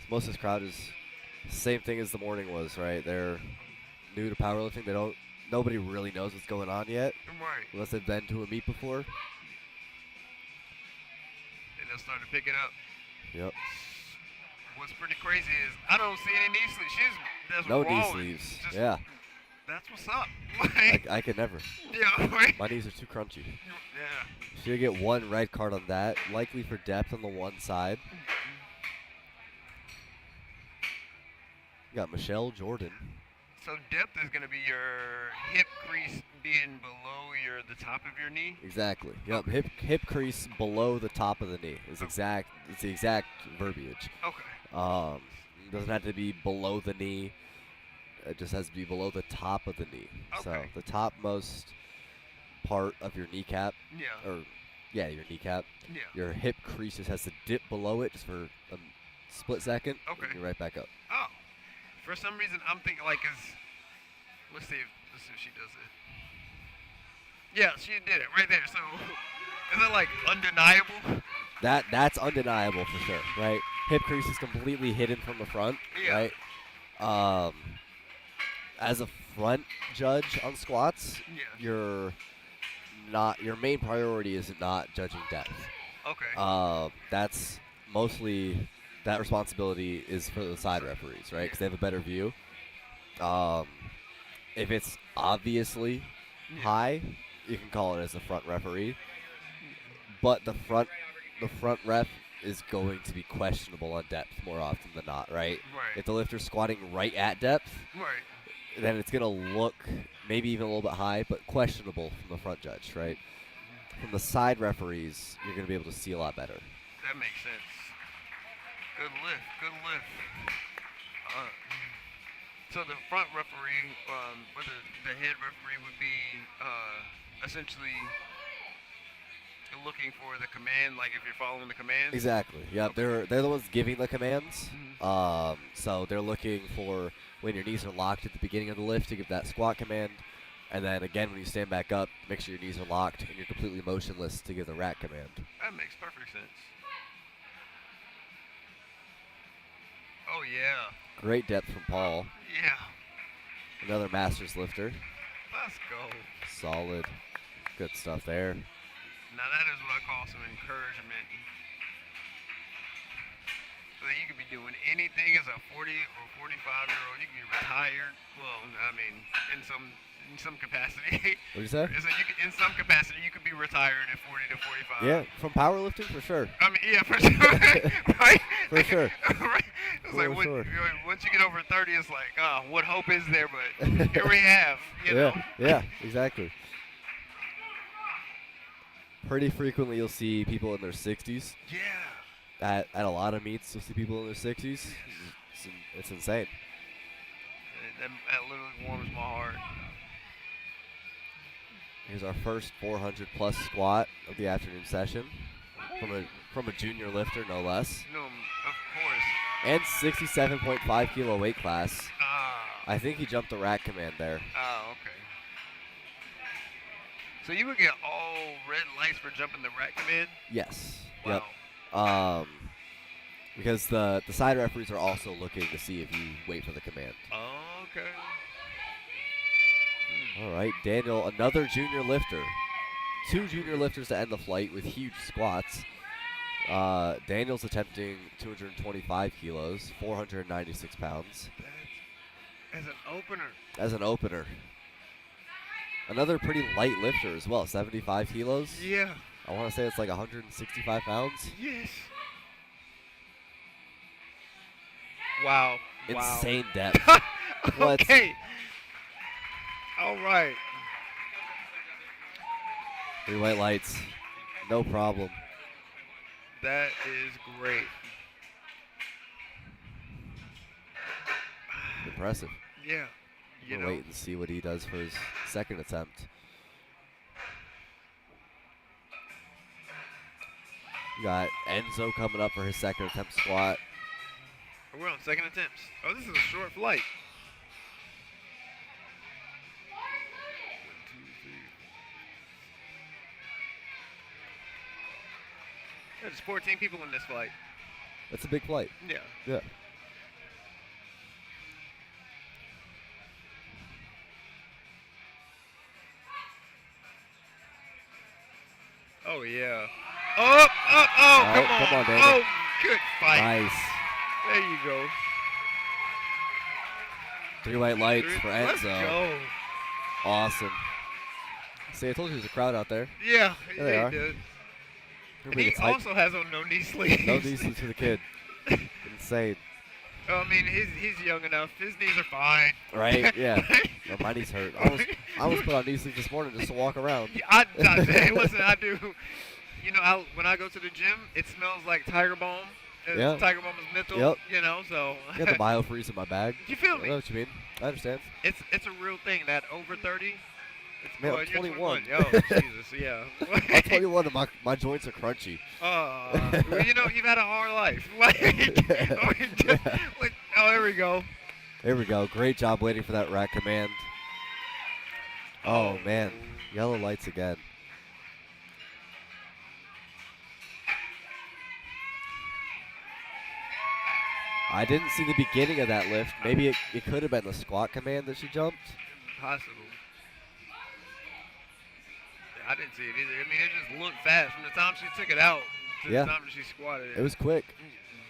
Most of this crowd is same thing as the morning was, right? They're new to powerlifting. Nobody really knows what's going on yet, Right. unless they've been to a meet before. And they'll start to pick it up. Yep. What's pretty crazy is I don't see any knee sleeves. That's No knee rolling. sleeves. Just- Yeah. That's what's up. Like, I could never. yeah. Right. My knees are too crunchy. Yeah. So you get 1 red card on that, likely for depth on the one side. You got Michelle Jordan. So depth is going to be your hip crease being below the top of your knee. Exactly. Yep. Hip crease below the top of the knee is It's the exact verbiage. Okay. It doesn't have to be below the knee. It just has to be below the top of the knee. So Okay. the topmost part of your kneecap, Yeah. your kneecap, Yeah. your hip crease just has to dip below it just for a split second. Okay. And you're right back up. Oh. For some reason, I'm thinking like, let's see if she does it. Yeah, she did it right there. So, is that like undeniable? That's undeniable for sure, right? Hip crease is completely hidden from the front, Yeah. right? As a front judge on squats, Yeah. your main priority is not judging depth. Okay. That's mostly that responsibility is for the side referees, right? Because they have a better view. If it's obviously high, you can call it as a front referee. But the front ref is going to be questionable on depth more often than not, right? Right. If the lifter's squatting right at depth, Right. then it's going to look maybe even a little bit high, but questionable from the front judge, right? From the side referees, you're going to be able to see a lot better. That makes sense. Good lift. Good lift. So the front referee, or the head referee would be essentially looking for the command, like if you're following the commands. Exactly. Yeah, they're the ones giving the commands. So they're looking for when your knees are locked at the beginning of the lift to give that squat command, and then again when you stand back up, make sure your knees are locked and you're completely motionless to give the rack command. That makes perfect sense. Oh yeah. Great depth from Paul. Yeah. Another masters lifter. Let's go. Solid. Good stuff there. Now that is what I call some encouragement. So you could be doing anything as a 40 or 45-year-old. You can be retired. Well, I mean, in some capacity. What'd you say? So in some capacity, you could be retired at 40 to 45. Yeah, from powerlifting for sure. I mean, yeah, for sure. Right? For sure. Right? It's For like, sure. once you get over 30, it's like, oh, what hope is there? But here we have, you know. Yeah, exactly. Pretty frequently you'll see people in their 60s. Yeah. At a lot of meets, you'll see people in their 60s. It's insane. That literally warms my heart. Here's our first 400 plus squat of the afternoon session from a junior lifter, no less. No, of course. And 67.5 kilo weight class. Ah. I think he jumped the rack command there. Oh, okay. So you would get all red lights for jumping the rack command? Yes. Wow. Yep. Because the side referees are also looking to see if you wait for the command. Oh, okay. All right, Daniel, another junior lifter. 2 junior lifters to end the flight with huge squats. Daniel's attempting 225 kilos, 496 pounds. As an opener. As an opener. Another pretty light lifter as well, 75 kilos. Yeah. I want to say it's like 165 pounds. Yes. Wow. Insane depth. Okay. All right. 3 white lights. No problem. That is great. Impressive. Yeah. We'll wait and see what he does for his second attempt. You got Enzo coming up for his second attempt squat. We're on second attempts. Oh, this is a short flight. 1, 2, 3. There's 14 people in this flight. That's a big flight. Yeah. Yeah. Oh, yeah. Oh, come on, Daniel. Oh, good fight. Nice. There you go. 3 white lights for Enzo. Let's go. Awesome. See, I told you there's a crowd out there. Yeah, There they are. did. And Everybody he gets hyped. also has on no knee sleeves. No knee sleeves for the kid. Insane. I mean, he's young enough. His knees are fine. Right? Yeah. No, my knees hurt. I almost put on knee sleeves this morning just to walk around. Yeah, hey, listen, I do. You know, when I go to the gym, it smells like Tiger Balm. Yeah. Tiger Balm is menthol. Yep. You know, so. I got the BioFreeze in my bag. You feel I me? know what you mean. I understand. It's a real thing. That over 30. Man, Boy, I'm you're 21. Oh, Jesus, yeah. I'm 21 and my joints are crunchy. Well, you know, you've had a hard life. Oh, there we go. There we go. Great job waiting for that rack command. Oh, man. Yellow lights again. I didn't see the beginning of that lift. Maybe it could have been the squat command that she jumped. Possible. I didn't see it either. I mean, it just looked fast from the time she took it out to Yeah. the time that she squatted it. It was quick.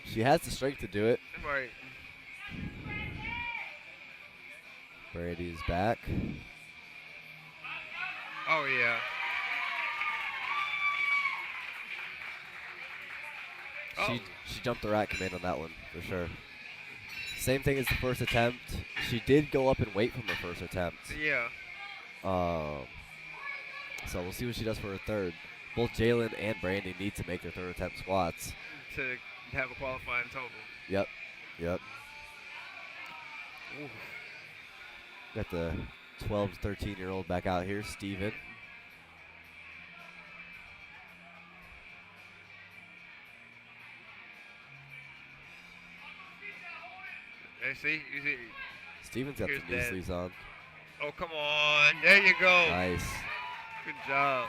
She has the strength to do it. Right. Brady is back. Oh, yeah. She jumped the rack command on that one, for sure. Same thing as the first attempt. She did go up in weight from her first attempt. Yeah. So we'll see what she does for her third. Both Jalen and Brandy need to make their third attempt squats. To have a qualifying total. Yep. Ooh. Got the 12 to 13-year-old back out here, Steven. Hey, see? You see? Steven's got Here's the knee Dad. sleeves on. Oh, come on. There you go. Nice. Good job.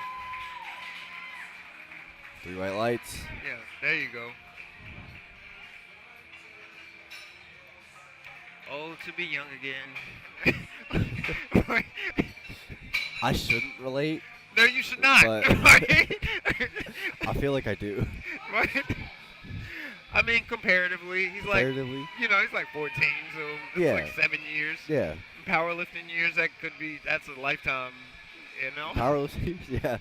3 white lights. Yeah, there you go. Oh, to be young again. I shouldn't relate, No, you should not. but Right? I feel like I do. Right? I mean, comparatively, he's like, Comparatively. you know, he's like 14, so it's Yeah. like 7 years. Yeah. Powerlifting years, that's a lifetime, you know? Powerlifting, yeah.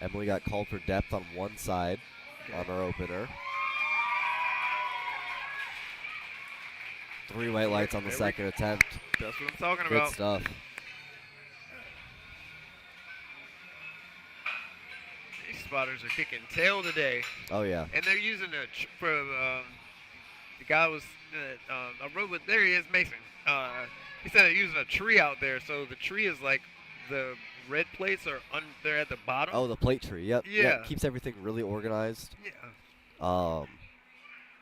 Emily got called for depth on one side on her opener. 3 white lights on the second attempt. That's what I'm talking Good about. stuff. spotters are kicking tail today, Oh yeah. and they're using the guy was I rode with there he is Mason. He said they're using a tree out there, so the tree is like the red plates are they're at the bottom. Oh, the plate tree. Yep. Yeah. Keeps everything really organized. Yeah.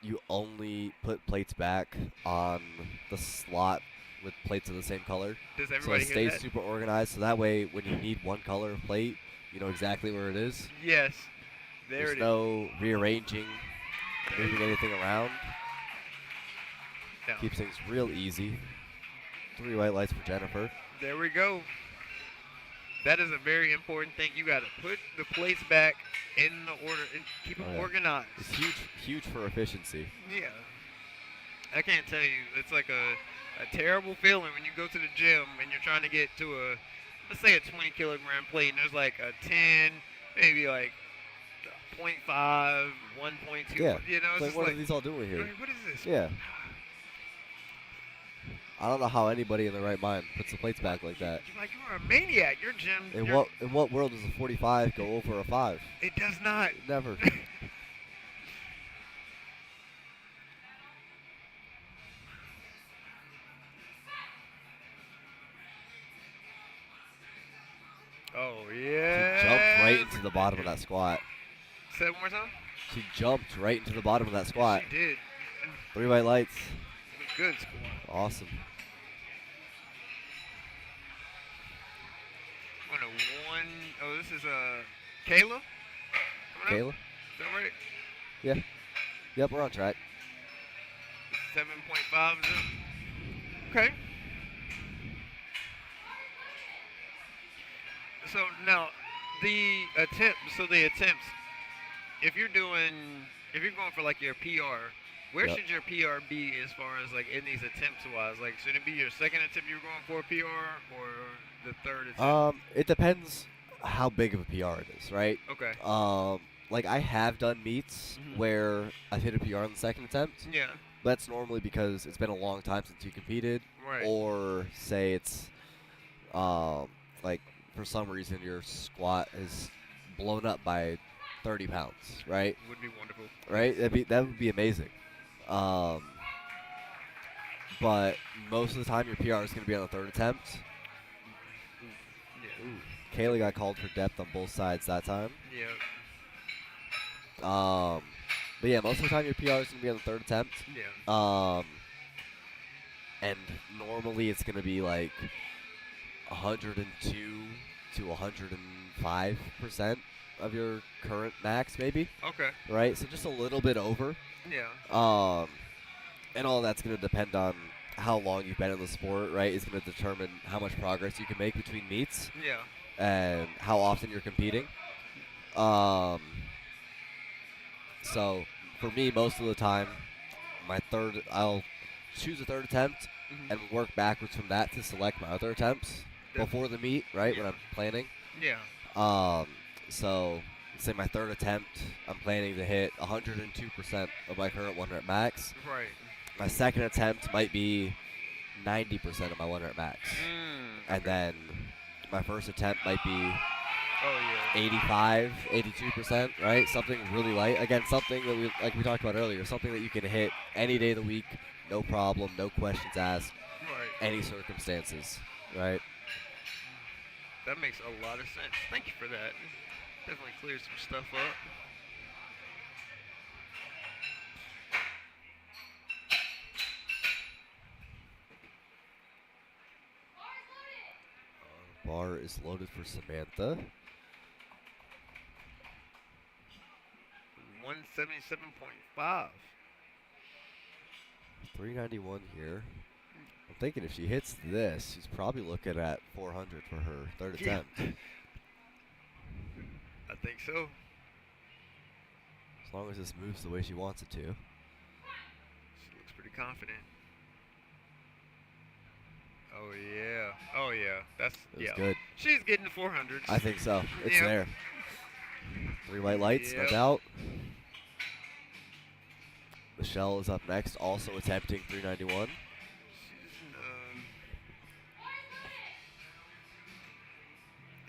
You only put plates back on the slot with plates of the same color. Does So everybody it hear stays that? super organized. So that way, when you need one color of plate, you know exactly where it is. Yes. There There's it is. no rearranging, moving anything around. No. Keeps things real easy. 3 white lights for Jennifer. There we go. That is a very important thing. You got to put the plates back in the order and keep them Oh, yeah. organized. It's huge for efficiency. Yeah. I can't tell you. It's like a terrible feeling when you go to the gym and you're trying to get to let's say a 20 kilogram plate, and there's like a 10, maybe like 0.5, 1.2. Yeah. You know, It's it's like, just what like, are these all doing here? what is this? Yeah. I don't know how anybody in their right mind puts the plates back like that. You're like, you're a maniac. Your gym. In what world does a 45 go over a 5? It does not. Never. Oh, She yeah. jumped right into the bottom of that squat. Say it one more time. She jumped right into the bottom of that squat. She did. 3 white lights. Good squat. Awesome. Oh, this is Kayla? Coming Kayla? up? Is that right? Yeah. Yep, we're on track. 7.5 is it? Okay. So now the attempts, if you're going for like your PR, where Yep. should your PR be as far as like in these attempts wise? Like should it be your second attempt you're going for a PR or the third attempt? It depends how big of a PR it is, right? Okay. Like I have done meets Mhm. where I've hit a PR on the second attempt. Yeah. That's normally because it's been a long time since you competed, Right. or say it's like for some reason your squat is blown up by 30 pounds, right? Would be wonderful. Right? That would be amazing. But most of the time your PR is going to be on the third attempt. Yeah. Ooh. Kaylee got called for depth on both sides that time. Yeah. But yeah, most of the time your PR is going to be on the third attempt. Yeah. And normally it's going to be like 102 to 105% of your current max, maybe. Okay. Right? So just a little bit over. Yeah. And all that's going to depend on how long you've been in the sport, right? It's going to determine how much progress you can make between meets Yeah. and how often you're competing. So for me, most of the time, I'll choose a third attempt Mhm. and work backwards from that to select my other attempts before the meet, right? When I'm planning. Yeah. So say my third attempt, I'm planning to hit 102% of my current 1 rep max. Right. My second attempt might be 90% of my 1 rep max. And then my first attempt might be Oh yeah. 85, 82%, right? Something really light. Again, something that we talked about earlier, something that you can hit any day of the week, no problem, no questions asked, Right. any circumstances, right? That makes a lot of sense. Thank you for that. Definitely clears some stuff up. Bar is loaded for Samantha. 177.5. 391 here. I'm thinking if she hits this, she's probably looking at 400 for her third Yeah. attempt. I think so. As long as this moves the way she wants it to. She looks pretty confident. Oh yeah. Oh yeah. That's It was yeah. good. She's getting the 400s. I think so. It's Yeah. there. 3 white lights, no Yep. doubt. Michelle is up next, also attempting 391.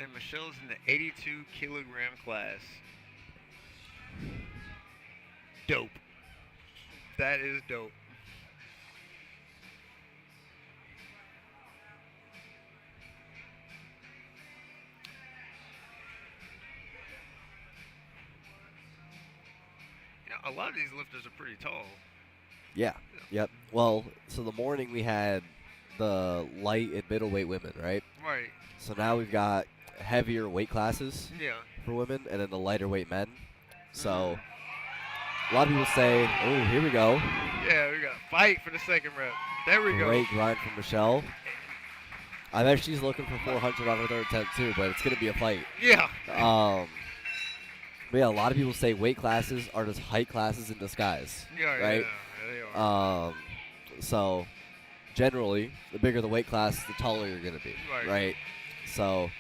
And Michelle's in the 82 kilogram class. dope. That is dope. You know, a lot of these lifters are pretty tall. Yeah. Yep. Well, so the morning we had the light and middleweight women, right? Right. So now we've got heavier weight classes Yeah. for women and then the lighter weight men. So a lot of people say, oh, here we go. Yeah, we got fight for the second rep. There we go. Great grind from Michelle. I bet she's looking for 400 on her third attempt too, but it's going to be a fight. Yeah. But yeah, a lot of people say weight classes are just height classes in disguise. Yeah, right? Yeah, they are. So generally, the bigger the weight class, the taller you're going to be. Right. So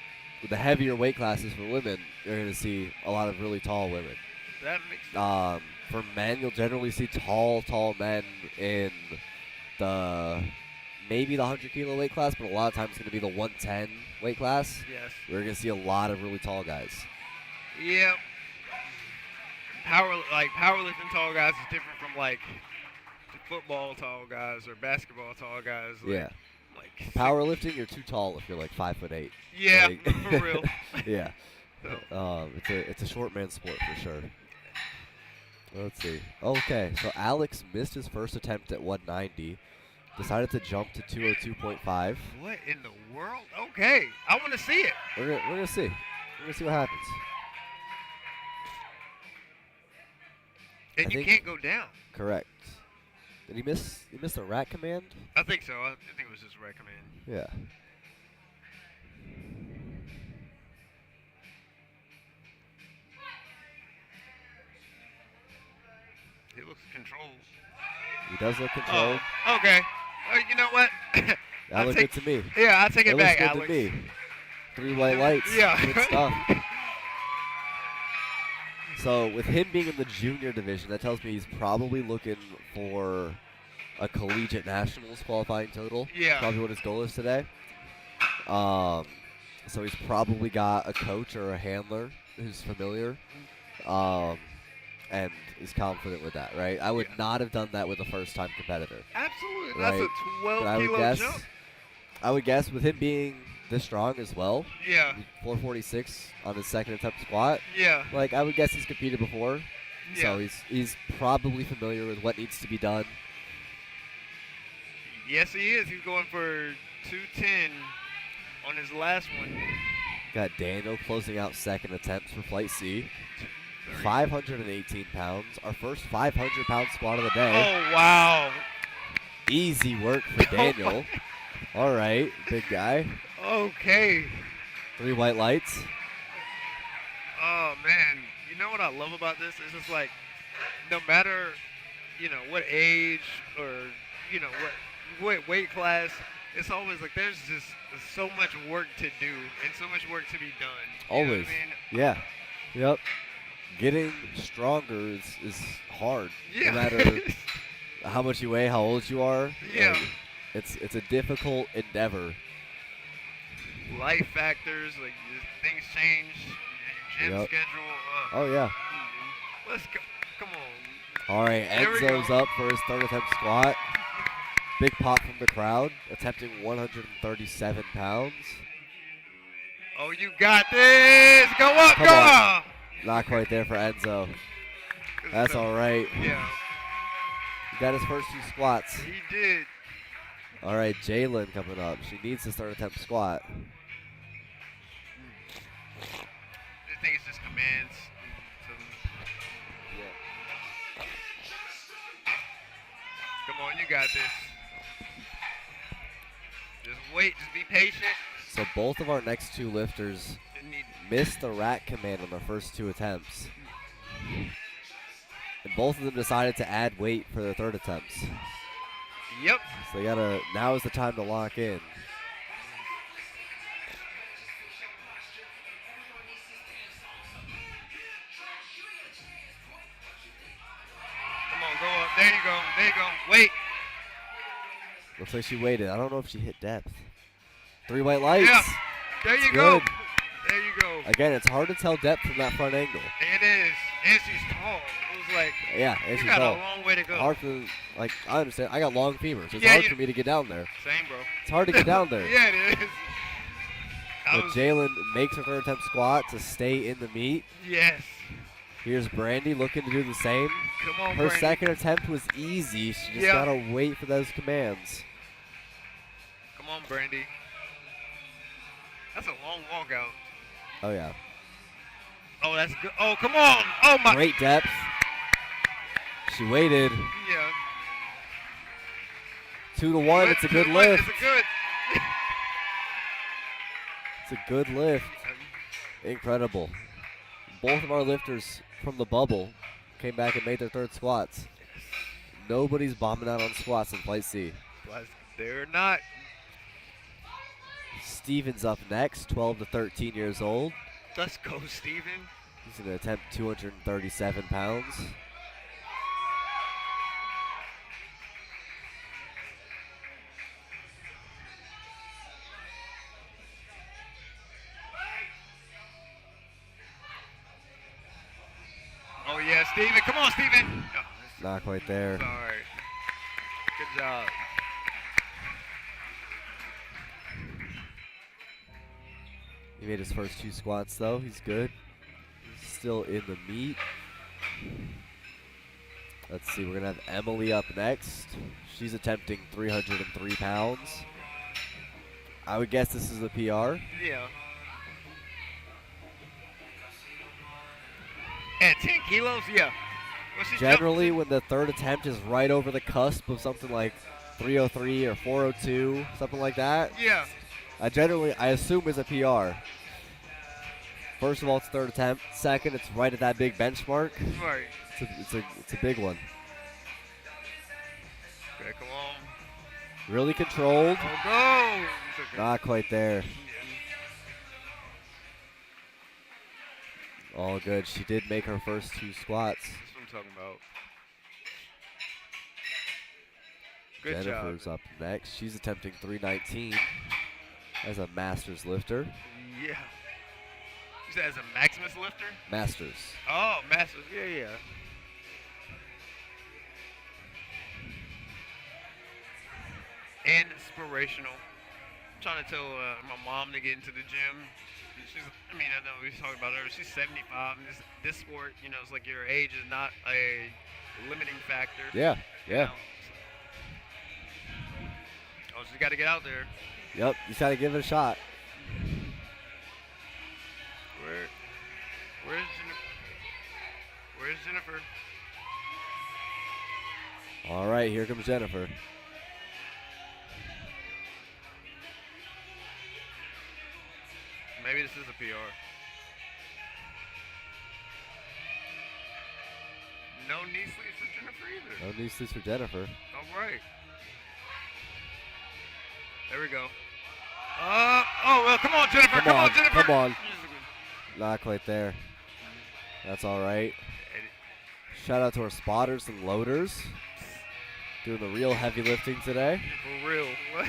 with the heavier weight classes for women, you're going to see a lot of really tall women. That makes sense. For men, you'll generally see tall men in the maybe the 100 kilo weight class, but a lot of times it's going to be the 110 weight class. Yes. We're going to see a lot of really tall guys. Yep. Powerlifting tall guys is different from like the football tall guys or basketball tall guys. Like, Yeah. Like Powerlifting, you're too tall if you're like 5'8". Yeah, Like, for real. Yeah. So. It's a short man sport for sure. Let's see. Okay, so Alex missed his first attempt at 190. Decided to jump to 202.5. What in the world? Okay, I want to see it. We're gonna see. We're gonna see what happens. And I you think- can't go down. Correct. Did he miss? He missed a rack command? I think so. I think it was just recommend. Yeah. He looks controlled. He does look controlled. Oh, okay. You know what? That looked good to me. Yeah, I'll take it back, looks good Alex. to me. 3 white lights. Yeah. Good stuff. So with him being in the junior division, that tells me he's probably looking for a collegiate nationals qualifying total. Yeah. Probably what his goal is today. So he's probably got a coach or a handler who's familiar. And is confident with that, right? I would not have done that with a first-time competitor. Absolutely. Right. That's a 12 But kilo jump. I would guess with him being this strong as well, Yeah. 446 on his second attempt squat, Yeah. like I would guess he's competed before. So Yeah. he's probably familiar with what needs to be done. Yes, he is. He's going for 210 on his last one. Got Daniel closing out second attempts for Flight C. 518 pounds. Our first 500-pound squat of the day. Oh, wow. Easy work for Daniel. All right, big guy. Okay. 3 white lights. Oh, man. You know what I love about this? It's just like, no matter, what age or, what weight class, it's always like there's just so much work to do and so much work to be done. You know what I Always. mean? Yeah. Yep. Getting stronger is hard. Yeah. No matter how much you weigh, how old you are. Yeah. It's a difficult endeavor. Life factors, like things change, gym Yep. schedule. Oh, yeah. Let's go. Come on. All right, There we Enzo's go. up for his third attempt squat. Big pop from the crowd, attempting 137 pounds. Oh, you got this. Go up, Come go on. up. Not quite there for Enzo. That's all right. Yeah, He got his first 2 squats. he did. All right, Jalen coming up. She needs his third attempt squat. I think it's just commands. Come on, you got this. Just wait, just be patient. So both of our next 2 lifters You need- missed the rack command on their first 2 attempts. And both of them decided to add weight for their third attempts. Yep. So they gotta, now is the time to lock in. Come on, go up. There you go. There you go. Wait. Looks like she waited. I don't know if she hit depth. 3 white lights. Yeah. There you It's go. good. There you go. Again, it's hard to tell depth from that front angle. It is. And she's tall. Those was like, Yeah, and you she's got tall. a long way to go. Hard for, like, I understand. I got long femurs. It's Yeah, hard you- for me to get down there. Same, bro. It's hard to get down there. Yeah, it is. But Jalen makes her third attempt squat to stay in the meet. Yes. Here's Brandy looking to do the same. Come on, Her Brandy. second attempt was easy. She just Yeah. gotta wait for those commands. Come on, Brandy. That's a long walkout. Oh yeah. Oh, that's good. Oh, come on. Oh, my. Great depth. She waited. Yeah. 2-1. It's a good one. lift. It's a good. It's a good lift. Incredible. Both of our lifters from the bubble came back and made their third squats. Nobody's bombing out on squats in Flight C. They're not. Steven's up next, 12 to 13 years old. Let's go, Steven. He's going to attempt 237 pounds. Oh, yeah, Steven. Come on, Steven. Oh, Not quite there. sorry. Good job. He made his first 2 squats, though. He's good. He's still in the meet. Let's see. We're going to have Emily up next. She's attempting 303 pounds. I would guess this is a PR. Yeah. At 10 kilos, yeah. Well, she's Generally, jumping- when the third attempt is right over the cusp of something like 303 or 402, something like that, Yeah. I assume is a PR. First of all, it's third attempt. Second, it's right at that big benchmark. Right. It's a big one. Okay, come on. Really controlled. Oh, go. It's okay. Not quite there. All good. She did make her first 2 squats. That's what I'm talking about. Good Jennifer's job. up next. She's attempting 319 as a Masters lifter. Yeah. You said as a Maximus lifter? Masters. Oh, Masters. Yeah, yeah. And inspirational. I'm trying to tell my mom to get into the gym. I know we talked about her. She's 75. And this sport, it's like your age is not a limiting factor. Yeah, you yeah. know, so. Oh, she's got to get out there. Yep, you got to give it a shot. Where's Jennifer? Where's Jennifer? All right, here comes Jennifer. Maybe this is a PR. No knee sleeves for Jennifer either. No knee sleeves for Jennifer. All right. There we go. Well, come on, Jennifer. Come on, Jennifer. Come on. Not quite there. That's all right. Shout out to our spotters and loaders. Doing the real heavy lifting today. For real. What?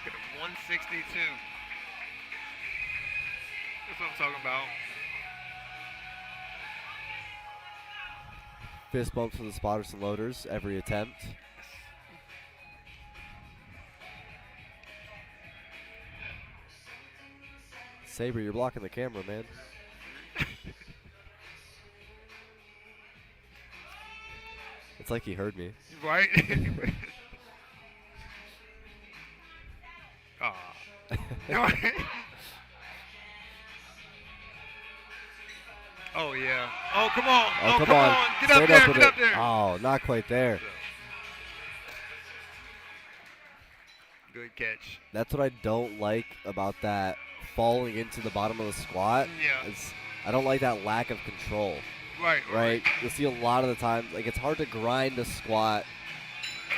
Get a 162. That's what I'm talking about. Fist bumps for the spotters and loaders every attempt. Saber, you're blocking the camera, man. It's like he heard me. Right? Aw. Oh, yeah. Oh, come on. Oh, come come on. Get up Straight there. with Get it. up there. Oh, not quite there. Good catch. That's what I don't like about that falling into the bottom of the squat. Yeah. I don't like that lack of control. Right. You'll see a lot of the time, like, it's hard to grind a squat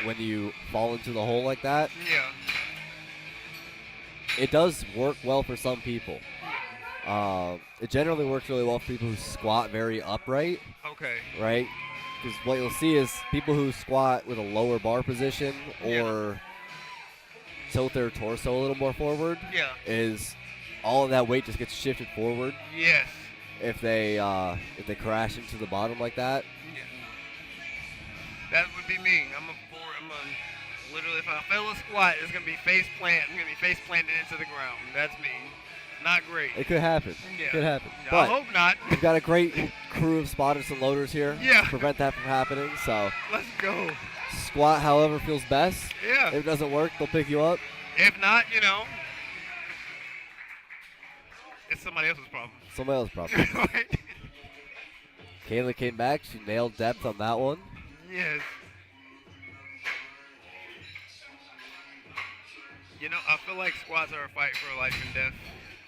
when you fall into the hole like that. Yeah. It does work well for some people. It generally works really well for people who squat very upright, Okay. right? Because what you'll see is people who squat with a lower bar position or tilt their torso a little more forward, Yeah. is all of that weight just gets shifted forward Yes. if they crash into the bottom like that. Yeah. That would be me. Literally, if I fail a squat, it's gonna be face plant. I'm gonna be face planted into the ground. That's me. Not great. It could happen. Yeah. It could happen. I But hope not. we've got a great crew of spotters and loaders here Yeah. to prevent that from happening. So Let's go. squat however feels best. Yeah. If it doesn't work, they'll pick you up. If not, it's somebody else's problem. Somebody else's problem. Right? Kayla came back. She nailed depth on that one. Yes. I feel like squats are a fight for life and death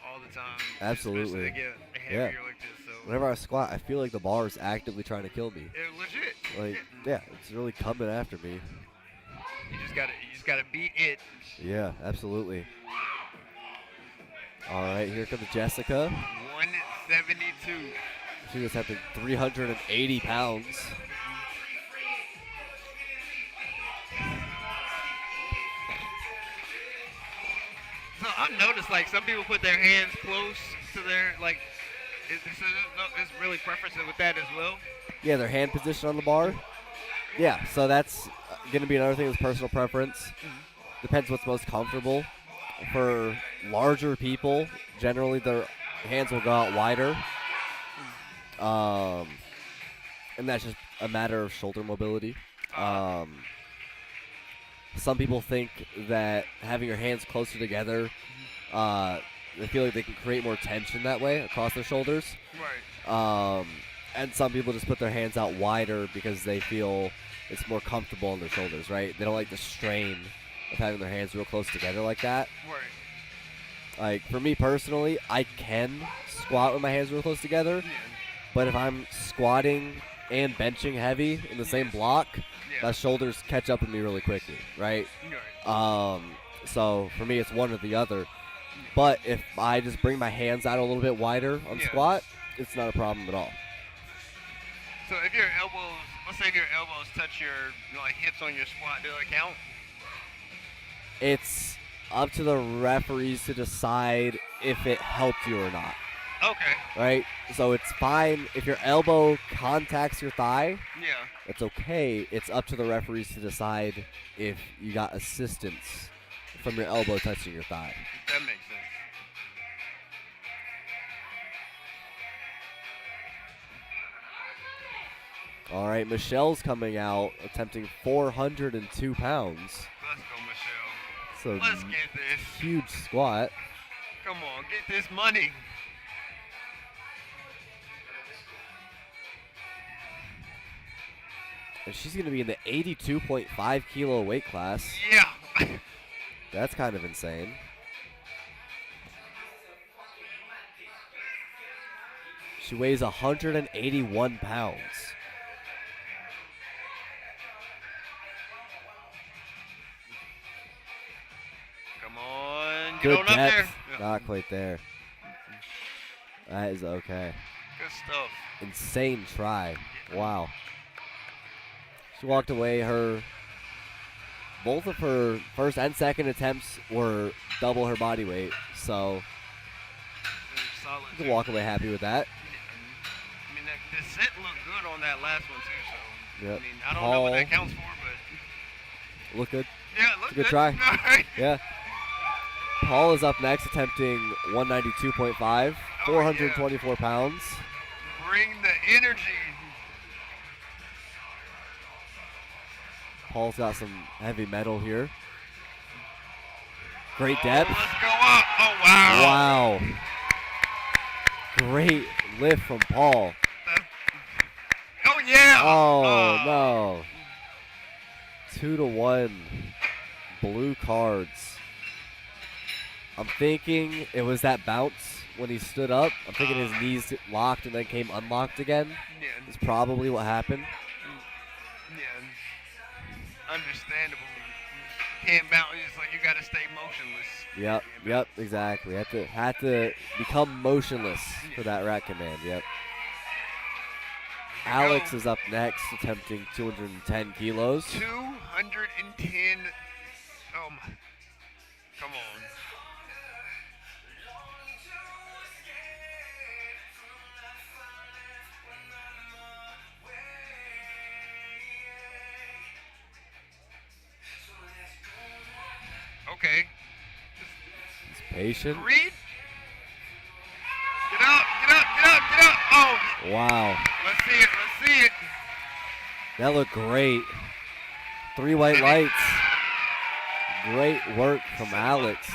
all the time. Absolutely. Especially they get heavier like this. So Whenever I squat, I feel like the bar is actively trying to kill me. legit. Like, yeah, it's really coming after me. You just gotta beat it. Yeah, absolutely. All right, here comes Jessica. 172. She was having 380 pounds. So I've noticed like some people put their hands close to their it's really preference with that as well. Yeah, their hand position on the bar. Yeah, so that's going to be another thing that's personal preference. Depends what's most comfortable. For larger people, generally their hands will go out wider. And that's just a matter of shoulder mobility. Some people think that having your hands closer together, they feel like they can create more tension that way across their shoulders. Right. And some people just put their hands out wider because they feel it's more comfortable on their shoulders, right? They don't like the strain of having their hands real close together like that. Right. Like, for me personally, I can squat with my hands real close together, Yeah. but if I'm squatting and benching heavy in the same block, Yeah. my shoulders catch up with me really quickly, right? Right. So for me, it's one or the other. But if I just bring my hands out a little bit wider on Yeah. squat, it's not a problem at all. So if your elbows, let's say if your elbows touch your hips on your squat, do they count? It's up to the referees to decide if it helped you or not, Okay. right? So it's fine if your elbow contacts your thigh. Yeah. It's okay. It's up to the referees to decide if you got assistance from your elbow touching your thigh. That makes sense. All right, Michelle's coming out attempting 402 pounds. Let's go, Michelle. So Let's get this. huge squat. Come on, get this money. And she's going to be in the 82.5 kilo weight class. Yeah. That's kind of insane. She weighs 181 pounds. Come on, get Good on up there. depth. Yeah. Not quite there. That is okay. Good stuff. Insane try. Wow. She walked away. Both of her first and second attempts were double her body weight. So Solid. you can walk away happy with that. I mean, the set looked good on that last one too. So Yep. I mean, I don't know what that Paul. counts for, but Look good. yeah, it looked a good good. try. All right. Yeah. Paul is up next, attempting 192.5, 424 pounds. Bring the energy. Paul's got some heavy metal here. Great depth. Let's go up. Oh wow. Wow. Great lift from Paul. Oh yeah. Oh, no. 2-1. Blue cards. I'm thinking it was that bounce when he stood up. I'm thinking his knees locked and then came unlocked again. Yeah. Is probably what happened. Yeah. Understandable. Can't bounce. It's like you got to stay motionless. Yep, exactly. Had to become motionless for that rack command. Yep. Alex is up next, attempting 210 kilos. 210. Oh my. Come on. Okay. He's patient. Reed. Get up, get up, get up, get up. Oh. Wow. Let's see it, let's see it. That looked great. 3 white lights. Great work from Alex.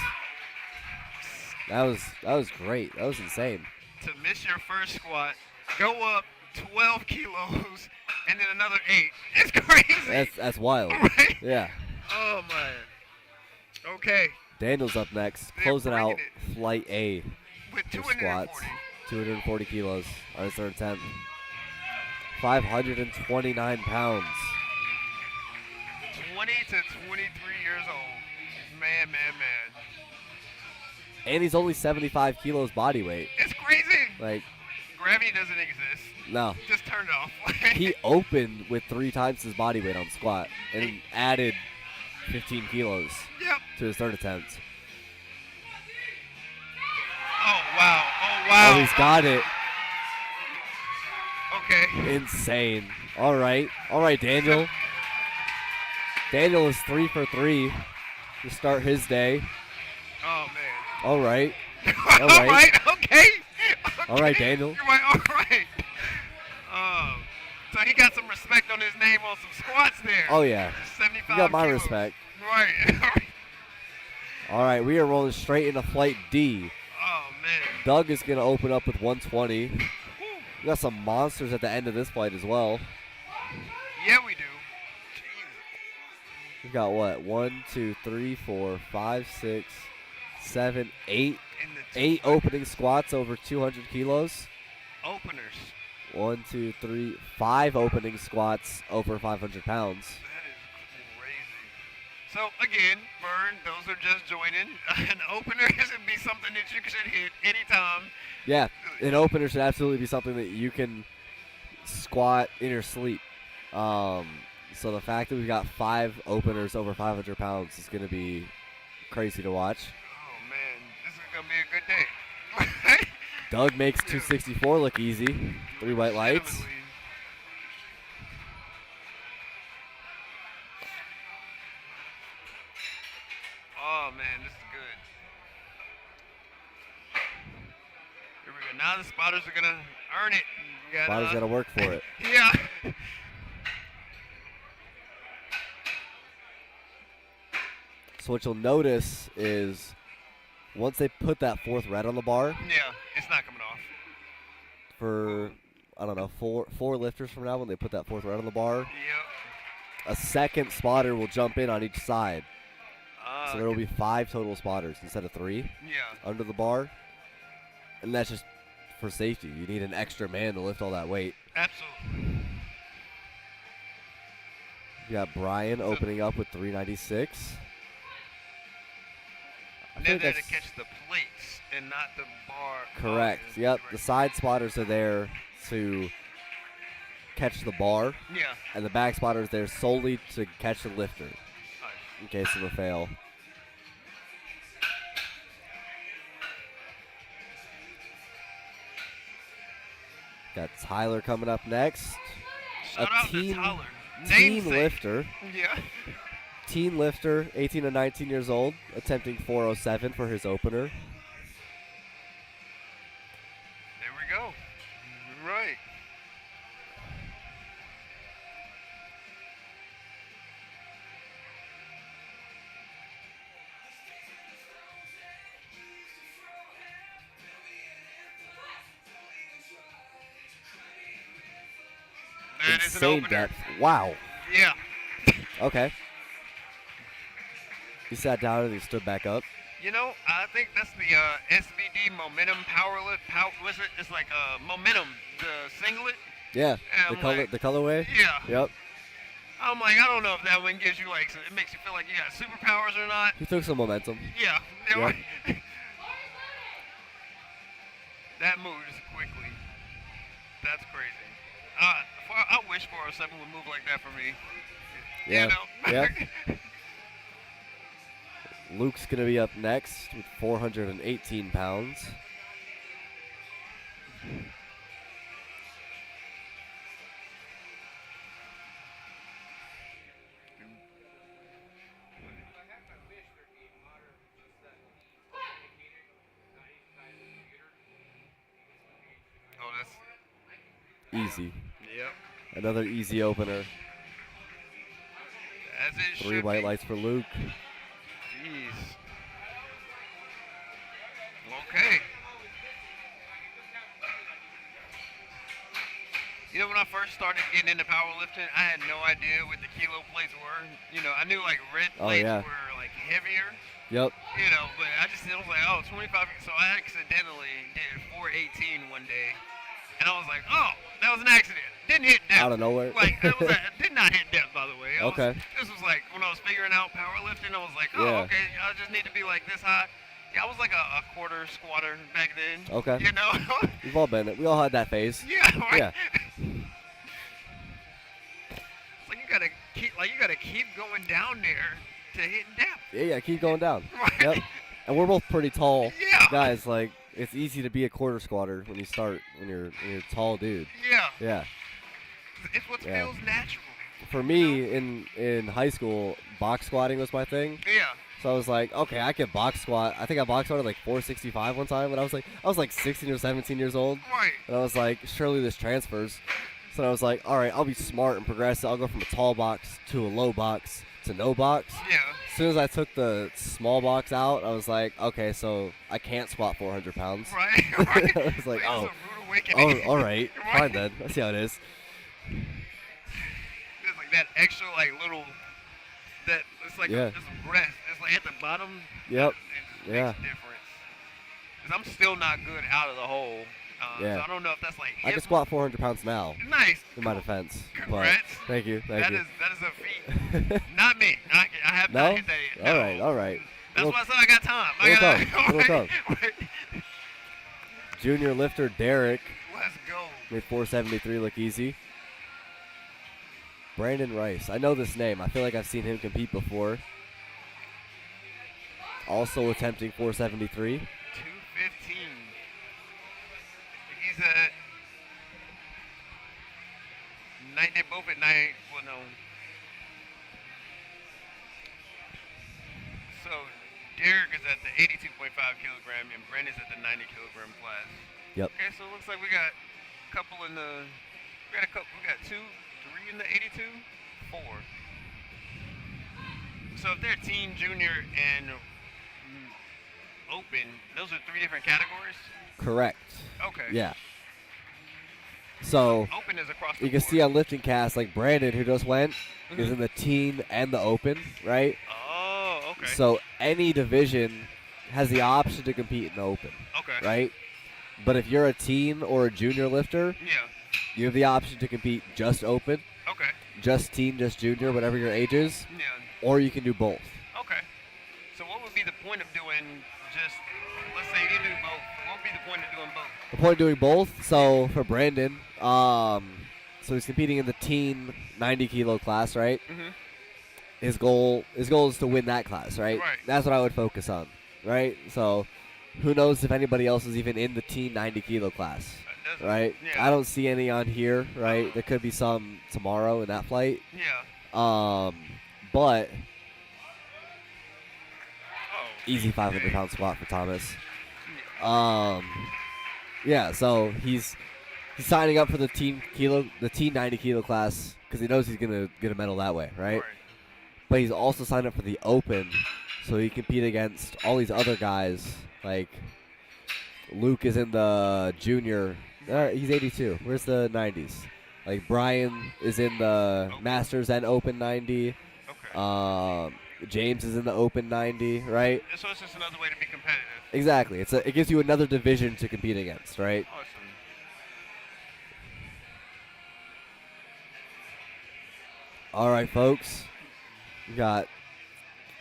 That was great. That was insane. To miss your first squat, go up 12 kilos, and then another 8. It's crazy. That's wild. Right? Yeah. Oh, man. Okay. Daniel's up next, They're closing out bringing it. flight A With for 240. squats. 240 kilos on his third attempt. 529 pounds. 20 to 23 years old. Man. And he's only 75 kilos body weight. It's crazy. Like, Gravity doesn't exist. no. Just turn it off. He opened with 3 times his body weight on squat and added 15 kilos Yep. to his third attempt. Oh, wow. Oh, wow. Oh, he's got it. Okay. Insane. All right, Daniel. Daniel is 3 for 3 to start his day. Oh, man. All right. All right. Okay. All right, Daniel. You're right. All right. So he got some respect on his name on some squats there. Oh, yeah. 75 You got my kilos. respect. Right. All right, we are rolling straight into flight D. Oh, man. Doug is going to open up with 120. We got some monsters at the end of this flight as well. Yeah, we do. We've got what? 1, 2, 3, 4, 5, 6, 7, 8. 8 opening squats over 200 kilos. Openers. 1, 2, 3, 5 opening squats over 500 pounds. That is crazy. So, again, Vern, those are just joining. An opener should be something that you should hit anytime. Yeah, an opener should absolutely be something that you can squat in your sleep. So the fact that we've got 5 openers over 500 pounds is going to be crazy to watch. Oh, man. This is going to be a good day. Doug makes 264 look easy. 3 white lights. Legitimately. Oh, man, this is good. Here we go. Now the spotters are going to earn it. Spotters got to work for it. Yeah. So what you'll notice is once they put that 4th red on the bar Yeah, it's not coming off. for, I don't know, four lifters from now when they put that 4th red on the bar, Yep. a second spotter will jump in on each side. So there will be 5 total spotters instead of 3 Yeah. under the bar. And that's just for safety. You need an extra man to lift all that weight. Absolutely. You got Brian opening up with 396. I And then think they had to that's catch the plates and not the bar. correct. Oh, Yep, right. the side spotters are there to catch the bar, Yeah. and the back spotters there solely to catch the lifter Nice. in case of a fail. Got Tyler coming up next. Shout out to Tyler. Teen Namesake. lifter. Yeah. Teen lifter, 18 to 19 years old, attempting 407 for his opener. There we go. Right. That is an Insane opener. depth. Wow. Yeah. Okay. He sat down and he stood back up. You know, I think that's the SVD Momentum Power Lift. What's it? It's like Momentum, the singlet. Yeah. And The I'm color, like, the colorway. Yeah. Yep. I'm like, I don't know if that one gives you like, it makes you feel like you got superpowers or not. He took some momentum. Yeah. Yep. That moves quickly. That's crazy. I wish 407 would move like that for me. Yeah. You know? Yep. Luke's going to be up next with 418 pounds. Oh, that's Easy. yep. Another easy opener. As it 3 should white be. lights for Luke. Jeez. Okay. You know, when I first started getting into powerlifting, I had no idea what the kilo plates were. You know, I knew like red Oh, plates yeah. were like heavier. Yep. You know, but I was like, oh, 25. So I accidentally did 418 one day, and I was like, oh, that was an accident. Didn't hit depth. Out of nowhere. Like, did not hit depth, by the way. Okay. This was like when I was figuring out powerlifting. I was like, oh, Yeah. okay, I just need to be like this high. Yeah, I was like a quarter squatter back then. Okay. You know? We've all been it. We all had that phase. Yeah, right. Yeah. It's like you gotta keep going down there to hit depth. Yeah, keep going down. Right. Yep. And we're both pretty tall Yeah. guys. Like, it's easy to be a quarter squatter when you start, when you're a tall dude. Yeah. Yeah. It's what Yeah. feels natural. For me, in high school, box squatting was my thing. Yeah. So I was like, okay, I can box squat. I think I box squatted like 465 one time, but I was like 16 or 17 years old, Right. and I was like, surely this transfers. So I was like, all right, I'll be smart and progressive. I'll go from a tall box to a low box to no box. Yeah. As soon as I took the small box out, I was like, okay, so I can't squat 400 pounds. Right. Right. I was like, It's oh, a rude awakening. all right, Right. fine then. Let's see how it is. There's like that extra like little that it's like Yeah. it's a breast. It's like at the bottom. Yep. It just Yeah. makes a difference. Cause I'm still not good out of the hole. Yeah. So I don't know if that's like I can hip- squat 400 pounds now, Nice. in my defense. But Congrats. thank you. That is a feat. Not me. I have No? not hit that yet. All No. right, all right. That's Little- why I said I got time. Little come. Right. Junior lifter Derek Let's go. made 473 look easy. Brandon Rice. I know this name. I feel like I've seen him compete before. Also attempting 473. 215. He's at night. They're both at night. Well, no. So Derek is at the 82.5 kilogram and Brandon's at the 90 kilogram class. Yep. Okay, so it looks like we got a couple in the. We got 2, 3 in the 82, 4. So if they're teen, junior, and open, those are 3 different categories. Correct. Okay. Yeah. So Open is across the you can board. see on lifting cast, like Brandon, who just went, is in the teen and the open, right? Oh, okay. So any division has the option to compete in the open, Okay. right? But if you're a teen or a junior lifter, Yeah. you have the option to compete just open, Okay. just teen, just junior, whatever your age is, Yeah. or you can do both. Okay. So what would be the point of doing just, let's say you do both. What would be the point of doing both? The point of doing both, so for Brandon, so he's competing in the teen 90 kilo class, right? Mm-hmm. His goal is to win that class, right? Right. That's what I would focus on, right? So who knows if anybody else is even in the teen 90 kilo class, right? Yeah. I don't see any on here, right? There could be some tomorrow in that flight. Yeah. But Oh. easy 500 pound squat for Thomas. Yeah, so he's signing up for the teen 90 kilo class because he knows he's gonna get a medal that way, right? But he's also signed up for the open, so he can compete against all these other guys. Like Luke is in the junior. He's 82. Where's the 90s? Like Brian is in the Masters and Open 90. Okay. James is in the Open 90, right? So it's just another way to be competitive. Exactly. It gives you another division to compete against, right? Awesome. All right, folks. We're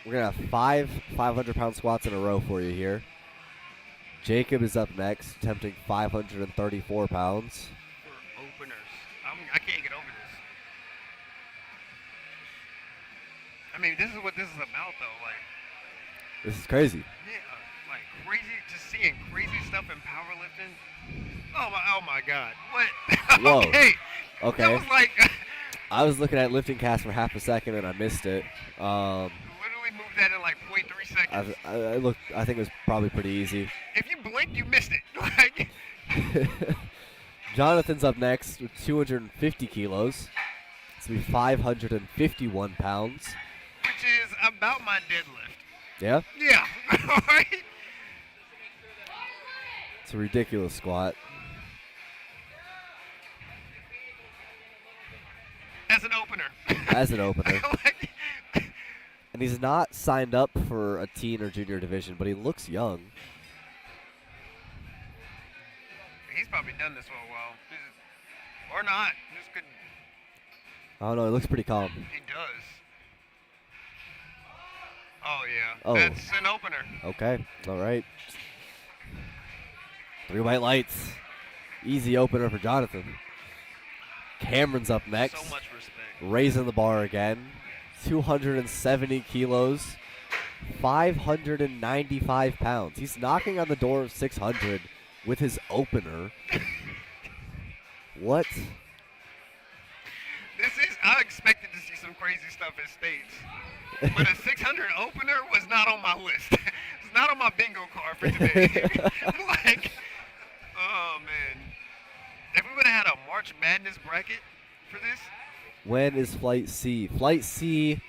gonna have 5 500-pound squats in a row for you here. Jacob is up next, attempting 534 pounds. For openers. I can't get over this. I mean, this is what this is about, though. Like, This is crazy. Yeah, like crazy, just seeing crazy stuff in powerlifting. Oh my God! What? Whoa. Okay. Okay. That was like I was looking at lifting cast for half a second and I missed it. literally moved that in like 0.3 seconds. I think it was probably pretty easy. If you blinked, you missed it. Like, Jonathan's up next with 250 kilos. It's going to be 551 pounds. which is about my deadlift. Yeah? Yeah. All right. It's a ridiculous squat. As an opener. As an opener. Like, And he's not signed up for a teen or junior division, but he looks young. he's probably done this for a while. Or not. This could. I don't know. He looks pretty calm. He does. Oh yeah. Oh. That's an opener. Okay. All right. 3 white lights. Easy opener for Jonathan. Cameron's up next. So much respect. Raising the bar again. 270 kilos. 595 pounds. He's knocking on the door of 600 with his opener. What? I expected to see some crazy stuff in States. But a 600 opener was not on my list. It's not on my bingo card for today. Like, oh man. If we would have had a March Madness bracket for this, When is Flight C? Flight C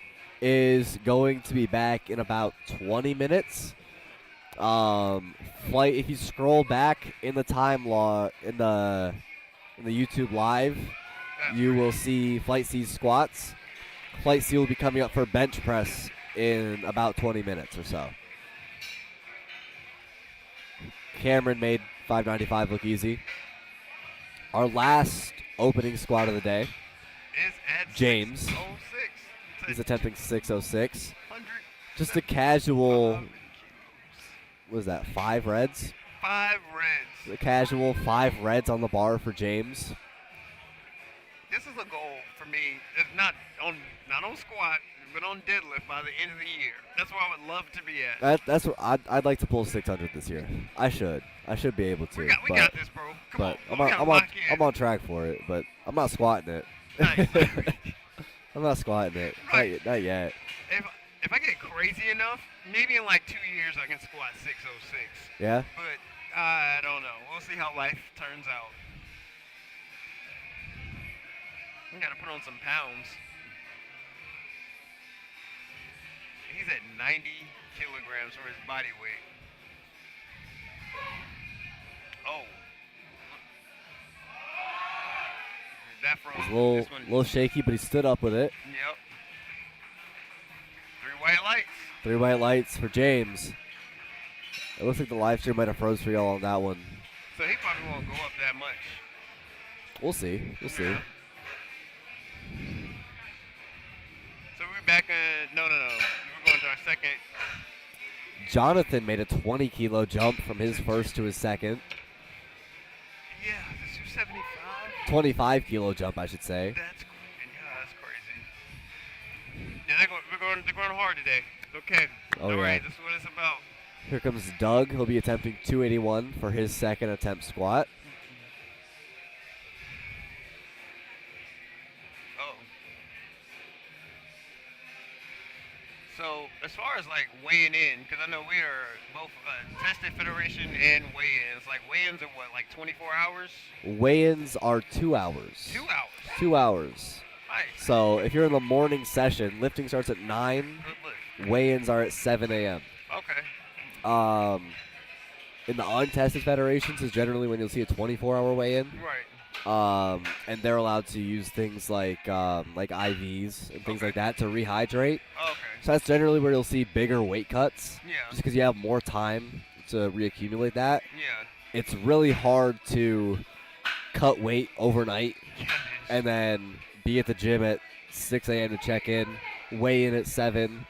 is going to be back in about 20 minutes. Flight. If you scroll back in the time law in the YouTube live, you will see Flight C's squats. Flight C will be coming up for bench press in about 20 minutes or so. Cameron made 595 look easy. Our last opening squat of the day. is at James. 606. He's attempting 606. 100 Just a casual, what is that, 5 reds? 5 reds. A casual 5 reds on the bar for James. This is a goal for me. It's not on squat, but on deadlift by the end of the year. That's where I would love to be at. That's what I'd like to pull 600 this year. I should be able to. We got this, bro. Come but on. I'm on track for it. But I'm not squatting it. Nice. I'm not squatting it. Right. Not yet. If I get crazy enough, maybe in like 2 years I can squat 606. Yeah. But I don't know. We'll see how life turns out. We gotta put on some pounds. He's at 90 kilograms for his body weight. Oh. That from He's a this one. little shaky, but he stood up with it. Yep. 3 white lights. 3 white lights for James. It looks like the live stream might have froze for y'all on that one. So he probably won't go up that much. We'll see. We'll see. Yeah. So we're back in, no. We're going to our second. Jonathan made a 20 kilo jump from his first to his second. Yeah, the 275. 25 kilo jump, I should say. That's crazy. Yeah, they're going hard today. Okay. Oh, All yeah. right, this is what it's about. Here comes Doug. He'll be attempting 281 for his second attempt squat. Oh. So as far as like weighing in, because I know we are both tested federation and weigh-ins. Like weigh-ins are what, like 24 hours? Weigh-ins are 2 hours. 2 hours. 2 hours. Nice. So if you're in the morning session, lifting starts at 9. Good lift. Weigh-ins are at 7 a.m. Okay. In the untested federations is generally when you'll see a 24-hour weigh-in. Right. And they're allowed to use things like IVs and things like that to rehydrate. Okay. So that's generally where you'll see bigger weight cuts. Yeah. Just because you have more time to reaccumulate that. Yeah. It's really hard to cut weight overnight and then be at the gym at 6 a.m. to check in, weigh in at 7,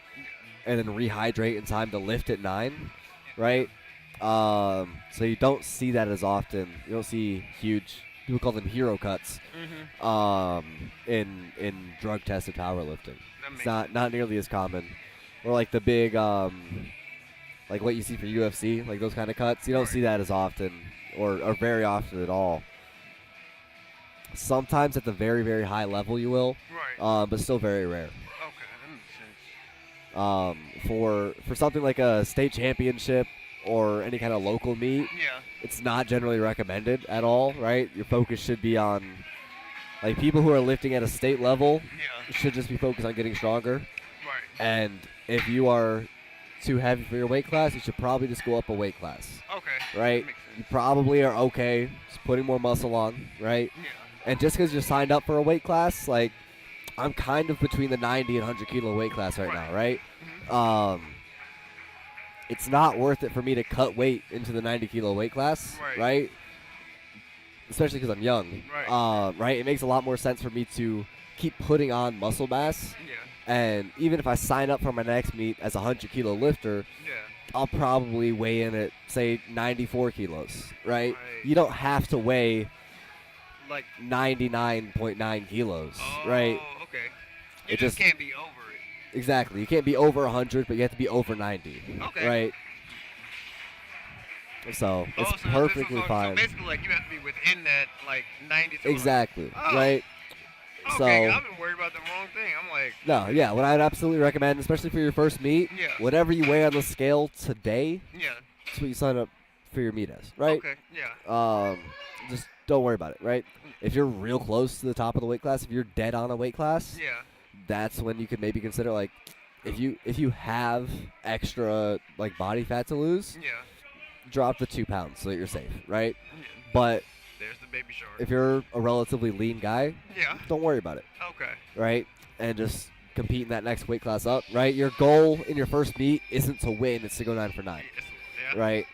and then rehydrate in time to lift at 9, right? So you don't see that as often. You don't see huge, people call them hero cuts, in drug-tested powerlifting. It's not nearly as common. Or like the big like what you see for UFC, like those kind of cuts. You don't see that as often or very often at all. Sometimes at the very, very high level you will, but still very rare. Okay, that makes sense. For something like a state championship or any kind of local meet, Yeah. it's not generally recommended at all, right? Your focus should be on, like, people who are lifting at a state level Yeah. should just be focused on getting stronger. Right. And if you are too heavy for your weight class, you should probably just go up a weight class, Okay. right? That makes You sense. probably are okay just putting more muscle on, right? Yeah. And just because you're signed up for a weight class, like, I'm kind of between the 90 and 100 kilo weight class right now, right? Mhm. It's not worth it for me to cut weight into the 90 kilo weight class, right? Especially because I'm young, Right. right? It makes a lot more sense for me to keep putting on muscle mass. Yeah. And even if I sign up for my next meet as a 100 kilo lifter, Yeah. I'll probably weigh in at, say, 94 kilos, right? Right. You don't have to weigh Like. 99.9 kilos, Oh, right? okay. You It just just- can't be over it. Exactly. You can't be over 100, but you have to be over 90, Okay. right? So it's Oh, so perfectly so fine. basically, like, you have to be within that, like, 90 to 100. Exactly, Oh. right? Okay, So- I've been worried about the wrong thing. I'm like, No, yeah, what I'd absolutely recommend, especially for your first meet, Yeah. whatever you weigh on the scale today, yeah. that's what you sign up for your meet as, right? Okay, yeah. Just don't worry about it, right? If you're real close to the top of the weight class, if you're dead on a weight class, Yeah. that's when you could maybe consider, like, if you have extra, like, body fat to lose, Yeah. drop the 2 pounds so that you're safe, right? Yeah. But There's the baby shark. if you're a relatively lean guy, Yeah. don't worry about it, Okay. right? And just compete in that next weight class up, right? Your goal in your first meet isn't to win, it's to go 9 for 9, Yeah. right?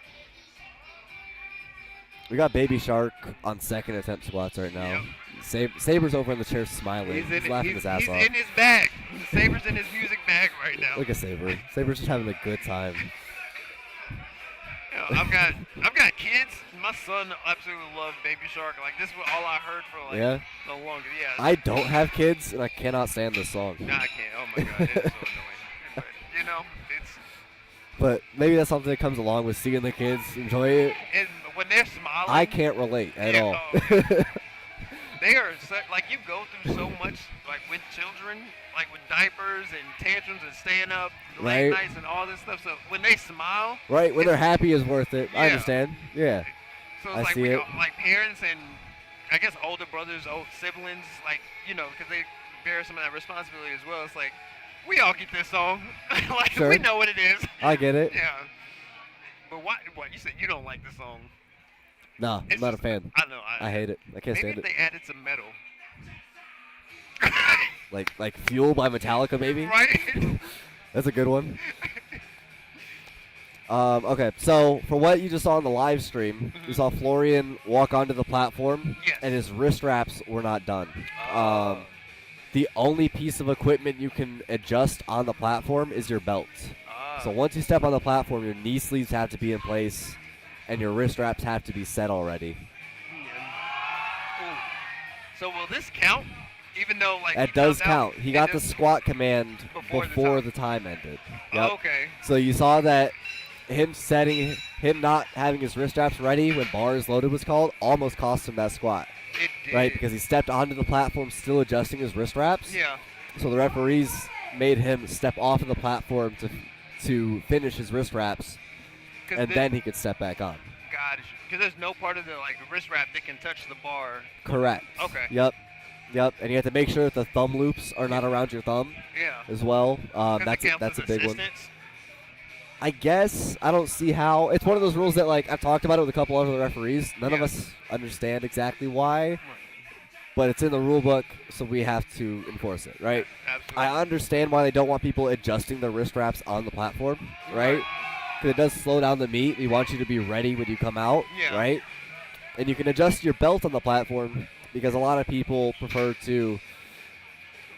We got Baby Shark on second attempt squats right now. Saber's over in the chair smiling. He's laughing his ass he's off. in his bag. Saber's in his music bag right now. Look at Saber. Saber's just having a good time. You know, I've got kids. My son absolutely loved Baby Shark. Like, this was all I heard for like Yeah? the longest. Yeah. I don't have kids, and I cannot stand this song. Nah, I can't. Oh my god, it's so annoying. But, you know, it's But maybe that's something that comes along with seeing the kids enjoy it. when they're smiling. I can't relate at Yeah, all. They are like, you go through so much, like, with children, like with diapers and tantrums and staying up late Right. nights and all this stuff. So when they smile, Right, when they're happy is worth it. I Yeah. understand. Yeah. so I it's like see we it. go, like parents and I guess older brothers, old siblings, like, you know, because they bear some of that responsibility as well. It's like, we all get this song, like Sure. we know what it is. I get it. Yeah. But what you said you don't like the song? No, I'm It's not a just- fan. I know. I hate it. I can't Maybe stand if it. they added some metal. Like Fuel by Metallica, maybe? Right? That's a good one. Okay, so for what you just saw on the live stream, you saw Florian walk onto the platform, Yes. and his wrist wraps were not done. Oh. The only piece of equipment you can adjust on the platform is your belt. So once you step on the platform, your knee sleeves have to be in place, and your wrist wraps have to be set already. Ooh. So will this count? Even though, like, That he does jumped out count. He and got the just- squat command Before before the the time ended. Oh, Yep. okay. So you saw that him not having his wrist straps ready when bars loaded was called almost cost him that squat, It did. right? Because he stepped onto the platform still adjusting his wrist straps. Yeah. So the referees made him step off of the platform to finish his wrist wraps, and then he could step back on. God, because there's no part of the, like, wrist wrap that can touch the bar. Correct. Okay. Yep. And you have to make sure that the thumb loops are not around your thumb Yeah. as well. 'Cause it That's counts a as big one. assistance. I guess I don't see how. It's one of those rules that, like, I've talked about it with a couple other referees. None of Yeah. us understand exactly why, but it's in the rule book, so we have to enforce it, right? Absolutely. I understand why they don't want people adjusting their wrist wraps on the platform, right? Because it does slow down the meet. We want you to be ready when you come out, Yeah. right? And you can adjust your belt on the platform because a lot of people prefer to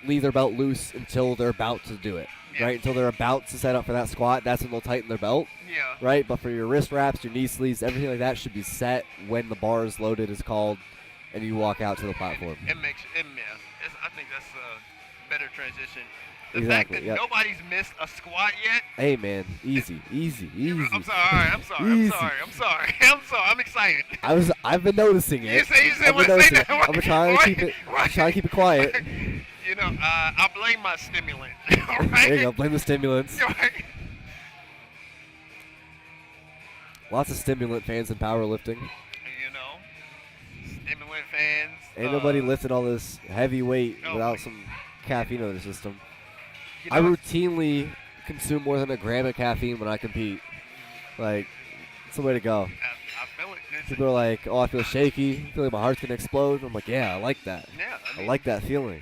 leave their belt loose until they're about to do it, Yeah. right? Until they're about to set up for that squat. That's when they'll tighten their belt, Yeah. right? But for your wrist wraps, your knee sleeves, everything like that should be set when the bar is loaded is called and you walk out to the platform. It makes it, yeah. I think that's a better transition. The Exactly, fact that yep. nobody's missed a squat yet. Hey, man, easy. I'm sorry. All right, I'm sorry. Easy. I'm sorry. I'm sorry. I'm excited. I've been noticing You it. say I've what? been Say noticing that. it. I'm trying to keep it. I'm trying to keep it quiet. You know, I blame my stimulant. All right. There you go. Blame the stimulants. Right. Lots of stimulant fans in powerlifting. You know, stimulant fans. Ain't nobody lifting all this heavy weight no. without some caffeine in their system. You I know, routinely consume more than a gram of caffeine when I compete. Like, it's the way to go. I feel it. People are like, oh, I feel shaky. I feel like my heart's going to explode. I'm like, yeah, I like that. Yeah, I like that feeling.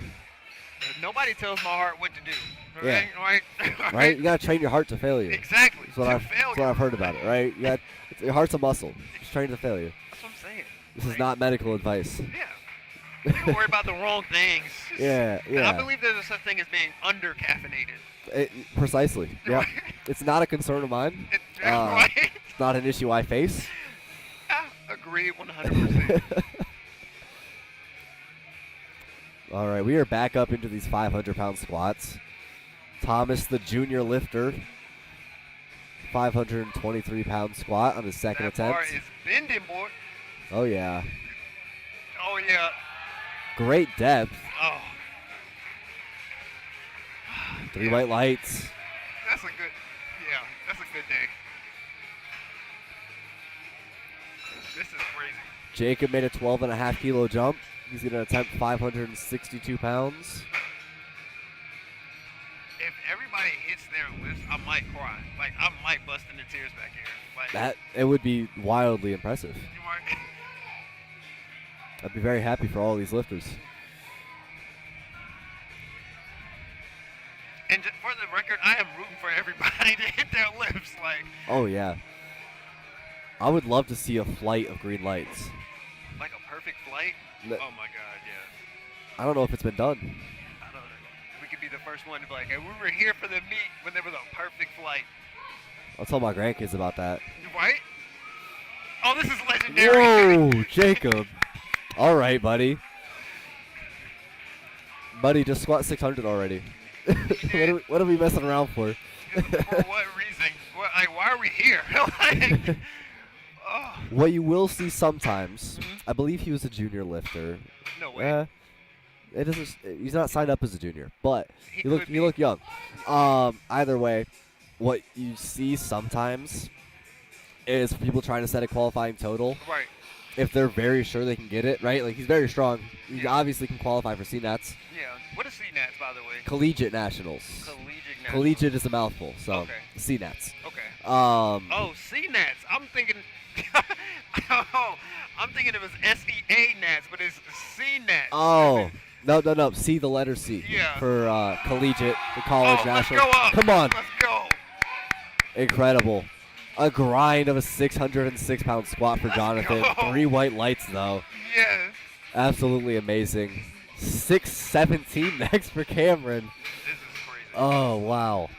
Nobody tells my heart what to do. Yeah. Right? Right? You got to train your heart to failure. Exactly. That's what I've heard about it, right? Your heart's a muscle. Just train to failure. That's what I'm saying. This is not medical advice. Yeah. You don't worry about the wrong things. Yeah. And I believe there's a such thing as being under-caffeinated. Precisely. Yeah. Right. It's not a concern of mine. Right? It's not an issue I face. I agree 100%. All right, we are back up into these 500-pound squats. Thomas, the junior lifter, 523-pound squat on his second That bar attempt. is bending, boy. Oh, yeah. Oh, yeah. Great depth. Oh. 3 white lights. That's a good day. This is crazy. Jacob made a 12.5 kilo jump. He's going to attempt 562 pounds. If everybody hits their lifts, I might cry. Like, I might bust into tears back here. Like, It would be wildly impressive. you might. I'd be very happy for all these lifters. And for the record, I am rooting for everybody to hit their lifts. Like, Oh, yeah. I would love to see a flight of green lights. like a perfect flight. Le- Oh my God, yeah. I don't know if it's been done. I don't know. We could be the first one to be like, hey, we were here for the meet when there was a perfect flight. I'll tell my grandkids about that. Right? Oh, this is legendary. Whoa, Jacob. All right, buddy. Buddy, just squat 600 already. What are we messing around for? For what reason? Why are we here? Like, oh, What you will see sometimes, I believe he was a junior lifter. no way. It doesn't. He's not signed up as a junior, but He you could be. look young. Either way, what you see sometimes is people trying to set a qualifying total. Right. If they're very sure they can get it, right? Like, he's very strong. He Yeah. obviously can qualify for CNATs. Yeah. What is CNATs, by the way? Collegiate Nationals. Collegiate Nationals. Collegiate is a mouthful, so Okay. CNATs. Okay. Oh, CNATs. I'm thinking. Oh, I'm thinking it was SEA Nats, but it's CNATs. Oh, no. C, the letter C. Yeah. For collegiate, the college Oh, national. let's go up. Come on. Let's go. Incredible. A grind of a 606-pound squat for Jonathan. go. 3 white lights, though. Yes. Absolutely amazing. 617 next for Cameron. This is crazy. Oh, wow.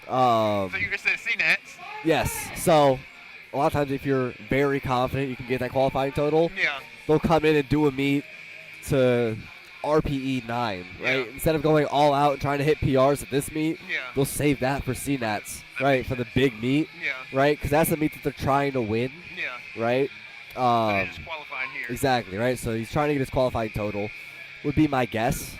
So you said CNATs? Yes. So, a lot of times if you're very confident you can get that qualifying total, Yeah. they'll come in and do a meet to RPE 9, right? Yeah. Instead of going all out and trying to hit PRs at this meet, Yeah. they'll save that for CNATs, That right? makes For the big meet, Yeah. right? Because that's the meet that they're trying to win, Yeah. right? So they're just qualifying here. Exactly, right? So he's trying to get his qualifying total, would be my guess.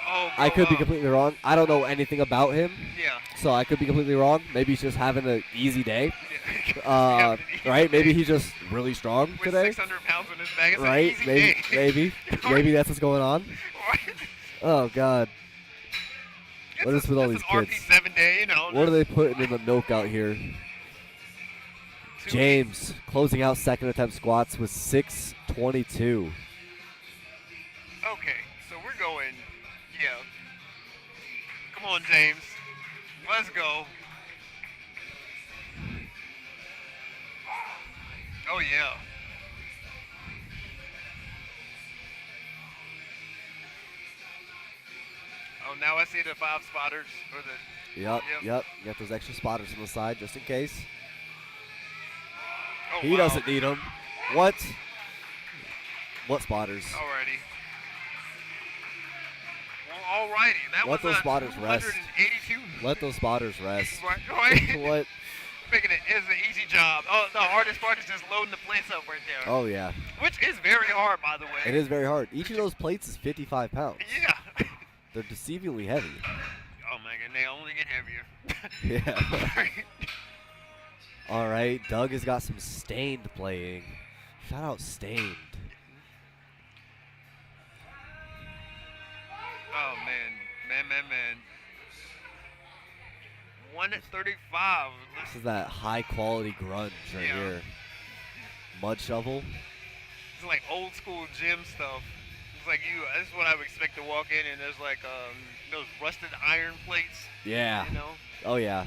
Oh, I go could be up. completely wrong. I don't know anything about him, Yeah. so I could be completely wrong. Maybe he's just having an easy day, Yeah. right? Maybe he's just really strong With today, 600 pounds in his bag. It's right? an easy Maybe, day. maybe that's what's going on. Right? Oh God, It's What is with all it's these an kids? RP7 day, you know. what are they putting in the milk out here? Two James closing out second attempt squats with 622. Okay, so we're going, yeah. Come on, James. Let's go. Oh, yeah. Oh, now I see the 5 spotters. Or the, Yep. Yep. You got those extra spotters on the side just in case. oh, He wow. doesn't need them. What? What spotters? Alrighty. Well, Alrighty, that Let was those spotters rest. 282. Let those spotters rest. Right. What? Making it is an easy job. Oh, the hardest part is just loading the plates up right there. Oh, yeah. Which is very hard, by the way. It is very hard. Each of those plates is 55 pounds. Yeah. They're deceivingly heavy. Oh my god, they only get heavier. Yeah. All right, Doug has got some Stained playing. Shout out Stained. Oh man. 135. This is that high quality grunge right Yeah. here. Mud shovel. It's like old school gym stuff. It's like this is what I would expect to walk in, and there's like those rusted iron plates. Yeah. You know. Oh yeah.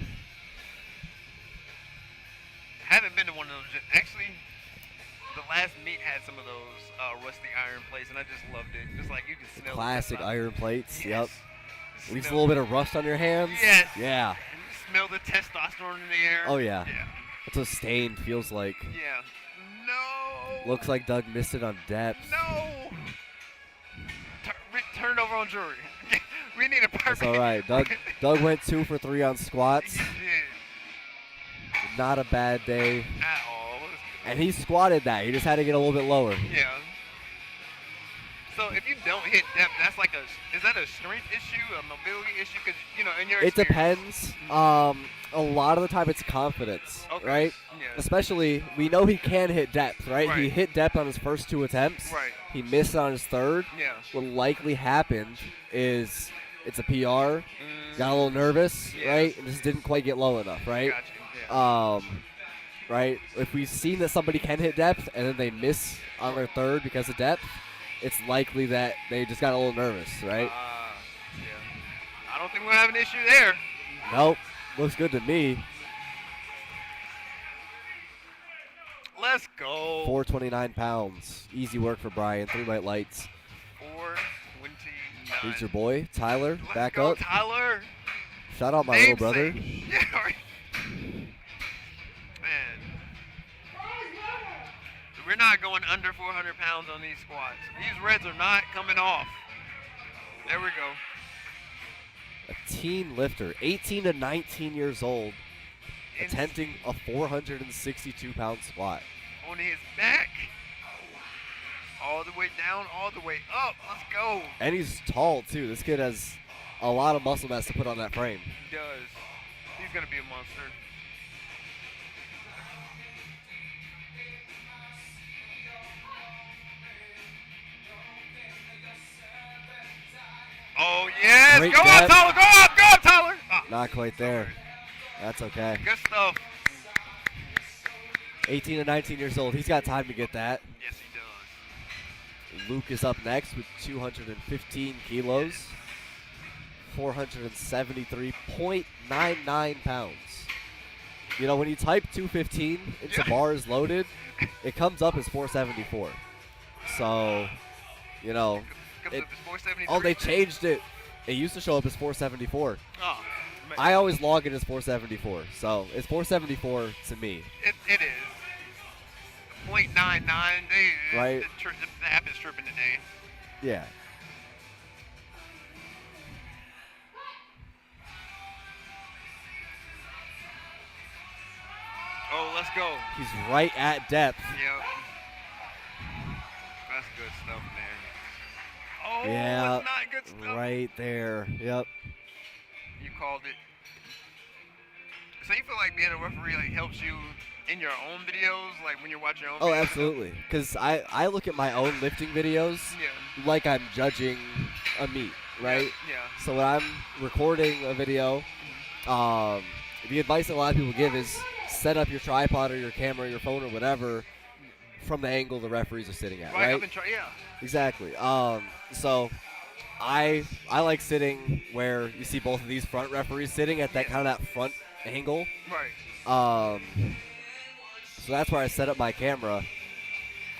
Haven't been to one of those. Actually, the last meet had some of those rusty iron plates, and I just loved it. Just like you can smell Classic the iron plates. Yep. Smell- Leaves a little bit of rust on your hands. Yes. Yeah. And you smell the testosterone in the air. Oh yeah. Yeah. That's what Stained feels like. Yeah. No. Looks like Doug missed it on depth. No. Turn it over on jury. We need a perfect. That's all right. Doug went 2 for 3 on squats. Yeah. Not a bad day. At all. And he squatted that. He just had to get a little bit lower. Yeah. So if you don't hit depth, that's like is that a strength issue, a mobility issue? Because, in your It experience. depends. A lot of the time it's confidence, Okay. right? Yeah. Especially, we know he can hit depth, right? He Right. hit depth on his first 2 attempts. Right. He missed on his third. Yeah. What likely happened is it's a PR. Got a little nervous, Yeah. right? And just didn't quite get low enough, right? Gotcha. Yeah. Right? If we've seen that somebody can hit depth and then they miss on their third because of depth, it's likely that they just got a little nervous, right? Yeah. I don't think we'll have an issue there. Nope. Looks good to me. Let's go. 429 pounds. Easy work for Brian. 3 white lights. 429. Here's your boy, Tyler. Let's Back go, up. Tyler. Shout out my little brother. Yeah, right. Man. We're not going under 400 pounds on these squats. These reds are not coming off. There we go. A teen lifter, 18 to 19 years old, attempting a 462-pound squat. On his back. All the way down, all the way up. Let's go. And he's tall, too. This kid has a lot of muscle mass to put on that frame. He does. He's going to be a monster. Oh, yes. Great Go depth. up, Tyler. Go up, Tyler. Ah, Not quite there. That's okay. good stuff. 18 to 19 years old. He's got time to get that. Yes, he does. Luke is up next with 215 kilos, 473.99 pounds. When you type 215 into Yeah. bars loaded, it comes up as 474. So, Comes it- up to 473. oh, they changed it. It used to show up as 474. Oh, man. I always log it as 474. So it's 474 to me. It is. 0.99. Right. The app is tripping today. Yeah. Oh, let's go. He's right at depth. Yep. That's good stuff, man. Oh, Yeah. that's not good stuff. Right there. Yep. You called it. So you feel like being a referee helps you in your own videos, like when you're watching your own Oh, videos? absolutely. Because I look at my own lifting videos Yeah. like I'm judging a meet, right? Yeah. So when I'm recording a video, the advice that a lot of people give is set up your tripod or your camera or your phone or whatever from the angle the referees are sitting at, Right. right? I've been trying. Yeah. Exactly. So I like sitting where you see both of these front referees sitting at that kind of that front angle. Right. So that's where I set up my camera,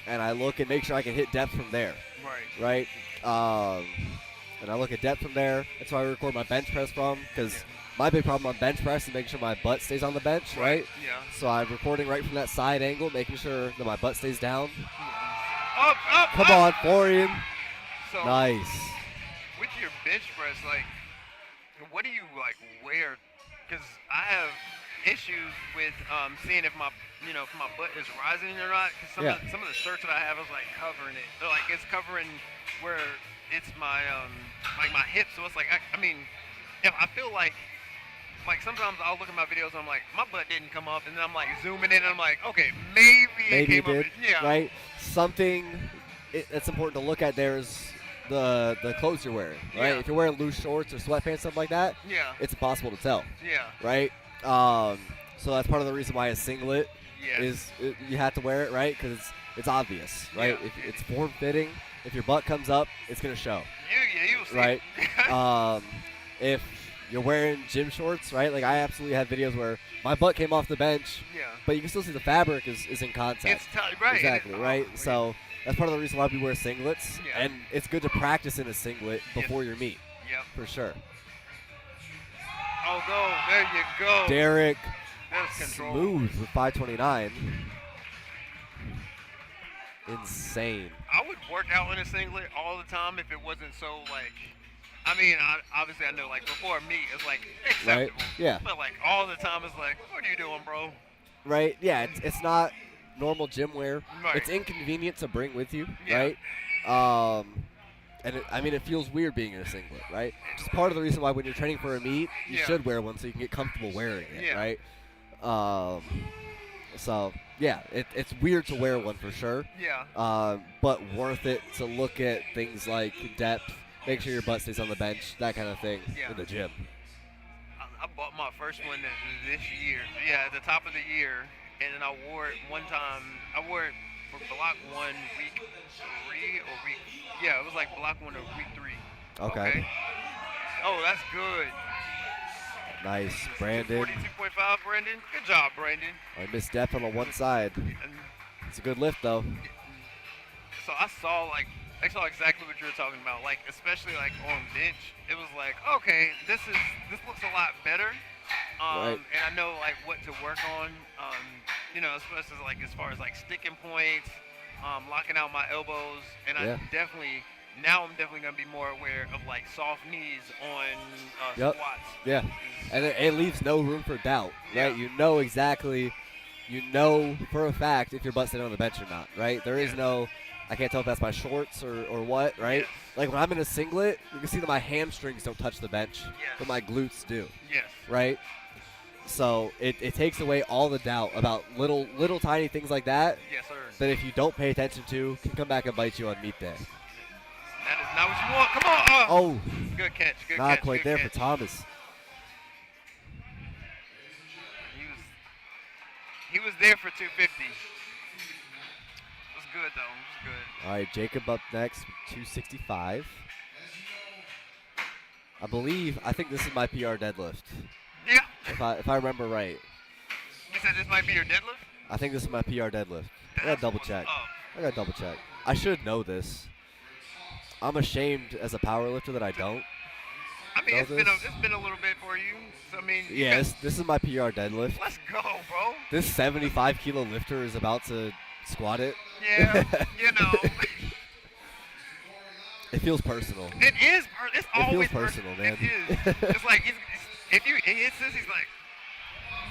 and I look and make sure I can hit depth from there, Right. right? And I look at depth from there. That's why I record my bench press from, because my big problem on bench press is making sure my butt stays on the bench, right? Yeah. So I'm recording right from that side angle, making sure that my butt stays down. Up. Come on, Florian. So Nice. with your bench press, like, what do you like wear? Because I have issues with seeing if my if my butt is rising or not. Because some of the shirts that I have is like covering it. They're like it's covering where it's my like my hips. So it's like I mean, if I feel like sometimes I'll look at my videos and I'm like, my butt didn't come up, and then I'm like zooming in and I'm like, okay, maybe it came it did, up. Yeah. right? Something that's important to look at there is the clothes you're wearing, right? Yeah. If you're wearing loose shorts or sweatpants, something like that, Yeah. it's impossible to tell, Yeah. right? So that's part of the reason why a singlet Yes. you have to wear it, right? Because it's obvious, right? Yeah. If it's form-fitting, if your butt comes up, it's gonna show, You'll see. right? If you're wearing gym shorts, right? Like I absolutely have videos where my butt came off the bench, Yeah. but you can still see the fabric is in contact. It's tight, right? Exactly, right? Oh, So that's part of the reason why we wear singlets, Yeah. and it's good to practice in a singlet before your meet, Yep. for sure. Oh, go. There you go. Derek, There's control. smooth with 529. Insane. I would work out in a singlet all the time if it wasn't so like. I mean, obviously I know like before a meet it's like acceptable. Right? Yeah. But like all the time it's like, what are you doing, bro? Right? Yeah, it's not normal gym wear. Right. It's inconvenient to bring with you, Yeah. right? And it feels weird being in a singlet, right? It's part of the reason why when you're training for a meet, you Yeah. should wear one so you can get comfortable wearing it, Yeah. right? So yeah, it's weird to wear one for sure. Yeah. But worth it to look at things like depth, make sure your butt stays on the bench, that kind of thing Yeah. in the gym. I bought my first one this year. Yeah, at the top of the year, and then I wore it one time. I wore it for block 1, week 3 or week. Yeah, it was like block 1 or week 3. Okay. Oh, that's good. Nice, Brandon. 42.5, Brandon. Good job, Brandon. I missed depth on the one side. And It's a good lift though. so I saw exactly what you were talking about. Like especially like on bench, it was like, okay, this looks a lot better. Right. And I know like what to work on. Especially like as far as like sticking points, locking out my elbows, and Yeah. I'm definitely gonna be more aware of like soft knees on Yep. squats. Yeah, and it leaves no room for doubt, right? Yeah. You know exactly, for a fact if your butt's sitting on the bench or not, right? There is Yes. no, I can't tell if that's my shorts or what, right? Yes. Like when I'm in a singlet, you can see that my hamstrings don't touch the bench, Yes. but my glutes do, Yes. right? So it takes away all the doubt about little tiny things like that Yes, sir. that if you don't pay attention to can come back and bite you on meet day. That is not what you want. Come on. Oh, Good catch. Good not catch. quite good there catch. for Thomas. He was there for 250. It was good though. It was good. All right, Jacob up next, 265. I think this is my PR deadlift, Yeah. if I remember right. You said this might be your deadlift? I think this is my PR deadlift. I gotta That's double what's check. up. I should know this. I'm ashamed as a powerlifter that I don't. I mean, know it's been a little bit for you. So I mean, you Yeah, got- this is my PR deadlift. let's go, bro. This 75 kilo lifter is about to squat it. Yeah, It feels personal. it is. It's always feels personal, man. It is. It's like if he hits this, he's like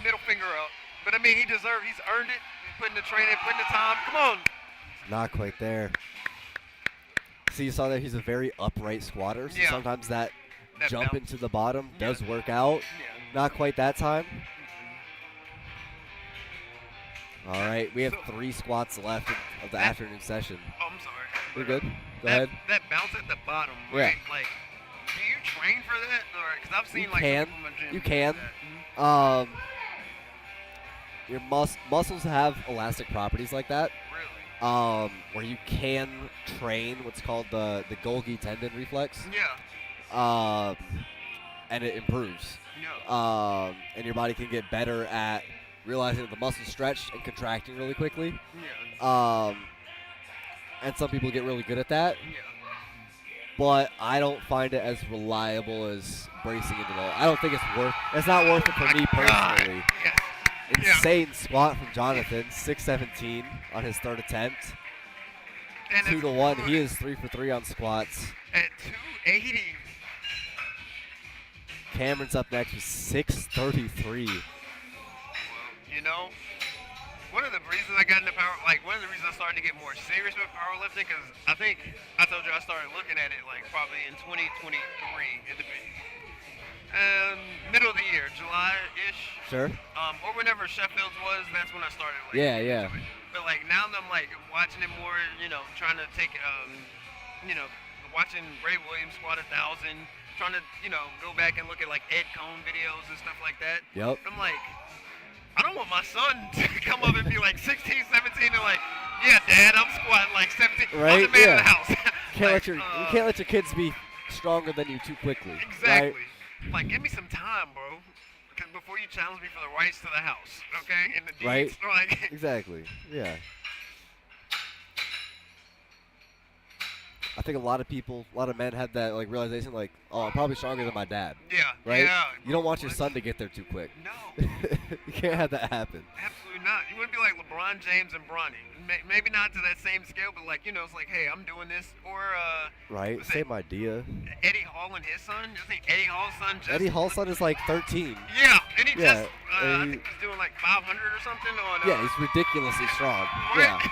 middle finger up. But I mean, he's earned it. He's putting the training, putting the time. Come on. Not quite there. See, you saw that he's a very upright squatter, so Yeah. sometimes that That jump bounce. into the bottom Yeah. does work out. Yeah. Not quite that time. All right, we have 3 squats left of the afternoon session. Oh, I'm sorry. You're good. Go that, ahead. That bounce at the bottom, Yeah. right? Like, do you train for that? Or because I've seen You like can. some people in my gym You do can. that. Your muscles have elastic properties like that, Really? where you can train what's called the Golgi tendon reflex, Yeah. and it improves. Yeah. And your body can get better at realizing that the muscle's stretched and contracting really quickly. Yeah. And some people get really good at that, Yeah. but I don't find it as reliable as bracing into the. I don't think it's not worth it for me God. personally. Yes. Yeah. Insane squat from Jonathan, 617 on his third attempt. And 2 it's to 1. good. He is 3 for 3 on squats. At 280. Cameron's up next with 633. You know, one of the reasons I got into one of the reasons I started to get more serious with powerlifting, because I think I told you I started looking at it like probably in 2023 in the middle of the year, July-ish. Sure. Or whenever Sheffield's was, that's when I started. Like, Yeah, yeah. into it. But like now that I'm like watching it more, trying to take, watching Ray Williams squat 1,000, trying to, go back and look at like Ed Cohn videos and stuff like that. Yep. I'm like, I don't want my son to come up and be like 16, 17 and like, yeah, Dad, I'm squatting like 17. Right? I'm the man Yeah. of the house. You can't let your kids be stronger than you too quickly. Exactly. Right? Like, give me some time, bro. Because before you challenge me for the rights to the house, okay? And the deeds, Right. like. Exactly. Yeah. I think a lot of men have that like realization, like, oh, I'm probably stronger than my dad. Yeah. Right? Yeah. You don't want your son to get there too quick. No. You can't have that happen. Absolutely not. You want to be like LeBron James and Bronny. Maybe not to that same scale, but like, it's like, hey, I'm doing this. Or, Right? Same idea. Eddie Hall and his son. I think Eddie Hall's son just. Eddie Hall's son is like 13. Yeah. And he Yeah, just, I think he's doing like 500 or something on. Yeah, he's ridiculously strong. Right? Yeah.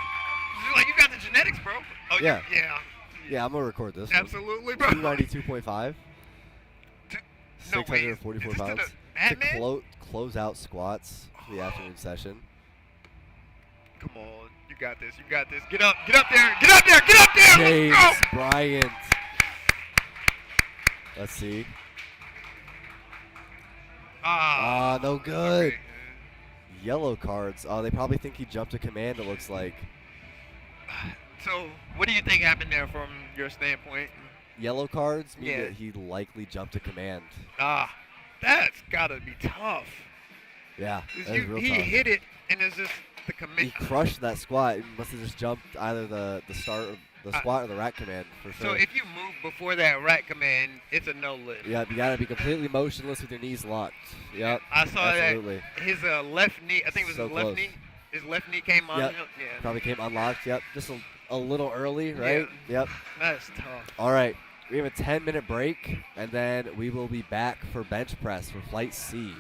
Like, you got the genetics, bro. Oh, Yeah. Yeah. Yeah, I'm gonna record this. Absolutely, bro. 292.5. No way. 644 Is this to pounds. the Batman? Close out squats for the afternoon session. Come on, you got this. You got this. Get up there. Get up there. Get up there. James Let's go. Bryant. Let's see. No good. Okay. Yellow cards. Oh, they probably think he jumped a command, it looks like. So, what do you think happened there from your standpoint? Yellow cards mean Yeah. that he likely jumped a command. That's gotta be tough. Yeah, 'Cause that is real he tough. hit it, and it's just the He commit. crushed that squat. He must have just jumped either the start of the squat or the rack command for sure. So if you move before that rack command, it's a no lift. Yeah, you gotta be completely motionless with your knees locked. Yep. I saw absolutely. that his left knee. I think it was So his left close. knee. His left knee came on. Yep. Yeah. Probably came unlocked. Yep. Just a little early, right? Yep. That's tough. All right. We have a 10-minute break, and then we will be back for bench press for Flight C.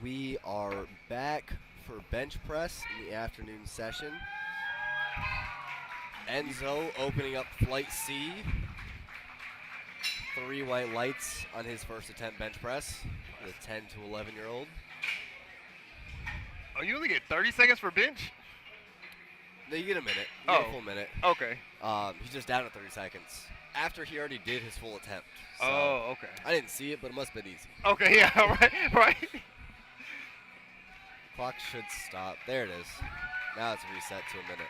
We are back for bench press in the afternoon session. Enzo opening up flight C. 3 white lights on his first attempt bench press. The 10 to 11-year-old. Oh, you only get 30 seconds for bench? No, you get a minute. You get a full minute. Okay. He's just down at 30 seconds. After he already did his full attempt. So Oh, okay. I didn't see it, but it must have been easy. Okay, yeah, right. Clock should stop. There it is. Now it's reset to a minute.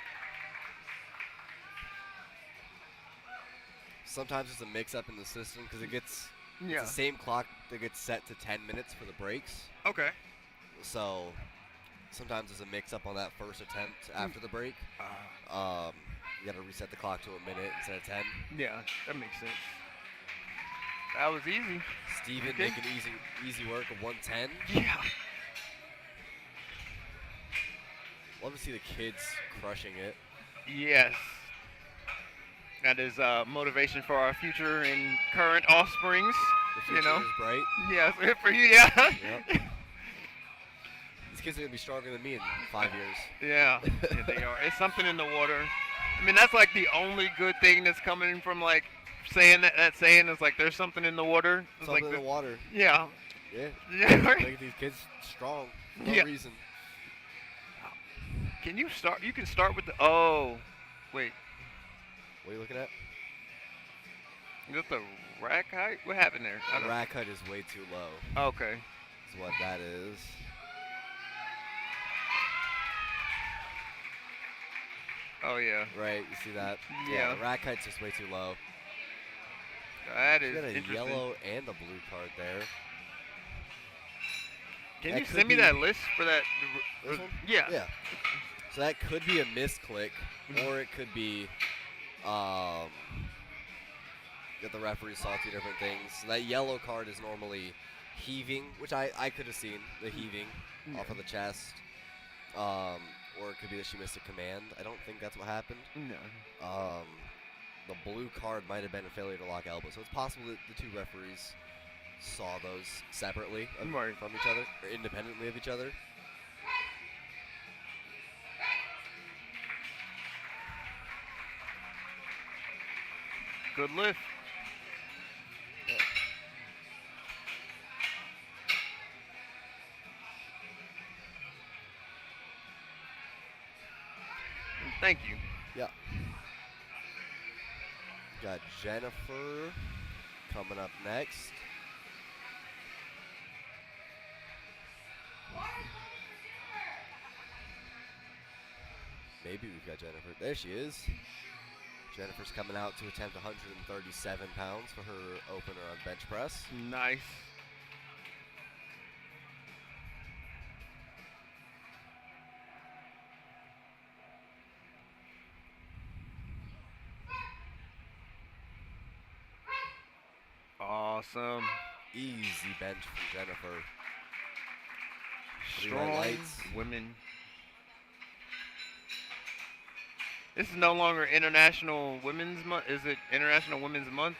Sometimes there's a mix-up in the system because it's the same clock that gets set to 10 minutes for the breaks. Okay. So sometimes there's a mix-up on that first attempt after the break. You got to reset the clock to a minute instead of 10. Yeah, that makes sense. That was easy. Steven making easy work of 110. Yeah. Love to see the kids crushing it. Yes. That is motivation for our future and current offsprings. The future is bright. Yes, for you, yeah. Yep. These kids are going to be stronger than me in 5 years. Yeah, they are. It's something in the water. I mean, that's like the only good thing that's coming from like saying that saying is like there's something in the water. It's Something like in the water. Yeah. Yeah. Yeah. Make these kids strong for no reason. Can you start? You can start with the. Oh, wait. What are you looking at? Is that the rack height? What happened there? The rack height is way too low. Okay. Is what that is. Oh yeah. Right, you see that? Yeah. The rack height's just way too low. That is You got a interesting. yellow and a blue card there. Can That you could send me be- that list for that? This one? Yeah. Yeah. So that could be a misclick, or it could be that the referee saw 2 different things. So that yellow card is normally heaving, which I could have seen, the heaving off of the chest. Or it could be that she missed a command. I don't think that's what happened. No. The blue card might have been a failure to lock elbow. So it's possible that the 2 referees saw those separately from each other, or independently of each other. Good lift. Thank you. Yeah. Got Jennifer coming up next. Maybe we've got Jennifer. There she is. Jennifer's coming out to attempt 137 pounds for her opener on bench press. Nice. Awesome. Easy bench from Jennifer. Strong lights. women. This is no longer International Women's Month. Is it International Women's Month?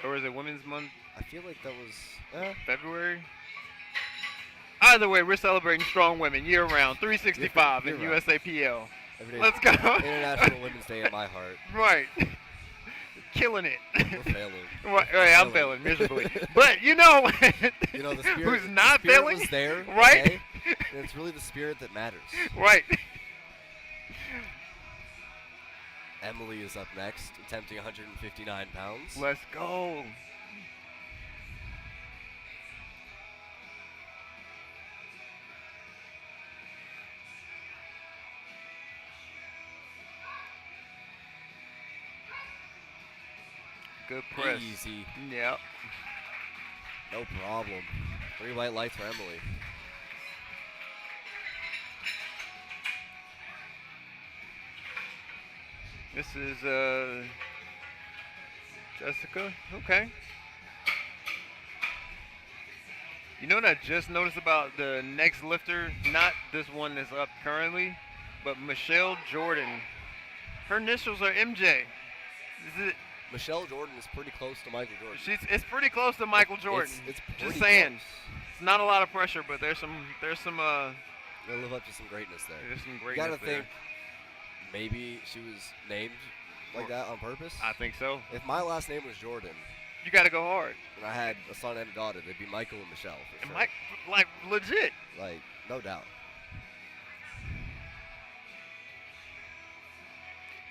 Or is it Women's Month? I feel like that was February? Either way, we're celebrating strong women year-round, 365 in Year-round. USAPL. every day. Let's go. International Women's Day in my heart. Right. Killing it. We're failing. Right, I'm failing miserably. But you know, You know, the spirit, who's not the spirit failing? was there, Right. okay? And it's really the spirit that matters. Right. Emily is up next, attempting 159 pounds. Let's go. Good press. Easy. Yep. No problem. 3 white lights for Emily. This is Jessica. Okay. You know what I just noticed about the next lifter? Not this one that's up currently, but Michelle Jordan. Her initials are MJ. Is it? Michelle Jordan is pretty close to Michael Jordan. It's pretty close to Michael Jordan. It's Just pretty saying. close. It's not a lot of pressure, but there's some They'll live up to some greatness there. there's some You greatness gotta there. think maybe she was named like that on purpose. I think so. If my last name was Jordan You got to go hard. and I had a son and a daughter, they'd be Michael and Michelle. For And sure. Mike, like legit. Like, no doubt.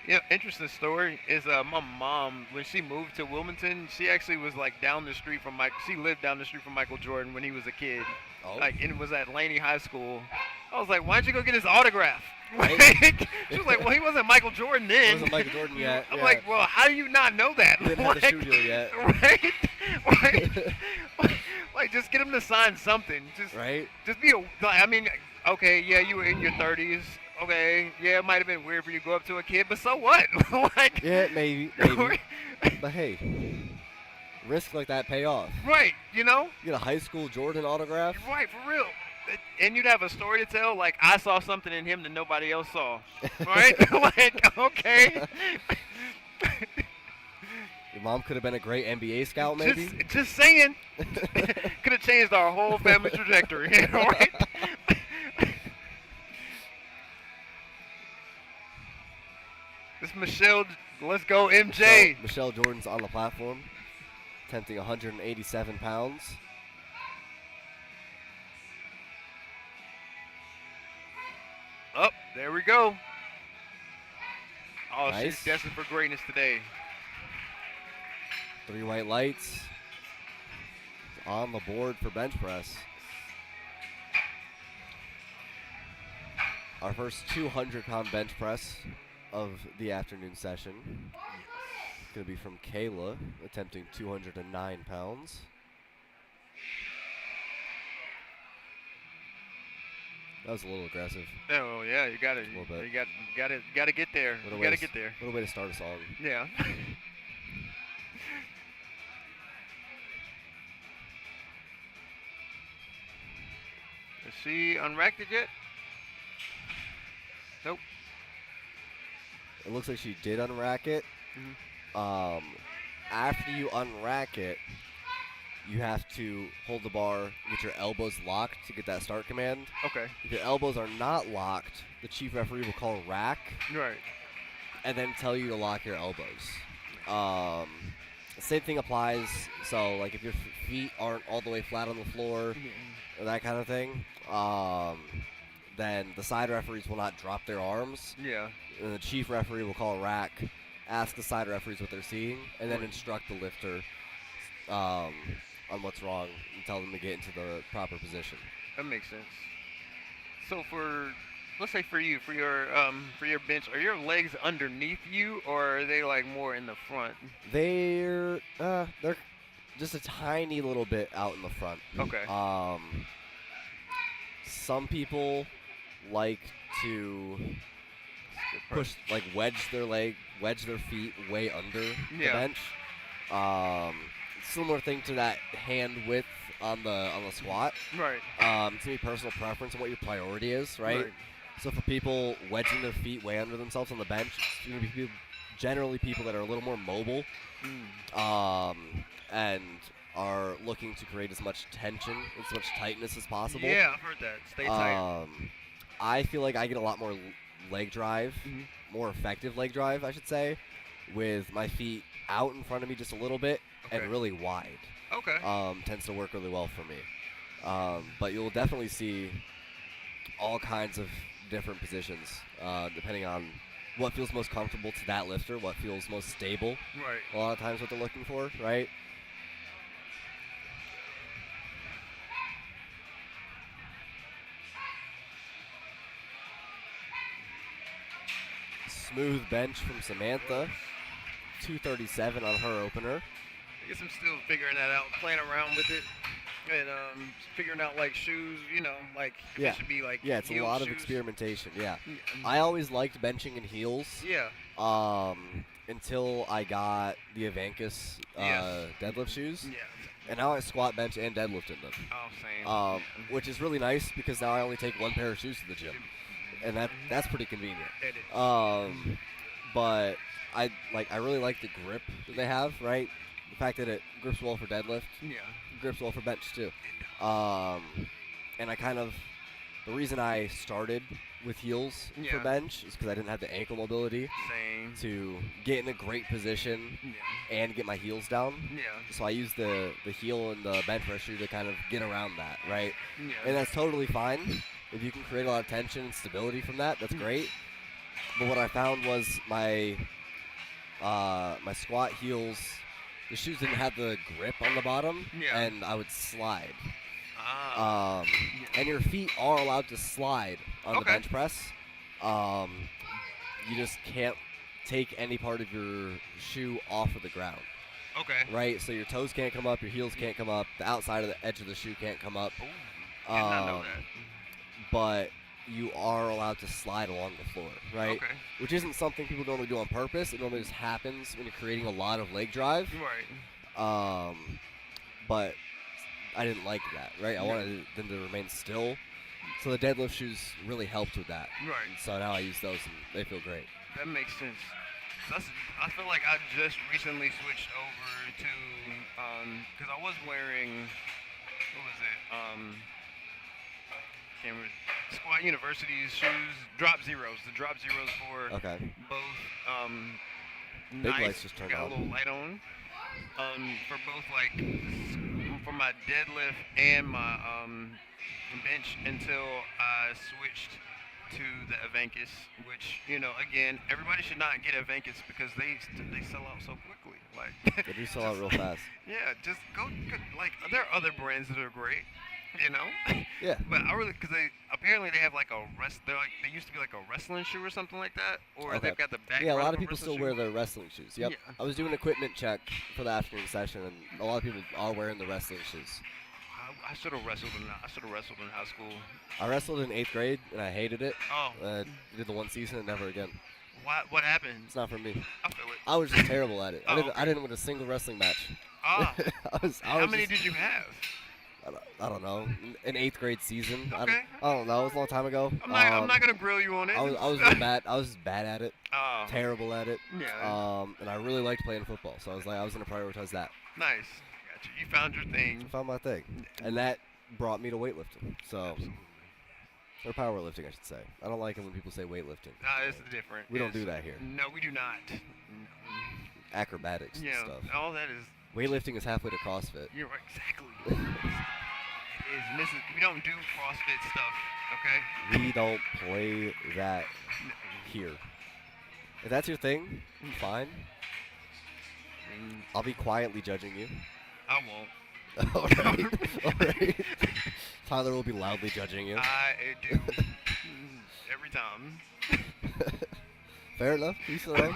Yeah, interesting story is my mom, when she moved to Wilmington, she actually was like down the street from she lived down the street from Michael Jordan when he was a kid. Oh. Like, and it was at Laney High School. I was like, why don't you go get his autograph? Right. Like, she was like, well, he wasn't Michael Jordan It then. wasn't Michael Jordan yet. I'm yeah. like, well, how do you not know that? He didn't have the studio yet. Right? Like, just get him to sign something. Right? Just be I mean, okay, yeah, you were in your 30s. Okay, yeah, it might have been weird for you to go up to a kid, but so what? Like, Yeah, maybe. But hey, risk like that pay off. right, you know? You get a high school Jordan autograph. Right, for real. And you'd have a story to tell, like, I saw something in him that nobody else saw. Right? Like, okay. Your mom could have been a great NBA scout, maybe. Just saying. Could have changed our whole family trajectory, right? This Michelle, let's go, MJ. Michelle Jordan's on the platform, attempting 187 pounds. Oh, there we go. Oh, Nice. she's destined for greatness today. 3 white lights on the board for bench press. Our first 200-pound bench press of the afternoon session. Going to be from Kayla, attempting 209 pounds. That was a little aggressive. Oh yeah, you got to, little bit. you got to get there. What a You way got to to get there. What a way to start a song. Yeah. Is she unracked it yet? Nope. It looks like she did unrack it. Mhm. After you unrack it, you have to hold the bar, get your elbows locked to get that start command. Okay. If your elbows are not locked, the chief referee will call rack Right. and then tell you to lock your elbows. Same thing applies. So, like, if your feet aren't all the way flat on the floor or that kind of thing, then the side referees will not drop their arms. Yeah. And the chief referee will call rack, ask the side referees what they're seeing, and then instruct the lifter on what's wrong and tell them to get into the proper position. That makes sense. So let's say for you, for your bench, are your legs underneath you, or are they like more in the front? They're just a tiny little bit out in the front. Okay. Some people like to push, like wedge their feet way under the bench. Similar thing to that hand width on the squat. Right. It's gonna be personal preference and what your priority is, right? So for people wedging their feet way under themselves on the bench, it's gonna be generally people that are a little more mobile, and are looking to create as much tension, as much tightness as possible. Yeah, I've heard that. Stay tight. I feel like I get a lot more leg drive, more effective leg drive, I should say, with my feet out in front of me just a little bit and really wide. Okay. Tends to work really well for me. But you'll definitely see all kinds of different positions, depending on what feels most comfortable to that lifter, what feels most stable. Right. A lot of times what they're looking for, right? Smooth bench from Samantha. 237 on her opener. I guess I'm still figuring that out, playing around with it, and figuring out like shoes, like it should be like it's a heel lot of shoes. experimentation. Yeah, I always liked benching in heels. Yeah. Until I got the Avankus deadlift shoes. Yeah. And now I squat, bench, and deadlift in them. Oh, same. Which is really nice because now I only take one pair of shoes to the gym, and that's pretty convenient. It is. But I really like the grip that they have, right? The fact that it grips well for deadlift, Yeah. grips well for bench too. It does. And the reason I started with heels for Yeah. bench is because I didn't have the ankle mobility Same. to get in a great position Yeah. and get my heels down. Yeah. So I use the heel and the bench press shoe to kind of get around that, right? Yeah. And that's totally fine. If you can create a lot of tension and stability from that, that's great. But what I found was my squat heels, the shoes didn't have the grip on the bottom, Yeah. and I would slide. Ah. And your feet are allowed to slide on the Okay. bench press. You just can't take any part of your shoe off of the ground, Okay. right? So your toes can't come up, your heels can't come up, the outside of the edge of the shoe can't come up. Ooh. Did not know that. But you are allowed to slide along the floor, right? Okay. Which isn't something people normally do on purpose. It normally just happens when you're creating a lot of leg drive. Right. But I didn't like that, right? I wanted them to remain still. So the deadlift shoes really helped with that. Right. So now I use those and they feel great. That makes sense. I feel like I just recently switched over to, because I was wearing, what was it? Can't remember. Squat University's shoes, Drop Zeros. The Drop Zeros for Okay. both, Big nice, lights just turned got on. a little light on. For both like, for my deadlift and my bench until I switched to the Avankis, which, you know, again, everybody should not get Avankis because they sell out so quickly. Like They do sell out real fast. Yeah, just go like there are other brands that are great, you know. Yeah. But I really, because they have like they used to be like a wrestling shoe or something like that, or Okay. they've got the back. Yeah, a lot rub of people wrestling still wear shoe. their wrestling shoes. Yep. Yeah. I was doing an equipment check for the afternoon session, and a lot of people are wearing the wrestling shoes. I should have wrestled in. I should have wrestled in high school. I wrestled in 8th grade, and I hated it. Oh, Did the one season and never again. what happened? It's not for me. I feel it. I was just terrible at it. Oh, I okay. didn't win a single wrestling match. Ah, I how was many just- did you have? I don't know. An 8th grade season. Okay. I don't know. It was a long time ago. I'm not gonna grill you on it. I was really bad. I was bad at it. Oh, Terrible at it. yeah. And I really liked playing football, so I was gonna prioritize that. Nice. Got you. You found your I thing. found my thing, and that brought me to weightlifting. So, Absolutely. or powerlifting, I should say. I don't like it when people say weightlifting. Nah, it's different. We don't It's- do that here. No, we do not. Acrobatics and Yeah, stuff. all that is. Weightlifting is halfway to CrossFit. You're right, exactly. It is. And we don't do CrossFit stuff, okay? We don't play that here. If that's your thing, fine. Mm, I'll be quietly judging you. I won't. All right. All right. Tyler will be loudly judging you. I do. Every time. Fair enough. Each their own.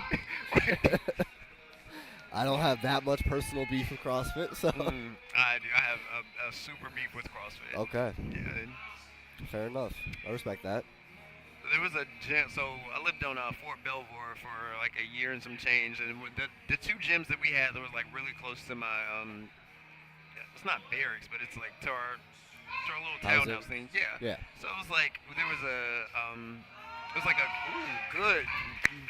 I don't have that much personal beef with CrossFit, so. I do. I have a super beef with CrossFit. Okay. Yeah. Fair enough. I respect that. There was a gym, so I lived on Fort Belvoir for like a year and some change, and with the two gyms that we had, that was like really close to my it's not barracks, but it's like to our little Housing? townhouse thing. Yeah. Yeah. So it was like there was it was like a good.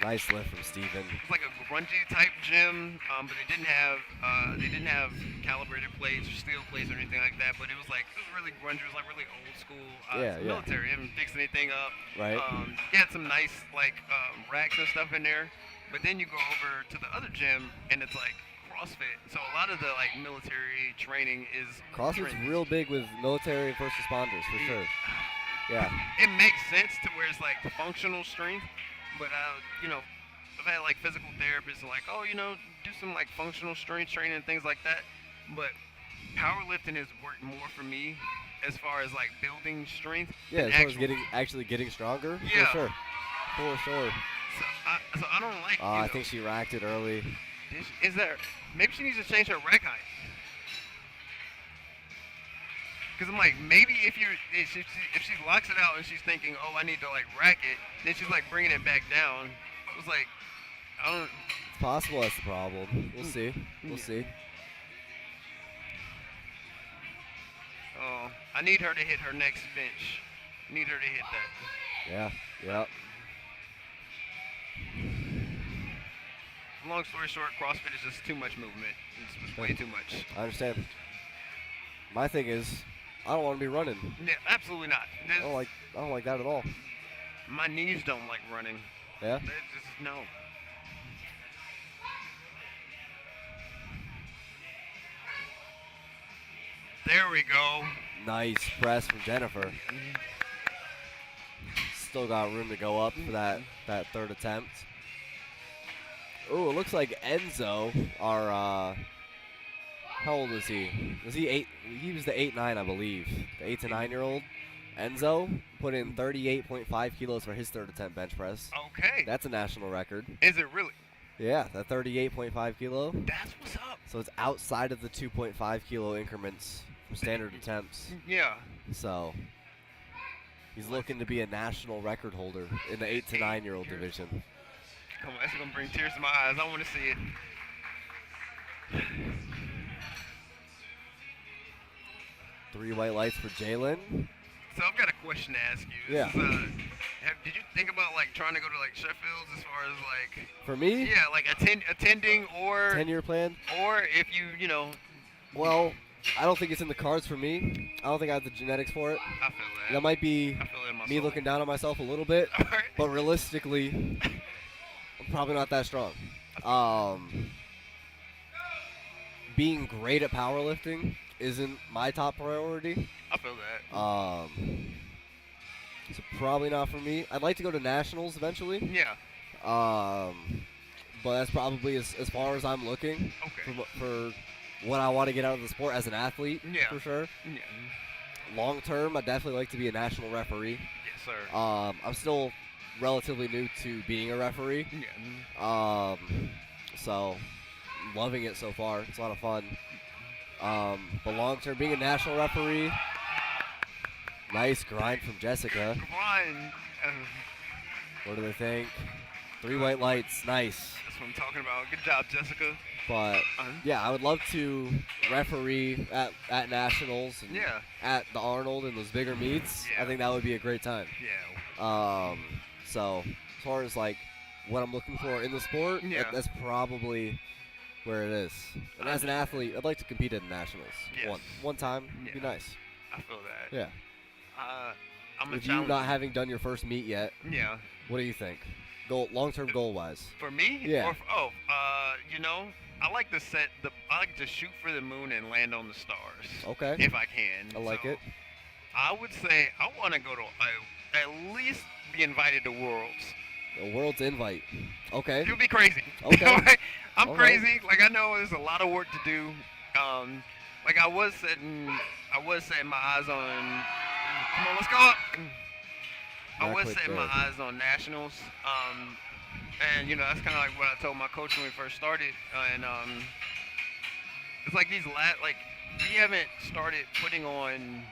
Nice lift from Steven. It was like a grungy type gym, but they didn't have calibrated plates or steel plates or anything like that. But it was really grungy. It was like really old school. Yeah, yeah. Military. Haven't fixed anything up. Right. You had some nice racks and stuff in there. But then you go over to the other gym and it's like CrossFit. So a lot of the military training is CrossFit's training. real big with military and first responders, for sure. Yeah. It makes sense to where it's like functional strength, but I've had physical therapists like, do some functional strength training and things like that. But powerlifting has worked more for me as far as building strength. Yeah, than as far as actual- actually getting stronger, Yeah. for sure. For sure. So I don't like. I think she racked it early. Is there? Maybe she needs to change her rack height. Because I'm like, maybe if she locks it out and she's thinking, oh, I need to rack it, then she's bringing it back down. It's like, I don't. It's possible that's the problem. We'll see. We'll see. Oh, I need her to hit her next bench. Need her to hit that. Yeah. Yeah. long story short, CrossFit is just too much movement. It's way too much. I understand. My thing is, I don't want to be running. Yeah, absolutely not. I don't like that at all. My knees don't like running. Yeah? They just, no. There we go. Nice press from Jennifer. Still got room to go up for that third attempt. Ooh, it looks like Enzo, our how old is he? Was he 8? He was the 8-9, I believe. The 8 to 9-year-old. Enzo put in 38.5 kilos for his third attempt bench press. Okay. That's a national record. Is it really? Yeah, that 38.5 kilo. That's what's up. So it's outside of the 2.5 kilo increments for standard attempts. Yeah. So he's looking to be a national record holder in the 8 to 9-year-old division. Come on, that's gonna bring tears to my eyes. I want to see it. 3 white lights for Jalen. So I've got a question to ask you. Yeah. This is, did you think about like trying to go to like Sheffield's as far as like? For me? Yeah, like attending or 10-year plan? or if you know. Well, I don't think it's in the cards for me. I don't think I have the genetics for it. I feel that. That might be I feel it in my me soul. looking down on myself a little bit. All right. But realistically, I'm probably not that strong. Being great at powerlifting isn't my top priority. I feel that. So probably not for me. I'd like to go to nationals eventually. Yeah. But that's probably as far as I'm looking Okay. for what I want to get out of the sport as an athlete, Yeah. for sure. Yeah. Long term, I'd definitely like to be a national referee. Yes, sir. I'm still relatively new to being a referee. Yeah. So loving it so far. It's a lot of fun. But long term, being a national referee, nice grind from Jessica. Come on. What do they think? 3 white lights, nice. That's what I'm talking about. Good job, Jessica. But yeah, I would love to referee at nationals and Yeah. at the Arnold and those bigger meets. Yeah. I think that would be a great time. Yeah. So as far as like what I'm looking for in the sport, Yeah. that's probably where it is. And as an athlete, I'd like to compete at the nationals. Yes. One time would be Yeah. nice. I feel that. Yeah. I'm a With you challenge. not having done your first meet yet, Yeah. what do you think? Long-term goal-wise. For me? Yeah. You know, I like to I like to shoot for the moon and land on the stars. Okay. If I can. I like So, it. I would say I want to go to at least be invited to Worlds. A world's invite. Okay. It would be crazy. Okay. I'm All right. crazy. Like I know there's a lot of work to do. Like I was setting my eyes on. Come on, let's go up. I Not was quite setting my there. eyes on nationals. And you know that's kind of like what I told my coach when we first started. It's like we haven't started putting on.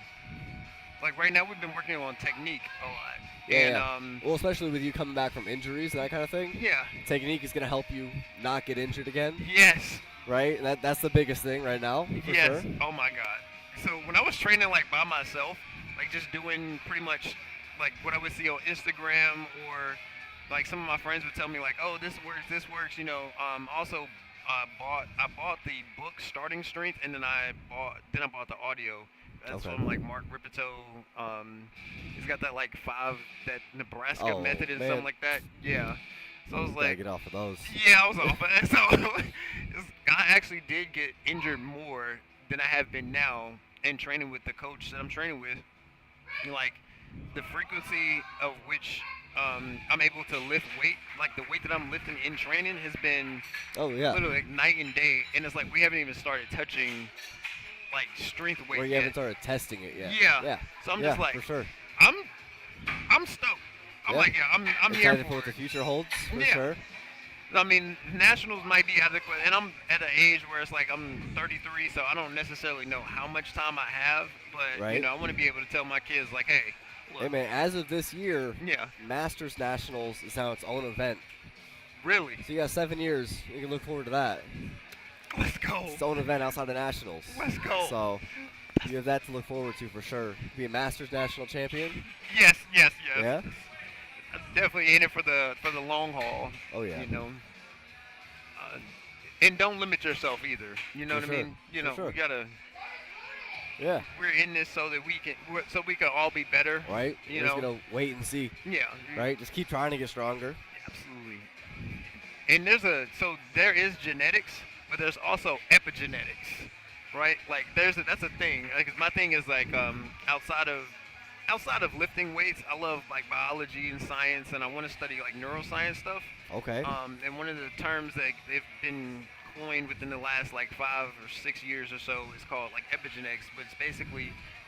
Like right now we've been working on technique a lot. Yeah. And Well, especially with you coming back from injuries and that kind of thing. yeah. Technique is going to help you not get injured again, Yes. right? That's the biggest thing right now, for Yes. sure. Oh my God. So when I was training like by myself, like just doing pretty much like what I would see on Instagram, or like some of my friends would tell me like, oh, this works. You know. Also, I bought the book Starting Strength, and then I bought the audio. That's Okay. from like Mark Ripito. He's got that like that Nebraska Oh, method and man. something like that. Yeah. So I was Gotta like, get off of those. yeah, I was off of that. So I actually did get injured more than I have been now in training with the coach that I'm training with. Like the frequency of which I'm able to lift weight, like the weight that I'm lifting in training has been Oh, yeah. literally like night and day. And it's like we haven't even started touching like strength weight Where you yet. haven't started testing it yet. Yeah. Yeah. So I'm Yeah, just like, for sure. I'm stoked. I'm Yeah. like, yeah, I'm here Excited for for what the it. future holds, for Yeah. sure. I mean, nationals might be adequate, and I'm at an age where it's like I'm 33, so I don't necessarily know how much time I have. But Right. you know, I want to be able to tell my kids like, hey, look, Hey, man, as of this year, yeah, Masters Nationals is now its own event. really, So you got 7 years. You can look forward to that. let's go, It's its own event outside of Nationals. let's go. So you have that to look forward to for sure. Be a Masters National champion. Yes. Yeah. I'm definitely in it for the long haul. Oh, yeah. You know. And don't limit yourself either. You know For what I sure. mean? You For know, sure. we gotta. Yeah. We're in this so that we can all be better. Right? You We're just know. going to wait and see. Yeah. Right? Just keep trying to get stronger. Absolutely. And there is genetics, but there's also epigenetics, right? Like that's a thing. Like 'cause my thing is like outside of lifting weights, I love like biology and science, and I want to study like neuroscience stuff. Okay. And one of the terms that they've been coined within the last like 5 or 6 years or so is called like epigenetics, but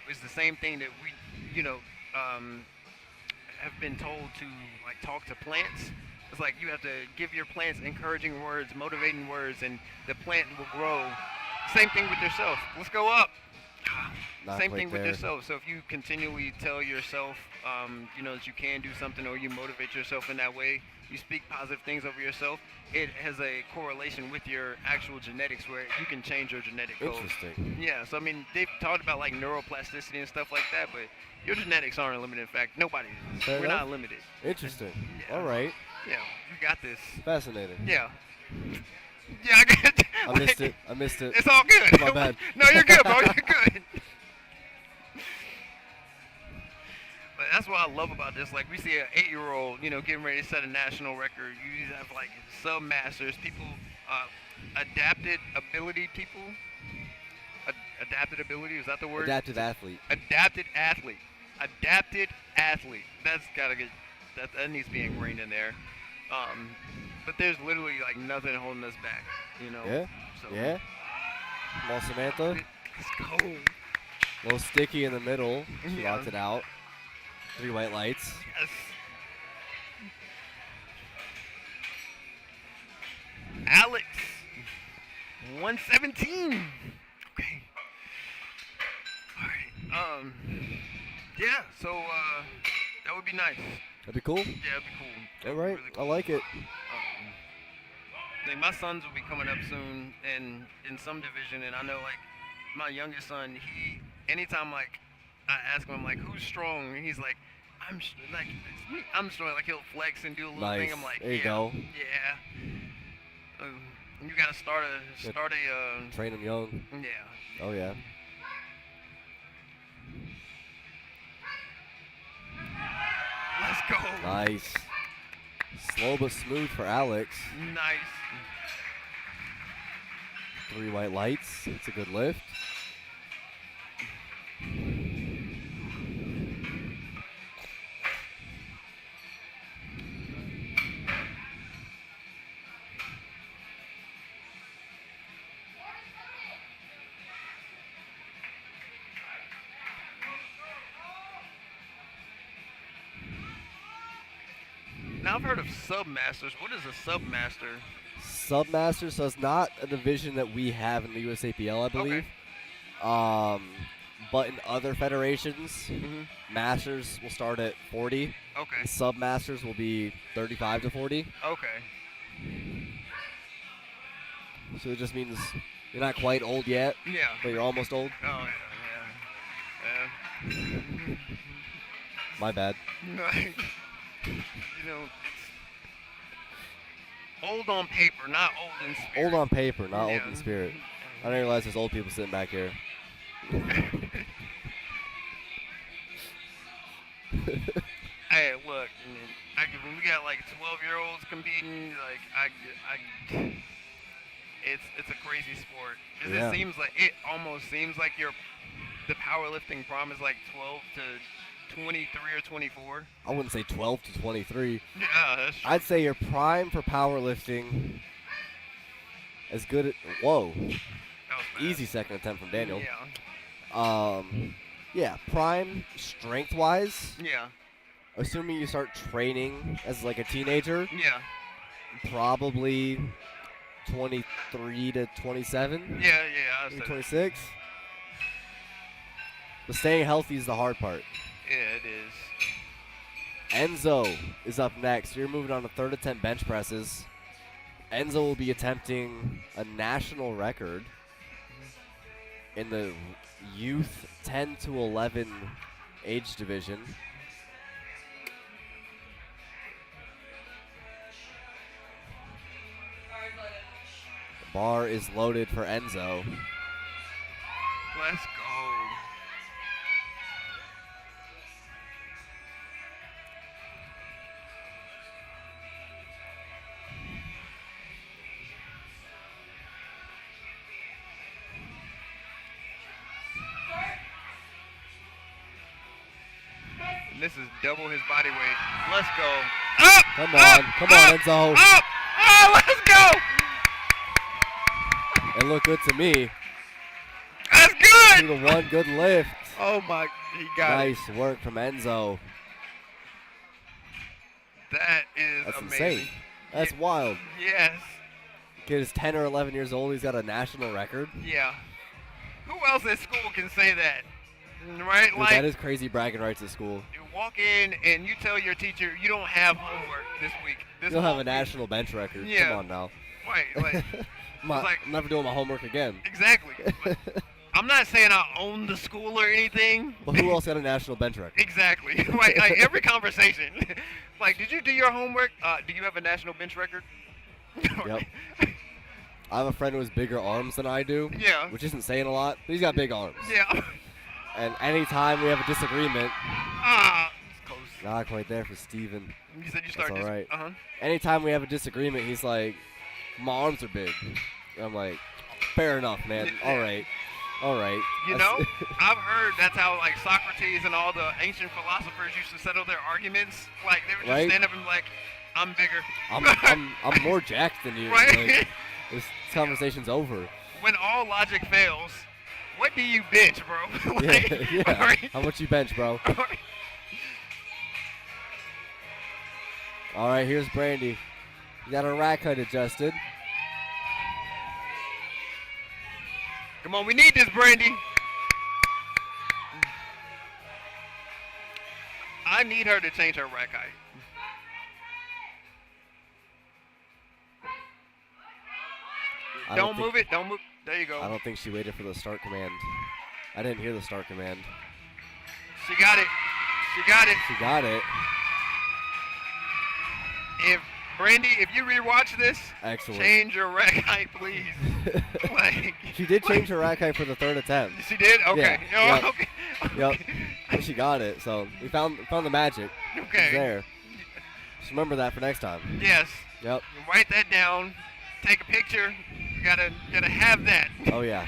it's the same thing that we, have been told to like talk to plants. It's like you have to give your plants encouraging words, motivating words, and the plant will grow. Same thing with yourself. Let's go up. Not Same quite thing with there. yourself. So if you continually tell yourself, that you can do something, or you motivate yourself in that way, you speak positive things over yourself, it has a correlation with your actual genetics where you can change your genetic code. Interesting. Yeah, so I mean, they've talked about like neuroplasticity and stuff like that, but your genetics aren't a limiting factor. Nobody is. Fair We're enough. not limited. Interesting. Yeah. All right. Yeah, you got this. Fascinating. Yeah. Yeah, I get it. I missed it. I missed it. It's all good. My bad. No, you're good, bro. You're good. But that's what I love about this. Like, we see an 8-year-old, getting ready to set a national record. You have, like, sub-masters, people, adapted ability people. Adapted ability, is that the word? Adaptive athlete. Adapted athlete. Adapted athlete. That's got to get, that needs to be ingrained in there. But there's literally, like, nothing holding us back, Yeah. So, Yeah. Come on, Samantha. Let's go. A little sticky in the middle. She Yeah. locked it out. 3 white lights. Yes. Alex. 117. Okay. All right. Yeah, so that would be nice. That'd be cool. Yeah, that'd be cool. All That'd be right. really I cool. like it. Like my sons will be coming up soon and in some division, and I know like my youngest son, anytime like I ask him, I'm like, who's strong? And he's like, I'm strong. Like he'll flex and do a little thing. Nice. I'm like, There you yeah, go. yeah. You gotta start a Train them young. yeah. Oh, yeah. Let's go. Nice. Slow but smooth for Alex. Nice. 3 white lights. It's a good lift. Now I've heard of submasters. What is a submaster? Submaster, so it's not a division that we have in the USAPL, I believe. But in other federations, Mhm. masters will start at 40. Okay. And submasters will be 35 to 40. Okay. So it just means you're not quite old yet, Yeah. but you're almost old. Oh yeah. Yeah. My bad. It's old on paper, not old in spirit. Old on paper, not old Yeah. in spirit. I didn't realize there's old people sitting back here. Hey, look, when we got like 12-year-olds competing, like it's a crazy sport. 'Cause Yeah. it almost seems like the powerlifting prom is like 12 to 23 or 24. I wouldn't say 12 to 23. Yeah, that's true. I'd say your prime for powerlifting as good at, whoa, That was fast. easy second attempt from Daniel. Yeah. Yeah, prime strength-wise, Yeah. assuming you start training as like a teenager, Yeah. probably 23 to 27, Yeah. I maybe said 26. But staying healthy is the hard part. yeah, it is. Enzo is up next. You're moving on to third attempt bench presses. Enzo will be attempting a national record in the youth 10 to 11 age division. Bar is loaded for Enzo. Let's go. And this is double his body weight. Let's go. Up! Come up, on, come on, up, Enzo. Up! Oh, let's go! It looked good to me. That's good! 2-1, good lift. Oh my, he got it. Nice work from Enzo. That is That's amazing. insane. That's wild. Yes. Kid is 10 or 11 years old. He's got a national record. Yeah. Who else at school can say that? Right? Dude, Like, that is crazy bragging rights at school. you walk in and you tell your teacher you don't have homework this week. You don't have whole a national bench record. Yeah. Come on now. Right, like, I'm never doing my homework again. exactly. But I'm not saying I own the school or anything. But who else got a national bench record? Exactly. Right, like every conversation. Like, did you do your homework? Do you have a national bench record? Yep. I have a friend who has bigger arms than I do. Yeah. Which isn't saying a lot, but he's got big arms. Yeah. And anytime we have a disagreement, It's close. not quite there for Steven. You said you That's started. all right. Uh huh. Anytime we have a disagreement, he's like, my arms are big. And I'm like, fair enough, man. Yeah. All right. All right. You know, I've heard that's how like Socrates and all the ancient philosophers used to settle their arguments. Like they would just Right? stand up and be like, "I'm bigger." I'm more jacked than you. Right. Like, this conversation's over. When all logic fails, what do you bench, bro? Like, Yeah. all right. How much you bench, bro? All right. All right, here's Brandy. You got her rack height adjusted. Come on, we need this, Brandy. I need her to change her rack height. Don't move it. Don't move. There you go. I don't think she waited for the start command. I didn't hear the start command. She got it. She got it. She got it. If Brandy, if you rewatch this, Excellent. change your rack height, please. Like, She did change her rack height for the third attempt. she did. Okay. Yeah, Oh, yep. okay. Yep. And she got it. So we found the magic. Okay. It's there. Just remember that for next time. Yes. Yep. Write that down. Take a picture. You gotta have that. Oh yeah.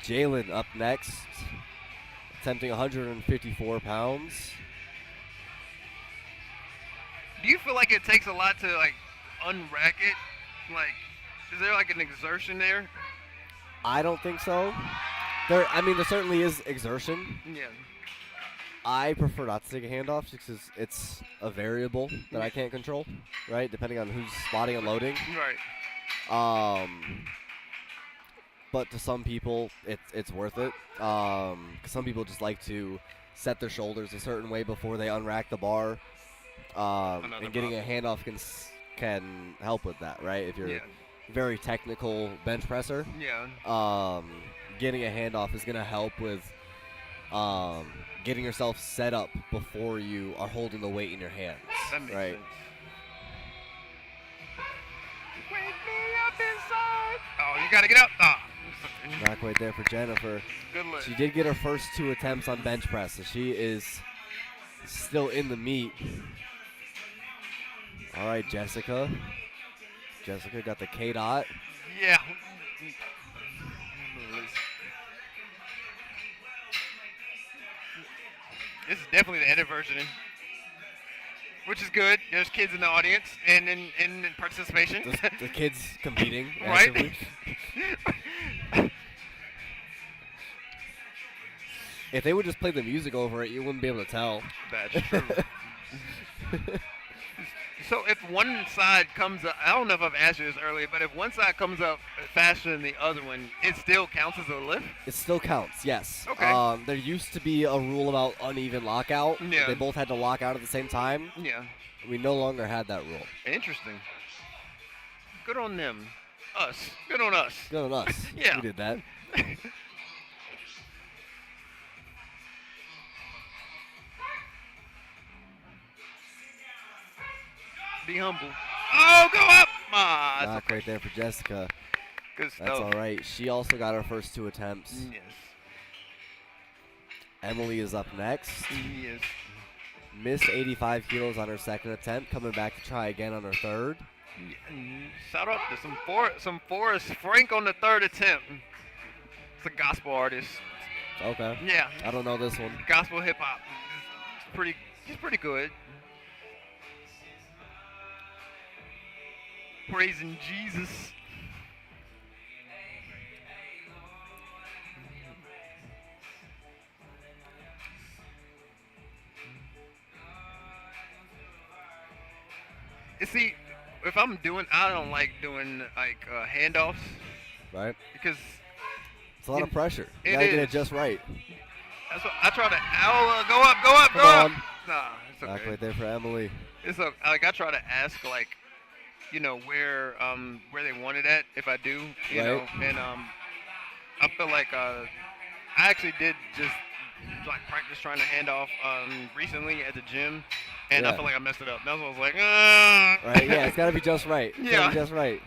Jalen up next, attempting 154 pounds. Do you feel like it takes a lot to like unrack it? Like, is there like an exertion there? I don't think so. There certainly is exertion. Yeah. I prefer not to take a handoff just because it's a variable that I can't control, right? Depending on who's spotting and loading. Right. But to some people, it's worth it. 'Cause some people just like to set their shoulders a certain way before they unrack the bar. And getting a handoff can help with that, right? If you're Yeah. a very technical bench presser, Yeah. getting a handoff is gonna help with getting yourself set up before you are holding the weight in your hands, That makes right? sense. Wake me up inside. Oh, you gotta get up. Not quite there for Jennifer. Good lift. She did get her first 2 attempts on bench press, so she is still in the meet. All right, Jessica. Jessica got the K-dot. Yeah. This is definitely the edit version, which is good. There's kids in the audience and in participation. The kids competing. Right. actively. If they would just play the music over it, you wouldn't be able to tell. That's true. So if one side comes up, I don't know if I've asked you this earlier, but if one side comes up faster than the other one, it still counts as a lift? It still counts, yes. Okay. There used to be a rule about uneven lockout. Yeah. They both had to lock out at the same time. Yeah. We no longer had that rule. Interesting. Good on them. Us. Good on us. Good on us. Yeah. We did that. Be humble. Oh, go up! That's Knock okay. right there for Jessica. Good stuff. That's all right. She also got her first 2 attempts. Yes. Emily is up next. Yes. Missed 85 kilos on her second attempt. Coming back to try again on her third. Shout out to some Forrest Frank on the third attempt. It's a gospel artist. Okay. Yeah. I don't know this one. Gospel hip hop. He's pretty good. Praising Jesus. You see, if I don't like doing like handoffs Right? because It's a lot of pressure. You It gotta get it is. just right. that's what I try to. Go up, go up, go Come up. on. Nah, it's Back okay. right there for Emily. It's like I try to ask like, where they want it at if I do, you know, Right. and I feel like I actually did just like practice trying to hand off recently at the gym, and I Yeah. feel like I messed it up. That's what I was like, Right? Yeah, it's gotta be just right. It's gotta Yeah. be just right.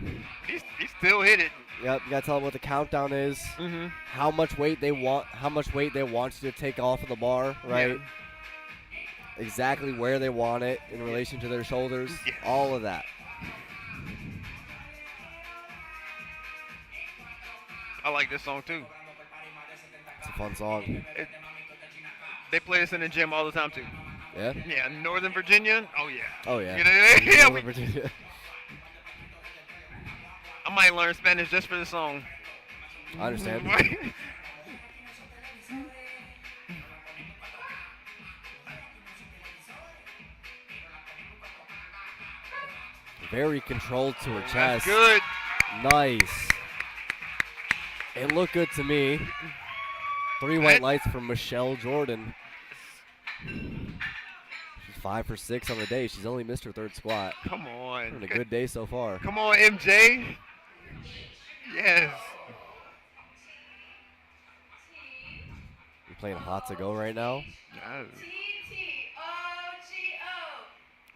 he still hit it. Yep, you gotta tell them what the countdown is, Mm-hmm. how much weight they want you to take off of the bar, right? Yeah. Exactly where they want it in relation to their shoulders, Yeah. all of that. I like this song too. It's a fun song. They play this in the gym all the time too. Yeah? Yeah, Northern Virginia. Oh yeah. Oh, yeah. Yeah, Northern Virginia. I might learn Spanish just for the song. I understand. Very controlled to her That's chest. good. Nice. It looked good to me. 3 white lights from Michelle Jordan. She's 5 for 6 on the day. She's only missed her third squat. Come on. Having a good day so far. Come on, MJ. Yes. We're playing hot to go right now. Yes.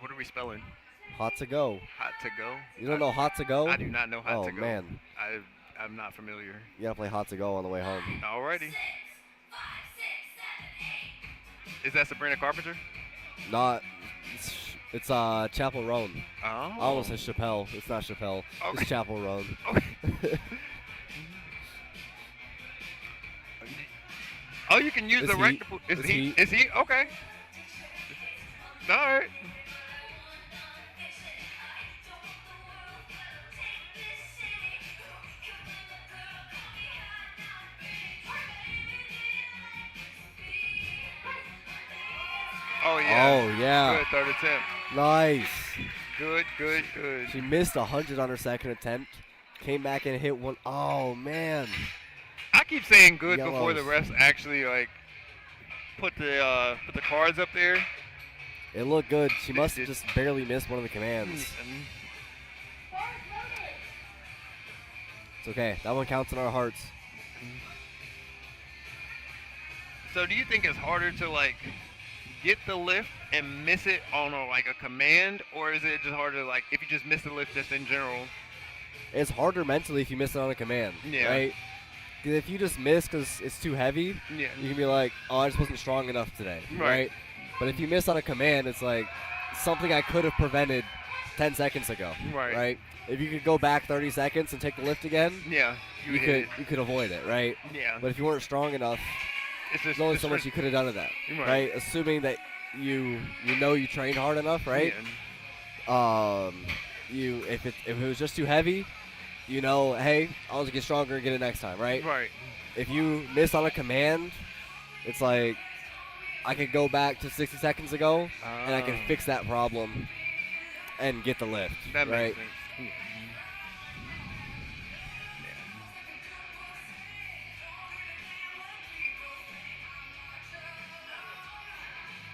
What are we spelling? Hot to go. Hot to go? You don't know hot to go? I do not know hot to go. Oh, man. I'm not familiar. You gotta play hot to go on the way home. Alrighty. Is that Sabrina Carpenter? Not. It's Chapel Roan. Oh. I almost said Chappelle. It's not Chappelle. Okay. It's Chapel Roan. Okay. Oh, you can use It's the heat. rectal. It's heat. Is he? Okay. All right. Oh yeah. Oh, yeah. Good third attempt. Nice. Good, good, good. She missed 100 on her second attempt. Came back and hit one. Oh, man. I keep saying good before the Yellows. refs actually like put the cards up there. It looked good. She must have just barely missed one of the commands. It's okay. That one counts in our hearts. So do you think it's harder to like get the lift and miss it on like a command, or is it just harder like if you just miss the lift just in general? It's harder mentally if you miss it on a command. Yeah. Right? 'Cause if you just miss because it's too heavy, Yeah. you can be like, oh, I just wasn't strong enough today. Right. But if you miss on a command, it's like something I could have prevented 10 seconds ago. Right. If you could go back 30 seconds and take the lift again, Yeah. you could avoid it, right? Yeah. But if you weren't strong enough, It's there's just only it's so much just- you could have done of that, Right. right? Assuming that you trained hard enough, right? Yeah. If it was just too heavy, hey, I'll just get stronger and get it next time, right? Right. If you miss on a command, it's like I could go back to 60 seconds ago and I can fix that problem and get the lift, That right? makes sense.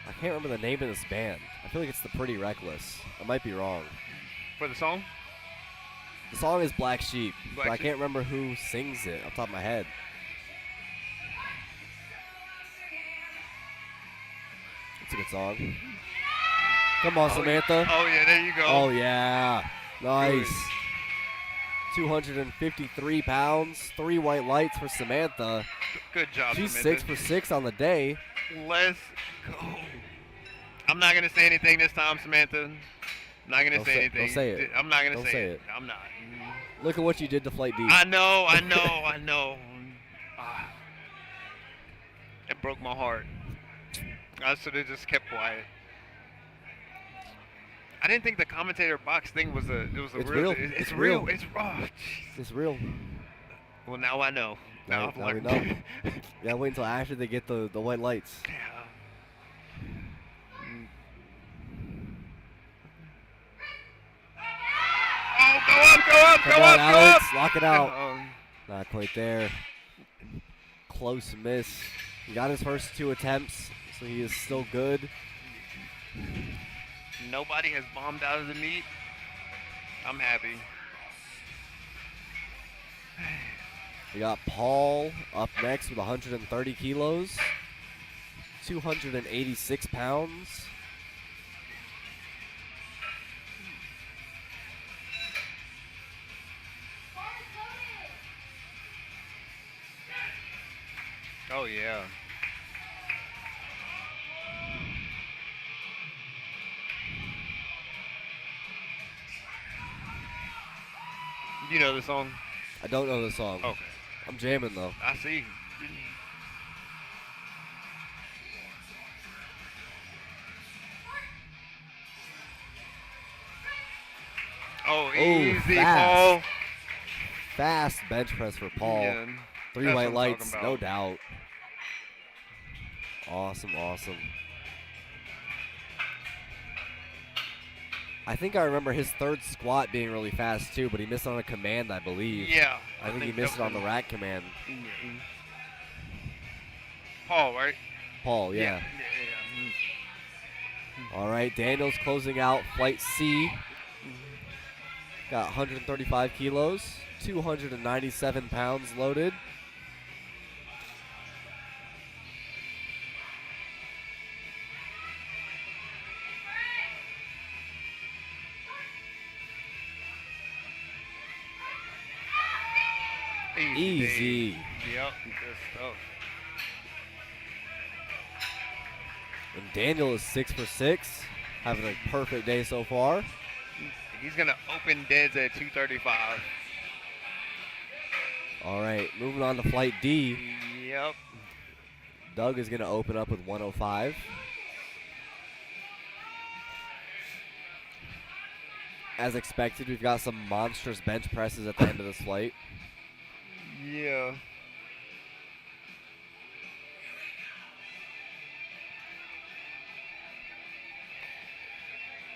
I can't remember the name of this band. I feel like it's the Pretty Reckless. I might be wrong. For the song? The song is Black Sheep, Black but I Sheep. can't remember who sings it off the top of my head. It's a good song. Come on, Samantha. Oh yeah, there you go. Oh, yeah. Nice. 253 pounds, 3 white lights for Samantha. Good job, She's Samantha. 6 for 6 on the day. Let's go. I'm not gonna say anything this time, Samantha. I'm not gonna Don't say say- anything. don't say it. I'm not gonna Don't say say it. it. I'm not. Look at what you did to Flight D. I know. Ah, it broke my heart. I should have just kept quiet. I didn't think the commentator box thing was a. It was a It's real. real. It's It's real. real. It's raw. Jeez. It's real. Well, now I know. Now I've we learned. know. Yeah, wait until after they get the white lights. Yeah. Oh, Come go on, up, Alex. Lock it out. Um, Not quite there. Close miss. He got his first 2 attempts, so he is still good. Nobody has bombed out of the meet. I'm happy. We got Paul up next with 130 kilos, 286 pounds. Oh, yeah. You know the song? I don't know the song. Okay. I'm jamming though. I see. Oh, easy, fast. Paul. Fast bench press for Paul. Yeah, 3 that's white what I'm lights, talking no about. doubt. Awesome, awesome. I think I remember his 3rd squat being really fast too, but he missed on a command, I believe. Yeah. I think he missed it on the rack command. Paul, right? Paul, yeah. All right, Daniel's closing out Flight C. Got 135 kilos, 297 pounds loaded. Easy. Yep, good stuff. And Daniel is 6 for 6, having a perfect day so far. He's gonna open deads at 235. All right, moving on to Flight D. Yep. Doug is going to open up with 105. As expected, we've got some monstrous bench presses at the end of this flight. Yeah.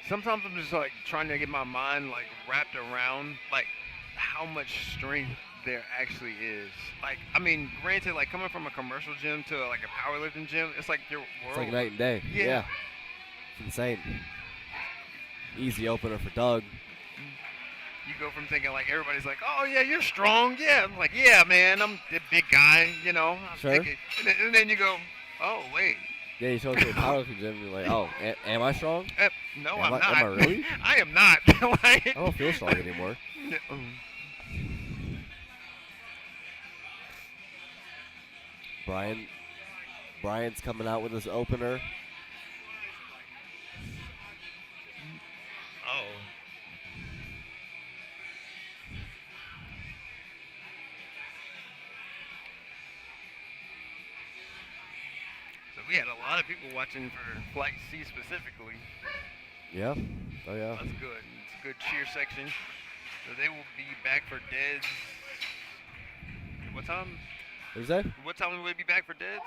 Sometimes I'm just like trying to get my mind like wrapped around like how much strength there actually is. Like, I mean, granted, like coming from a commercial gym to like a powerlifting gym, it's like your world. It's like night and day. Yeah. It's insane. Easy opener for Doug. You go from thinking like everybody's like, oh yeah, you're strong. Yeah, I'm like, yeah, man, I'm a big guy, you know. I'm Sure. thinking, and then you go, oh wait, Yeah, you show up to a powerlifting gym and you're like, oh, am I strong? no, Am I'm I- not. am I really? I am not. Like, I don't feel strong anymore. Brian's coming out with his opener. Oh. So we had a lot of people watching for Flight C specifically. Yeah. Oh, yeah. That's good. It's a good cheer section. So they will be back for deads. What time? Thursday? What time will we be back for deads?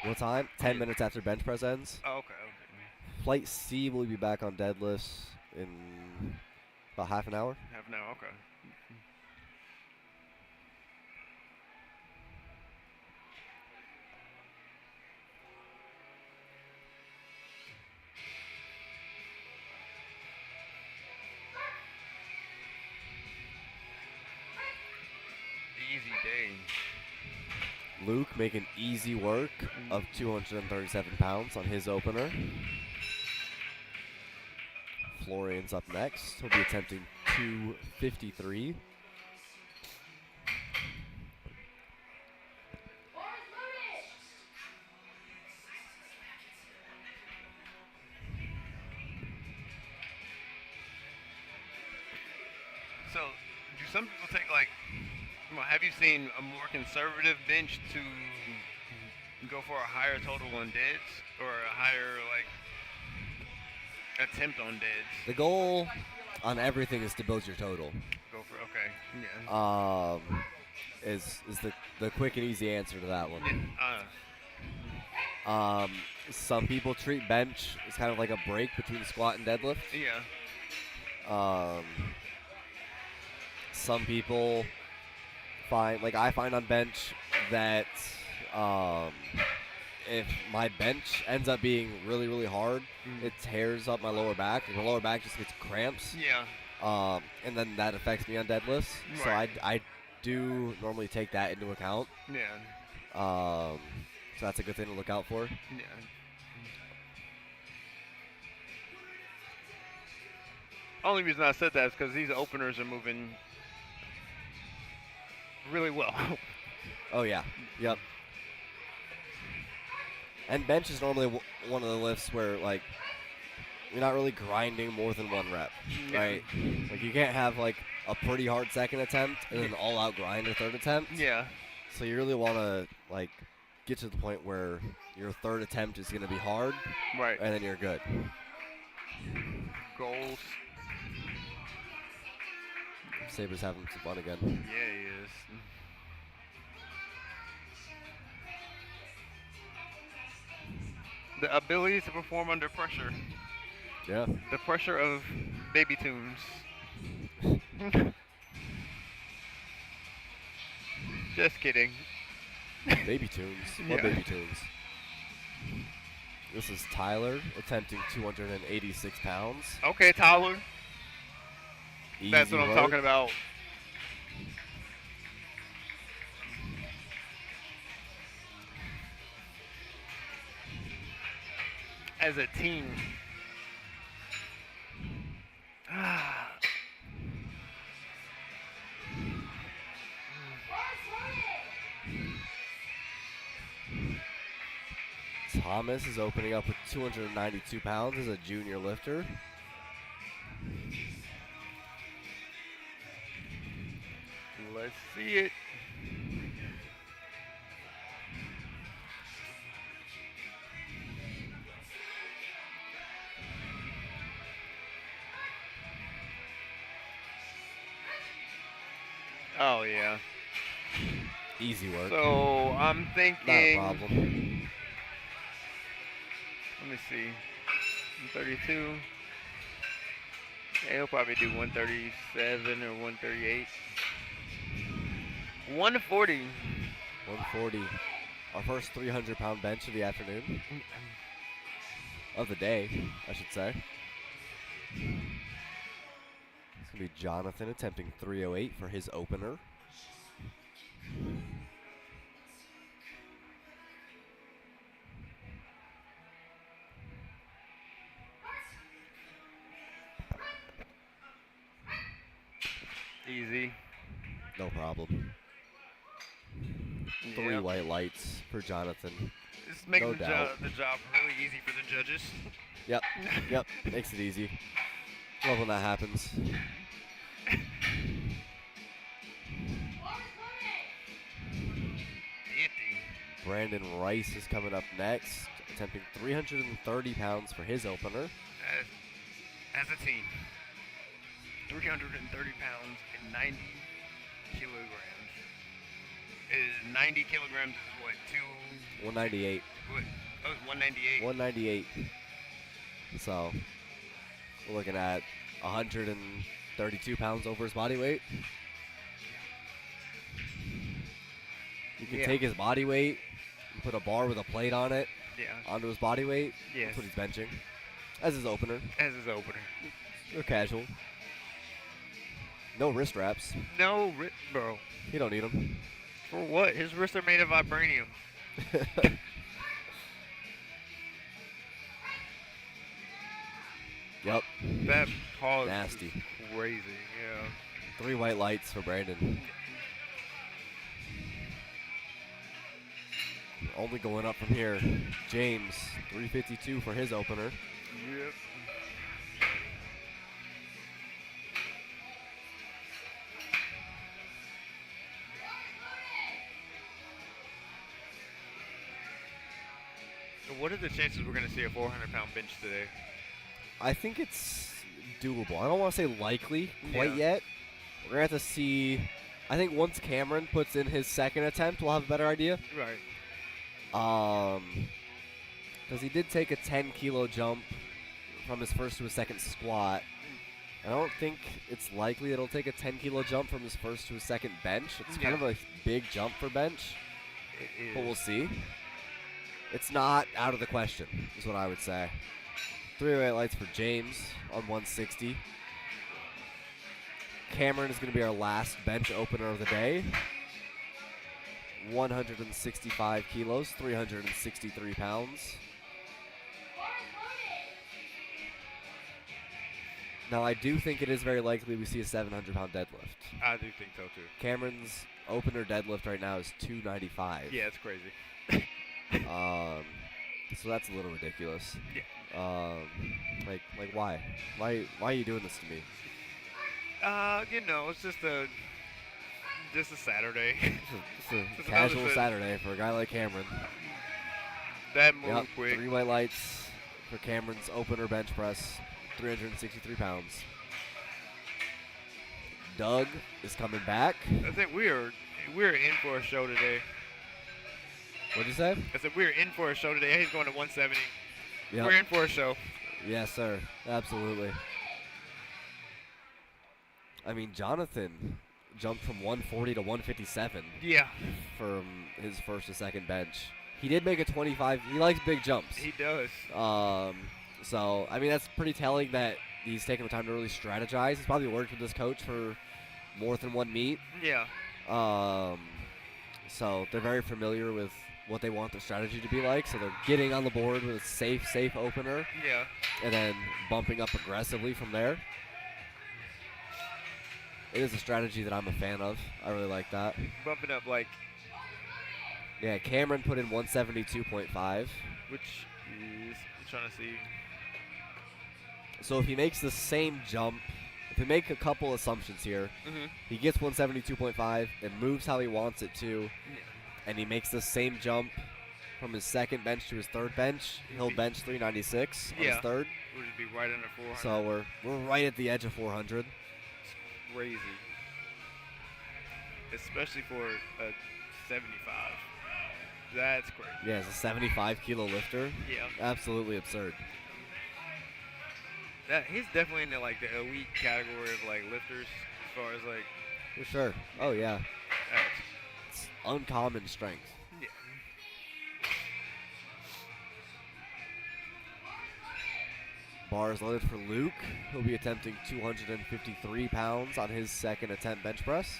What time? 10 minutes after bench press ends. Oh, okay. Flight C will be back on deadlifts in about half an hour. Half an hour, okay. Easy day. Luke making easy work of 237 pounds on his opener. Florian's up next. He'll be attempting 253. So, do some people take like? Well, have you seen a more conservative bench to go for a higher total on deads or a higher like attempt on deads? The goal on everything is to build your total. Go for okay. Yeah. Is the quick and easy answer to that one. Some people treat bench as kind of like a break between squat and deadlift. Yeah. Some people find, like I find on bench, that if my bench ends up being really, really hard, it tears up my lower back. And the lower back just gets cramps. Yeah. And then that affects me on deadlifts. Right. So I do normally take that into account. Yeah. So that's a good thing to look out for. Yeah. Only reason I said that is because these openers are moving really well. Oh, yeah. Yep. And bench is normally one of the lifts where, like, you're not really grinding more than one rep, right? Like, you can't have, like, a pretty hard second attempt and then all-out grind a third attempt. Yeah. So you really want to, like, get to the point where your third attempt is going to be hard. Right. And then you're good. Goals. Saber's having some fun again. Yeah, he is. The ability to perform under pressure. Yeah. The pressure of baby tunes. Just kidding. Baby tunes. Yeah. What baby tunes? This is Tyler attempting 286 pounds. Okay, Tyler. That's Easy what I'm work. talking about. As a team. Thomas is opening up with 292 pounds as a junior lifter. Let's see it. Oh, yeah. Easy work. So, I'm Not a thinking... problem. Let me see. 132. Yeah, he'll probably do 137 or 138. 140. 140. Our first 300-pound bench of the afternoon. Of the day, I should say. It's going to be Jonathan attempting 308 for his opener. Easy. No problem. 3 Yep. white lights for Jonathan. It's making No the doubt. job really easy for the judges. Yep, yep, makes it easy. Love when that happens. Brandon Rice is coming up next, attempting 330 pounds for his opener. As a team. 330 pounds and 90 kilograms. 90 kilograms is what, 198. what? Oh, it's 198. 198. So, we're looking at 132 pounds over his body weight. You can Yeah. take his body weight and put a bar with a plate on it Yeah. onto his body weight. Yes. That's what he's benching. As his opener. As his opener. Or casual. No wrist wraps. No, bro. He don't need them. For what? His wrists are made of vibranium. Yep. That pause Nasty. is crazy. Yeah. 3 white lights for Brandon. Only going up from here. James, 352 for his opener. Yep. What are the chances we're going to see a 400-pound bench today? I think it's doable. I don't want to say likely quite Yeah. yet. We're going to have to see. I think once Cameron puts in his second attempt, we'll have a better idea. Right. Because he did take a 10-kilo jump from his first to his second squat. I don't think it's likely that he'll take a 10-kilo jump from his first to his second bench. It's kind of a big jump for bench, but we'll see. It's not out of the question, is what I would say. 308 lights for James on 160. Cameron is going to be our last bench opener of the day. 165 kilos, 363 pounds. Now, I do think it is very likely we see a 700-pound deadlift. I do think so, too. Cameron's opener deadlift right now is 295. Yeah, it's crazy. So that's a little ridiculous. Yeah. Like why? Why are you doing this to me? It's just a Saturday. It's a Just casual another Saturday for a guy like Cameron. That move Yep, quick. 3 white lights for Cameron's opener bench press, 363 pounds. Doug is coming back. I think we're in for a show today. What'd you say? I said we're in for a show today. He's going to 170. Yep. We're in for a show. Yes, sir. Absolutely. I mean, Jonathan jumped from 140 to 157 Yeah, from his first to second bench. He did make a 25. He likes big jumps. he does. So, I mean, that's pretty telling that he's taking the time to really strategize. He's probably worked with this coach for more than one meet. Yeah. So they're very familiar with what they want their strategy to be like. So they're getting on the board with a safe opener Yeah. and then bumping up aggressively from there. It is a strategy that I'm a fan of. I really like that. Bumping up like, Yeah, Cameron put in 172.5. which is, I'm trying to see. So if he makes the same jump, if we make a couple assumptions here, Mm-hmm. he gets 172.5 and moves how he wants it to, and he makes the same jump from his second bench to his third bench, he'll bench 396 on his Yeah. third. Would it be right under 400? So we're right at the edge of 400. It's crazy. Especially for a 75. That's crazy. Yeah, as a 75-kilo lifter, Yeah. absolutely absurd. He's definitely in the elite category of like lifters as far as like For sure. Oh, yeah. that's, It's uncommon strength. yeah. Bars loaded for Luke. He'll be attempting 253 pounds on his second attempt bench press.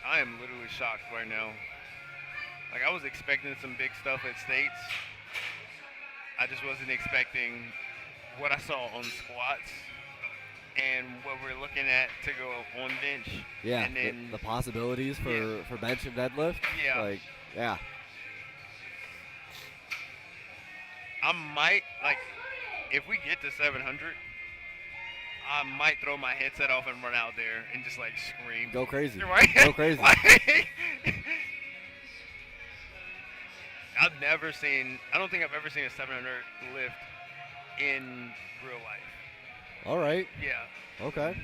I am literally shocked right now. Like I was expecting some big stuff at States. I just wasn't expecting what I saw on squats and what we're looking at to go on bench. Yeah, And then the possibilities for bench and deadlift. Yeah. Like, yeah. I might if we get to 700, I might throw my headset off and run out there and just like scream. Go crazy. Right? Go crazy. I don't think I've ever seen a 700 lift in real life. All right. Yeah. Okay.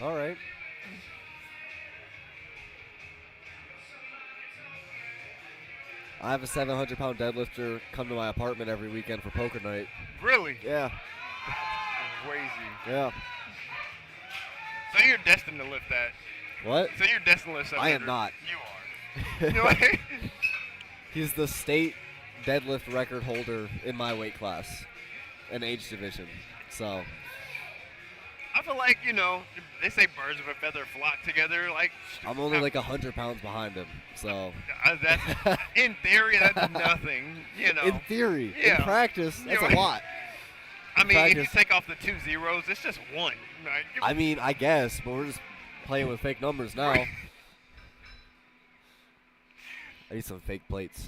All right. I have a 700-pound deadlifter come to my apartment every weekend for poker night. Really? Yeah. Crazy. Yeah. So you're destined to lift that. What? So you're destined to lift 700. I am not. You are. You know what? He's the state deadlift record holder in my weight class and age division. So, I feel like, they say birds of a feather flock together. Like I'm only like 100 pounds behind him. So, that's, in theory, that's nothing. in theory, Yeah. in practice, that's You a know, lot. I mean, if you practice- take off the 2 zeros, it's just one. Like, I mean, I guess, but we're just playing with fake numbers now. I need some fake plates.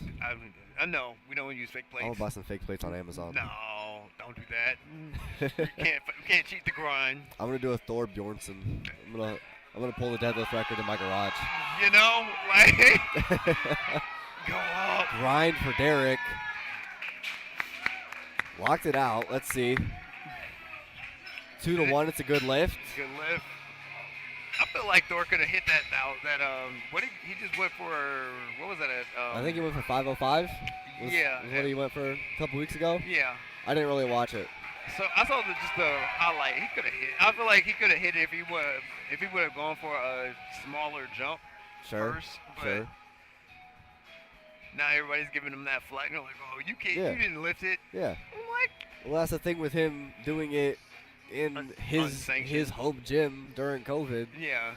I know we don't use fake I'm gonna plates. buy some fake plates on Amazon. No, don't do that. we can't cheat the grind. I'm gonna do a Thor Bjornsson. I'm gonna pull the deadlift record in my garage. You know, like go up. Grind for Derek. Locked it out. Let's see. 2-1. It's a good lift. Good lift. I feel like Thor could have hit that. What he just went for? What was that at? I think he went for 505. Yeah. Was what he went for a couple weeks ago. Yeah. I didn't really watch it. So I saw just the highlight. He could have hit. I feel like he could have hit it if he would have gone for a smaller jump first. But Sure. now everybody's giving him that flag. They're like, oh, you can't. Yeah. You didn't lift it. Yeah. What? Well, that's the thing with him doing it in his Unsanctioned. home gym during COVID Yeah.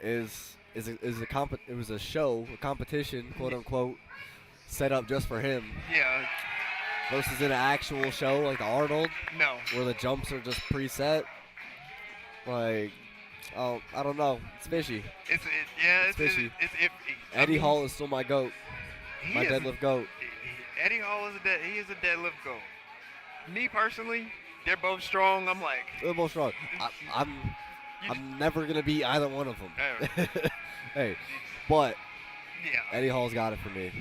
it was a show, a competition, quote unquote, set up just for him Yeah. versus in an actual show like the Arnold No. where the jumps are just preset. Like, oh, I don't know. It's fishy. It's fishy. It's iffy. Eddie Hall is still my goat, my He is- deadlift goat. Eddie Hall is a deadlift goat. Me personally, they're both strong. I'm like, They're both strong. I'm never gonna beat either one of them. Hey, but yeah. Eddie Hall's got it for me.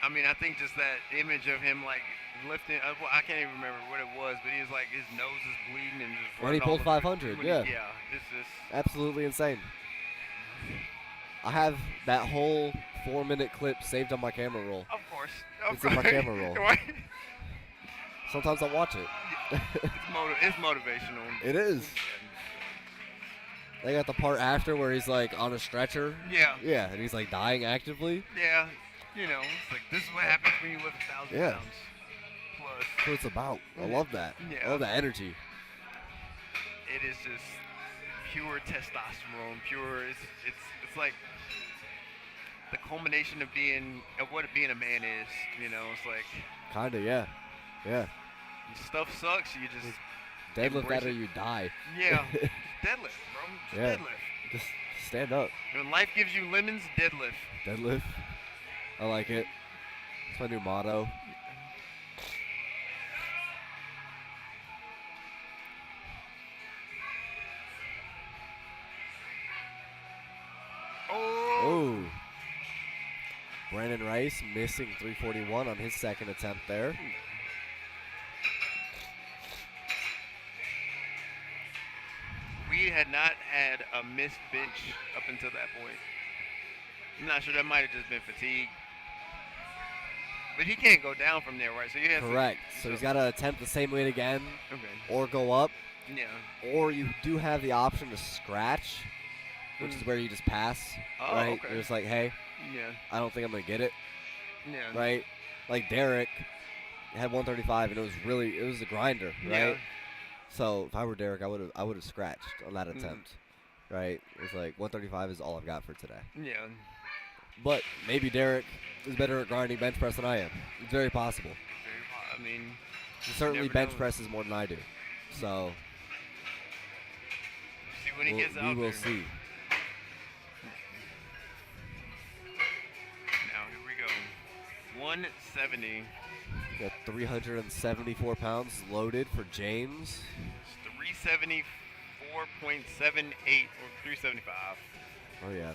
I mean, I think just that image of him like lifting. Well, I can't even remember what it was, but he was like his nose is bleeding and just. When he running pulled all over- 500, when yeah. Yeah, it's just. Absolutely insane. I have that whole 4-minute clip saved on my camera roll. Of course. It's in my camera roll. Right? Sometimes I watch it. It's motivational. It is. They got the part after where he's like on a stretcher. Yeah. Yeah, and he's like dying actively. Yeah. You know, it's like this is what happens when you lift 1,000 Yeah. pounds. Plus, That's what it's about. I love that. Yeah. I love that energy. it is just pure testosterone. Pure. It's like the culmination of what being a man is. You know, it's like Kinda, yeah. Yeah. stuff sucks. You just Deadlift Embrace that or it. you die. yeah, deadlift, bro. Just Yeah. deadlift. Just stand up. When life gives you lemons, deadlift. Deadlift. I like it. It's my new motto. Oh. Oh. Brandon Rice missing 341 on his second attempt there. We had not had a missed bench up until that point. I'm not sure, that might have just been fatigue. But he can't go down from there, right? So you have Correct. So he's got to attempt the same weight again Okay. or go up. Yeah. Or you do have the option to scratch, which is where you just pass, Oh, right? okay. You're just like, hey, Yeah. I don't think I'm going to get it, Yeah. right? Like Derek had 135 and it was a grinder, right? Yeah. So if I were Derek, I would have scratched on that Mhm. attempt, right? It's like 135 is all I've got for today. Yeah. But maybe Derek is better at grinding bench press than I am. It's very possible. I mean, He certainly never bench knows. presses more than I do. So see when he gets out we will there. see. Now here we go. 170. Got 374 pounds loaded for James. 374.78 or 375. Oh yeah.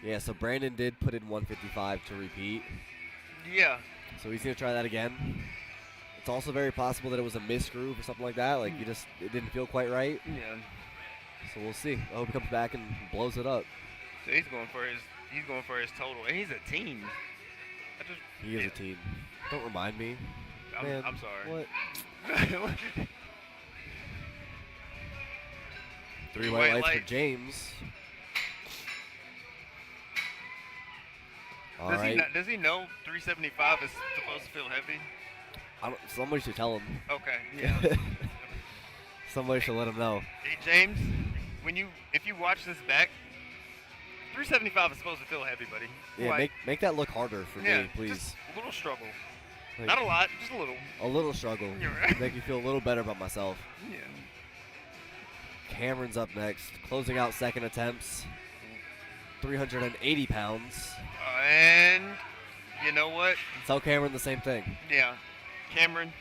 Yeah, so Brandon did put in 155 to repeat. Yeah. So he's gonna try that again. It's also very possible that it was a misgroove or something like that. Like it didn't feel quite right. Yeah. So we'll see. I hope he comes back and blows it up. So he's going for his total, and he's a teen. He is a teen. Don't remind me. Man, I'm sorry. What? What? 3 white lights for James. All right. Does he know 375 is supposed to feel heavy? Somebody should tell him. Okay. Yeah. Somebody should let him know. Hey James, if you watch this back, 375 is supposed to feel heavy, buddy. Yeah, Like, make that look harder for yeah, me, please. Just a little struggle. Like, Not a lot, just a little. a little struggle. You're right. Make me feel a little better about myself. Yeah. Cameron's up next, closing out second attempts. 380 pounds. And you know what? Tell Cameron the same thing. Yeah, Cameron,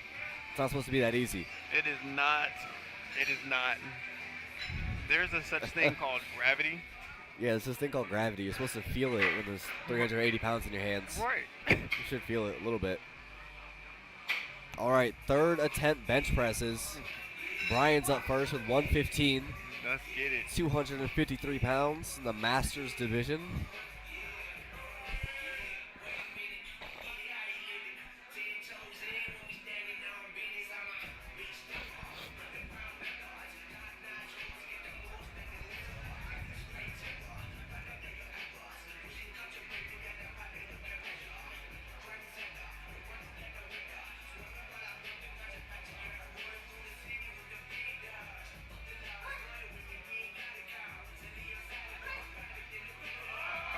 It's not supposed to be that easy. it is not. It is not. There's a such thing called gravity. Yeah, there's this thing called gravity. You're supposed to feel it when there's 380 pounds in your hands. Right. You should feel it a little bit. All right, third attempt bench presses. Brian's up first with 115. Let's get it. 253 pounds in the Masters division.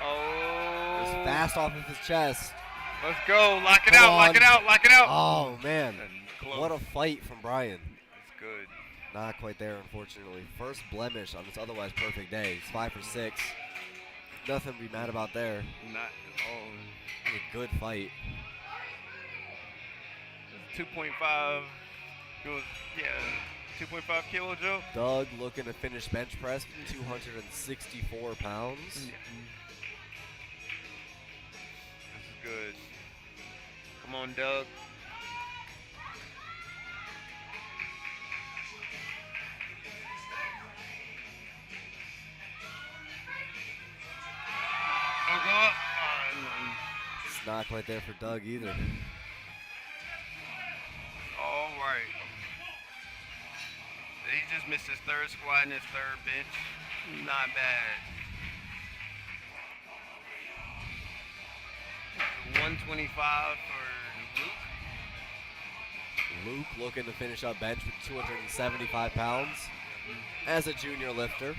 Just Oh. fast off of his chest. Let's go. Lock it Come out. Lock on. it out. Lock it out. Oh, man. And close. What a fight from Brian. It's good. Not quite there, unfortunately. First blemish on this otherwise perfect day. He's 5 for 6. Nothing to be mad about there. Not. Oh. A good fight. 2.5. It was, yeah. 2.5 kilo, Joe. Doug looking to finish bench press, 264 pounds. This is good. Come on, Doug. Oh, go up. It's not quite there for Doug either. All right. He just missed his third squat and his third bench. Not bad. 125 for Luke. Luke looking to finish up bench with 275 pounds as a junior lifter.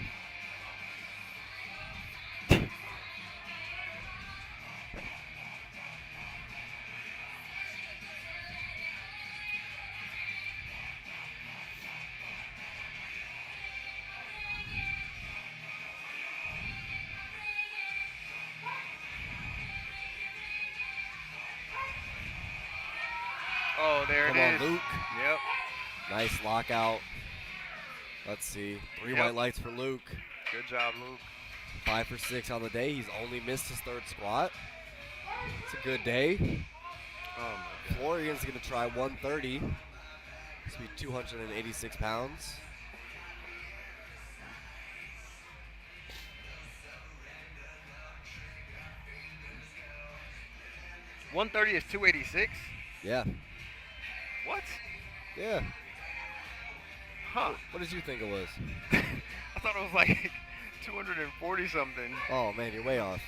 Oh, there Come it on, is. Luke. Yep. Nice lockout. Let's see. 3 Yep. white lights for Luke. Good job, Luke. 5 for 6 on the day. He's only missed his third squat. It's a good day. Oh my God. Florian's going to try 130. This will be 286 pounds. $130 is 286. Yeah. What? Yeah. Huh? What did you think it was? I thought it was like 240 something. Oh, man, you're way off.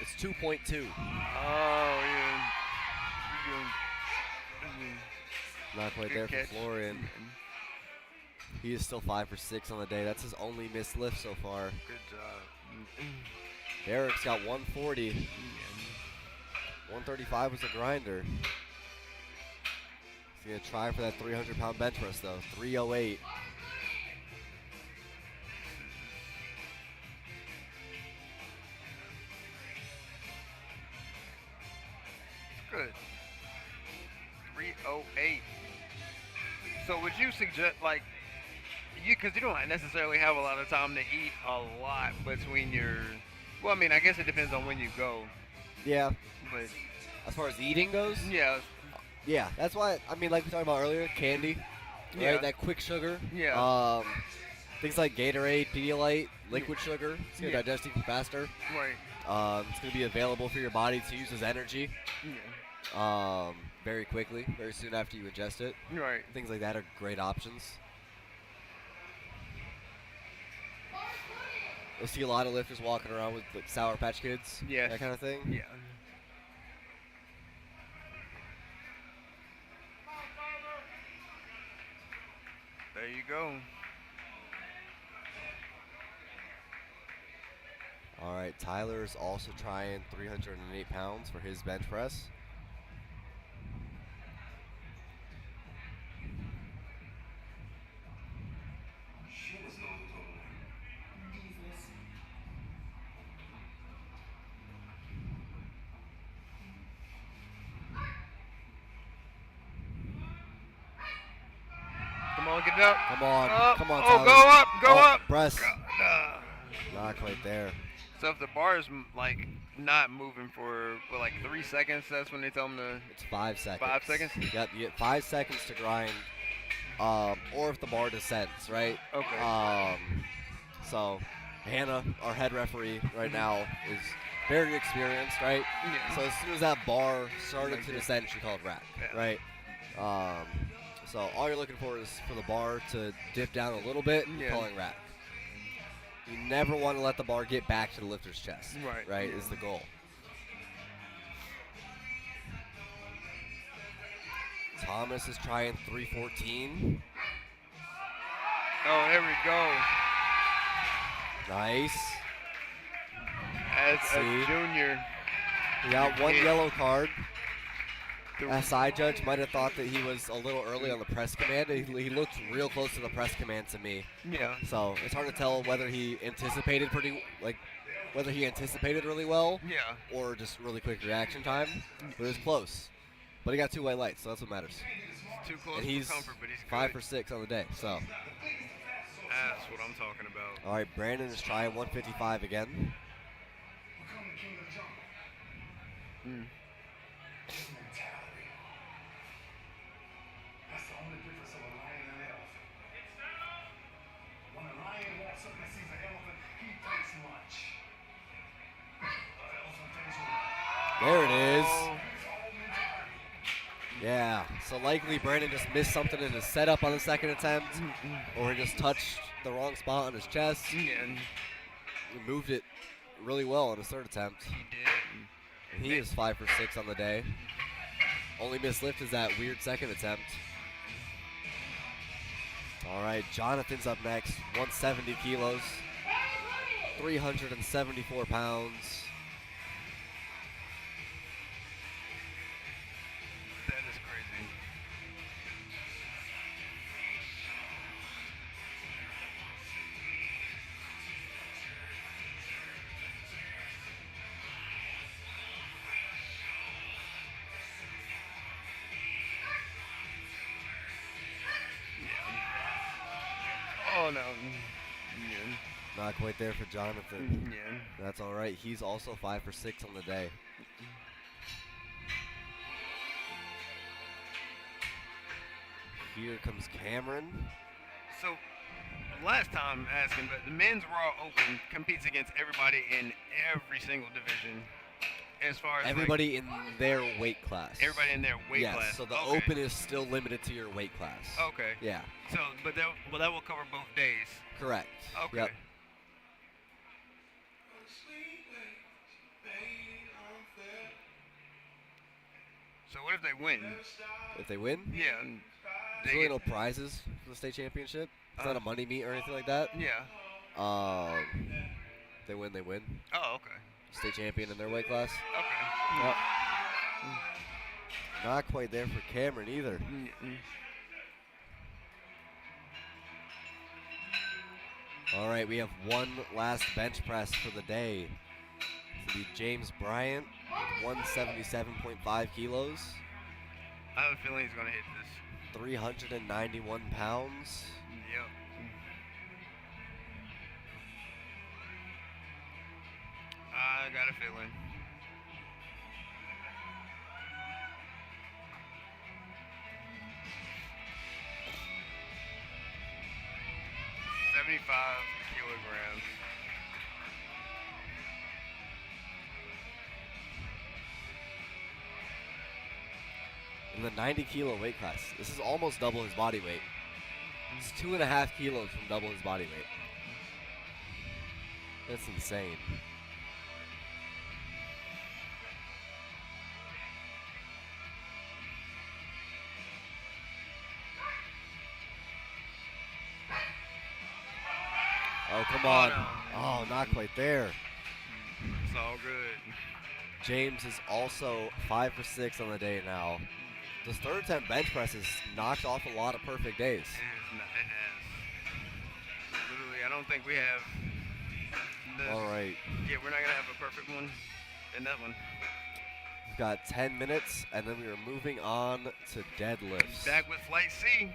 It's 2.2. Oh yeah. Not quite Good there catch. for Florian. He is still 5 for 6 on the day. That's his only missed lift so far. Good job. Derek's got 140. 135 was a grinder. He's going to try for that 300-pound bench press, though. 308. Good. 308. So would you suggest, like, because you don't necessarily have a lot of time to eat a lot between your, well, I mean, I guess it depends on when you go, Yeah. but As far as eating goes, yeah, yeah, that's why, I mean, like we talked about earlier, candy, Yeah. right? That quick sugar. Yeah. Things like Gatorade, Pedialyte, liquid sugar. It's going to Yeah. digest even faster. right. It's going to be available for your body to use as energy Yeah. very quickly, very soon after you ingest it. Right. Things like that are great options. You'll see a lot of lifters walking around with like Sour Patch Kids, Yes. that kind of thing. Yeah. There you go. All right, Tyler's also trying 308 pounds for his bench press. on, get it up. Come on. Up. Come on, Oh, Tyler. go up, go Oh, up. Press. Uh, Not quite there. So if the bar is like not moving for like 3 seconds, that's when they tell them to. It's 5 seconds. 5 seconds? Yep, you get 5 seconds to grind. Or if the bar descends, right? Okay. So Hannah, our head referee right now, is very experienced, right? Yeah. So as soon as that bar started to descend, she called rack, Yeah. right? So all you're looking for is for the bar to dip down a little bit, Yeah. calling rack. You never want to let the bar get back to the lifter's chest, Right. right, is the goal. Thomas is trying 314. Oh, there we go. Nice. As See? a junior. He got one Yeah. yellow card. The- SI judge might have thought that he was a little early on the press command. He looked real close to the press command to me. Yeah. So it's hard to tell whether he anticipated really well Yeah. or just really quick reaction time. But it was close. But he got 2 white lights, so that's what matters. Too close And he's for comfort, but he's good. 5 for 6 on the day. So That's what I'm talking about. all right, Brandon is trying 155 again. That's the only difference of a lion and an elephant. When a lion walks up and sees an elephant, he takes lunch. An elephant takes lunch. There it is. Oh, Yeah, so likely Brandon just missed something in his setup on the second attempt, or he just touched the wrong spot on his chest. yeah, and He moved it really well on his third attempt. he did. And he is 5 for 6 on the day. Only missed lift is that weird second attempt. All right, Jonathan's up next, 170 kilos, 374 pounds. That is crazy. Oh no. Yeah. Not quite there for Jonathan. Yeah. That's all right. He's also 5 for 6 on the day. Here comes Cameron. So, last time asking, but the men's Raw Open competes against everybody in every single division. As far as Everybody in their weight class. like, everybody in their weight yes, class. so the Okay. open is still limited to your weight class. Okay. Yeah, So, but that will cover both days. correct. Okay. Yep. So what if they win? If they win, Yeah. and there's They really get, no prizes for the state championship. It's not a money meet or anything like that. yeah. They win, they win. Oh, okay. State champion in their weight class. Okay. Yep. Not quite there for Cameron either. All right, we have one last bench press for the day. It's going to be James Bryant, 177.5 kilos, I have a feeling he's gonna hit this. 391 pounds. Yep. I got a feeling. $75 kilograms. In the 90 kilo weight class. This is almost double his body weight. It's 2.5 kilos from double his body weight. That's insane. Oh, come on. no. Oh, not quite there. It's all good. James is also 5 for 6 on the day now. This third attempt bench press has knocked off a lot of perfect days. It has. Literally, I don't think we have. All right. Yeah, we're not gonna have a perfect one in that one. We've got 10 minutes, and then we are moving on to deadlifts. Back with Flight C.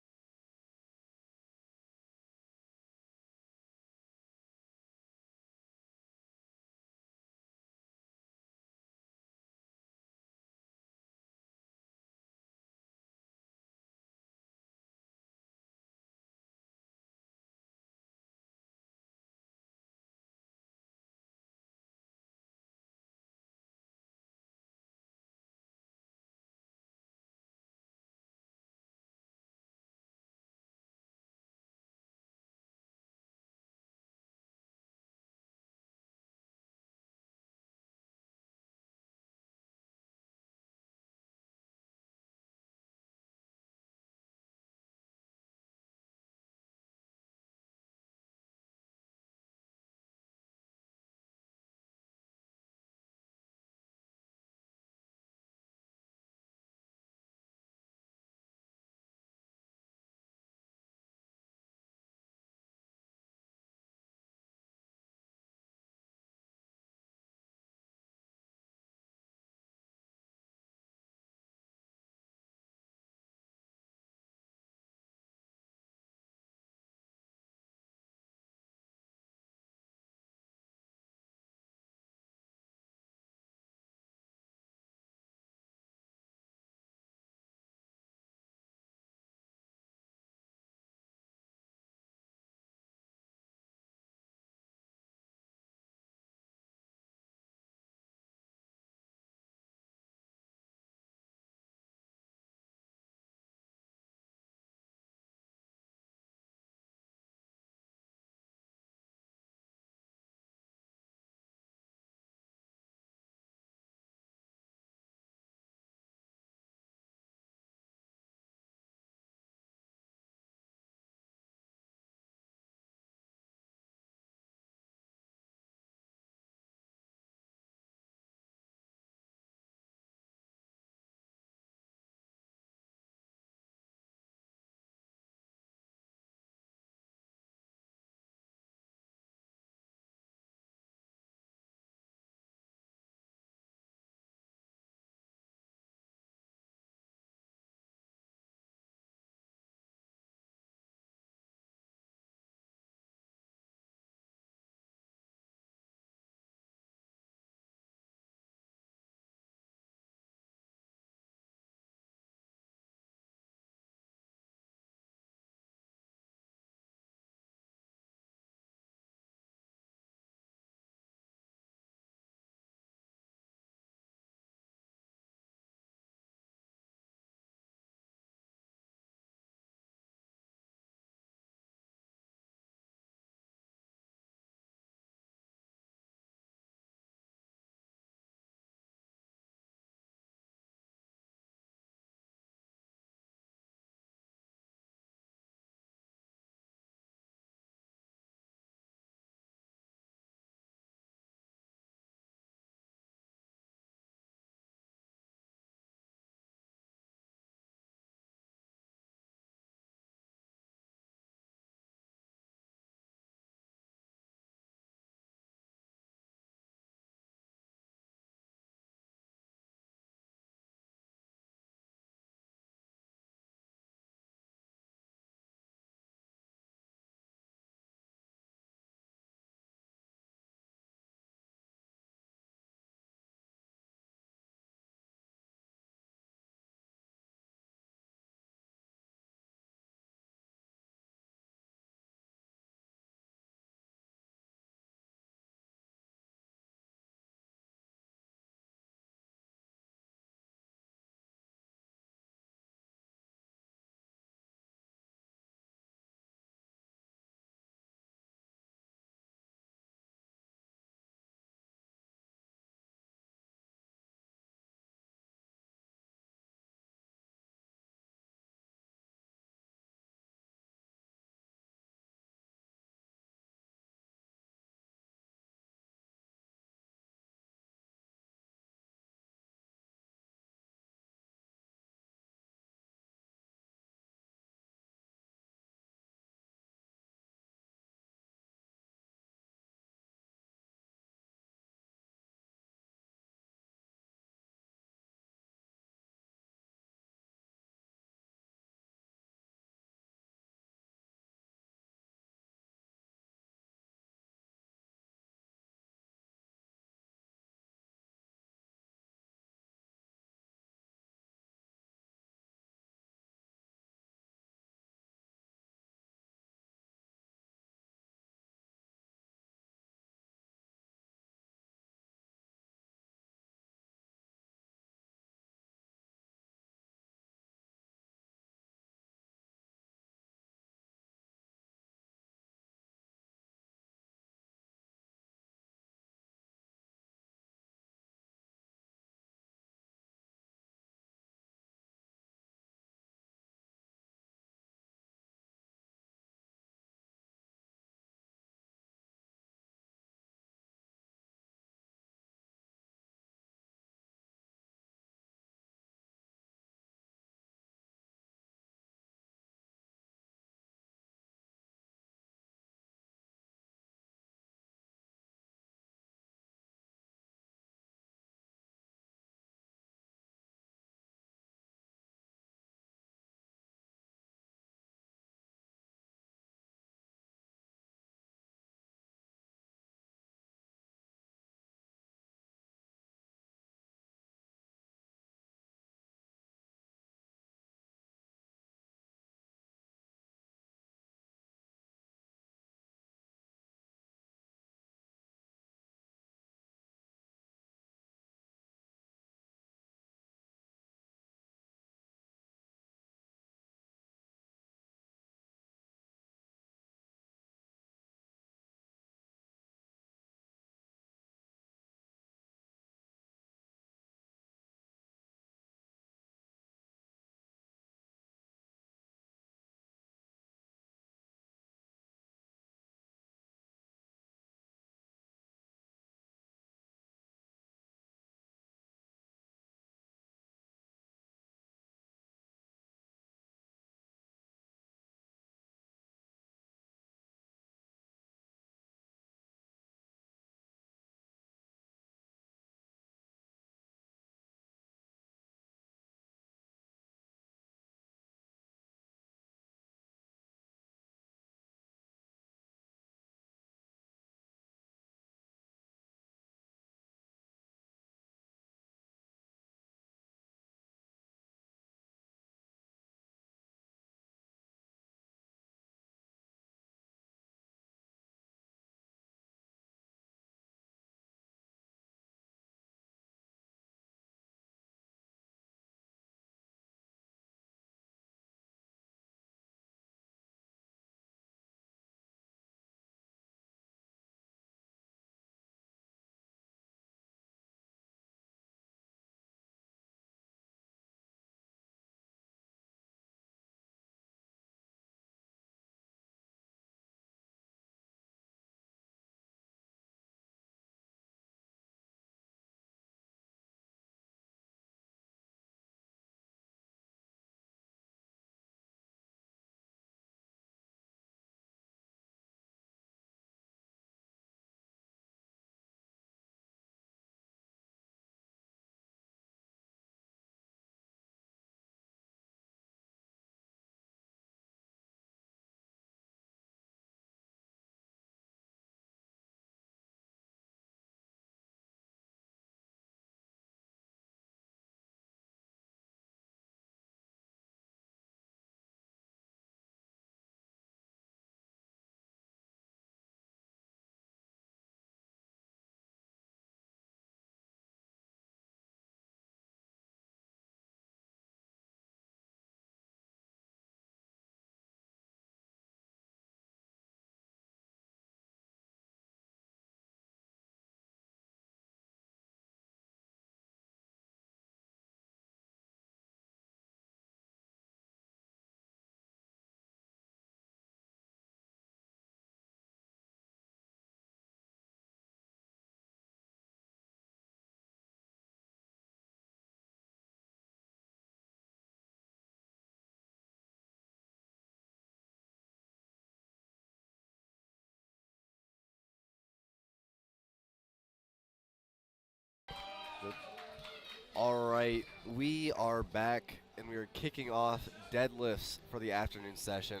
All right, we are back, and we are kicking off deadlifts for the afternoon session.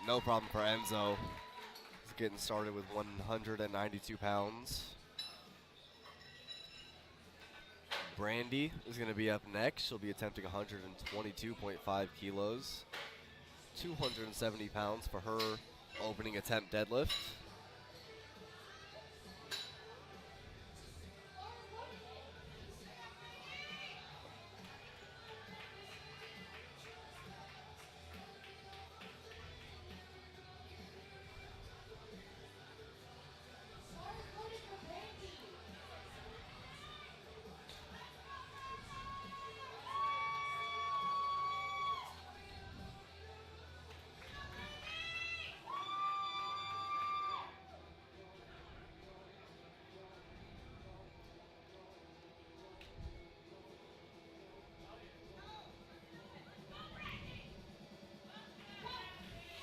No problem for Enzo. He's getting started with 192 pounds. Brandy is going to be up next. She'll be attempting 122.5 kilos. 270 pounds for her opening attempt deadlift.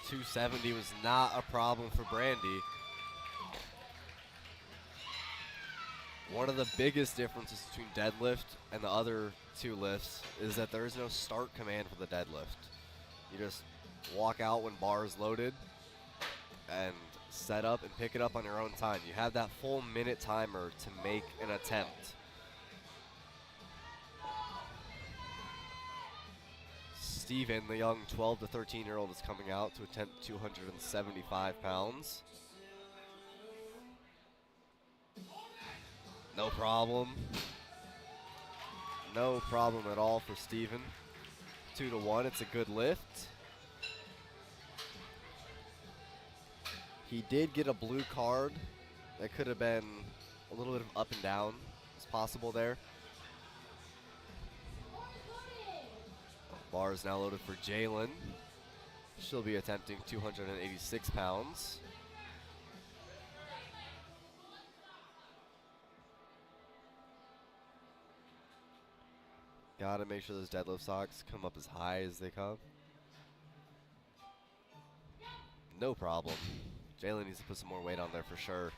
.270 was not a problem for Brandy. One of the biggest differences between deadlift and the other two lifts is that there is no start command for the deadlift. You just walk out when bar is loaded and set up and pick it up on your own time. You have that full minute timer to make an attempt. Steven, the young 12 to 13-year-old, is coming out to attempt 275 pounds. No problem. No problem at all for Steven. 2 to 1, it's a good lift. He did get a blue card. That could have been a little bit of up and down. It's possible there. Bar is now loaded for Jalen. She'll be attempting 286 pounds. Gotta make sure those deadlift socks come up as high as they come. No problem. Jalen needs to put some more weight on there for sure.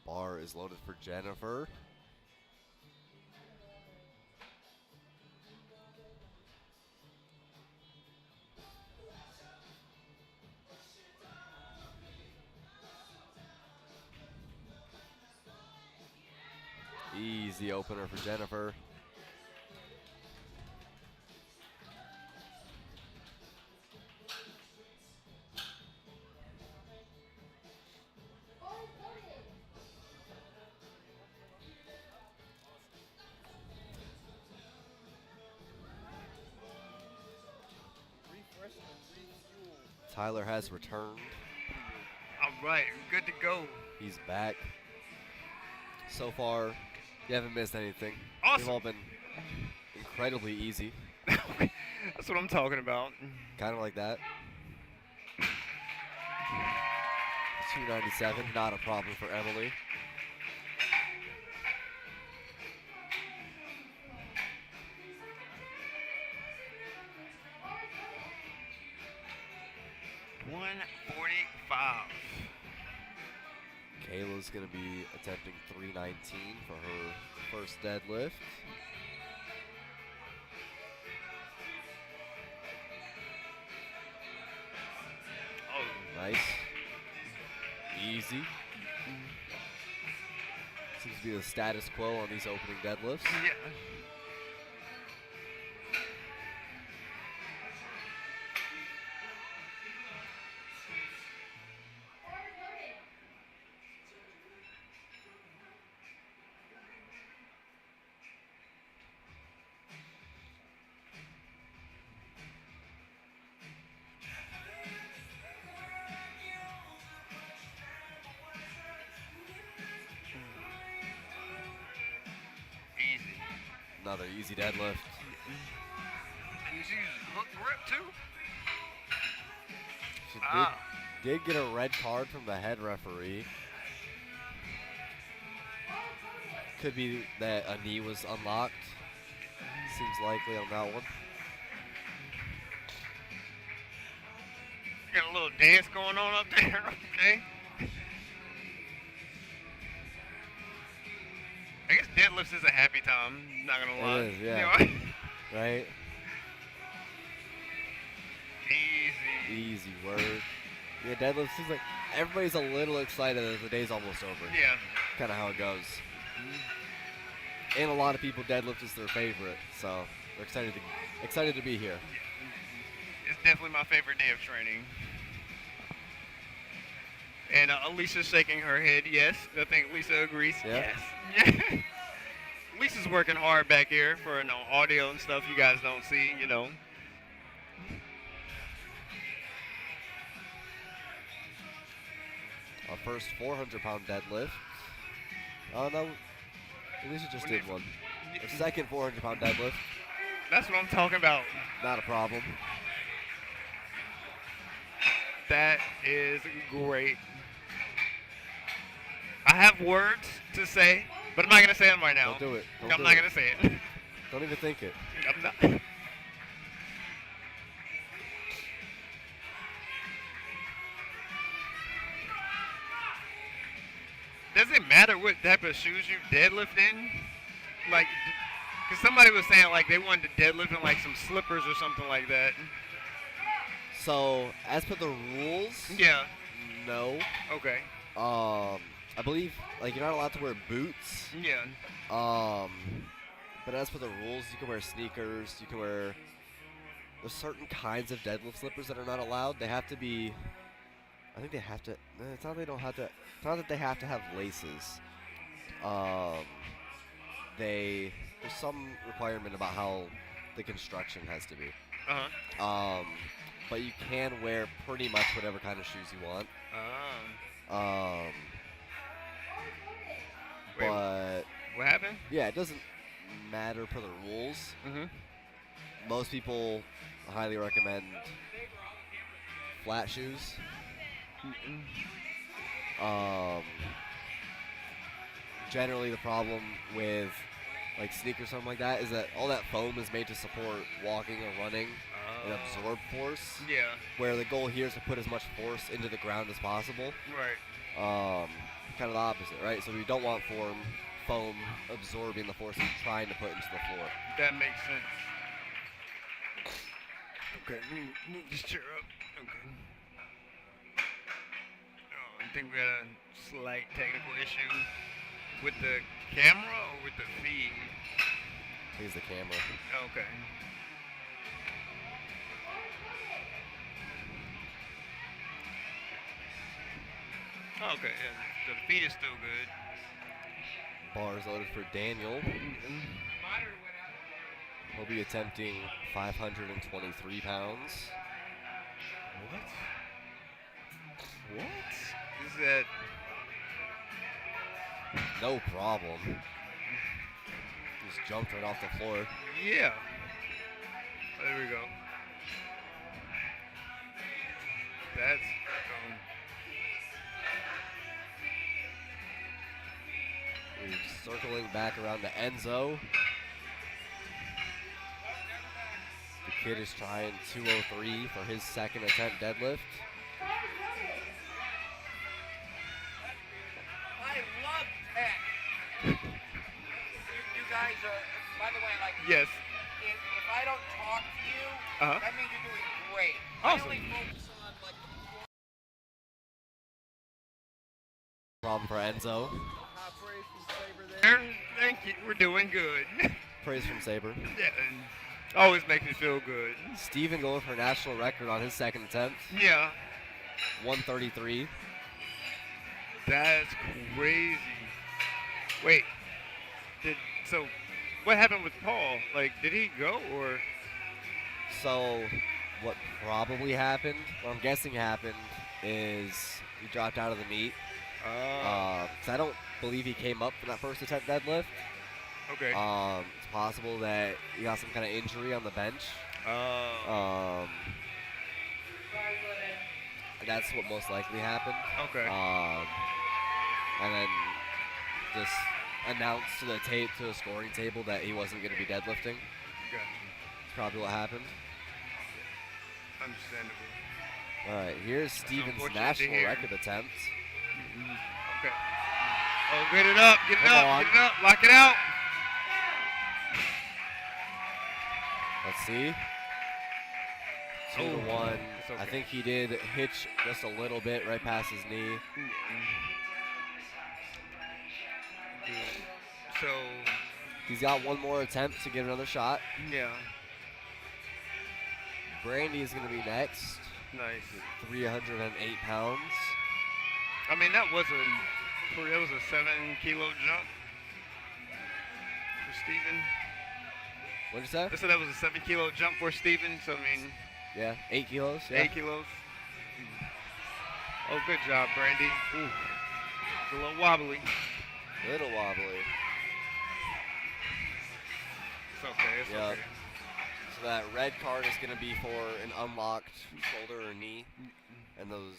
Bar is loaded for Jennifer. Easy opener for Jennifer. Tyler has returned. All right, good to go. He's back. So far, you haven't missed anything. Awesome. They've all been incredibly easy. That's what I'm talking about. Kind of like that. 297, not a problem for Emily. Kayla's going to be attempting 319 for her first deadlift. Oh. Nice. Easy. Seems to be the status quo on these opening deadlifts. Yeah. Another easy deadlift. And she's hook grip too. She did get a red card from the head referee. Could be that a knee was unlocked. seems likely on that one. Got a little dance going on up there, okay? I guess deadlifts is a happy time, not gonna lie. It is, yeah. You know? Right? Easy. Easy work. Yeah, deadlifts seems like everybody's a little excited that the day's almost over. Yeah. Kind of how it goes. And a lot of people deadlift is their favorite, so they're excited to be here. It's definitely my favorite day of training. And Lisa's shaking her head, yes. I think Lisa agrees, Yeah. yes. Lisa's working hard back here for audio and stuff you guys don't see, you know. Our first 400-pound deadlift. Oh, no. Lisa just did one. Our second 400-pound deadlift. That's what I'm talking about. Not a problem. That is great. I have words to say, but I'm not going to say them right now. Don't do it. Don't I'm do not it. going to say it. Don't even think it. I'm not. Does it matter what type of shoes you deadlift in? Like, because somebody was saying like they wanted to deadlift in like some slippers or something like that. So, as per the rules, Yeah. no. Okay. I believe like you're not allowed to wear boots. Yeah. But as for the rules, you can wear sneakers. You can wear. There's certain kinds of deadlift slippers that are not allowed. They have to be. I think they have to. It's not they don't have to. It's not that they have to have laces. There's some requirement about how the construction has to be. Uh-huh. But you can wear pretty much whatever kind of shoes you want. Wait, But what happened? yeah, it doesn't matter per the rules. Mm-hmm. Most people highly recommend flat shoes. Generally, the problem with like sneakers or something like that is that all that foam is made to support walking or running and absorb force. Yeah. Where the goal here is to put as much force into the ground as possible. Right. Kind of the opposite, right? So we don't want foam absorbing the force it's trying to put into the floor. That makes sense. Okay, move this chair up. Okay. Oh, I think we got a slight technical issue with the camera or with the feed. I think it's the camera. Okay. Okay, yeah. So the feed is still good. Bars loaded for Daniel. He'll be attempting 523 pounds. What? Is that? No problem. Just jumped right off the floor. Yeah. There we go. That's We're circling back around to Enzo. The kid is trying 203 for his second attempt deadlift. I love tech. You guys are, by the way, like, yes. if I don't talk to you, Uh-huh. that means you're doing great. Awesome. I only focus on, like, Problem for Enzo. Thank you. We're doing good. Praise from Saber. Yeah. And always makes me feel good. Steven going for a national record on his second attempt. Yeah. 133. That's crazy. Wait. So what happened with Paul? Like, did he go or? So what probably happened, what I'm guessing happened, is he dropped out of the meet. 'Cause I don't believe he came up for that first attempt deadlift. Okay. It's possible that he got some kind of injury on the bench. That's what most likely happened. Okay. And then just announced to the scoring table that he wasn't going to be deadlifting. That's probably what happened. Understandable. All right, here's Steven's unfortunate to national hear. record attempt. Okay. Oh, get it up, get it Come up, on. get it up, lock it out. Let's see. 2 to Oh, 1. it's okay. I think he did hitch just a little bit right past his knee. So, He's got one more attempt to get another shot. yeah, Brandy is going to be next. nice. 308 pounds. I mean, that was a 7-kilo jump for Steven. What'd you say? I said that was a 7-kilo jump for Steven, so I mean, Yeah, 8 kilos. Yeah. 8 kilos. Oh, good job, Brandy. Ooh. It's a little wobbly. Little wobbly. It's okay, it's Yep. okay. So that red card is going to be for an unlocked shoulder or knee. And those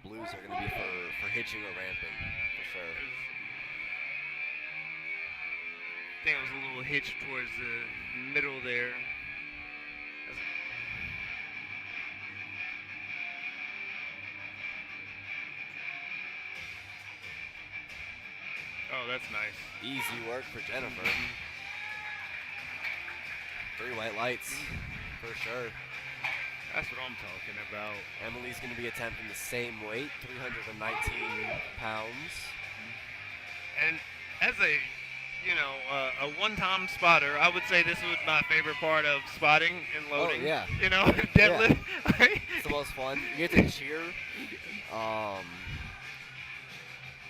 blues are going to be for hitching or ramping, for sure. I think it was a little hitch towards the middle there. Oh, that's nice. Easy work for Jennifer. 3 white lights, for sure. That's what I'm talking about. Emily's going to be attempting the same weight, 319 pounds. And as a, a one-time spotter, I would say this was my favorite part of spotting and loading. Oh, yeah. You know, deadlift. It's the most fun. You get to cheer.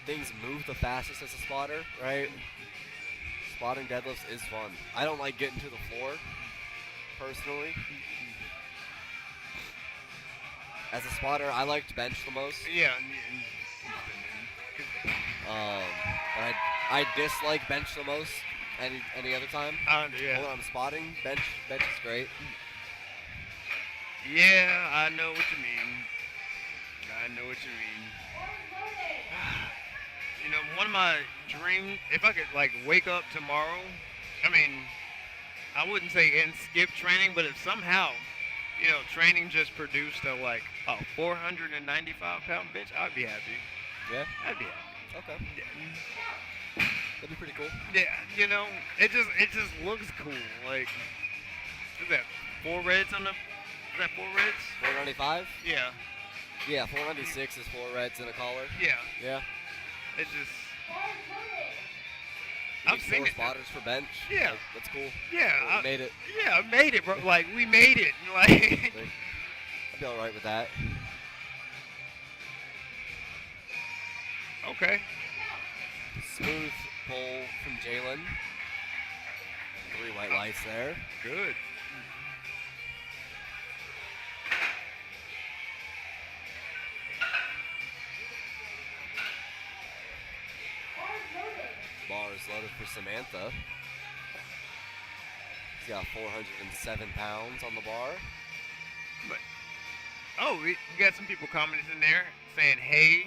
Things move the fastest as a spotter, right? Spotting deadlifts is fun. I don't like getting to the floor, personally. As a spotter, I like to bench the most. Yeah. But I dislike bench the most any other time. Yeah. When I'm spotting, bench is great. Yeah, I know what you mean. I know what you mean. You know, one of my dreams, if I could wake up tomorrow, I mean, I wouldn't say and skip training, but if somehow, training just produced a 495-pound bench, I'd be happy. Yeah? I'd be happy. Okay. Yeah. That'd be pretty cool. Yeah, it just looks cool. Like, is that 4 reds on the? Is that 4 reds? 495? Yeah. Yeah, 496 is 4 reds and a collar. Yeah. Yeah. It's just. You I've need seen 4 it. spotters for bench. Yeah. Like, that's cool. Yeah. We made it. Yeah, I made it, bro. Like, we made it. Like. I'd be all right with that. Okay. Smooth pull from Jalen. 3 white lights there. Good. Bar is loaded for Samantha. She's got 407 pounds on the bar. But we got some people commenting in there saying hey,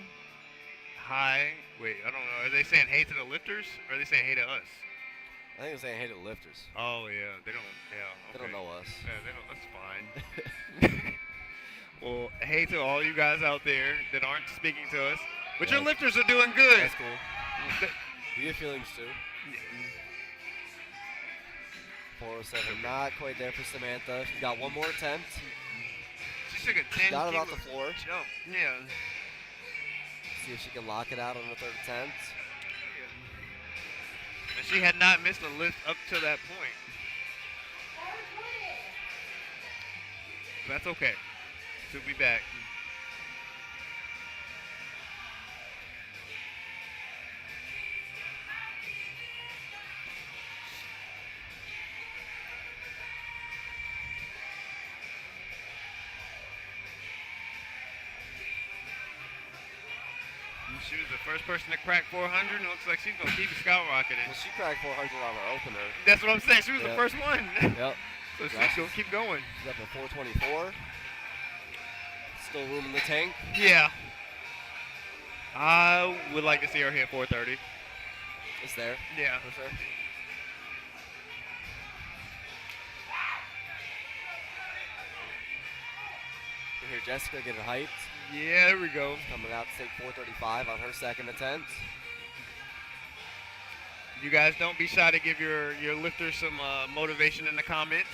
hi. Wait, I don't know. Are they saying hey to the lifters or are they saying hey to us? I think they're saying hey to the lifters. Oh yeah, they don't. Yeah, okay. They don't know us. Yeah, they don't. That's fine. Well, hey to all you guys out there that aren't speaking to us, but your Yeah. lifters are doing good. That's cool. We have feelings too. 407, not quite there for Samantha. She's got one more attempt. She took a 10 Got it kilo off the floor. jump. Yeah. See if she can lock it out on the 3rd attempt. And she had not missed a lift up to that point. That's okay. She'll be back. She was the first person to crack 400, and it looks like she's going to keep skyrocketing. Well, she cracked 400 on her opener. That's what I'm saying. She was the Yep. first one. Yep. So she's Nice. going to keep going. She's up at 424. Still room in the tank. Yeah. I would like to see her hit 430. It's there. Yeah. For sure. Here, Jessica getting hyped. Yeah, there we go. Coming out to take 435 on her second attempt. You guys don't be shy to give your lifters some motivation in the comments.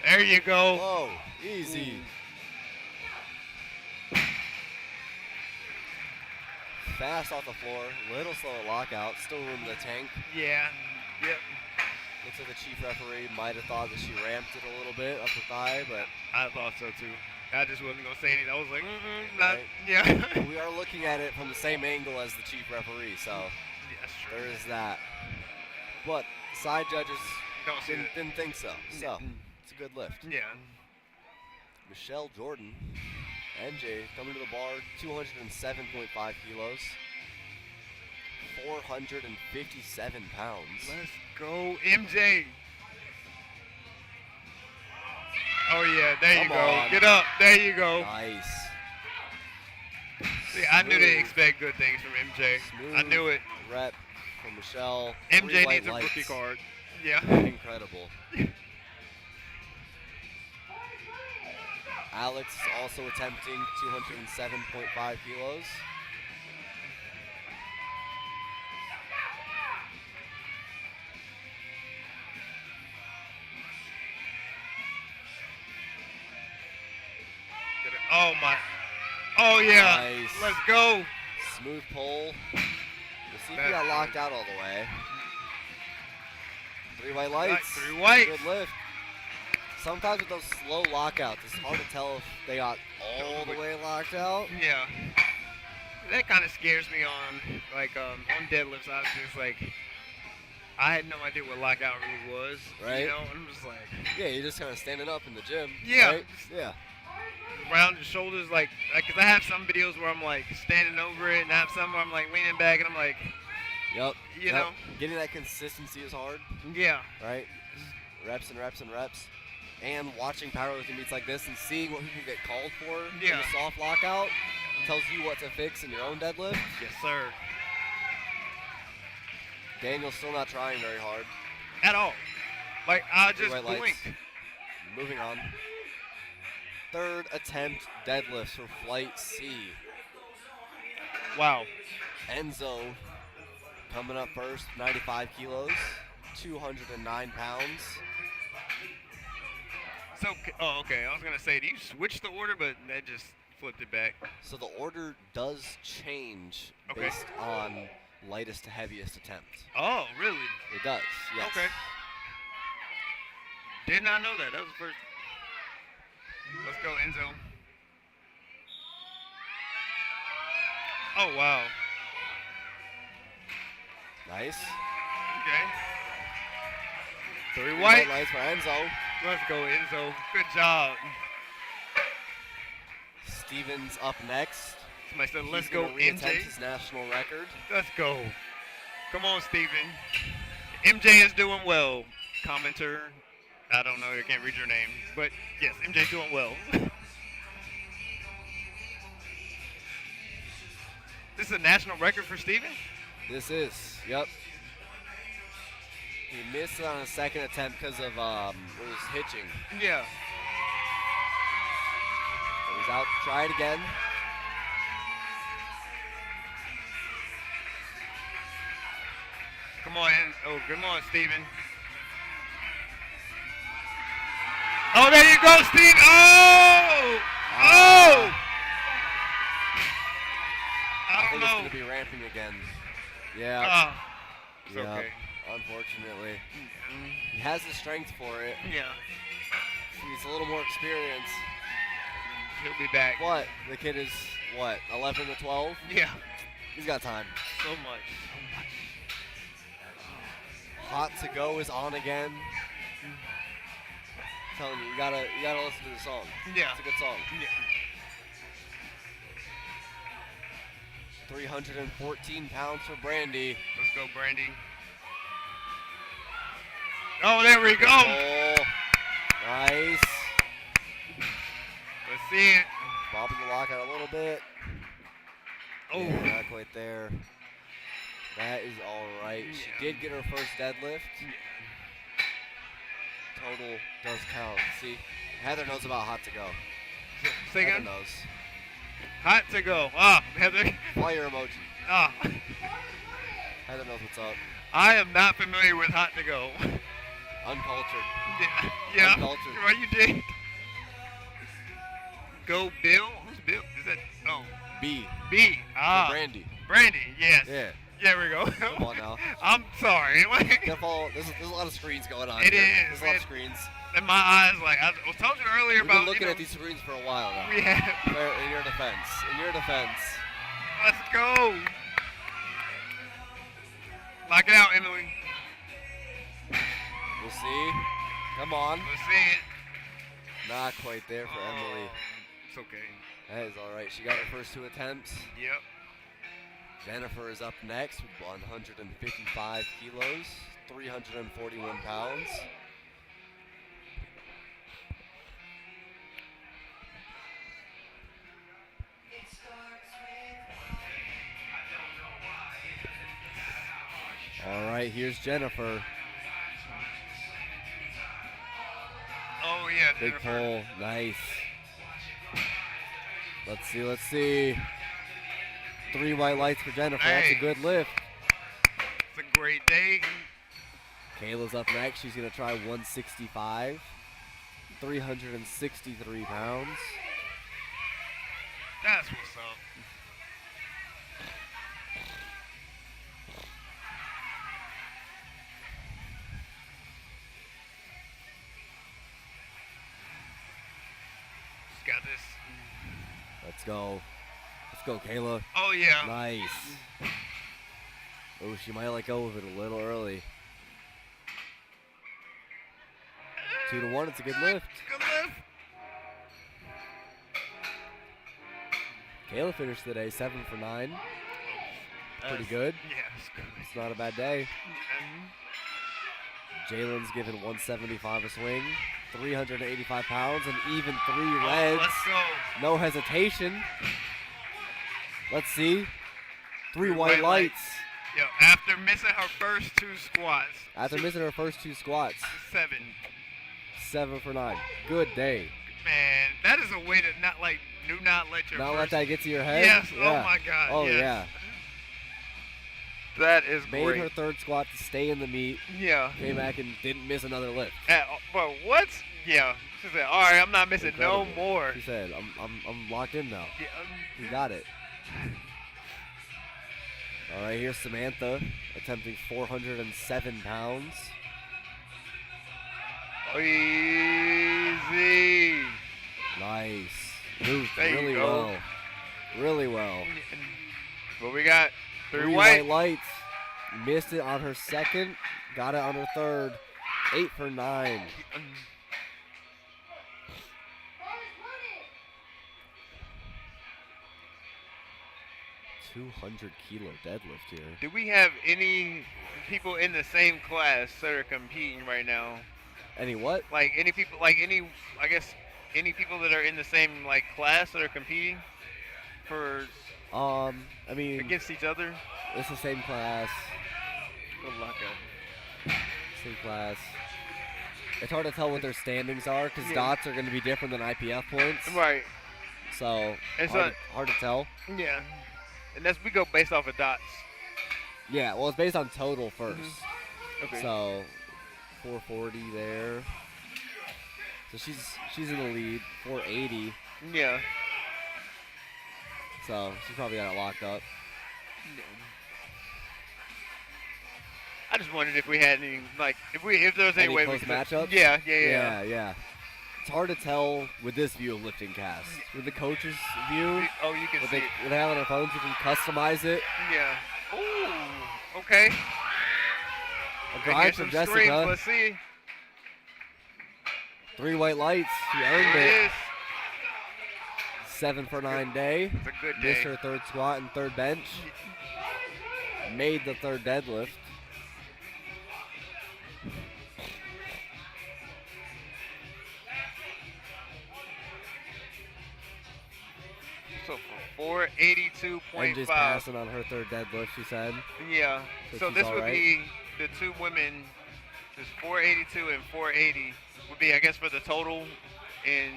There you go. Whoa, easy. Fast off the floor, little slow at lockout, still room in the tank. Yeah. Yep. Looks like the chief referee might have thought that she ramped it a little bit up her thigh, but I thought so too. I just wasn't gonna say anything. I was like, not. Right. Yeah. we are looking at it from the same angle as the chief referee, so Yeah, that's true. there is that. But side judges Don't see that. didn't think so. So it's a good lift. Yeah. Michelle Jordan, MJ coming to the bar, 207.5 kilos, 457 pounds. Let's go, MJ. Oh yeah, there you Come go. on. Get up. There you go. Nice. See, I knew they Smooth. expect good things from MJ. I Smooth knew it. Rep from Michelle. MJ 3 white needs a lights. rookie card. Yeah. Incredible. Alex is also attempting 207.5 kilos. Oh my. Oh yeah. Nice. Let's go. Smooth pull. We'll see if That's he got locked good. out all the way. 3 white lights. 3 white. Good lift. Sometimes with those slow lockouts, it's hard to tell if they got all the way locked out. Yeah. That kind of scares me on on deadlifts. I was just like, I had no idea what lockout really was. Right. You know, and I'm just like, Yeah, you're just kind of standing up in the gym. Yeah. Right? Yeah. around your shoulders, like, cause I have some videos where I'm like standing over it, and I have some where I'm like leaning back, and I'm like, Yep. you know, Getting that consistency is hard, yeah, right? Reps and reps and reps. And watching powerlifting meets like this and seeing what people get called for in Yeah. the soft lockout tells you what to fix in your own deadlift. yes sir, Daniel's still not trying very hard. at all. Like I Three just white lights. blinked. Moving on. Third attempt deadlifts for flight C. Wow. Enzo coming up first, 95 kilos, 209 pounds. So, oh, okay. I was gonna say, do you switch the order, but that just flipped it back. So the order does change Okay. based on lightest to heaviest attempt. Oh, really? It does, yes. Okay. Did not know that. That was the first. Let's go, Enzo. Oh, wow. Nice. Okay. Three White white. lights for Enzo. Let's go, Enzo. Good job. Stevens up next. Somebody said, let's He's go, gonna reattempt MJ. his national record. Let's go. Come on, Steven. MJ is doing well. Commenter. I don't know. I can't read your name. But, yes, MJ's doing well. This is a national record for Steven? This is, yep. He missed it on his second attempt because of it was hitching. Yeah. So he's out to try it again. Come on, oh, come on, Steven. Oh, there you go, Steve. Oh! Oh! I I don't think it's know. going to be ramping again. Yeah. Oh, it's yeah, okay. unfortunately. He has the strength for it. Yeah, He needs a little more experience. he'll be back. But the kid is, what, 11 to 12? Yeah, He's got time. so much. Hot to Go is on again. I'm telling you, you gotta listen to the song. Yeah. It's a good song. Yeah. 314 pounds for Brandy. Let's go, Brandy. Oh, there we go. Oh, nice. Let's see it. Bobbing the lockout a little bit. Oh, Yeah, not quite there. That is all right. She did get her first deadlift. Total does count. See, Heather knows about hot to go. Say Heather again? knows. Hot to go. Ah, Heather. Fire emoji. Ah, Heather knows what's up. I am not familiar with hot to go. Uncultured. Yeah. Uncultured. Right, you did. Go Bill? Who's Bill? Is that? Oh, B. B. Ah. Brandy. Brandy, yes. Yeah. There we go. Come on now. I'm sorry. Gotta follow. There's a lot of screens going on. It here. is, There's a lot of it- screens. And my eyes, like, I was told you earlier We've about, been looking you know, at these screens for a while now. we have. In your defense. In your defense. Let's go. Knock it out, Emily. We'll see. Come on. Let's see it. Not quite there for Emily. It's okay. That is all right. She got her first 2 attempts. Yep. Jennifer is up next with 155 kilos, 341 pounds. All right, here's Jennifer. Oh, yeah, Big Jennifer. pull, nice. Let's see, let's see. 3 white lights for Jennifer, that's a Hey. good lift. It's a great day. Kayla's up next, she's gonna try 165, 363 pounds. That's what's up. Just got this. Let's go. Let's go, Kayla. Oh, yeah. Nice. Oh, she might let go of it a little early. 2 to 1, it's a good lift. Good lift. Kayla finished today 7 for 9. Pretty good. Yeah, it's good. It's not a bad day. And Jalen's given 175 a swing, 385 pounds, and even 3 oh, legs. let's go. No hesitation. Let's see. 3 Three white white lights. Yo, after missing her first 2 squats. After missing her first 2 squats, 7. 7 for 9. Good day. Man, that is a way to not do not let your Not let first. that get to your head. Yes. Yeah. Oh my God. Oh yes. yeah. That is Made great. her 3rd squat to stay in the meet. Yeah. Came back and didn't miss another lift. But what? Yeah. She said, "All right, I'm not missing Incredible. no more." She said, I'm locked in now. Yeah, You got it. All right, here's Samantha attempting 407 pounds. easy. Nice. Moved There you really go. well. Really well. What we got? 3 Three white. lights. Missed it on her 2nd. Got it on her 3rd. 8 for 9. 200-kilo deadlift here. Do we have any people in the same class that are competing right now? Any what? Like any people, I guess, any people that are in the same class that are competing for I mean, against each other? it's the same class. Good luck. Same class. It's hard to tell what their standings are because Yeah. dots are going to be different than IPF points. Right. So It's hard to tell. Yeah. And we go based off of dots. Yeah, well, it's based on total first. Okay. So 440 there. So she's in the lead. 480. Yeah. So she's probably got it locked up. I just wondered if we had any if there was any, Any way we close could matchups? Yeah. It's hard to tell with this view of lifting cast. With the coach's view, Oh, you can what see. they have on their phones, you can customize it. Yeah. Ooh. Okay. A I grind get from some screens. Jessica. Let's see. 3 white lights. She earned There it it. is. 7 for 9 day. It's a good Missed day. her 3rd squat and 3rd bench. Made the 3rd deadlift. So for And just 482.5. passing on her 3rd deadlift, she said. Yeah. So So she's this all would right. be the 2 women. This 482 and 480 would be, I guess, for the total And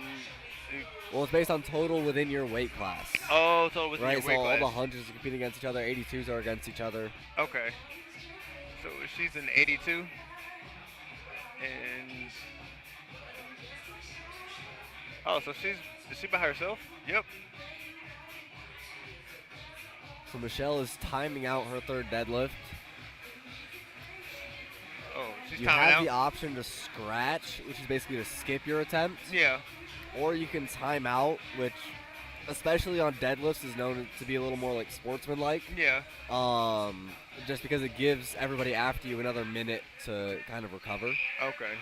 Well, it's based on total within your weight class. oh, so within Right, your so weight all class. the 100s are competing against each other, 82s are against each other. Okay. So she's an 82. And oh, so is she by herself? Yep. So Michelle is timing out her third deadlift. Oh, she's You timing have out. the option to scratch, which is basically to skip your attempt. Yeah. Or you can time out, which, especially on deadlifts, is known to be a little more like sportsmanlike. Yeah. Just because it gives everybody after you another minute to kind of recover. Okay.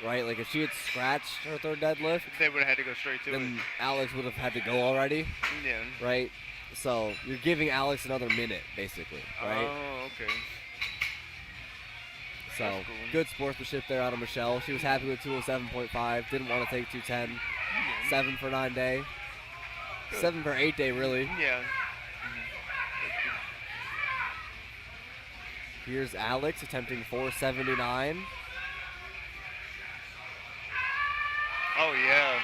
Right? Like if she had scratched her third deadlift, They would have had to go straight to then it. Alex would have had to go already. Yeah. Right? So you're giving Alex another minute, basically. Right? Oh, okay. So That's cool. good sportsmanship there out of Michelle. She was happy with 207.5. Didn't want to take 210. 7 for 9 day. 7 for 8 day, really. Yeah. Here's Alex attempting 479. Oh yeah.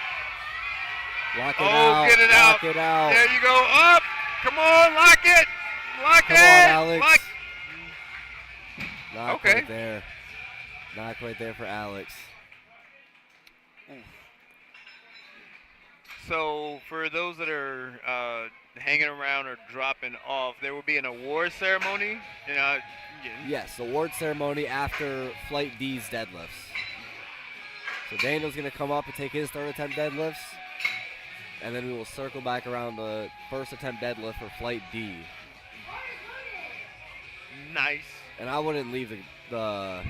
Lock it Oh, out. get it Lock out. it out. There you go. Up. Come on, lock it. Lock Come it. on, Alex. Lock. Not Okay. quite there. Not quite there for Alex. So for those that are hanging around or dropping off, there will be an award ceremony. Yes, award ceremony after Flight D's deadlifts. So Daniel's going to come up and take his third attempt deadlifts. And then we will circle back around the first attempt deadlift for Flight D. Nice. And I wouldn't leave the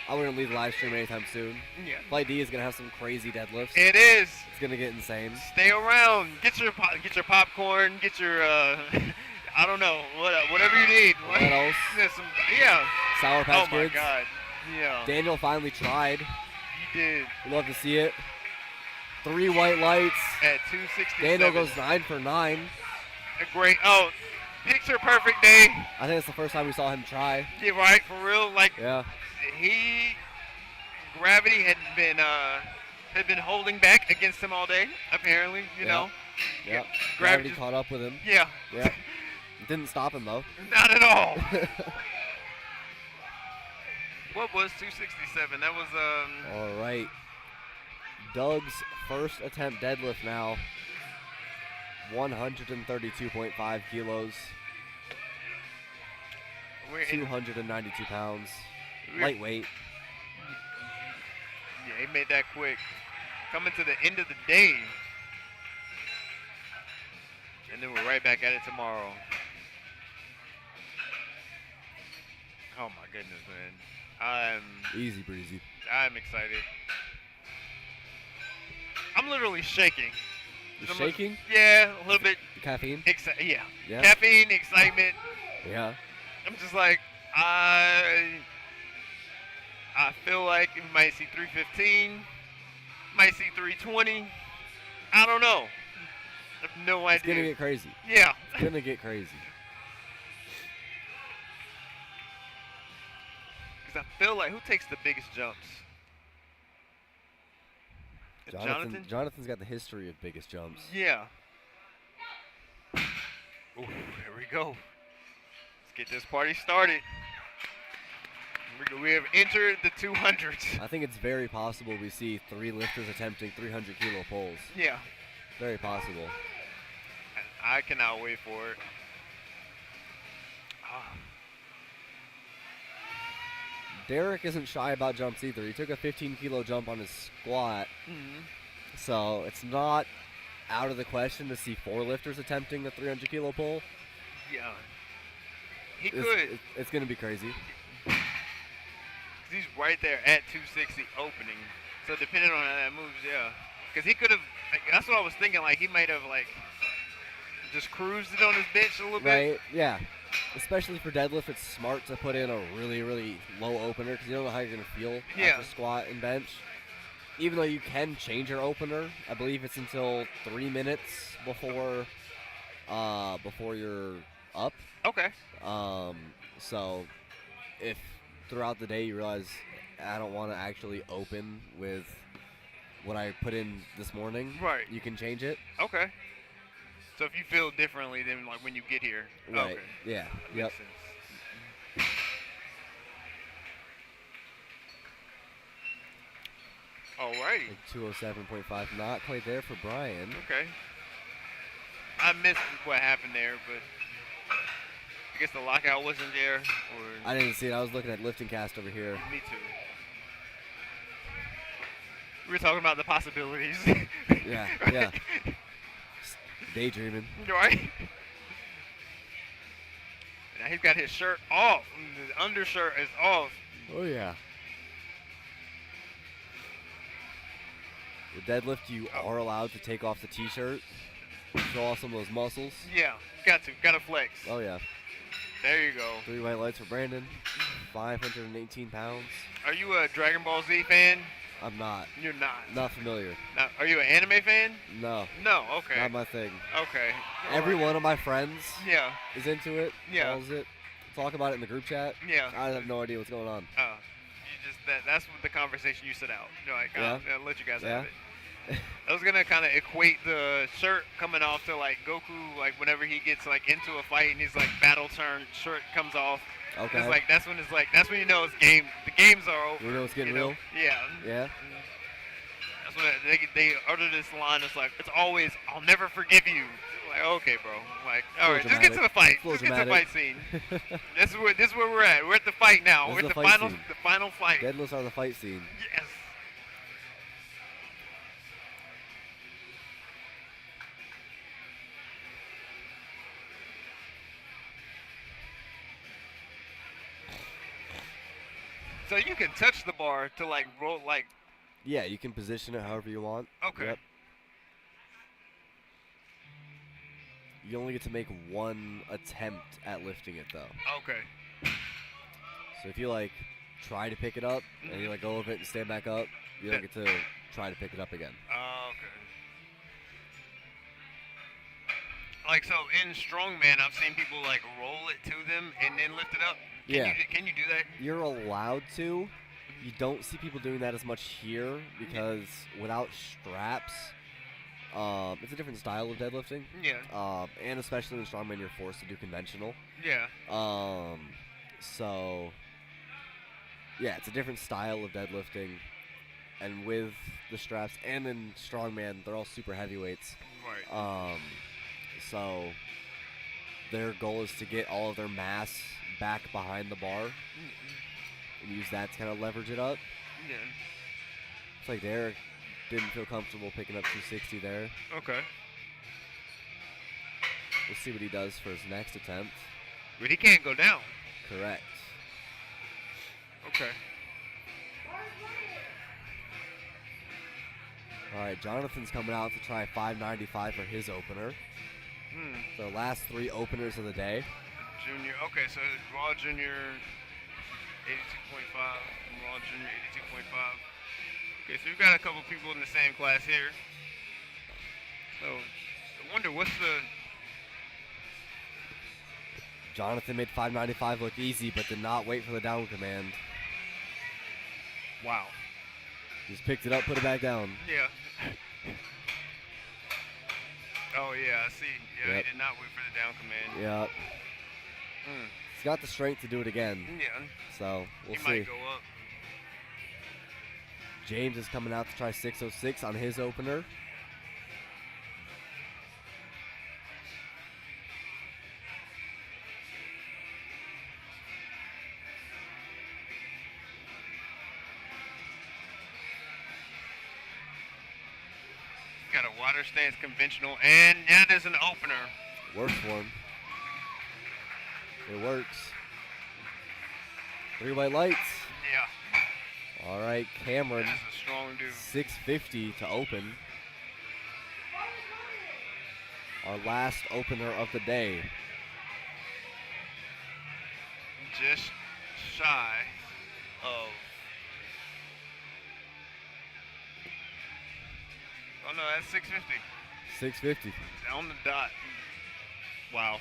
live stream anytime soon. Yeah. Flight D is going to have some crazy deadlifts. It is. It's going to get insane. Stay around. Get your popcorn. Get your I don't know, whatever you need. What else? Yeah. Sour Patch Oh my Kids. God. Yeah. Daniel finally tried. He did. We love to see it. 3 white lights. At 267. Daniel goes 9 for 9. A great. Oh, picture perfect day. I think it's the first time we saw him try. Yeah, right. For real. Like Yeah. Gravity had been holding back against him all day. Apparently, you know. Yep. Gravity Gravity just- caught up with him. Yeah. Yeah. Didn't stop him though. Not at all. What was 267? That was All right. Doug's first attempt deadlift now. 132.5 kilos. we're in, 292 pounds. we're- Lightweight. Yeah, he made that quick. Coming to the end of the day. And then we're right back at it tomorrow. Oh my goodness, man. Easy breezy. I'm excited. I'm literally shaking. You're So much- shaking? Yeah, a little bit. Caffeine? Yeah. Yeah. Caffeine, excitement. Yeah. I'm just like, I feel like we might see 315, might see 320. I don't know. I have no It's gonna idea. get crazy. Yeah. It's gonna get crazy. Because I feel like, who takes the biggest jumps? Jonathan's got the history of biggest jumps. Yeah. Ooh, here we go. Let's get this party started. We have entered the 200s. I think it's very possible we see 3 lifters attempting 300 kilo pulls. Yeah. Very possible. I cannot wait for it. Ah. Derek isn't shy about jumps either. He took a 15 kilo jump on his squat. Mhm. So it's not out of the question to see 4 lifters attempting the 300 kilo pull. Yeah. He could. It's going to be crazy. 'Cause he's right there at 260 opening. So depending on how that moves, yeah. Because he could have, that's what I was thinking, like he might have like just cruised it on his bench a little bit. Right? Yeah. Especially for deadlift, it's smart to put in a really, really low opener because you don't know how you're going to feel Yeah. after squat and bench. Even though you can change your opener, I believe it's until 3 minutes before you're up. Okay. So if throughout the day you realize I don't want to actually open with what I put in this morning. Right. You can change it. Okay. So if you feel differently than like when you get here. Right. Okay. Yeah. That Yep. makes sense. Alrighty. Like 207.5. Not quite there for Brian. Okay. I missed what happened there, but I guess the lockout wasn't there, or I didn't see it. I was looking at lifting cast over here. me too. We were talking about the possibilities. Yeah. Yeah. Daydreaming. Right? Now he's got his shirt off. The undershirt is off. Oh yeah. The deadlift, you are allowed to take off the t-shirt, show off some of those muscles. Yeah, got to. Got to flex. Oh yeah. There you go. 3 white lights for Brandon. 518 pounds. Are you a Dragon Ball Z fan? I'm not. You're not. Not familiar. Now, are you an anime fan? No. No. Okay. Not my thing. Okay. Every one of my friends Yeah. is into it. Yeah. Follows it. Talk about it in the group chat. Yeah. I have no idea what's going on. You just that's what the conversation you set out. You're like, Yeah. I'll let you guys Yeah. have it. I was gonna kind of equate the shirt coming off to like Goku, like whenever he gets like into a fight and he's like battle turn, shirt comes off. Okay. It's like that's when you know it's game. The games are over. You know it's getting you know? real? Yeah. Yeah. That's when they utter this line. It's like it's always, I'll never forgive you. Like, okay, bro. Like, all right, just get to the fight. Flow Just get to the fight dramatic. scene. This is where we're at. We're at the fight now. This We're is at the the fight final scene. the final fight. Deadlifts are the fight scene. Yes. So you can touch the bar to like roll like. Yeah, you can position it however you want. Okay. Yep. You only get to make one attempt at lifting it though. Okay. So if you like try to pick it up and you let go of it and stand back up, you don't get to try to pick it up again. Okay. Like so in strongman, I've seen people like roll it to them and then lift it up. Can you do that? You're allowed to. You don't see people doing that as much here because without straps, it's a different style of deadlifting. Yeah. And especially in strongman, you're forced to do conventional. Yeah. So yeah, it's a different style of deadlifting, and with the straps and in strongman, they're all super heavyweights. Right. So their goal is to get all of their mass back behind the bar and use that to kind of leverage it up. Yeah. It's like Derek didn't feel comfortable picking up 260 there. Okay. We'll see what he does for his next attempt. But he can't go down. Correct. Okay. All right, Jonathan's coming out to try 595 for his opener. So last 3 openers of the day. Junior. Okay, so Raw Junior 82.5 and Raw Junior 82.5. Okay, so we've got a couple people in the same class here. So I wonder what's the. Jonathan made 595 look easy, but did not wait for the down command. Wow. Just picked it up, put it back down. Yeah. Oh yeah, I see. Yeah, Yep. he did not wait for the down command. Yep. He's got the strength to do it again. Yeah. So we'll He see. might go up. James is coming out to try 606 on his opener. Got a water stance conventional, and that is an opener. Works for him. It works. 3 white lights. Yeah. All right, Cameron. That's a strong dude. 650 to open. Our last opener of the day. Just shy of. Oh no, that's 650. 650. On the dot. Wow.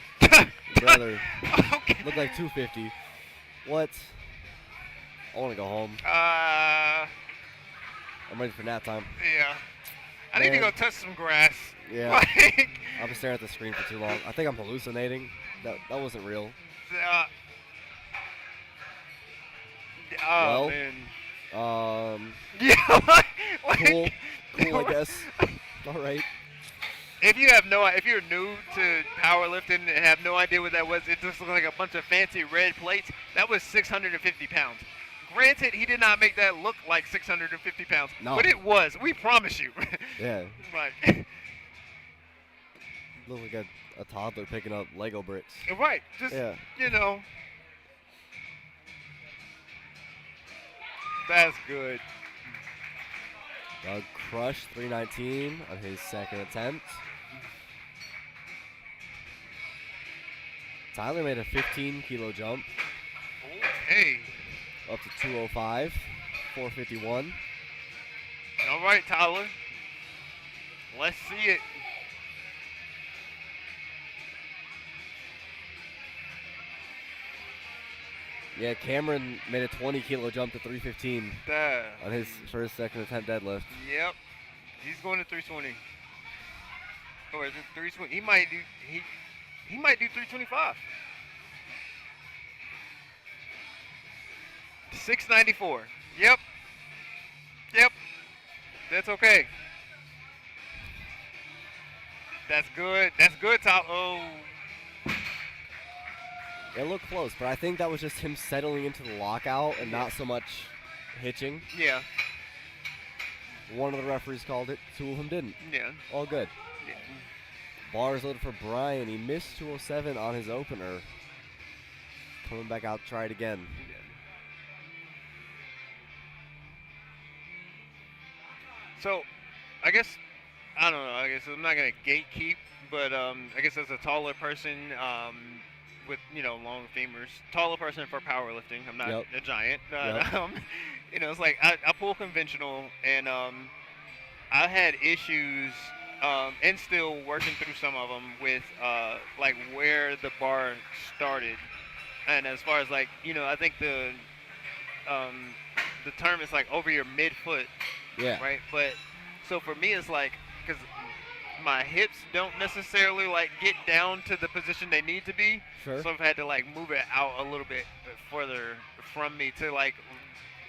Brother. Okay. Looked like 250. What? I want to go home. I'm ready for nap time. Yeah. I need to Man. go touch some grass. Yeah. Like, I've been staring at the screen for too long. I think I'm hallucinating. That wasn't real. oh Well, man. Yeah, Like, cool, I guess. All right. if you're new to powerlifting and have no idea what that was, it just looked like a bunch of fancy red plates. That was 650 pounds. Granted, he did not make that look like 650 pounds, No. but it was. We promise you. Yeah. Like, Looks like a toddler picking up Lego bricks. right. Just, Yeah. you know. That's good. Doug crushed 319 on his second attempt. Tyler made a 15-kilo jump Okay. up to 205, 451. All right, Tyler. Let's see it. Yeah, Cameron made a 20-kilo jump to 315 on his first second attempt deadlift. Yep. He's going to 320. Or is it 320? He might do 325. 694. Yep. That's okay. That's good. That's good, Tyler. Oh. It looked close, but I think that was just him settling into the lockout and not so much hitching. Yeah. One of the referees called it, two of them didn't. Yeah. All good. Yeah. Bars loaded for Brian. He missed 207 on his opener. Coming back out to try it again. So, I guess, I don't know, I guess I'm not going to gatekeep, but I guess as a taller person with, long femurs, taller person for powerlifting, I'm not a giant. It's like I pull conventional, and I had issues and still working through some of them with like where the bar started. And as far as like, I think the term is like over your midfoot. Yeah. Right. But so for me, it's like, because my hips don't necessarily like get down to the position they need to be. Sure. So I've had to like move it out a little bit further from me to like,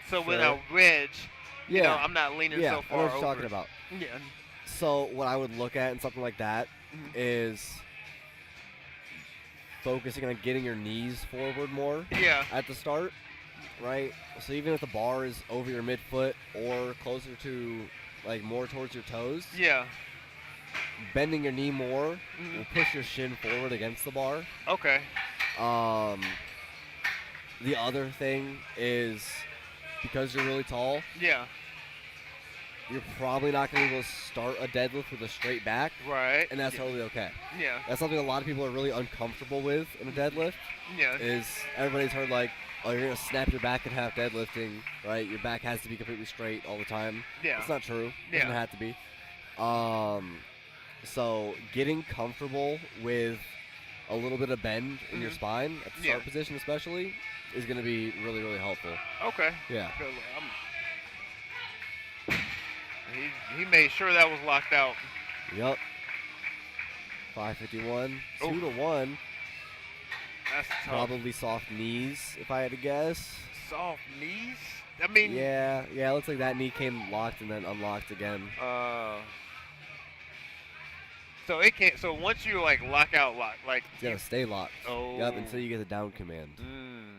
so when I wedge, I'm not leaning so I know far what over. you're talking about. Yeah. So what I would look at in something like that is focusing on getting your knees forward more at the start, right? So even if the bar is over your midfoot or closer to, like, more towards your toes, bending your knee more will push your shin forward against the bar. Okay. The other thing is, because you're really tall, you're probably not going to be able to start a deadlift with a straight back. Right. And that's totally okay. Yeah. That's something a lot of people are really uncomfortable with in a deadlift. Yeah. Is everybody's heard like, oh, you're going to snap your back in half deadlifting, right? Your back has to be completely straight all the time. Yeah. It's not true. It doesn't have to be. So getting comfortable with a little bit of bend in your spine, at the start position especially, is going to be really, really helpful. Okay. Yeah. He made sure that was locked out. Yep. 551, 2-1. That's tough. Probably soft knees, if I had to guess. Soft knees? I mean. Yeah. It looks like that knee came locked and then unlocked again. So it can't. So once you like lock out, like. It's gotta stay locked. Oh. Yep, until you get the down command.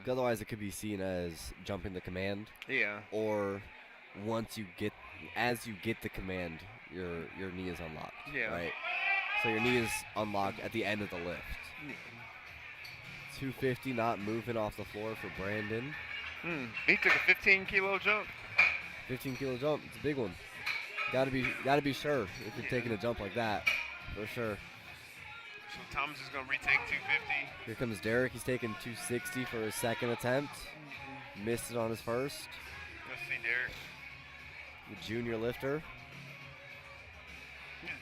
Otherwise, it could be seen as jumping the command. Yeah. Or as you get the command, your knee is unlocked. Yeah. Right. So your knee is unlocked at the end of the lift. Yeah. 250 not moving off the floor for Brandon. He took a 15-kilo jump. 15-kilo jump. It's a big one. Gotta be sure if you're taking a jump like that, for sure. So Thomas is gonna retake 250. Here comes Derek. He's taking 260 for his second attempt. Missed it on his first. Let's see, Derek. The junior lifter.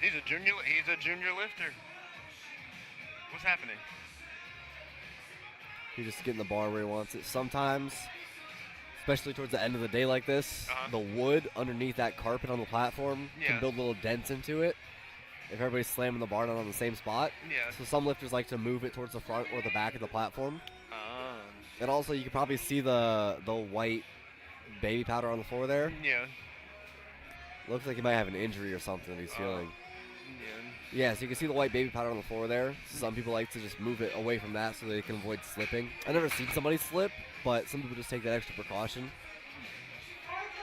He's a junior lifter. What's happening? He's just getting the bar where he wants it. Sometimes especially towards the end of the day like this, the wood underneath that carpet on the platform can build little dents into it if everybody's slamming the bar down on the same spot. Yeah. So some lifters like to move it towards the front or the back of the platform. Um, And also, you can probably see the white baby powder on the floor there. yeah. Looks like he might have an injury or something that he's feeling. Yeah. Yeah, so you can see the white baby powder on the floor there. Some people like to just move it away from that so they can avoid slipping. I've never seen somebody slip, but some people just take that extra precaution.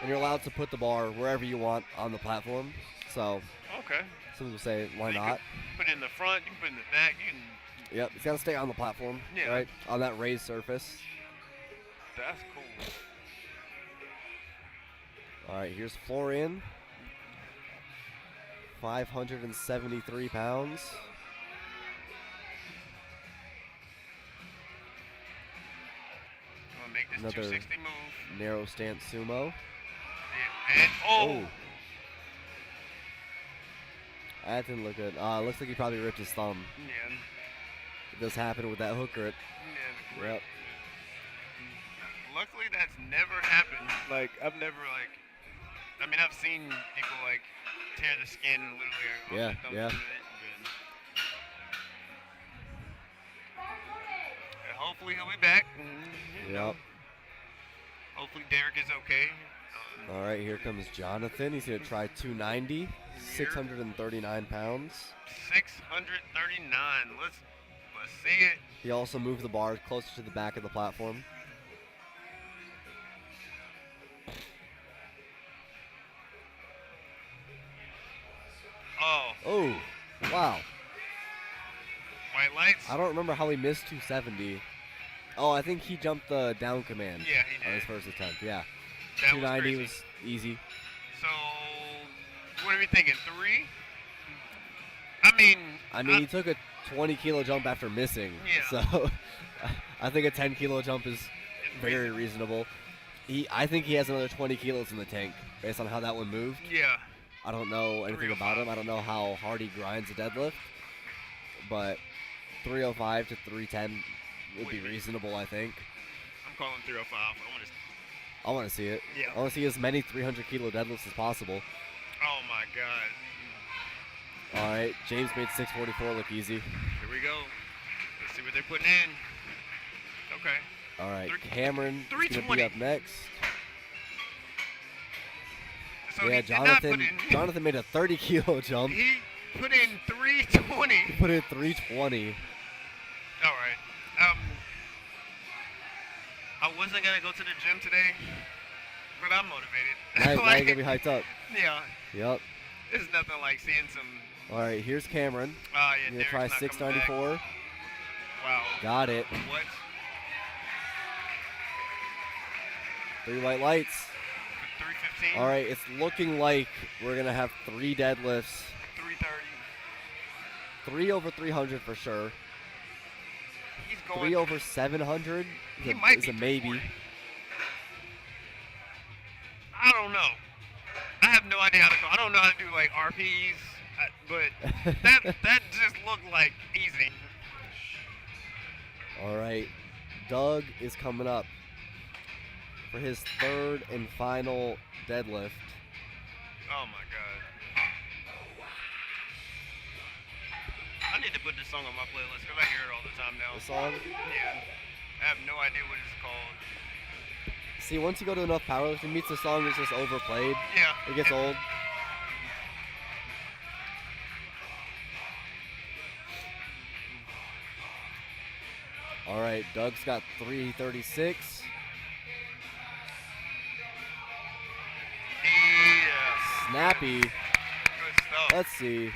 And you're allowed to put the bar wherever you want on the platform. So Okay. some people say, why You can not? put it in the front. You can put it in the back. You can. Yep, it's got to stay on the platform, Yeah. right? On that raised surface. That's cool. All right, here's floor in. 573 pounds. I'm gonna make this Another 260 move. narrow stance sumo. And oh. That didn't look good. Looks like he probably ripped his thumb. Yeah. It does happen with that hook grip. Yeah. Yep. Luckily, that's never happened. Like, I've never, like, I mean, I've seen people, like, tear the skin and literally off Yeah, their thumbs yeah. and it, and hopefully he'll be back. You know, Yep. hopefully Derek is okay. All right, here comes Jonathan. He's going to try 290, 639 pounds. 639. Let's see it. He also moved the bar closer to the back of the platform. Oh, Oh, wow. white lights. I don't remember how he missed 270. Oh, I think he jumped the down command Yeah, he on his did. first attempt. Yeah, That was 290 crazy. was easy. So, what are we thinking? 3? I mean, He took a 20-kilo jump after missing. Yeah. So I think a 10-kilo jump is very reasonable. I think he has another 20 kilos in the tank based on how that one moved. yeah. I don't know anything about him. I don't know how hard he grinds a deadlift. But 305 to 310 would be reasonable, I think. I'm calling 305. I want to see it. Yeah. I want to see as many 300-kilo deadlifts as possible. Oh my God. All right, James made 644 look easy. Here we go. Let's see what they're putting in. Okay. All right, Three- Cameron is going to 320. be up next. So Yeah, he did not put Jonathan made a 30-kilo jump. He put in 320. He put in 320. All right. I wasn't gonna go to the gym today, but I'm motivated. Now you're Like, going to be hyped up. yeah. Yep. It's nothing like seeing some. All right, here's Cameron. Yeah. He's going to try Derek's not coming back. 694. Wow. Got it. What? 3 white lights. 315. All right, it's looking like we're going to have 3 deadlifts. 330. 3 over 300 for sure. He's going. 3 over 700 He is might a be maybe. 340. I don't know. I have no idea how to call. I don't know how to do like RPs, but that just looked like easy. All right, Doug is coming up for his 3rd and final deadlift. Oh my God. I need to put this song on my playlist because I hear it all the time now. The song? Yeah. I have no idea what it's called. See, once you go to enough powerlifting meets, the song is just overplayed. Yeah. It gets old. All right, Doug's got 336. Yeah. Snappy. Good stuff. Let's see.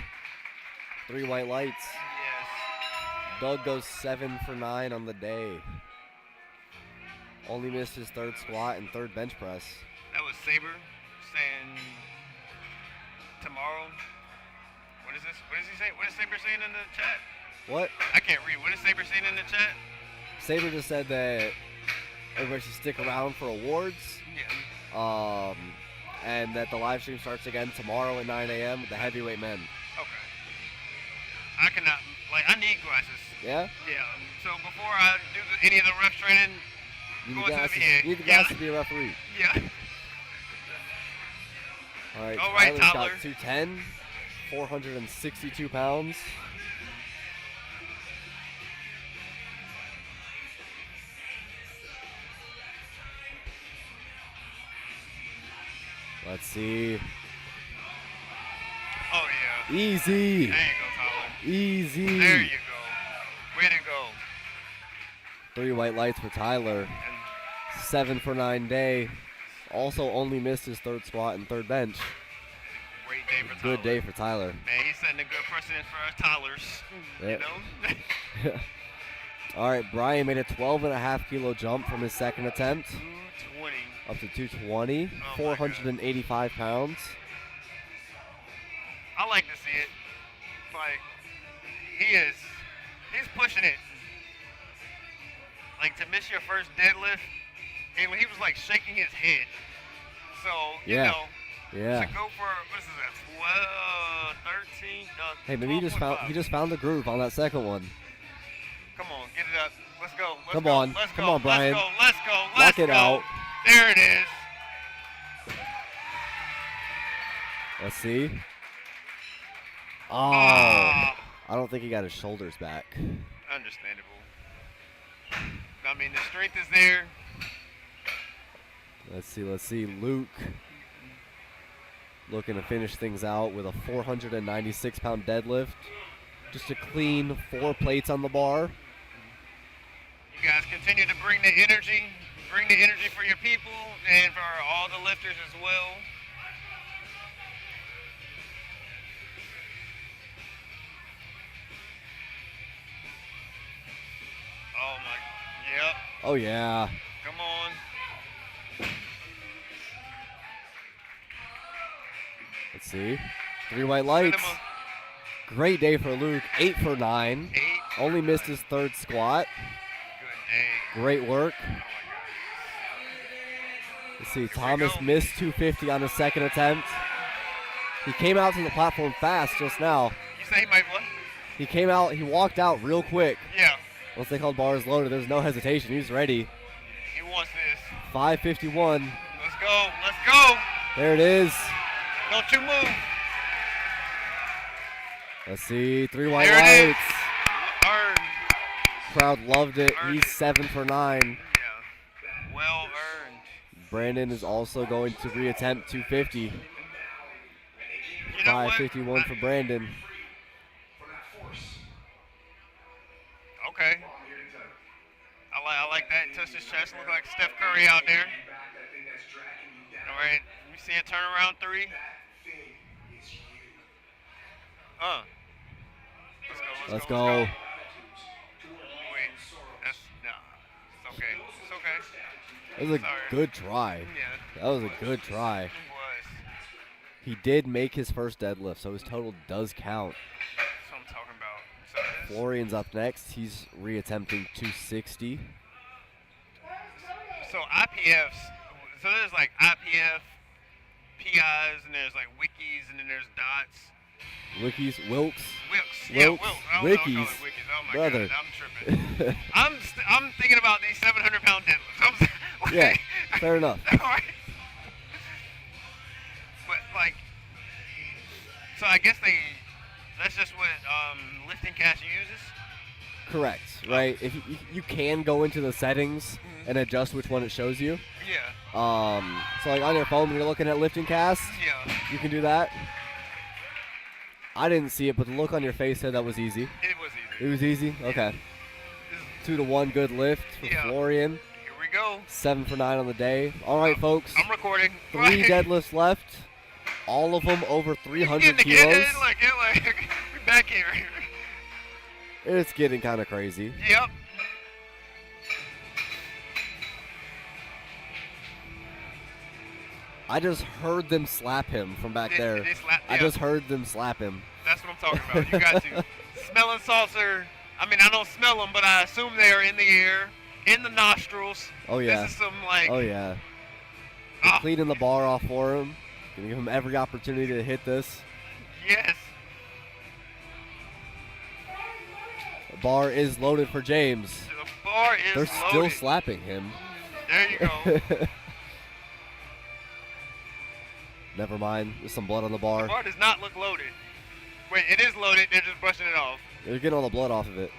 3 white lights. Yes. Doug goes 7 for 9 on the day. Only missed his 3rd squat and 3rd bench press. That was Saber saying tomorrow. What is this? What does he say? What is Saber saying in the chat? What? I can't read. What is Saber saying in the chat? Saber just said that everybody should stick around for awards. Yeah. And that the live stream starts again tomorrow at 9 a.m. with the heavyweight men. Okay. I cannot, like, I need glasses. Yeah? Yeah. So before I do any of the ref training, You Going to the guys, VA. you need the guys to be a referee. Yeah. All right, All right, Tyler's Tyler. got 210, 462 pounds. Let's see. Oh, yeah. Easy. There you go, Tyler. Easy. There you go. Way to go. 3 white lights for Tyler. 7 for 9 day. Also only missed his third squat and third bench. Great day for Tyler. Good day for Tyler. Man, he's setting a good precedent for us Tylers. Yep. You know? All right, Brian made a 12.5 kilo jump from his second attempt 220. up to 220, Oh, 485 pounds. I like to see it. Like, he's pushing it. Like, to miss your first deadlift, and he was like shaking his head. So, you Yeah. know, Yeah. to go for, what is that, 12, 13? Hey, maybe he just found the groove on that second one. Come on, get it up. Let's go. Let's Come go. on. Let's Come go. on, Brian. Let's go. Let's Lock go. it out. There it is. Let's see. Oh, Ah. I don't think he got his shoulders back. Understandable. I mean, the strength is there. Let's see. Luke looking to finish things out with a 496-pound deadlift. Just a clean 4 plates on the bar. You guys continue to bring the energy for your people and for all the lifters as well. Oh my, yep, Oh, yeah. come on. Let's see. 3 white lights. Cinema. Great day for Luke. 8 for 9. 8. Only missed his third squat. Good day. Great work. Oh my God. Let's see. we Thomas go. missed 250 on his second attempt. He came out to the platform fast just now. You say he might what? He walked out real quick. Yeah, Once they called bars loaded, there's no hesitation. He was ready. he wants this. 551. Let's go. Let's go. There it is. Don't you move. Let's see. 3 white There it is. lights. Earned. Crowd loved it. Earned He's it. 7 for 9. Yeah. Well earned. Brandon is also going to reattempt 250. You know what? 551 for Brandon. Okay. I like that. Touch his chest. Look like Steph Curry out there. All right. We see a turnaround 3. Let's go. Wait. That's no. It's okay. It's okay. That was a Sorry. good try. Yeah. That was a good try. It was. He did make his first deadlift, so his total does count. That's what I'm talking about. So, Florian's up next. He's reattempting 260. so IPFs. So there's like IPF, PIs, and there's like wikis, and then there's dots. Wikis, Wilks. Wilks. Yeah, Wilks. Wilks. I don't call it Wikis. wikis. Oh my Brother. God, I'm tripping. I'm thinking about these 700-pound deadlifts. I'm Yeah, fair enough. All right. But like, so I guess that's just what lifting cash uses. Correct, right? If you can go into the settings and adjust which one it shows you. Yeah. So like on your phone when you're looking at lifting cast, Yeah. you can do that. I didn't see it, but the look on your face said that was easy. It was easy. It was easy? Okay. 2 to 1 good lift for Yeah. Florian. Here we go. 7 for 9 on the day. All right, folks. I'm recording. 3 deadlifts left. All of them over 300 Getting kilos. it, like we back here. It's getting kind of crazy. Yep. I just heard them slap him from back there. They slap- I yeah. just heard them slap him. That's what I'm talking about. You got to. Smelling salts are, I mean, I don't smell them, but I assume they are in the air, in the nostrils. Oh, yeah. This is some, like, Oh, yeah. ah, Cleaning the bar off for him. Gonna give him every opportunity to hit this. yes. The bar is loaded for James. The bar is They're still loaded. slapping him. There you go. Never mind. There's some blood on the bar. The bar does not look loaded. Wait, it is loaded. They're just brushing it off. They're getting all the blood off of it.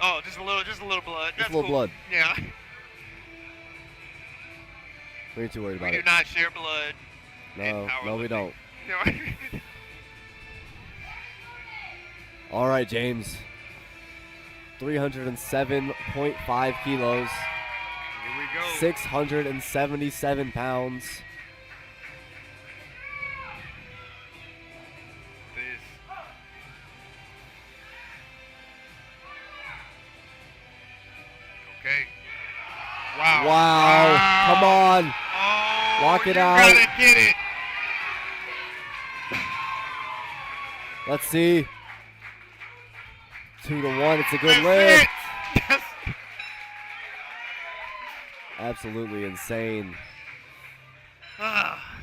Oh, just a little blood. That's Just a little cool. blood. Yeah. We ain't too worried We about do it. not share blood. No, we don't. No. All right, James. 307.5 kilos. Here we go. 677 pounds. This. Okay. Wow. Wow. Come on. Oh, Lock it you out. gotta get it. Let's see. 2-1. It's a good That's lift. it. Yes. Absolutely insane. Ah.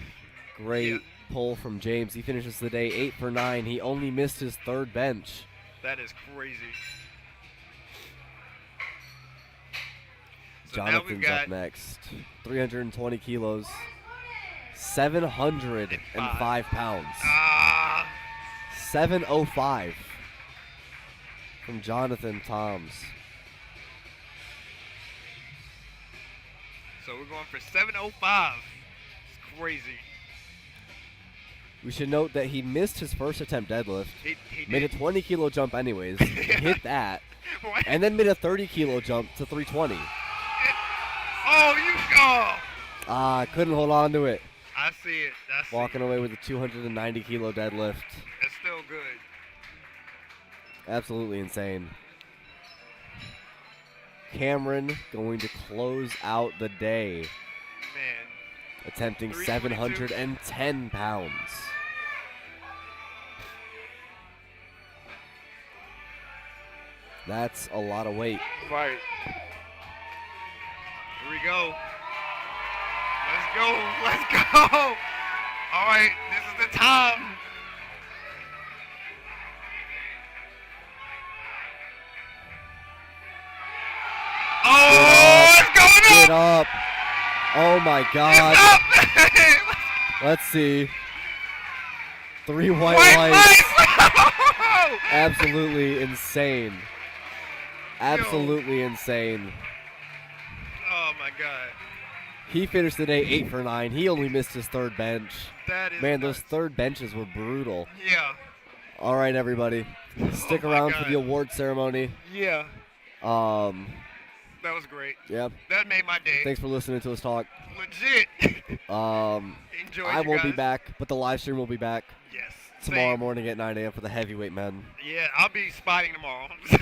Great Yeah. pull from James. He finishes the day 8 for 9. He only missed his third bench. That is crazy. So now we've Jonathan's got up next. 320 kilos. 705 pounds. 705 from Jonathan Toms. So we're going for 705. It's crazy. We should note that he missed his first attempt deadlift. He Made a did. 20 kilo jump anyways. Hit that. What? And then made a 30 kilo jump to 320. Oh, you go. Couldn't hold on to it. I see it. I see Walking it. away with a 290 kilo deadlift. It's still good. Absolutely insane. Cameron going to close out the day, Man. attempting 322. 710 pounds. That's a lot of weight. Right. Here we go. Let's go. Let's go. All right. This is the time. Oh, it's going Get up. up. Oh my God. It's up. Let's see. 3 white White lights. lights. Absolutely insane. Absolutely insane. Oh my God. He finished the day 8 for 9. He only missed his third bench. That is Man, those nuts. third benches were brutal. Yeah. All right, everybody. Stick Oh my around for God. the award ceremony. Yeah. Um, That was great. yeah. That made my day. Thanks for listening to us talk. Legit. I Enjoy you won't be guys. back, but the live stream will be back Yes. tomorrow same. morning at 9 a.m. for the heavyweight men. Yeah, I'll be spotting tomorrow. So.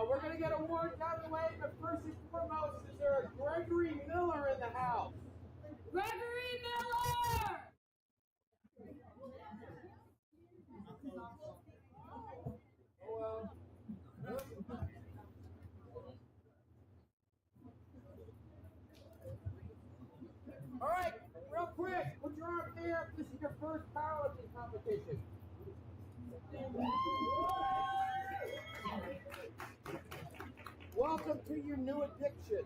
We're going to get awards out of the way, but first and foremost, is there a Gregory Miller in the house? Gregory Miller! All right, real quick, put your arm there. This is your first powerlifting competition. Welcome to your new addiction,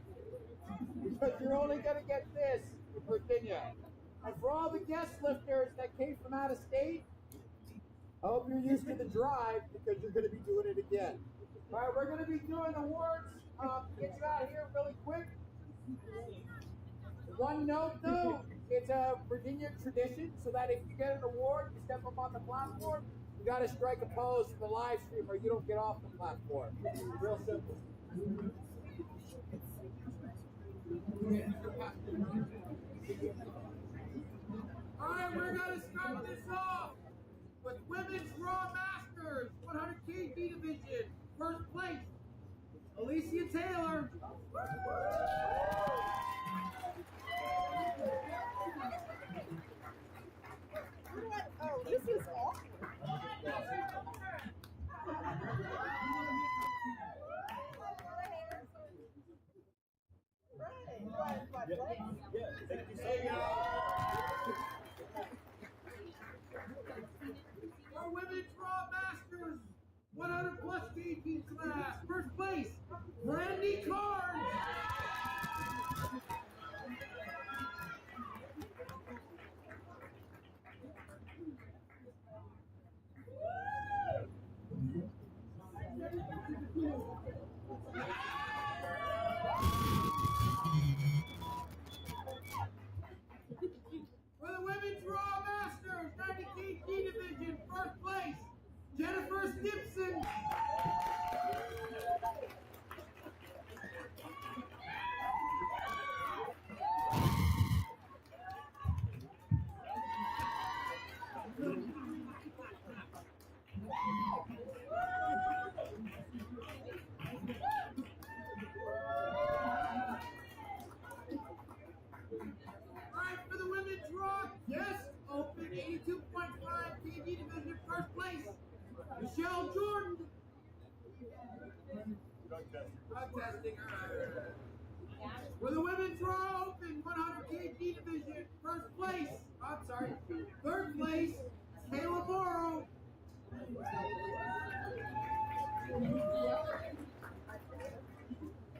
because you're only going to get this in Virginia. And for all the guest lifters that came from out of state, I hope you're used to the drive, because you're going to be doing it again. All right, we're going to be doing awards. Get you out here really quick. One note though, it's a Virginia tradition, so that if you get an award, you step up on the platform, you got to strike a pose for the live stream or you don't get off the platform. Real simple. All right, we're going to start this off with Women's Raw Masters, 100 kg division. First place, Alicia Taylor. Oh, this is awkward. Our women's raw masters, 100 plus kg class, first place, Brandy Carnes. For the women's raw masters, 90 kg division, first place, Jennifer Stimson. Alright, for the women's raw, yes, open 82.5 kg division, first place, Michelle Jordan. Drug testing, alright. For the women's raw, open 100 kg division, first place, third place, Kayla Morrow.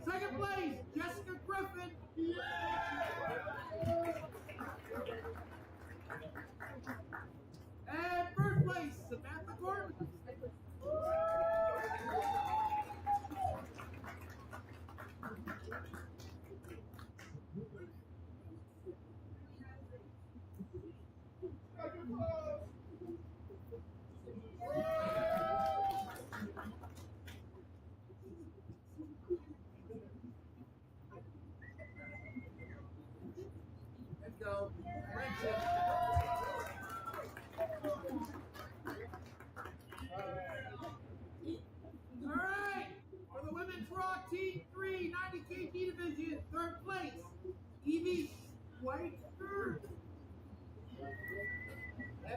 Second place, Jessica Griffin. And first place, Samantha Gordon. Let's go. Friendship. All right. For the women's raw team 3, 90 kg division, third place, Evie Schweitzer.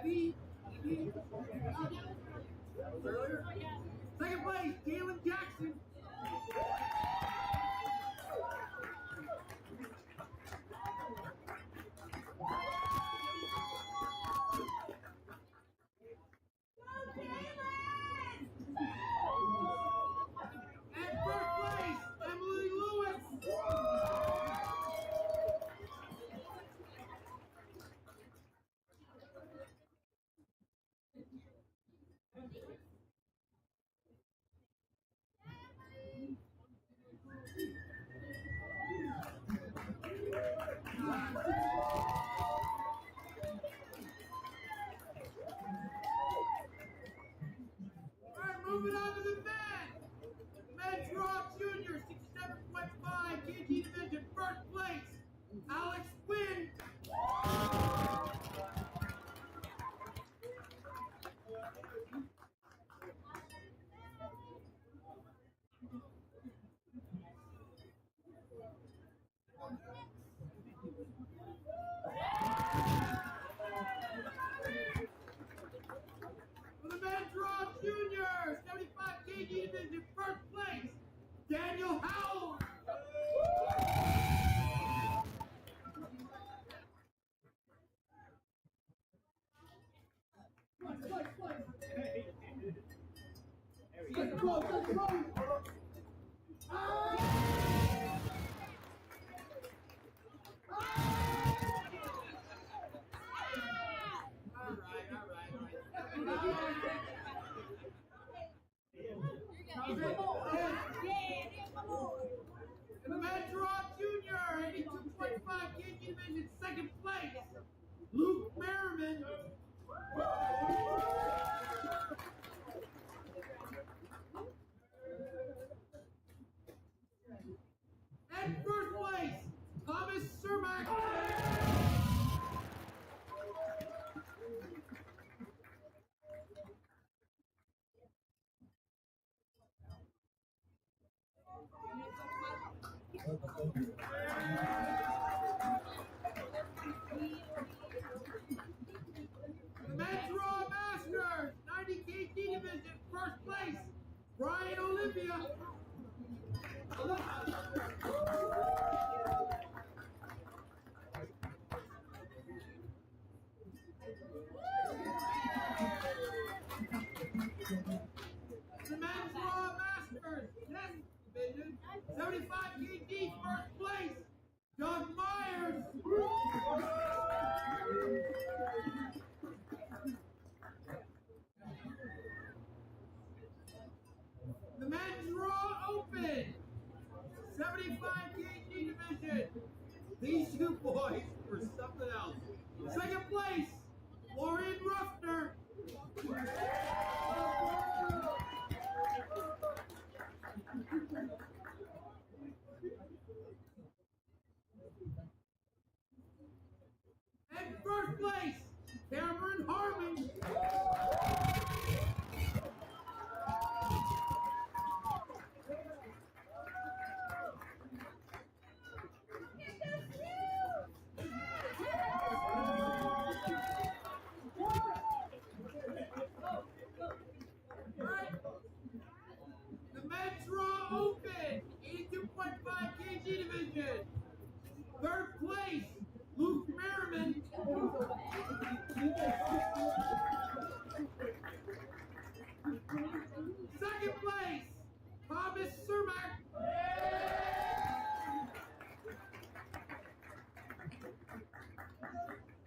Evie. That was earlier. Second place, Galen Jackson. And first place, Emily Lewis. All right, moving on to the men. Men's Raw Junior, 67.5 kg division, first place, Alex Quinn. For the Men's Raw Junior, 75 kg division, first place, Daniel Howard. In the Men's Raw Junior, 82.5 kg division, second place, Luke Merriman. And first place, Thomas Cermak. The Men's Raw Masters, 90 kg division, first place, Brian Olympia. 225 kg, first place, Doug Myers. The men's Raw Open, 75 kg division. These two boys were something else. Second place, Lauren Ruffner. And first place, Cameron Harmon. The men's Raw Open, 82.5 kg division. Third place, Luke Merriman. Second place, Thomas Cermak.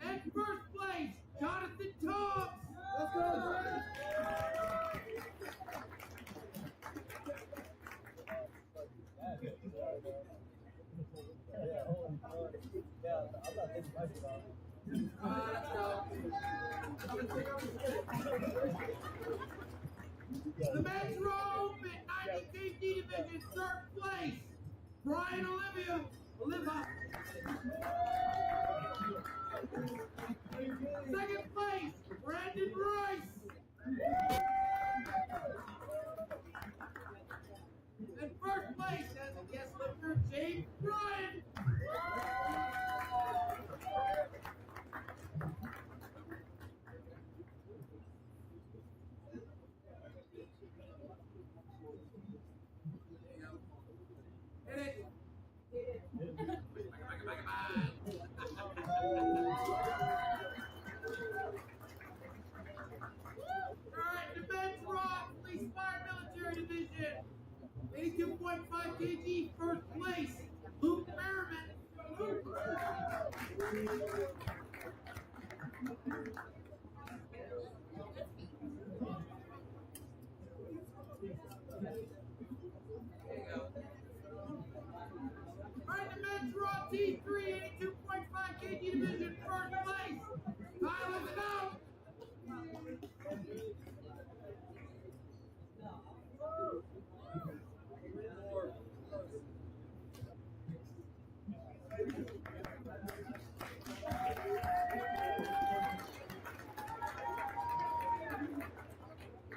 And first place, Jonathan Tobbs. Let's go, James. The men's Raw Open, 90 kg division, third place, Brian Oliva. Second place, Brandon Rice. And first place as a guest lifter, James Bryan. Alright, the men's Raw Police Fire Military Division, 82.5 kg, first place, Luke Merriman. Alright, the men's Raw T3, 82.5 kg division, first place, Tyler Snow.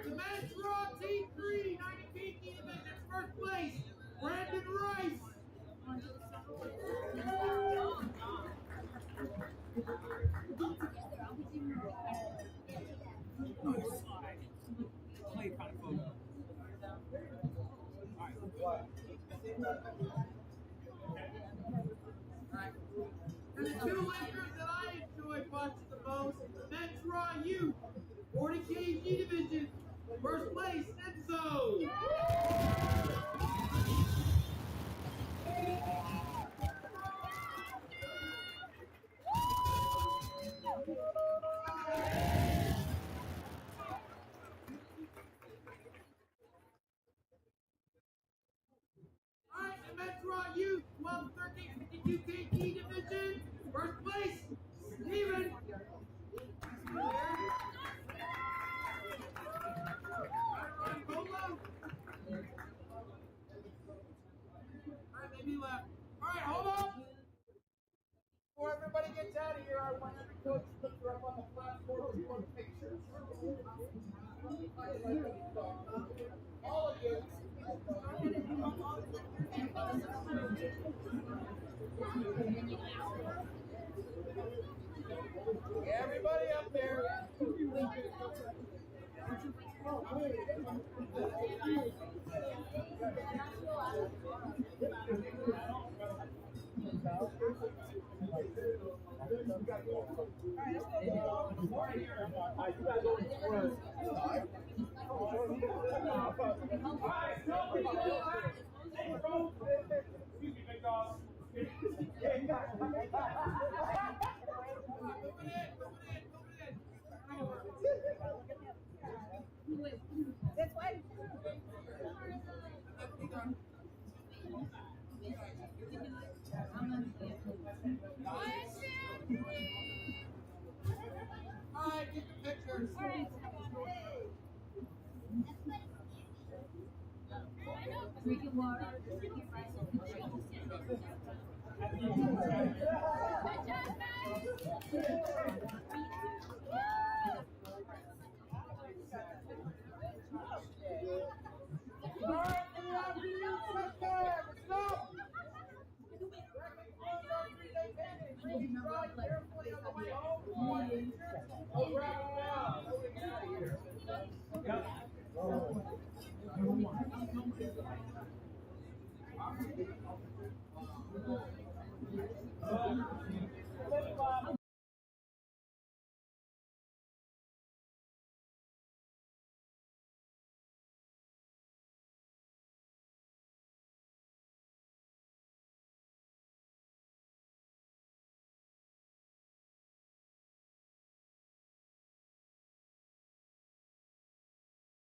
The men's Raw T3, 90 kg division, first place, Brandon Rice. And the two lifters that I enjoy watching the most, the men's Raw Youth, 40 kg division, first place, Enzo. Alright, the men's Raw Youth, 12, 13, 52 kg division, first place, Steven. Alright, maybe left. Alright, hold up. Before everybody gets out of here, I want every coach to put her up on the platform and take pictures. All of you. Everybody up there.